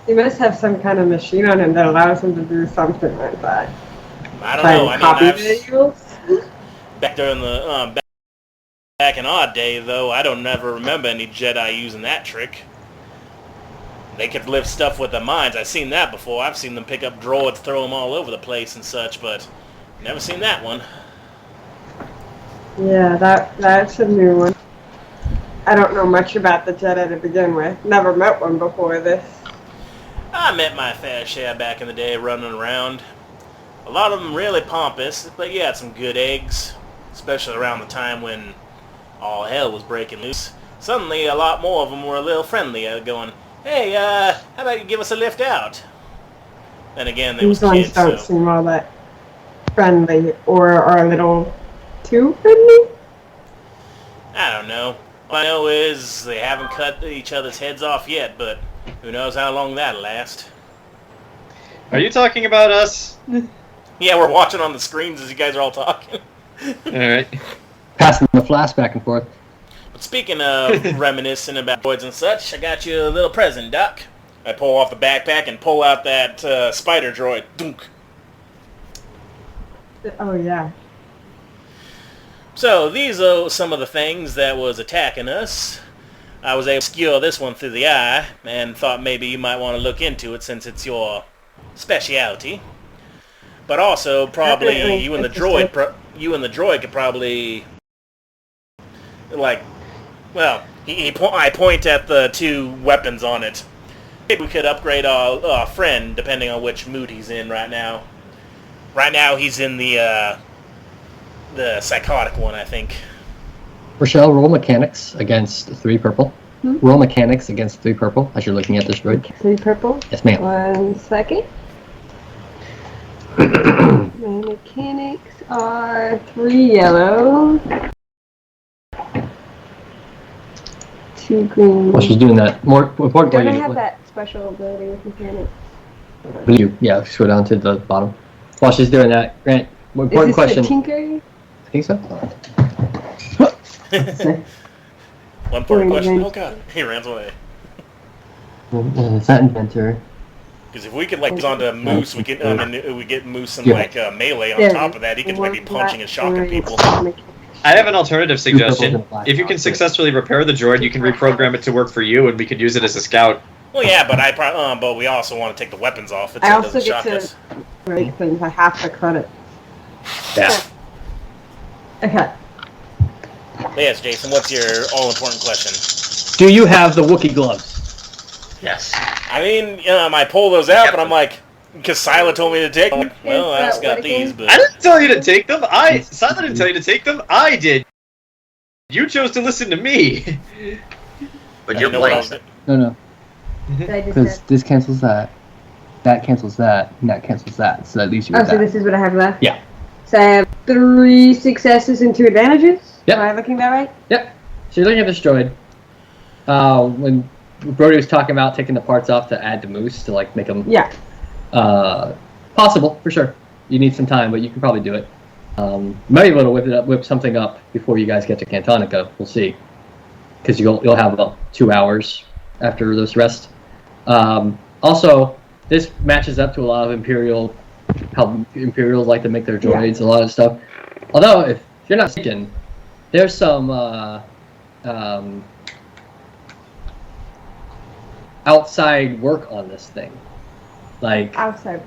He must have some kind of machine on him that allows him to do something like that. I don't know. I mean, videos? back during the back in our day, though, I don't never remember any Jedi using that trick. They could lift stuff with their minds. I've seen that before. I've seen them pick up droids, throw them all over the place and such, but never seen that one. Yeah, that's a new one. I don't know much about the Jedi to begin with. Never met one before this. I met my fair share back in the day running around. A lot of them really pompous, but you had some good eggs, especially around the time when all hell was breaking loose. Suddenly, a lot more of them were a little friendly, going, hey, how about you give us a lift out? Then again, they was These ones kids, don't so... seem all that friendly, or are a little too friendly? I don't know. All I know is they haven't cut each other's heads off yet, but who knows how long that'll last. Are you talking about us? Yeah, we're watching on the screens as you guys are all talking. Alright. Passing the flask back and forth. But speaking of reminiscing about droids and such, I got you a little present, Doc. I pull off the backpack and pull out that spider droid. Dunk. Oh, yeah. So these are some of the things that was attacking us. I was able to skewer this one through the eye and thought maybe you might want to look into it since it's your specialty. But also probably you and the droid could probably I point at the two weapons on it. Maybe we could upgrade our friend depending on which mood he's in right now. Right now he's in the psychotic one, I think. Rochelle, roll mechanics against 3 purple. Roll mechanics against 3 purple as you're looking at this droid. 3 purple? Yes, ma'am. 1 second. My mechanics are 3 yellow. 2 green. While she's doing that, more important. Don't I have that special ability with mechanics? Yeah, scroll down to the bottom. While she's doing that, Grant, more important question. Is this the tinker? I think so. One important question. Oh god, he ran away. It's not inventor. Because if we could like onto Moose, we get Moose and melee on top of that. He could maybe punching and shocking people. I have an alternative suggestion. If you can successfully repair the droid, you can reprogram it to work for you, and we could use it as a scout. Well, yeah, but we also want to take the weapons off. I also get to break things. I have to cut it. Yeah. Okay. Yes, Jason. What's your all-important question? Do you have the Wookiee gloves? Yes. I mean, I pull those out, but I'm like, because Syla told me to take them. Well, I just got these, but I didn't tell you to take them. Syla didn't tell you to take them. I did. You chose to listen to me. But you're playing. No. Because this cancels that cancels that, and that cancels that. So that leaves you with that. So this is what I have left? Yeah. So I have 3 successes and 2 advantages? Yep. Am I looking that right? Yep. So you're looking at this droid. When Brody was talking about taking the parts off to add to Moose to like make them possible for sure. You need some time, but you can probably do it. Might be able to whip something up before you guys get to Cantonica. We'll see, because you'll have about 2 hours after this rest. Also, this matches up to a lot of how Imperials like to make their droids. A lot of stuff. Although if you're not mistaken, there's some outside work on this thing, like outside.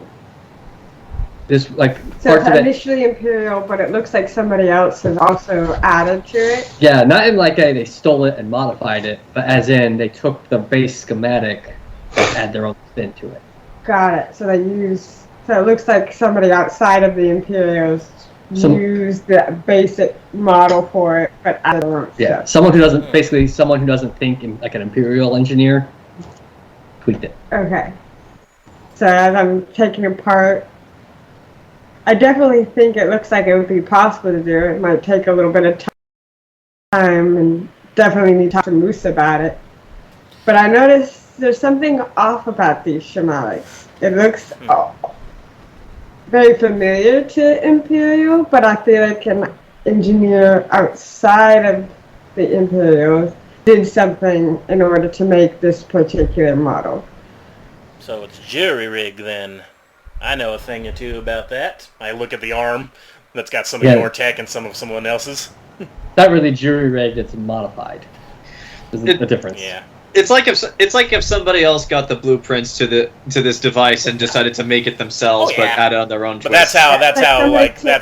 This like so it's initially Imperial, but it looks like somebody else has also added to it. Yeah, not in like they stole it and modified it, but as in they took the base schematic and add their own spin to it. Got it. So so it looks like somebody outside of the Imperials used the basic model for it, but added their own stuff. Someone who doesn't think like an Imperial engineer tweaked it. Okay. So as I'm taking apart, I definitely think it looks like it would be possible to do. It might take a little bit of time, and definitely need to talk to Moose about it. But I noticed there's something off about these schematics. It looks very familiar to Imperial, but I feel like an engineer outside of the Imperials did something in order to make this particular model. So it's jury rig then. I know a thing or two about that. I look at the arm that's got some of your tech and some of someone else's. Not really jury rigged, it's modified. There's a difference. Yeah. It's like if somebody else got the blueprints to this device and decided to make it themselves, but added on their own twist. But that's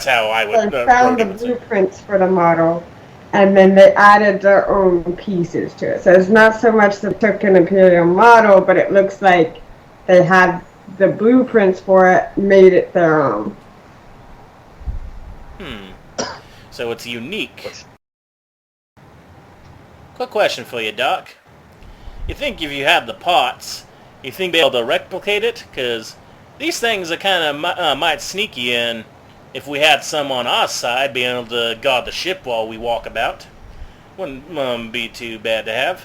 how I would. They found the blueprints for the model, and then they added their own pieces to it. So it's not so much they took an Imperial model, but it looks like they had the blueprints for it, made it their own. So it's unique. Quick question for you, Doc. You think if you had the parts, you think you'd be able to replicate it? Because these things are kind of might sneaky in. If we had some on our side, being able to guard the ship while we walk about, wouldn't be too bad to have.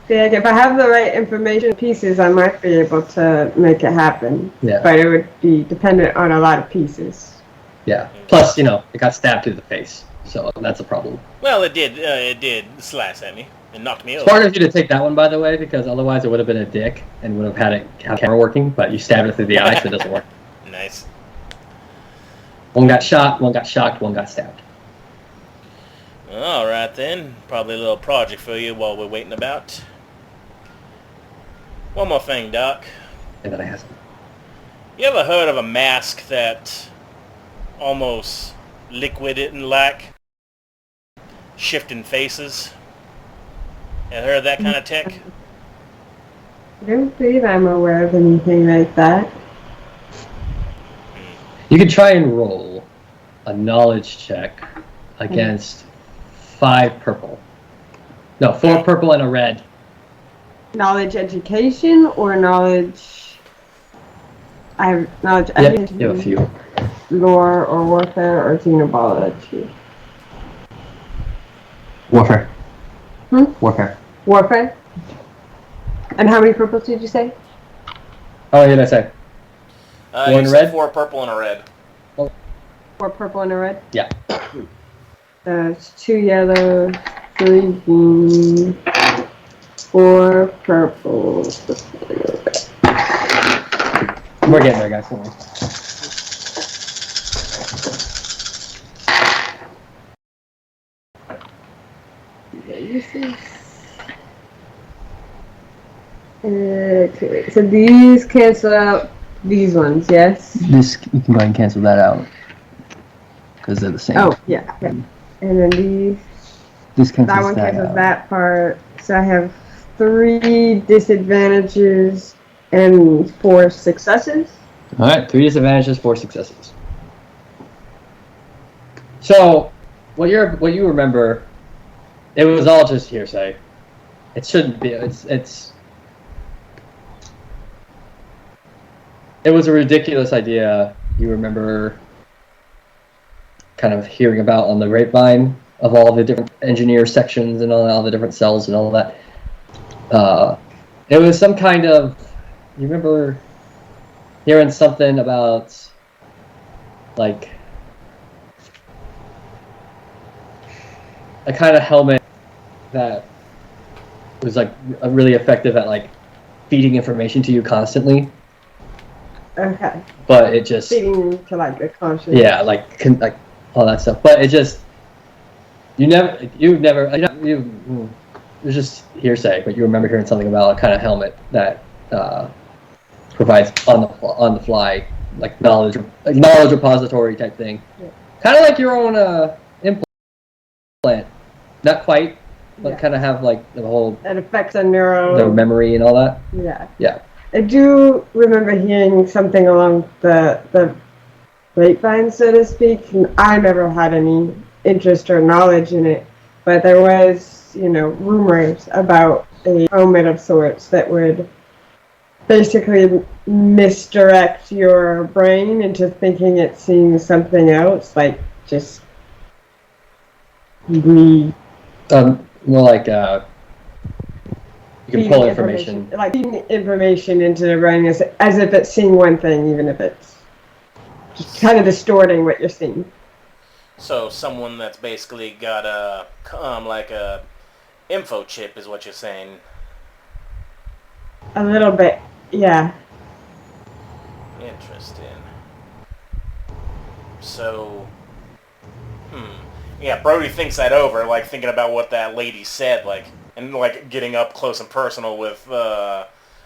Yeah, if I have the right information pieces, I might be able to make it happen. Yeah. But it would be dependent on a lot of pieces. Yeah. Plus, it got stabbed through the face, so that's a problem. Well, it did slice at me and knocked me over. Smart of you to take that one, by the way, because otherwise it would have been a dick and would have had camera working, but you stabbed it through the eye, so it doesn't work. Nice. One got shot, one got shocked, one got stabbed. All right then. Probably a little project for you while we're waiting about. One more thing, Doc. And then I asked him. You ever heard of a mask that almost liquid it and like shifting faces? You heard of that kind of tech? I don't believe I'm aware of anything like that. You could try and roll a knowledge check against 5 purple. No, 4 purple and a red. Knowledge education or knowledge... I have knowledge Yeah, education. you have a few. Lore or warfare or xenobiology. Warfare. Warfare. And how many purples did you say? Oh, yeah, I say. One you red? said 4 purple and a red. 4 purple and a red? Yeah. That's 2 yellow, 3 green, 4 purple. We're getting there, guys. Don't worry. Okay, so these cancel out these ones, yes? This, you can go ahead and cancel that out. Because they're the same. Oh, yeah. Okay. And then these, This cancels that one cancels out. that part. So I have 3 disadvantages and 4 successes. Alright, 3 disadvantages, 4 successes. So, what you remember, it was all just hearsay. It shouldn't be. It was a ridiculous idea. You remember kind of hearing about on the grapevine of all the different engineer sections and all the different cells and all that. It was some kind of, you remember hearing something about like a kind of helmet that was like really effective at like feeding information to you constantly. Okay. But it just Feeding to like the conscious. yeah, like all that stuff. But it just it was just hearsay. But you remember hearing something about a kind of helmet that provides on the fly like knowledge repository type thing. Yeah. Kind of like your own implant. Not quite, but Yeah. kind of have like the whole It affects a neuro. the memory and all that. Yeah. Yeah. I do remember hearing something along the grapevine, so to speak. And I never had any interest or knowledge in it, but there was, rumors about a helmet of sorts that would basically misdirect your brain into thinking it's seeing something else, like just more like you can pull information. like feeding information into the brain as if it's seeing one thing, even if it's just kind of distorting what you're seeing. So someone that's basically got a like a info chip is what you're saying. A little bit, yeah. Interesting. So, yeah, Brody thinks that over, like thinking about what that lady said, like, and like getting up close and personal with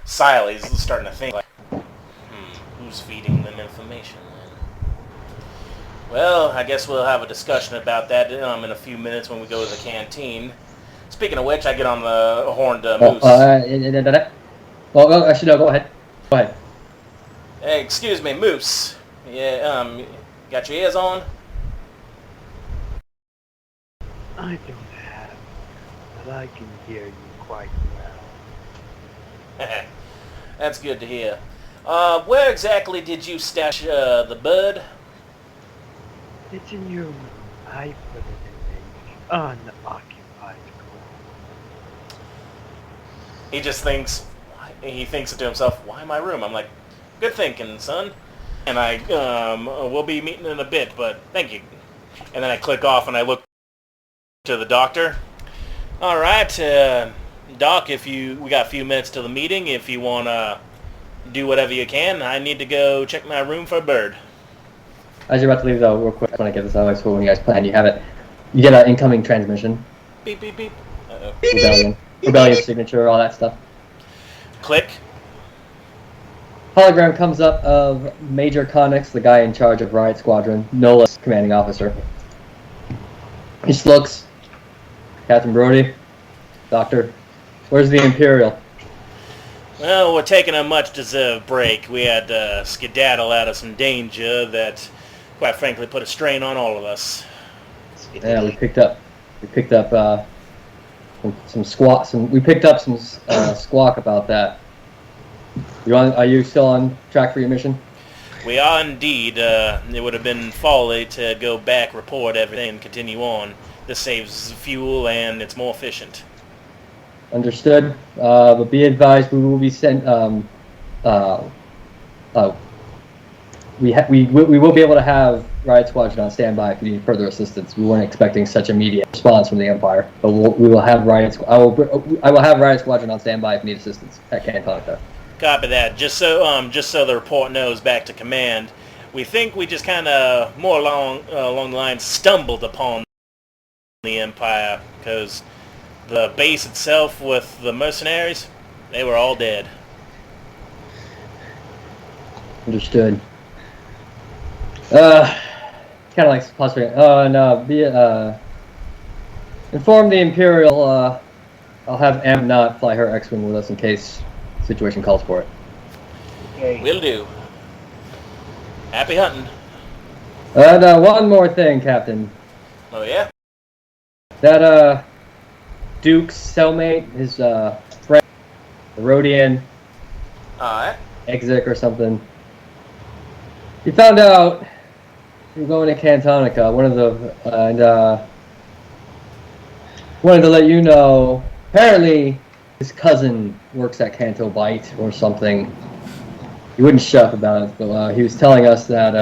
Syla. He's starting to think, like, who's feeding them information then? Well, I guess we'll have a discussion about that in a few minutes when we go to the canteen. Speaking of which, I get on the horned moose. Well, actually, no, go ahead. Go ahead. Hey, excuse me, Moose. Yeah, got your ears on? I don't have, but I can hear you quite well. That's good to hear. Where exactly did you stash the bud? It's in your room. I put it in an unoccupied corner. He just thinks, he thinks it to himself, why my room? I'm like, good thinking, son. And I, we'll be meeting in a bit, but thank you. And then I click off and I look to the doctor. All right, Doc, we got a few minutes till the meeting. If you want to do whatever you can, I need to go check my room for a bird. As you're about to leave, though, real quick, I want to get this out of the way so when you guys plan, you have it. You get an incoming transmission. Beep, beep, beep. Uh-oh. Rebellion signature, all that stuff. Click. Hologram comes up of Major Connix, the guy in charge of Riot Squadron, Nola's commanding officer. He just looks. Captain Brody, Doctor, where's the Imperial? Well, we're taking a much-deserved break. We had to skedaddle out of some danger that, quite frankly, put a strain on all of us. Yeah, we picked up some squawk. We picked up some squawk about that. Are you still on track for your mission? We are indeed. It would have been folly to go back, report everything, and continue on. This saves fuel and it's more efficient. Understood. But be advised, we will be sent. We will be able to have Riot Squadron on standby if you need further assistance. We weren't expecting such immediate response from the Empire, but we will have Riot. I will have Riot Squadron on standby if you need assistance at Cantonica. Copy that. Just so the report knows back to command, we think we just kind of more along the lines stumbled upon the Empire because the base itself with the mercenaries, they were all dead. Understood. Kind of like possibly. Inform the Imperial. I'll have not fly her X-wing with us in case the situation calls for it. Okay. Will do. Happy hunting. And one more thing, Captain. Oh yeah. That Duke's cellmate, his friend, the Rhodian, Alright. Exec or something. He found out we were going to Cantonica. Wanted to let you know. Apparently, his cousin works at Canto Bite or something. He wouldn't shut up about it, but he was telling us that.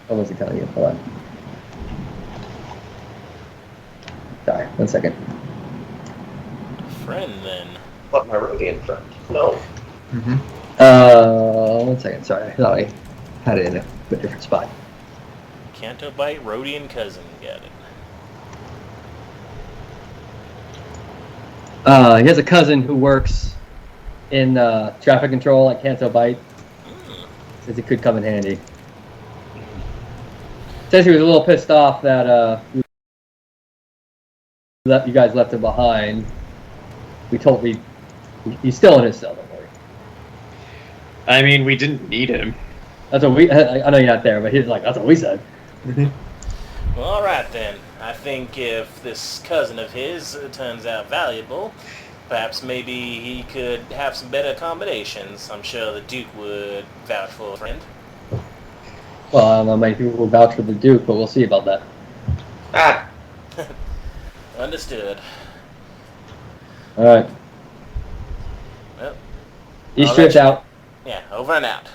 What was he telling you? Hold on. Sorry, 1 second. Friend then. What, my Rodian friend? No. 1 second. Sorry, I thought I had it in a different spot. Canto Bite, Rhodian cousin. Got it. He has a cousin who works in traffic control at Canto Bite. Says it could come in handy. Says he was a little pissed off that you guys left him behind. He's still in his cell, don't worry. I mean, we didn't need him. That's what I know you're not there, but he's like, that's what we said. Well, alright then. I think if this cousin of his turns out valuable, perhaps maybe he could have some better accommodations. I'm sure the Duke would vouch for a friend. Well, I don't know how many people will vouch for the Duke, but we'll see about that. Ah, Understood. Alright. Well, East I'll trip's let you- out. Yeah, over and out.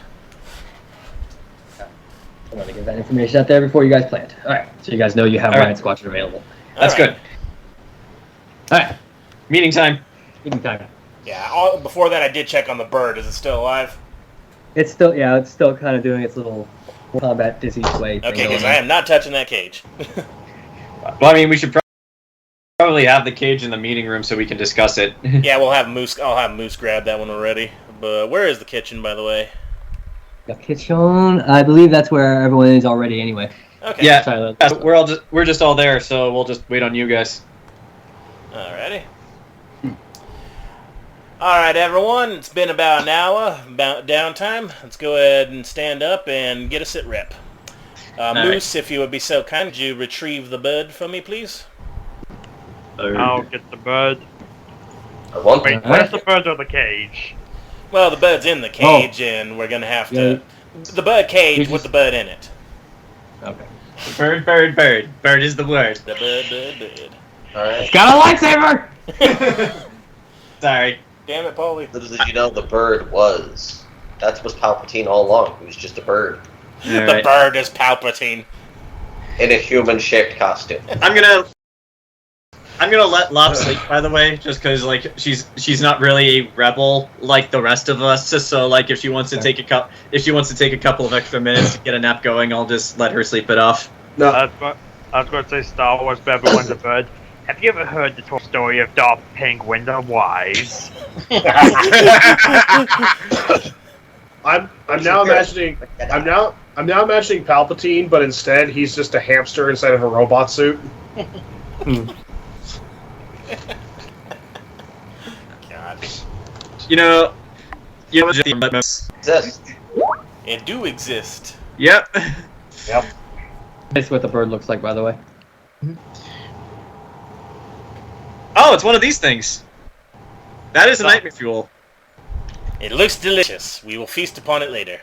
I'm going to get that information out there before you guys planned. Alright, so you guys know you have Riot Squadron available. That's Alright. good. Alright, Meeting time. meeting time. Yeah, before that I did check on the bird. Is it still alive? It's still kind of doing its little combat disease way thing. Okay, because going I on. am not touching that cage. Well, I mean, we should probably have the cage in the meeting room so we can discuss it. Yeah, we'll have Moose. I'll have Moose grab that one already. But where is the kitchen, by the way? The kitchen, I believe that's where everyone is already anyway. Okay. Yeah, Sorry, we're just all there, so we'll just wait on you guys. Alrighty. Alright, everyone. It's been about an hour, about downtime. Let's go ahead and stand up and get a sit rep. Moose, if you would be so kind, would you retrieve the bird for me, please? I'll get the bird. I want Wait, where's the bird or the cage? Well, the bird's in the cage, and we're gonna have to... The bird cage with the bird in it. Okay. Bird, bird, bird. Bird is the word. The bird. Alright. Got a lightsaber! Sorry. Damn it, Paulie. Little did you know the bird was. That was Palpatine all along. He was just a bird. The Alright. bird is Palpatine. In a human-shaped costume. I'm gonna let Lop sleep, by the way, just because like she's not really a rebel like the rest of us. So like if she wants to take a couple of extra minutes to get a nap going, I'll just let her sleep it off. No, I was going to say Star Wars, but everyone's a bird. Have you ever heard the story of Darth Penguin the Wise? I'm now imagining Palpatine, but instead he's just a hamster inside of a robot suit. God. You know, Exist. It do exist. Yep. Yep. That's what the bird looks like, by the way. Oh, it's one of these things. That is a nightmare fuel. It looks delicious. We will feast upon it later.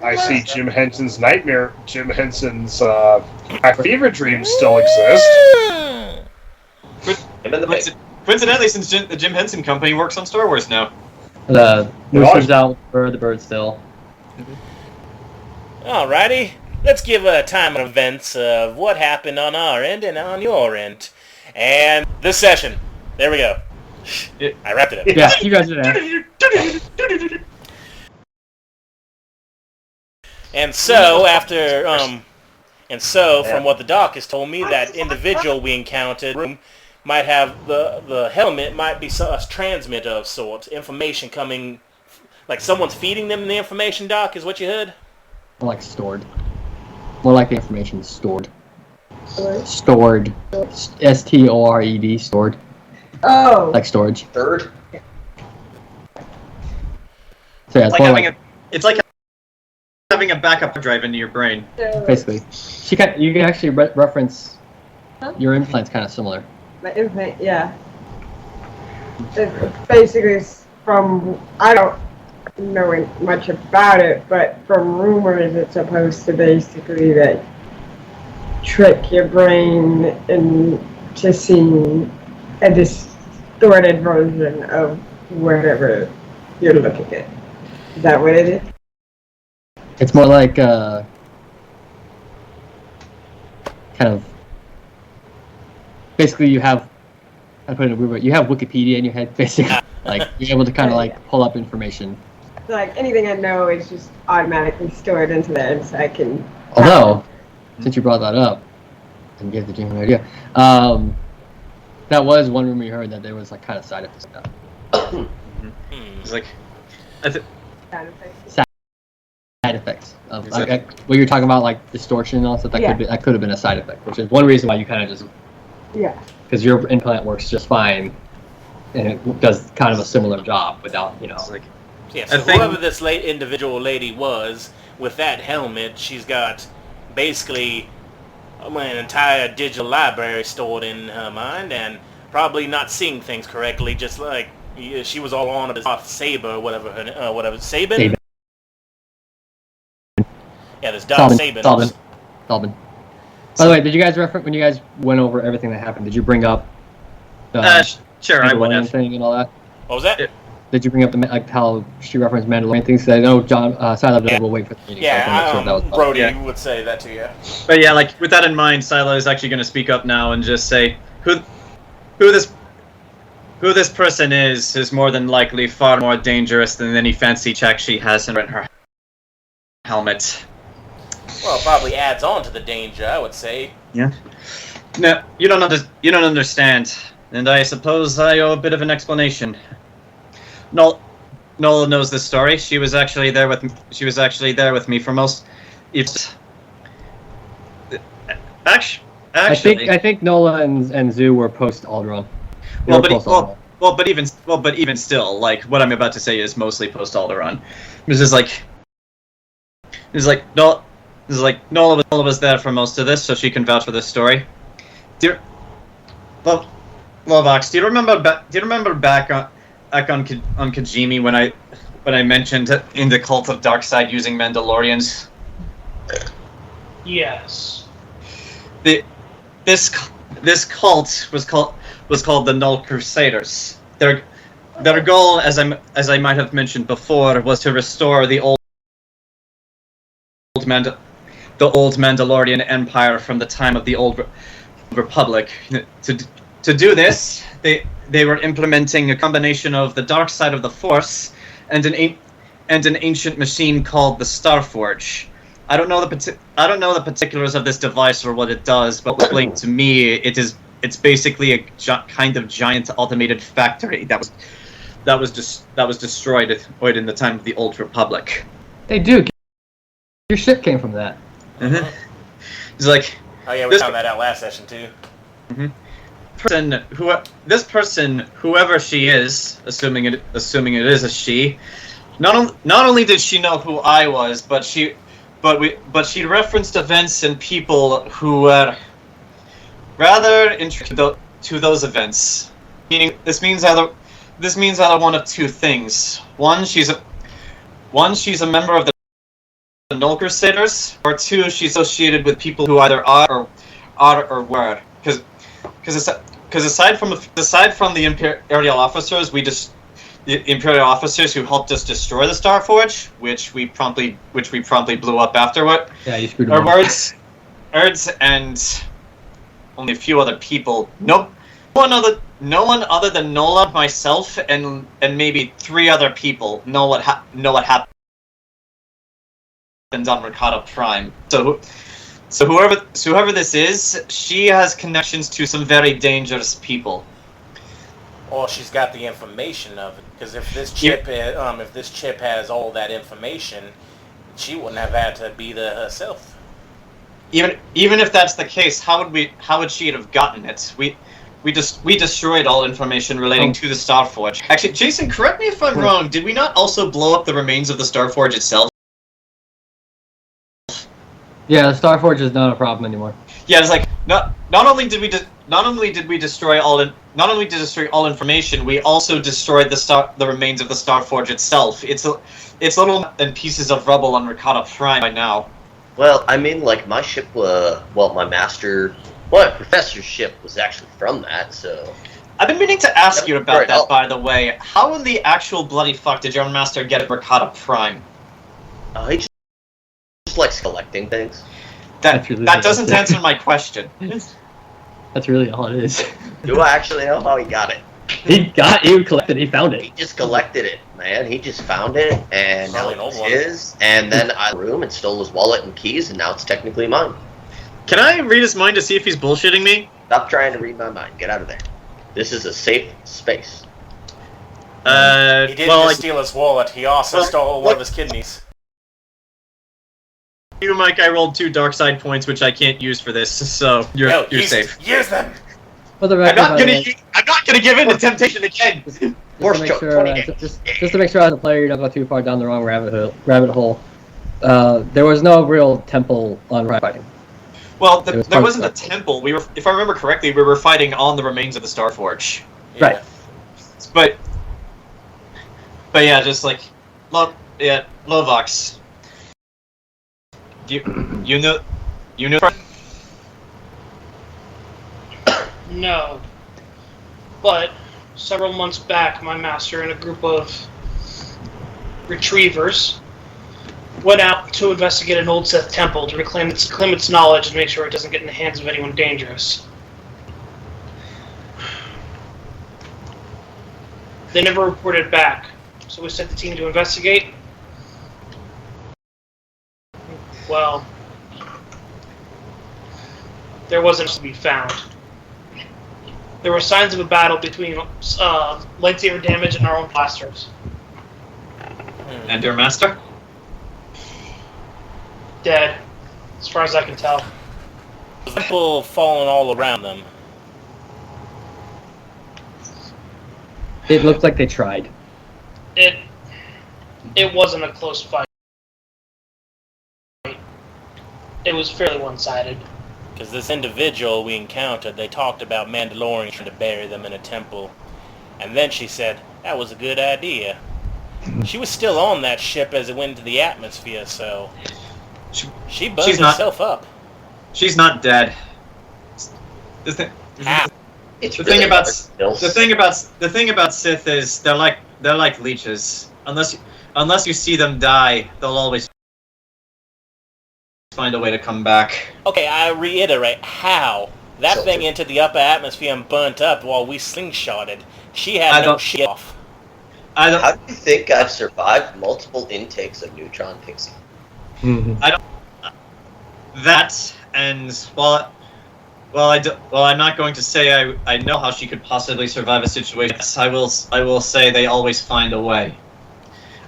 I see Jim Henson's nightmare. Jim Henson's fever dreams still exist. Him and the pig. Coincidentally, since the Jim Henson Company works on Star Wars now. The rooster's out, the bird's still. Alrighty. Let's give a time of events of what happened on our end and on your end. And this session. There we go. I wrapped it up. Yeah, you guys are there. And so, from what the doc has told me, that individual we encountered might have the helmet might be a transmitter of sorts, information coming, like someone's feeding them the information, Doc, is what you heard? More like stored. More like the information stored. Stored. S-T-O-R-E-D, stored. Oh. Like storage. Third. So yeah, It's like having a backup drive into your brain. basically. You can actually reference your implant's kind of similar. My implant, yeah. It basically, is from, I don't know much about it, but from rumors, it's supposed to basically like trick your brain into seeing a distorted version of whatever you're looking at. Is that what it is? It's more like kind of basically you have you have Wikipedia in your head basically. Like you're able to kind of like pull up information. So like anything I know is just automatically stored into there, so I can. Although, since you brought that up, and gave the Jim an idea, that was one rumor you heard that there was like kind of side effects of that. It's like, Side effects of like, what you're talking about, like distortion and all that. That could have been a side effect, which is one reason why you kind of just because your implant works just fine, and it does kind of a similar job without it's like Yeah, so whoever this individual lady was, with that helmet, she's got basically an entire digital library stored in her mind, and probably not seeing things correctly, just like she was all on about Saber or whatever Sabin? Yeah, this Darth Sabin. Salvin. By the way, did you guys reference when you guys went over everything that happened? Did you bring up sure, I went thing and all that? What was that? Did you bring up how she referenced Mandalorian things? I know Syla will wait for the meeting. Yeah, Brody would say that to you. But yeah, like with that in mind, Syla is actually going to speak up now and just say who this person is more than likely far more dangerous than any fancy check she has in her helmet. Well, it probably adds on to the danger, I would say. Yeah. No, you don't understand, and I suppose I owe a bit of an explanation. Nola knows this story. She was actually there with me for most. Actually, I think Nola and Zoo were post Alderaan. But even still, like what I'm about to say is mostly post Alderaan. Nola was there for most of this, so she can vouch for this story. Lovox, do you remember back on Kijimi when I mentioned in the cult of Darkseid using Mandalorians? Yes. This cult was called the Null Crusaders. Their goal, as I might have mentioned before, was to restore the old Mandalorian Empire from the time of the Old Republic. To do this, they were implementing a combination of the dark side of the Force and an ancient machine called the Starforge. I don't know the particulars of this device or what it does, but explained to me, it's basically a kind of giant automated factory that was destroyed in the time of the Old Republic. Hey, Duke, your ship came from that. Mm-hmm. It's like, oh yeah, we found that out last session too. Mm-hmm. This person, whoever she is, assuming it is a she, not only did she know who I was, but she referenced events and people who were rather intricate to those events. Meaning, this means either one of two things. One, she's a member of the Nola Crusaders, or two, she's associated with people who either are or were. Because aside from the Imperial officers, the Imperial officers who helped us destroy the Starforge, which we promptly blew up afterward. Yeah, you screwed them up. Erds and only a few other people. No one other than Nola, myself, and maybe 3 other people know what happened on Ricotta Prime. So whoever this is, she has connections to some very dangerous people. Or she's got the information of it. Because if this chip has all that information, she wouldn't have had to be there herself. Even if that's the case, how would she have gotten it? We destroyed all information relating to the Starforge. Actually, Jayson, correct me if I'm wrong. Did we not also blow up the remains of the Starforge itself? Yeah, the Starforge is not a problem anymore. Yeah, it's like not only did we destroy all information, we also destroyed the remains of the Starforge itself. It's little and pieces of rubble on Ricotta Prime by now. Well, I mean, like, my ship, my professor's ship was actually from that, so... I've been meaning to ask you about that, by the way. How in the actual bloody fuck did your master get at Ricotta Prime? He just likes collecting things. That doesn't answer my question. That's really all it is. Do I actually know how he got it? He collected it, he found it. He just collected it, man. He just found it, and now it's his, and then I room and stole his wallet and keys, and now it's technically mine. Can I read his mind to see if he's bullshitting me? Stop trying to read my mind. Get out of there. This is a safe space. He didn't just steal his wallet, he also stole one of his kidneys. You, Mike, I rolled 2 dark side points, which I can't use for this, so you're safe. Use them! For the record, I'm not gonna give in to temptation again. just to make sure as a player you don't go too far down the wrong rabbit hole. There was no real temple on fighting. Well, there wasn't a temple. If I remember correctly, we were fighting on the remains of the Starforge. Yeah. Right. But yeah, just like, Lovox. You know. No. But several months back, my master and a group of retrievers went out to investigate an old Sith temple to reclaim its knowledge and make sure it doesn't get in the hands of anyone dangerous. They never reported back, so we sent the team to investigate. Well, there wasn't to be found. There were signs of a battle between lightsaber damage and our own blasters. And your master? Dead, as far as I can tell. People falling all around them. It looked like they tried. It wasn't a close fight. It was fairly one-sided. Because this individual we encountered, they talked about Mandalorians trying to bury them in a temple. And then she said, that was a good idea. She was still on that ship as it went into the atmosphere, so... She buzzed herself up. She's not dead. The thing about Sith is they're like leeches. Unless you see them die, they'll always find a way to come back. Okay, I reiterate, how? That So- thing entered the upper atmosphere and burnt up while we slingshotted. She had no shit off. I don't. How do you think I've survived multiple intakes of neutron pixie? That and I'm not going to say I know how she could possibly survive a situation. Yes, I will say they always find a way.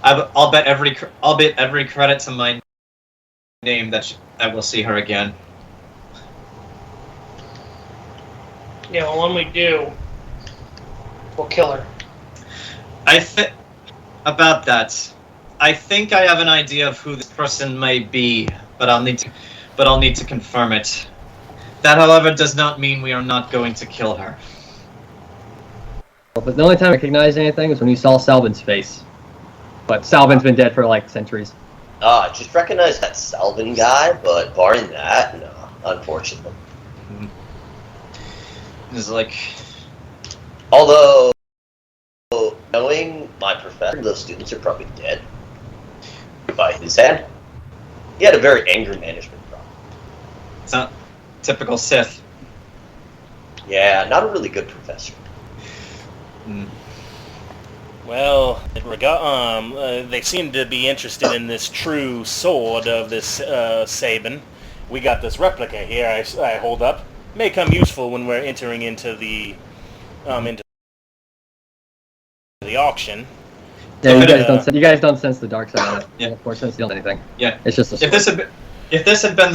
I'll bet every credit to my name that I will see her again. Yeah, well, when we do, we'll kill her. I think about that. I think I have an idea of who this person may be, but I'll need to confirm it. That, however, does not mean we are not going to kill her. But the only time I recognized anything was when you saw Salvin's face. But Salvin's been dead for like centuries. Just recognize that Salvin guy, but barring that, no, unfortunately. It's like, Although, knowing my professor, those students are probably dead by his hand. He had a very anger management problem. it's not typical Sith. Yeah, not a really good professor. Well, they seem to be interested in this true sword of this Sabin. We got this replica here I hold up. May come useful when we're entering into the auction. Yeah, you But, guys don't sense the dark side of it. Yeah. Of course, sense anything. Yeah. It's just a If this had been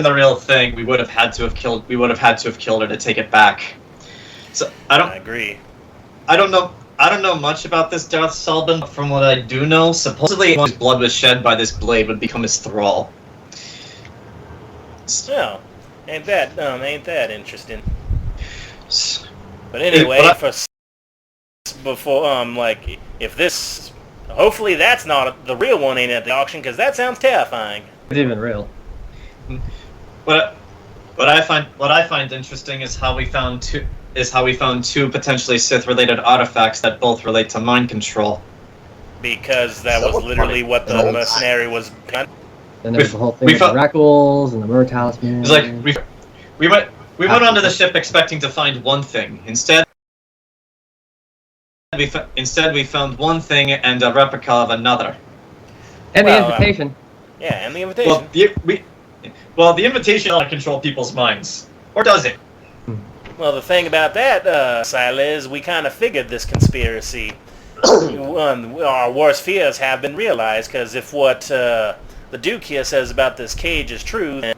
the real thing, we would have had to have killed her to take it back. So I agree. I don't know much about this Darth Salbin, but from what I do know, supposedly his blood was shed by this blade would become his thrall. Oh, ain't that interesting? But anyway, if this, hopefully that's not the real one ain't at the auction, because that sounds terrifying. It's even real. What I find interesting is how we found two potentially Sith-related artifacts that both relate to mind control. Because that was literally what the mercenary was. And there was the whole thing with the Rackles and the Mur Talisman. It's like we went onto the ship expecting to find one thing. Instead, we found one thing and a replica of another. And the invitation. Yeah, and the invitation. The invitation doesn't control people's minds, or does it? Well, the thing about that, Syla, is we kind of figured this conspiracy. Our worst fears have been realized, because if what the Duke here says about this cage is true, then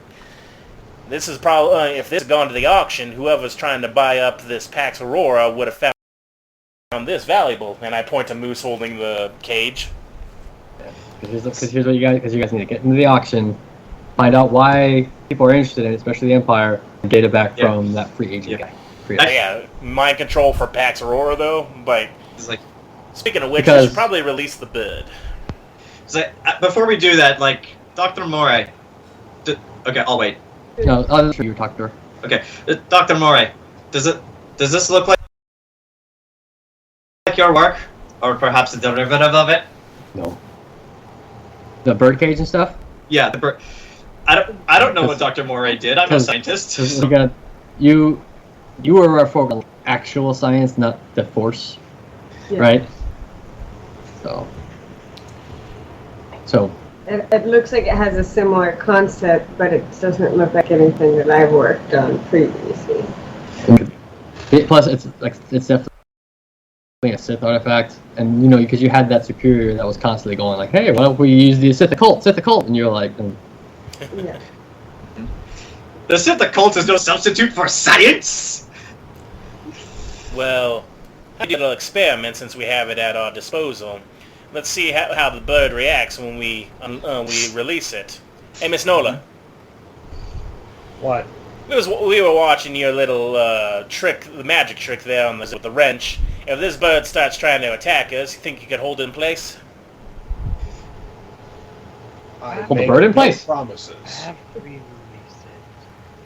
this is probably, if this had gone to the auction, whoever's trying to buy up this Pax Aurora would have found this valuable. And I point to Moose holding the cage. Because here's what you guys need to get into the auction, find out why people are interested in it, especially the Empire, and get it back from that free agent guy. Yeah, mind control for Pax Aurora though. But it's like, speaking of which, we should probably release the bid. So, before we do that, Dr. Moray. Okay, I'll wait. No, I'm sure you talked to her. Okay, Dr. Moray, does this look like your work, or perhaps a derivative of it? No. The birdcage and stuff? Yeah, the bird. I don't know what Dr. Moray did. I'm a scientist. You were for actual science, not the Force, right? So. It looks like it has a similar concept, but it doesn't look like anything that I've worked on previously. Plus, it's definitely a Sith artifact, and because you had that superior that was constantly going like, "Hey, why don't we use the Sith occult?" And you're like, Yeah. The Sith occult is no substitute for science. Well, we did an experiment since we have it at our disposal. Let's see how the bird reacts when we release it. Hey, Miss Nola. What? We were watching your little trick, the magic trick there with the wrench. If this bird starts trying to attack us, you think you could hold it in place? Hold the bird in place? Promises. After we release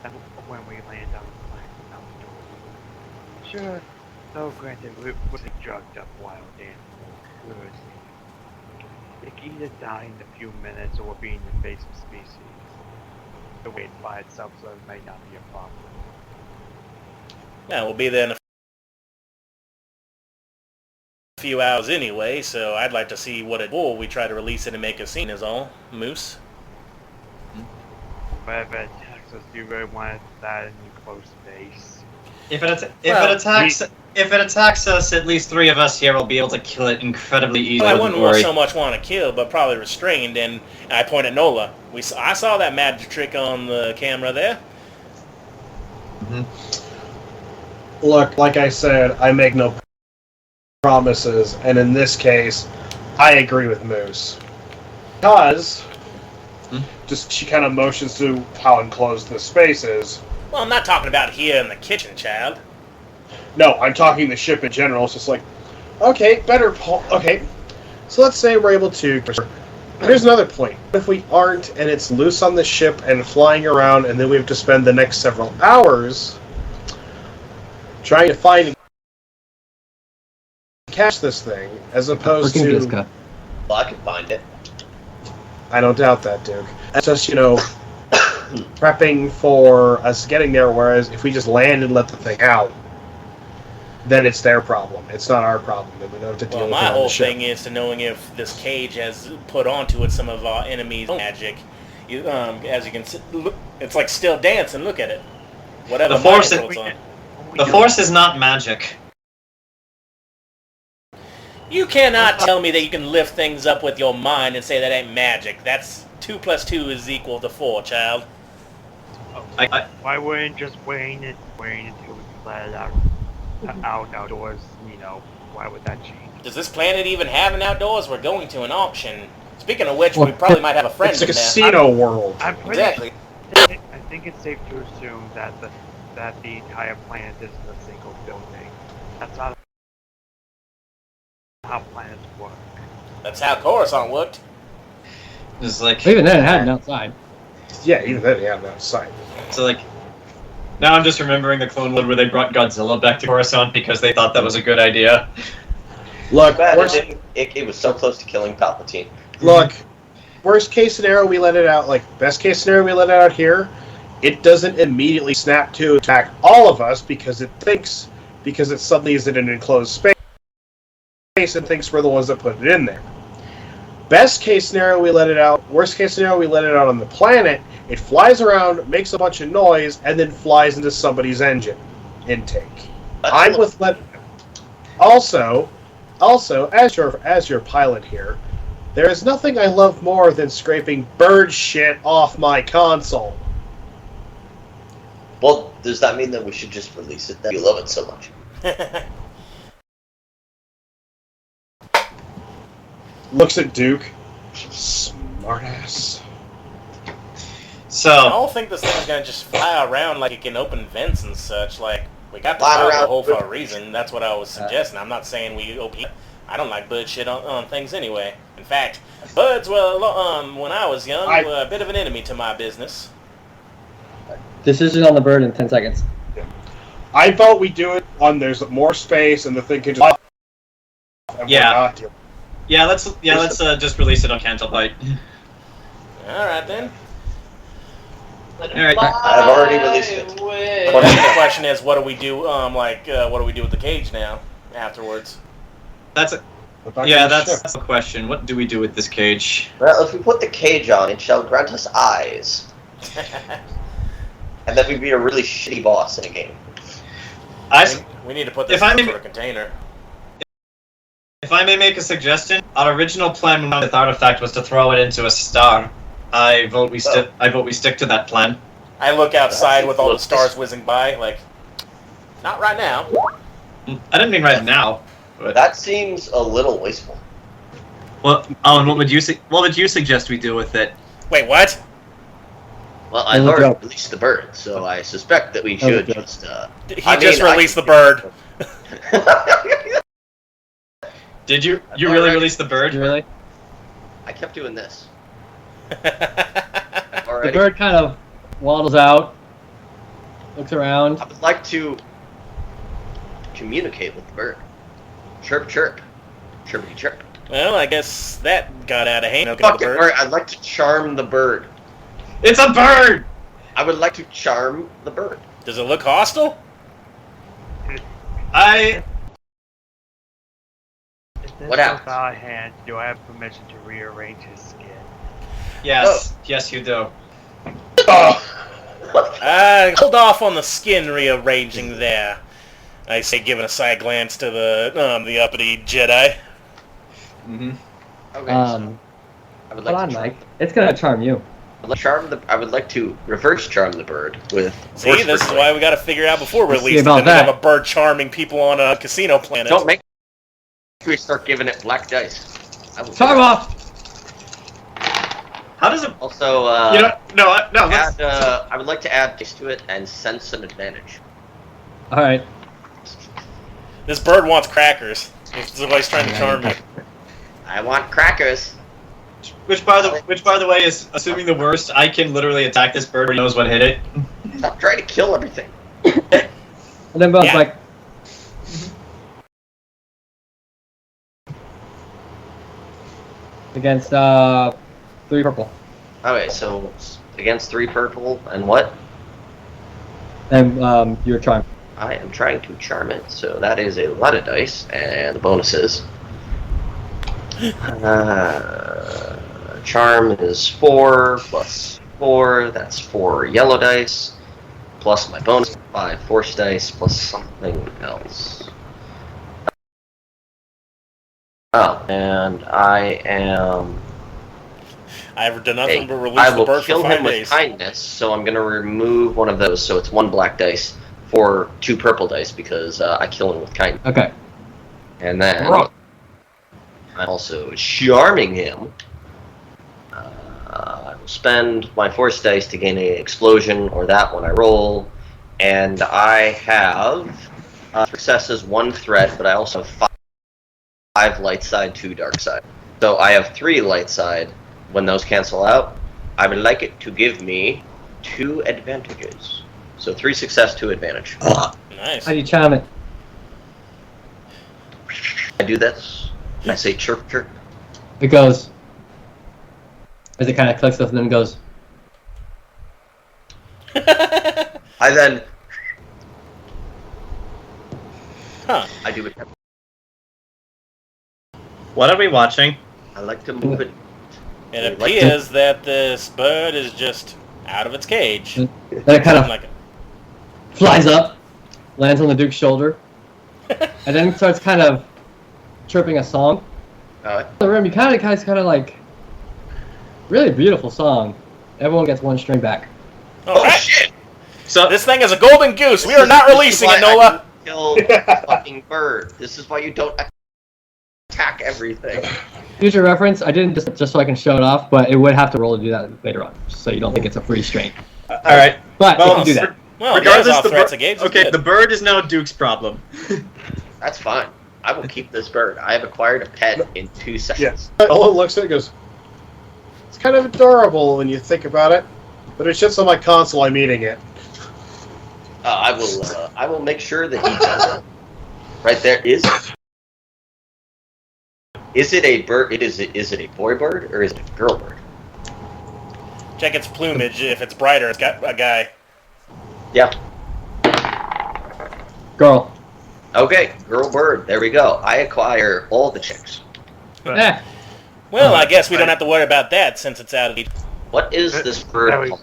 it, when we land on the planet outdoors. Sure, though granted, we're a drugged up wild animal. It can either die in a few minutes or be in the face of species. the weight by itself, so it may not be a problem. Yeah, we'll be there in a few hours anyway, so I'd like to see what it will. We try to release it and make a scene is all. Moose? But if it attacks us, do you really want that in close space? If it attacks us, at least 3 of us here will be able to kill it incredibly easily. Well, I wouldn't so much want to kill, but probably restrained, and I point at Nola. I saw that magic trick on the camera there. Look, like I said, I make no promises, and in this case, I agree with Moose. Because, just she kind of motions to how enclosed this space is. Well, I'm not talking about here in the kitchen, child. No, I'm talking the ship in general. It's just like, okay, okay. So let's say we're able to. Here's another point. If we aren't, and it's loose on the ship and flying around, and then we have to spend the next several hours trying to find and catch this thing, as opposed to... Well, I can find it. I don't doubt that, Duke. It's just, prepping for us getting there, whereas if we just land and let the thing out, then it's their problem. It's not our problem. And we don't have to deal with it my on whole the ship. thing is to knowing if this cage has put onto it some of our enemies' magic. As you can see, look, it's like still dancing. Look at it. Whatever The force mind it's on. The Force is not magic. You cannot tell me that you can lift things up with your mind and say that ain't magic. That's 2 + 2 is equal to 4, child. Why wouldn't just wait until we can let it outdoors? Why would that change? Does this planet even have an outdoors? We're going to an auction. Speaking of which, we probably might have a friend It's a in there. casino world. Exactly. I think it's safe to assume that the entire planet isn't a single building. That's not how planets work. That's how Coruscant worked. It's like... Even then, it had an outside. Yeah, even then, yeah, that's side. So, now I'm just remembering the Clone Wars where they brought Godzilla back to Coruscant because they thought that was a good idea. Look, It was so close to killing Palpatine. Look, worst case scenario, we let it out. Best case scenario, we let it out here. It doesn't immediately snap to attack all of us because it suddenly is in an enclosed space and thinks we're the ones that put it in there. Best case scenario, we let it out. Worst case scenario, we let it out on the planet. It flies around, makes a bunch of noise, and then flies into somebody's engine intake. I'm with let. Also, as your pilot here, there is nothing I love more than scraping bird shit off my console. Well, does that mean that we should just release it then? You love it so much. Looks at Duke. Smartass. So... I don't think this thing's gonna just fly around like it can open vents and such. We got the power hole for a reason. That's what I was suggesting. I'm not saying we open. I don't like bird shit on things anyway. In fact, birds were, when I was young, were a bit of an enemy to my business. Decision on the bird in 10 seconds. I vote we do it on there's more space and the thing can just... Yeah, let's just release it on Cantal Bite. Alright then. Alright. I've already released it. The question is, what do we do? What do we do with the cage now? Afterwards. That's the question. What do we do with this cage? Well, if we put the cage on, it shall grant us eyes. And then we'd be a really shitty boss in a game. We need to put this into a container. If I may make a suggestion, our original plan with this artifact was to throw it into a star. I vote we stick to that plan. I look outside with all the stars whizzing by, not right now. I didn't mean right now. But... That seems a little wasteful. Well, Alan, what would you suggest we do with it? Wait, what? Well, I've already released the bird, so I suspect that we should just... He just released the bird. Did you really release the bird? Really? I kept doing this. The bird kind of waddles out, looks around. I would like to communicate with the bird. Chirp, chirp. Chirpity, chirp. Well, I guess that got out of hand. Fuck it, I'd like to charm the bird. It's a bird! I would like to charm the bird. Does it look hostile? What happens? Out of hand, do I have permission to rearrange his skin? Yes, yes, you do. Hold off on the skin rearranging there. I say, giving a side glance to the uppity Jedi. Mm-hmm. Okay, so I would like Hold on, to charm Mike. It's gonna charm you. I would like to reverse charm the bird with. See, this is why we got to figure out before Let's see release about that we have that. a bird charming people on a casino planet. Don't make me start giving it black dice. I will Charm off! How does it? Also, No. Let's, I would like to add dice to it and sense an advantage. Alright. This bird wants crackers. This is why he's trying to charm you. I want crackers. which by the way is assuming the worst. I can literally attack this bird. He knows what hit it. Stop trying to kill everything. And then Bill's Yeah. like, against 3 purple. Okay, so against 3 purple and what? And you're charmed. I am trying to charm it, so that is a lot of dice, and the bonuses. Charm is 4 plus 4, that's 4 yellow dice, plus my bonus 5 force dice, plus something else. Oh, and I am... I've done nothing but release I the will bird kill for him 5 with days. kindness, so I'm going to remove one of those, so it's 1 black dice for 2 purple dice, because I kill him with kindness. Okay. And then Right. I'm also charming him. I will spend my force dice to gain an explosion, or that when I roll, and I have successes, 1 threat, but I also have 5 light side, 2 dark side. So I have 3 light side. When those cancel out, I would like it to give me 2 advantages. So 3 success, 2 advantage. Nice. How do you charm it? I do this. And I say chirp chirp. It goes. As it kind of clicks up and then goes. I then Huh. I do it. What are we watching? I like to move it. It Like appears that this bird is just out of its cage. Then it kind of Like flies up, lands on the Duke's shoulder, and then starts kind of chirping a song. The room, you kind of like, really beautiful song. Everyone gets 1 string back. all right. Shit! So This thing is a golden goose. We are not releasing it, Nola. Kill the fucking bird. This is why you don't attack everything. Future reference, I didn't just so I can show it off, but it would have to roll to do that later on, so you don't think it's a free string. all right. But Well, if you do that. Well, regardless, regardless, the threats bird. against Okay, good. the bird is now Duke's problem. That's fine. I will keep this bird. I have acquired a pet in 2 seconds. Owen looks at it and goes, it's kind of adorable when you think about it, but it sits on my console, I'm eating it. I will make sure that he does it. Right there is it a bird? Is it a boy bird or is it a girl bird? Check its plumage. If it's brighter, it's got a guy. Yeah. Girl. Okay, girl bird. There we go. I acquire all the chicks. Eh. Well, I guess we don't have to worry about that since it's out of the... What is this bird There we- called?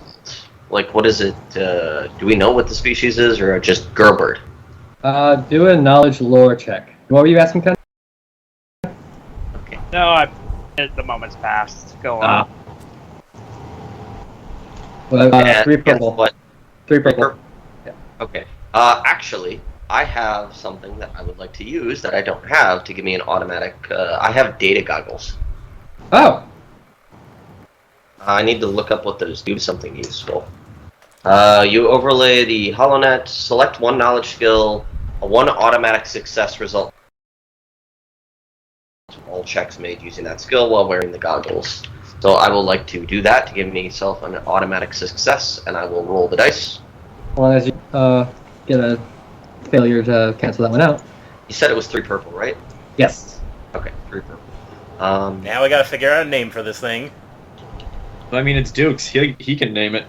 Like, what is it? Do we know what the species is, or just girl bird? Do a knowledge lore check. What were you asking, Ken? No, the moment's passed. Go on. Well, And 3 guess purple. what? 3 purple. Yeah. Okay. Actually, I have something that I would like to use that I don't have to give me an automatic. I have data goggles. Oh. I need to look up what those do. Something useful. You overlay the HoloNet. Select 1 knowledge skill. A 1 automatic success result. All checks made using that skill while wearing the goggles. So I will like to do that to give myself an automatic success, and I will roll the dice. As long as you get a failure to cancel that one out. You said it was 3 purple, right? Yes. Okay, 3 purple. Now we gotta figure out a name for this thing. I mean, it's Duke's. He can name it.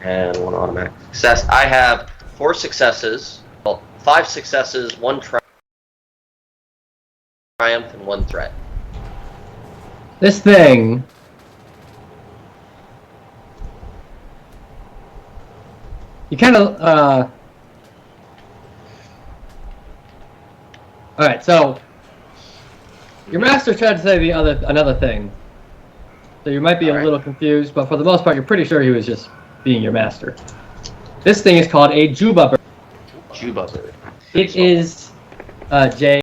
and 1 automatic success. I have 4 successes. Well, 5 successes, 1 triumph, and 1 threat. This thing. You kind of. Alright, so. Your master tried to say another thing. So you might be a little confused, but for the most part, you're pretty sure he was just being your master. This thing is called a Juba bird. Juba bird. It is Jubba.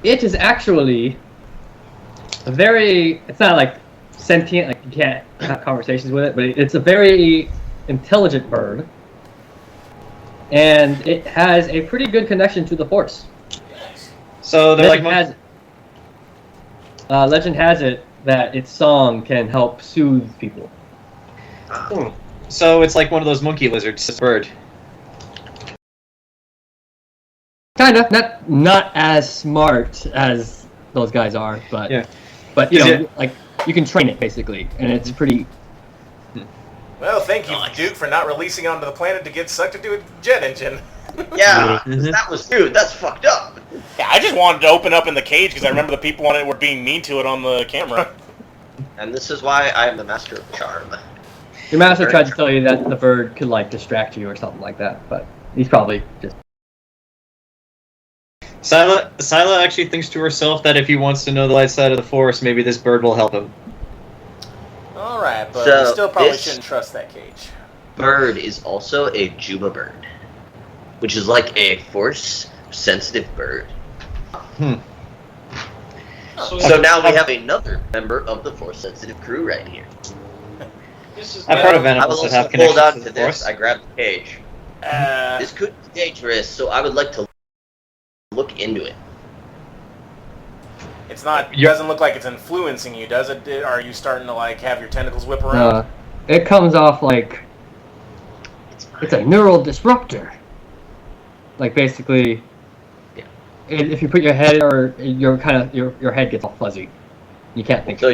It is actually a very. It's not like sentient, like you can't have conversations with it, but it's a very intelligent bird. And it has a pretty good connection to the Force. So they're like legend has it that its song can help soothe people. So it's like one of those monkey lizards, this bird. Kinda, not as smart as those guys are, but yeah. But you know, like you can train it basically, and it's pretty. Well, thank you, Duke, for not releasing onto the planet to get sucked into a jet engine. Yeah, that was dude. That's fucked up. Yeah, I just wanted to open up in the cage because I remember the people on it were being mean to it on the camera. And this is why I am the master of charm. Your master tried to tell you that the bird could like distract you or something like that, but he's probably just. Syla actually thinks to herself that if he wants to know the light side of the Force, maybe this bird will help him. Alright, but So we still probably this shouldn't trust that cage. Bird is also a Juba bird, which is like a Force-sensitive bird. So now we have another member of the Force-sensitive crew right here. I've heard of I will animals that also have hold connections on to to the this. Force. I grabbed the cage. This could be dangerous, so I would like to look into it. It's not. It doesn't look like it's influencing you, does it? Are you starting to like have your tentacles whip around? It comes off like it's a neural disruptor. Like basically, if you put your head or your head gets all fuzzy, you can't think. So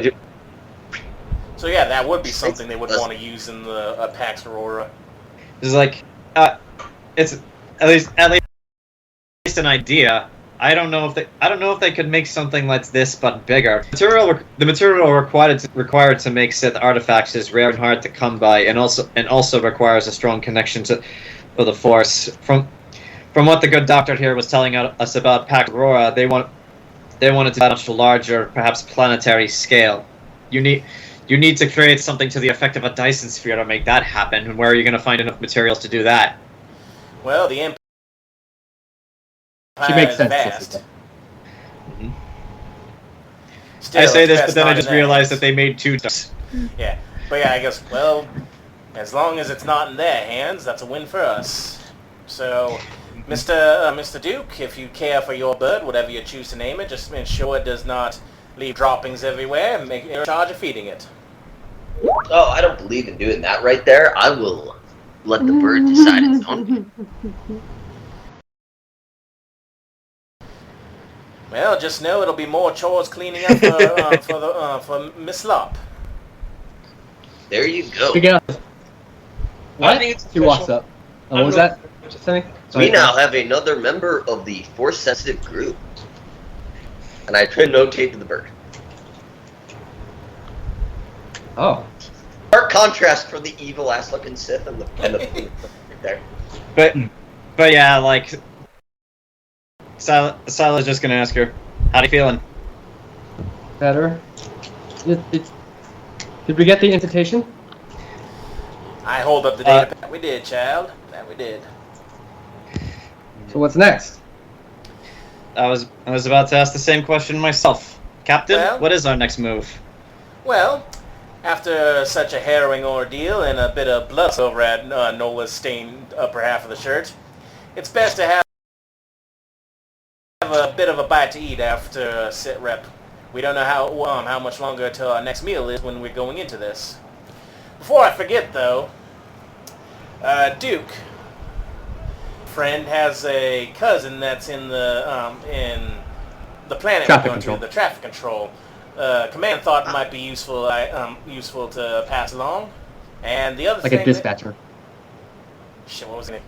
yeah, that would be something they would want to use in the Pax Aurora. It's like it's at least an idea. I don't know if they could make something like this but bigger. The material required to make Sith artifacts is rare and hard to come by, and also requires a strong connection to the Force. From what the good doctor here was telling us about Pax Aurora, they want it to be a much larger, perhaps planetary scale. You need to create something to the effect of a Dyson sphere to make that happen. And where are you going to find enough materials to do that? Well, the Empire She makes sense. vast. I say this, but then I just realized that they made 2 stars. Yeah, but yeah, I guess, well, as long as it's not in their hands, that's a win for us. So, Mr. Duke, if you care for your bird, whatever you choose to name it, just ensure it does not leave droppings everywhere and make in charge of feeding it. Oh, I don't believe in doing that right there. I will let the bird decide its own. Well, just know it'll be more chores cleaning up for Miss Lop. There you go. What? She walks up. Oh, what was that? We now have another member of the Force-sensitive group. And I notate the bird. Oh. Stark contrast from the evil-ass looking Sith and the right there. But yeah, like Syla's just gonna ask her, "How you feeling?" Better. Did we get the invitation? I hold up the data. That we did, child. That we did. So what's next? I was about to ask the same question myself, Captain. Well, what is our next move? Well, after such a harrowing ordeal and a bit of blood over at Nola's stained upper half of the shirt, it's best to have a bit of a bite to eat after sit rep. We don't know how much longer until our next meal is when we're going into this. Before I forget, though, Duke, friend, has a cousin that's in the planet Traffic we're going control. to, the traffic control. command thought might be useful useful to pass along. And the other Like thing a dispatcher. Shit, what was it?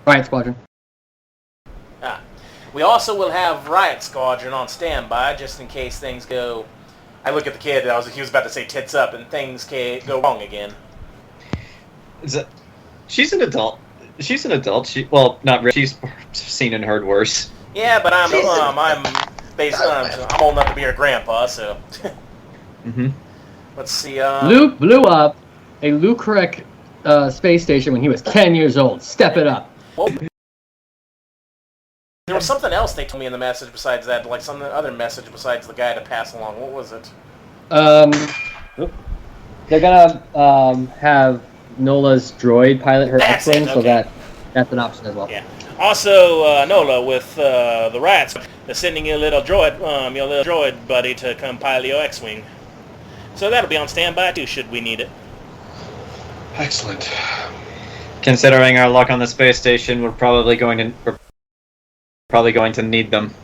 Riot Squadron. We also will have Riot Squadron on standby just in case things go... I look at the kid, he was about to say tits up, and things go wrong again. She's an adult. She's an adult. Well, not really. She's seen and heard worse. Yeah, but I'm old enough to be her grandpa, so... Mm-hmm. Let's see, Luke blew up a Lucrec space station when he was 10 years old. Step it up. Well, there was something else they told me in the message besides that, like some other message besides the guy to pass along. What was it? They're gonna have Nola's droid pilot her That's X-Wing, it, so okay. that's an option as well. Yeah. Also, Nola, with the rats, they're sending you a little droid buddy to come pilot your X-Wing. So that'll be on standby too, should we need it. Excellent. Considering our luck on the space station, we're probably going to need them.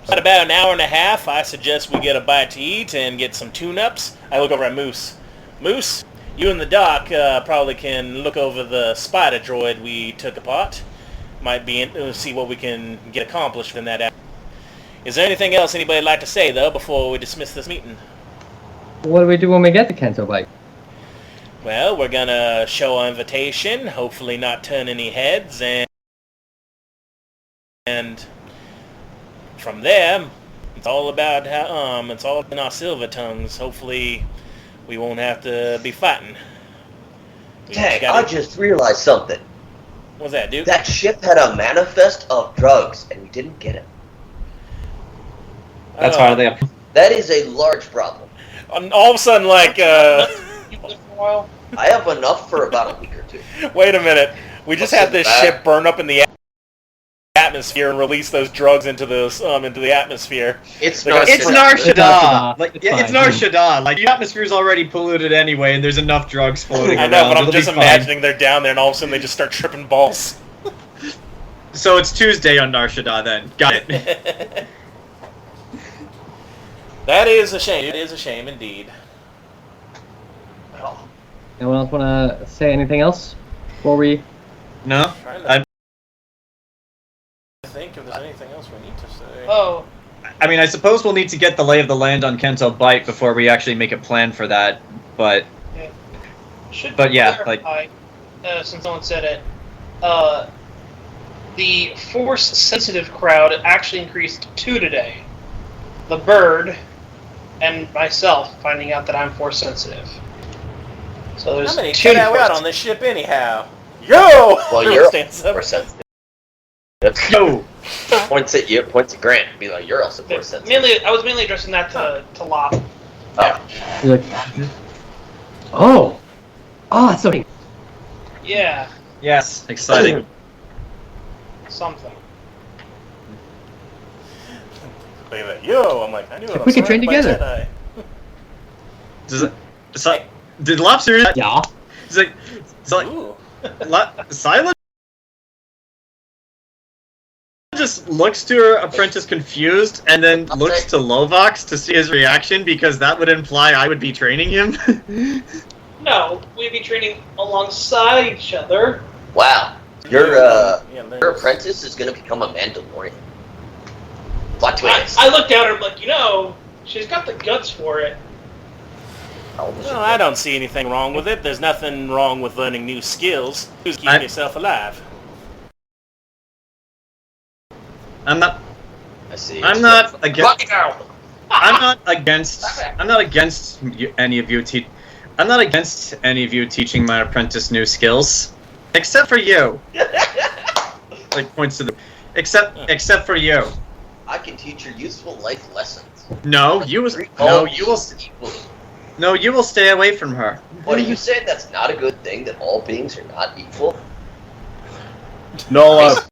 At about an hour and a half, I suggest we get a bite to eat and get some tune-ups. I look over at Moose. Moose, you and the Doc probably can look over the spider droid we took apart. Might be see what we can get accomplished in that hour. Is there anything else anybody would like to say, though, before we dismiss this meeting? What do we do when we get the Kento bite? Well, we're gonna show our invitation, hopefully not turn any heads, and from there, it's all about how, it's all in our silver tongues. Hopefully, we won't have to be fighting. Dang, I just realized something. What's that, dude? That ship had a manifest of drugs, and we didn't get it. That's hardly up. That is a large problem. All of a sudden, like, You live for a while. I have enough for about a week or two. wait a minute. We just What's had in the this bag? ship burn up in the atmosphere and release those drugs into the atmosphere. It's They're gonna not. It's It's Nar Nar Shaddaa. Shaddaa. Like, It's yeah, it's fine. Nar Shaddaa. Like, the atmosphere's already polluted anyway, and there's enough drugs floating I around. know, but I'm It'll just be fine. imagining they're down there and all of a sudden they just start tripping balls. So it's Tuesday on Nar Shaddaa then. Got it. That is a shame. It is a shame indeed. Anyone else want to say anything else before we... No? Trying I to think if there's anything else we need to say. Oh, mean, I suppose we'll need to get the lay of the land on Kento Bite before we actually make a plan for that, but... should But yeah, clarify, since someone said it, the Force-sensitive crowd actually increased 2 today. The Bird and myself finding out that I'm Force-sensitive. So there's How many 2 Jedi are out Force- on this ship anyhow? Yo! Well, Everyone you're stands up. force sensitive. Yo! Points at you. Points at Grant. Be like, you're also force sensitive. Mainly, I was mainly addressing that to Lop. Oh. You're like, oh! Oh, that's something. Yeah, Yes, exciting. something. Look at that. Yo! I'm like, I knew it. We can train together. Did Lobster... Yeah. It's like Ooh. Syla just looks to her apprentice confused, and then looks to Lovax to see his reaction, because that would imply I would be training him. No, we'd be training alongside each other. Wow. Your Yeah, your apprentice is gonna become a Mandalorian. Plot I, twist. I looked at her like, she's got the guts for it. No, I don't see anything wrong with it. There's nothing wrong with learning new skills. Just keeping yourself alive. I'm not I see. I'm not against Rock it out. I'm not against any of you I'm not against any of you teaching my apprentice new skills. Except for you. Like, points to the except for you. I can teach her useful life lessons. No, you will stay away from her. What are you saying? That's not a good thing. That all beings are not equal. Nola.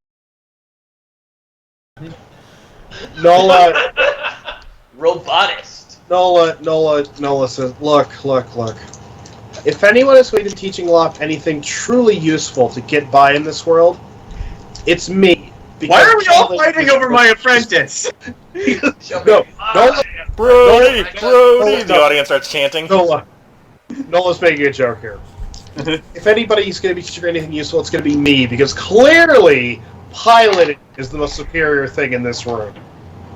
Nola. Robotist. Nola says, look. If anyone is going to teaching Locke anything truly useful to get by in this world, it's me. Why are we all fighting over my apprentice? No, Nola, Brody! Brody! No. The audience starts chanting. Nola's making a joke here. If anybody's going to be teaching anything useful, it's going to be me, because clearly piloting is the most superior thing in this room.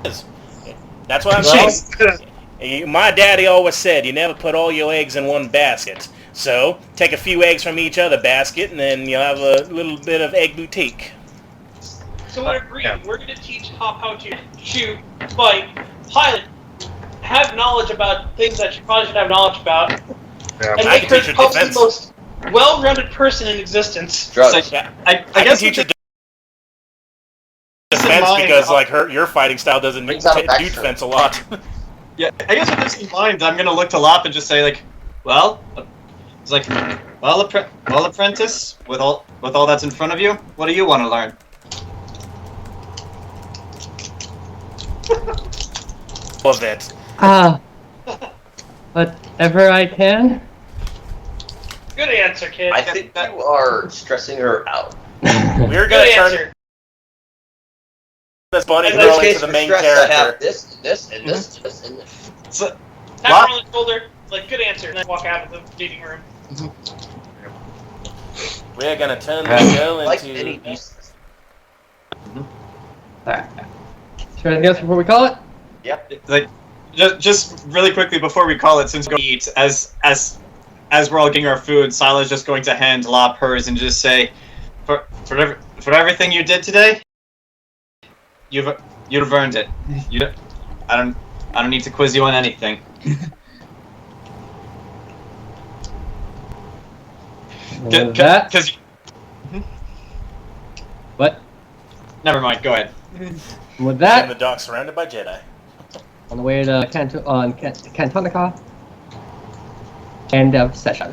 That's what I'm saying. My daddy always said, you never put all your eggs in one basket. So, take a few eggs from each other basket, and then you'll have a little bit of egg boutique. So we agree. Yeah. We're going to teach Hop how to shoot, fight, pilot, have knowledge about things that you probably should have knowledge about, and make her probably the most well-rounded person in existence. Drugs. Like, I guess teach her defense because like your fighting style doesn't do defense a lot. Yeah, I guess with this in mind, I'm gonna look to Lop and just say like, well, it's like, well, apprentice, with all that's in front of you, what do you want to learn? Love it. Whatever I can. Good answer, kid. I think you are stressing her out. We're gonna turn this bunny girl into the main character. I have this, and this, and this, and this, and this. So, tap her on the shoulder, like, good answer, and then walk out of the meeting room. We're gonna turn this girl into... Like any beast. Alright. Is there anything else before we call it? Yep. Like, just really quickly before we call it, since we eat, as we're all getting our food, Syla's just going to hand Lop hers and just say, for everything you did today, you've earned it. I don't need to quiz you on anything. Because what? Never mind. Go ahead. With that, and the dock surrounded by Jedi. On the way to Cantonica, end of session.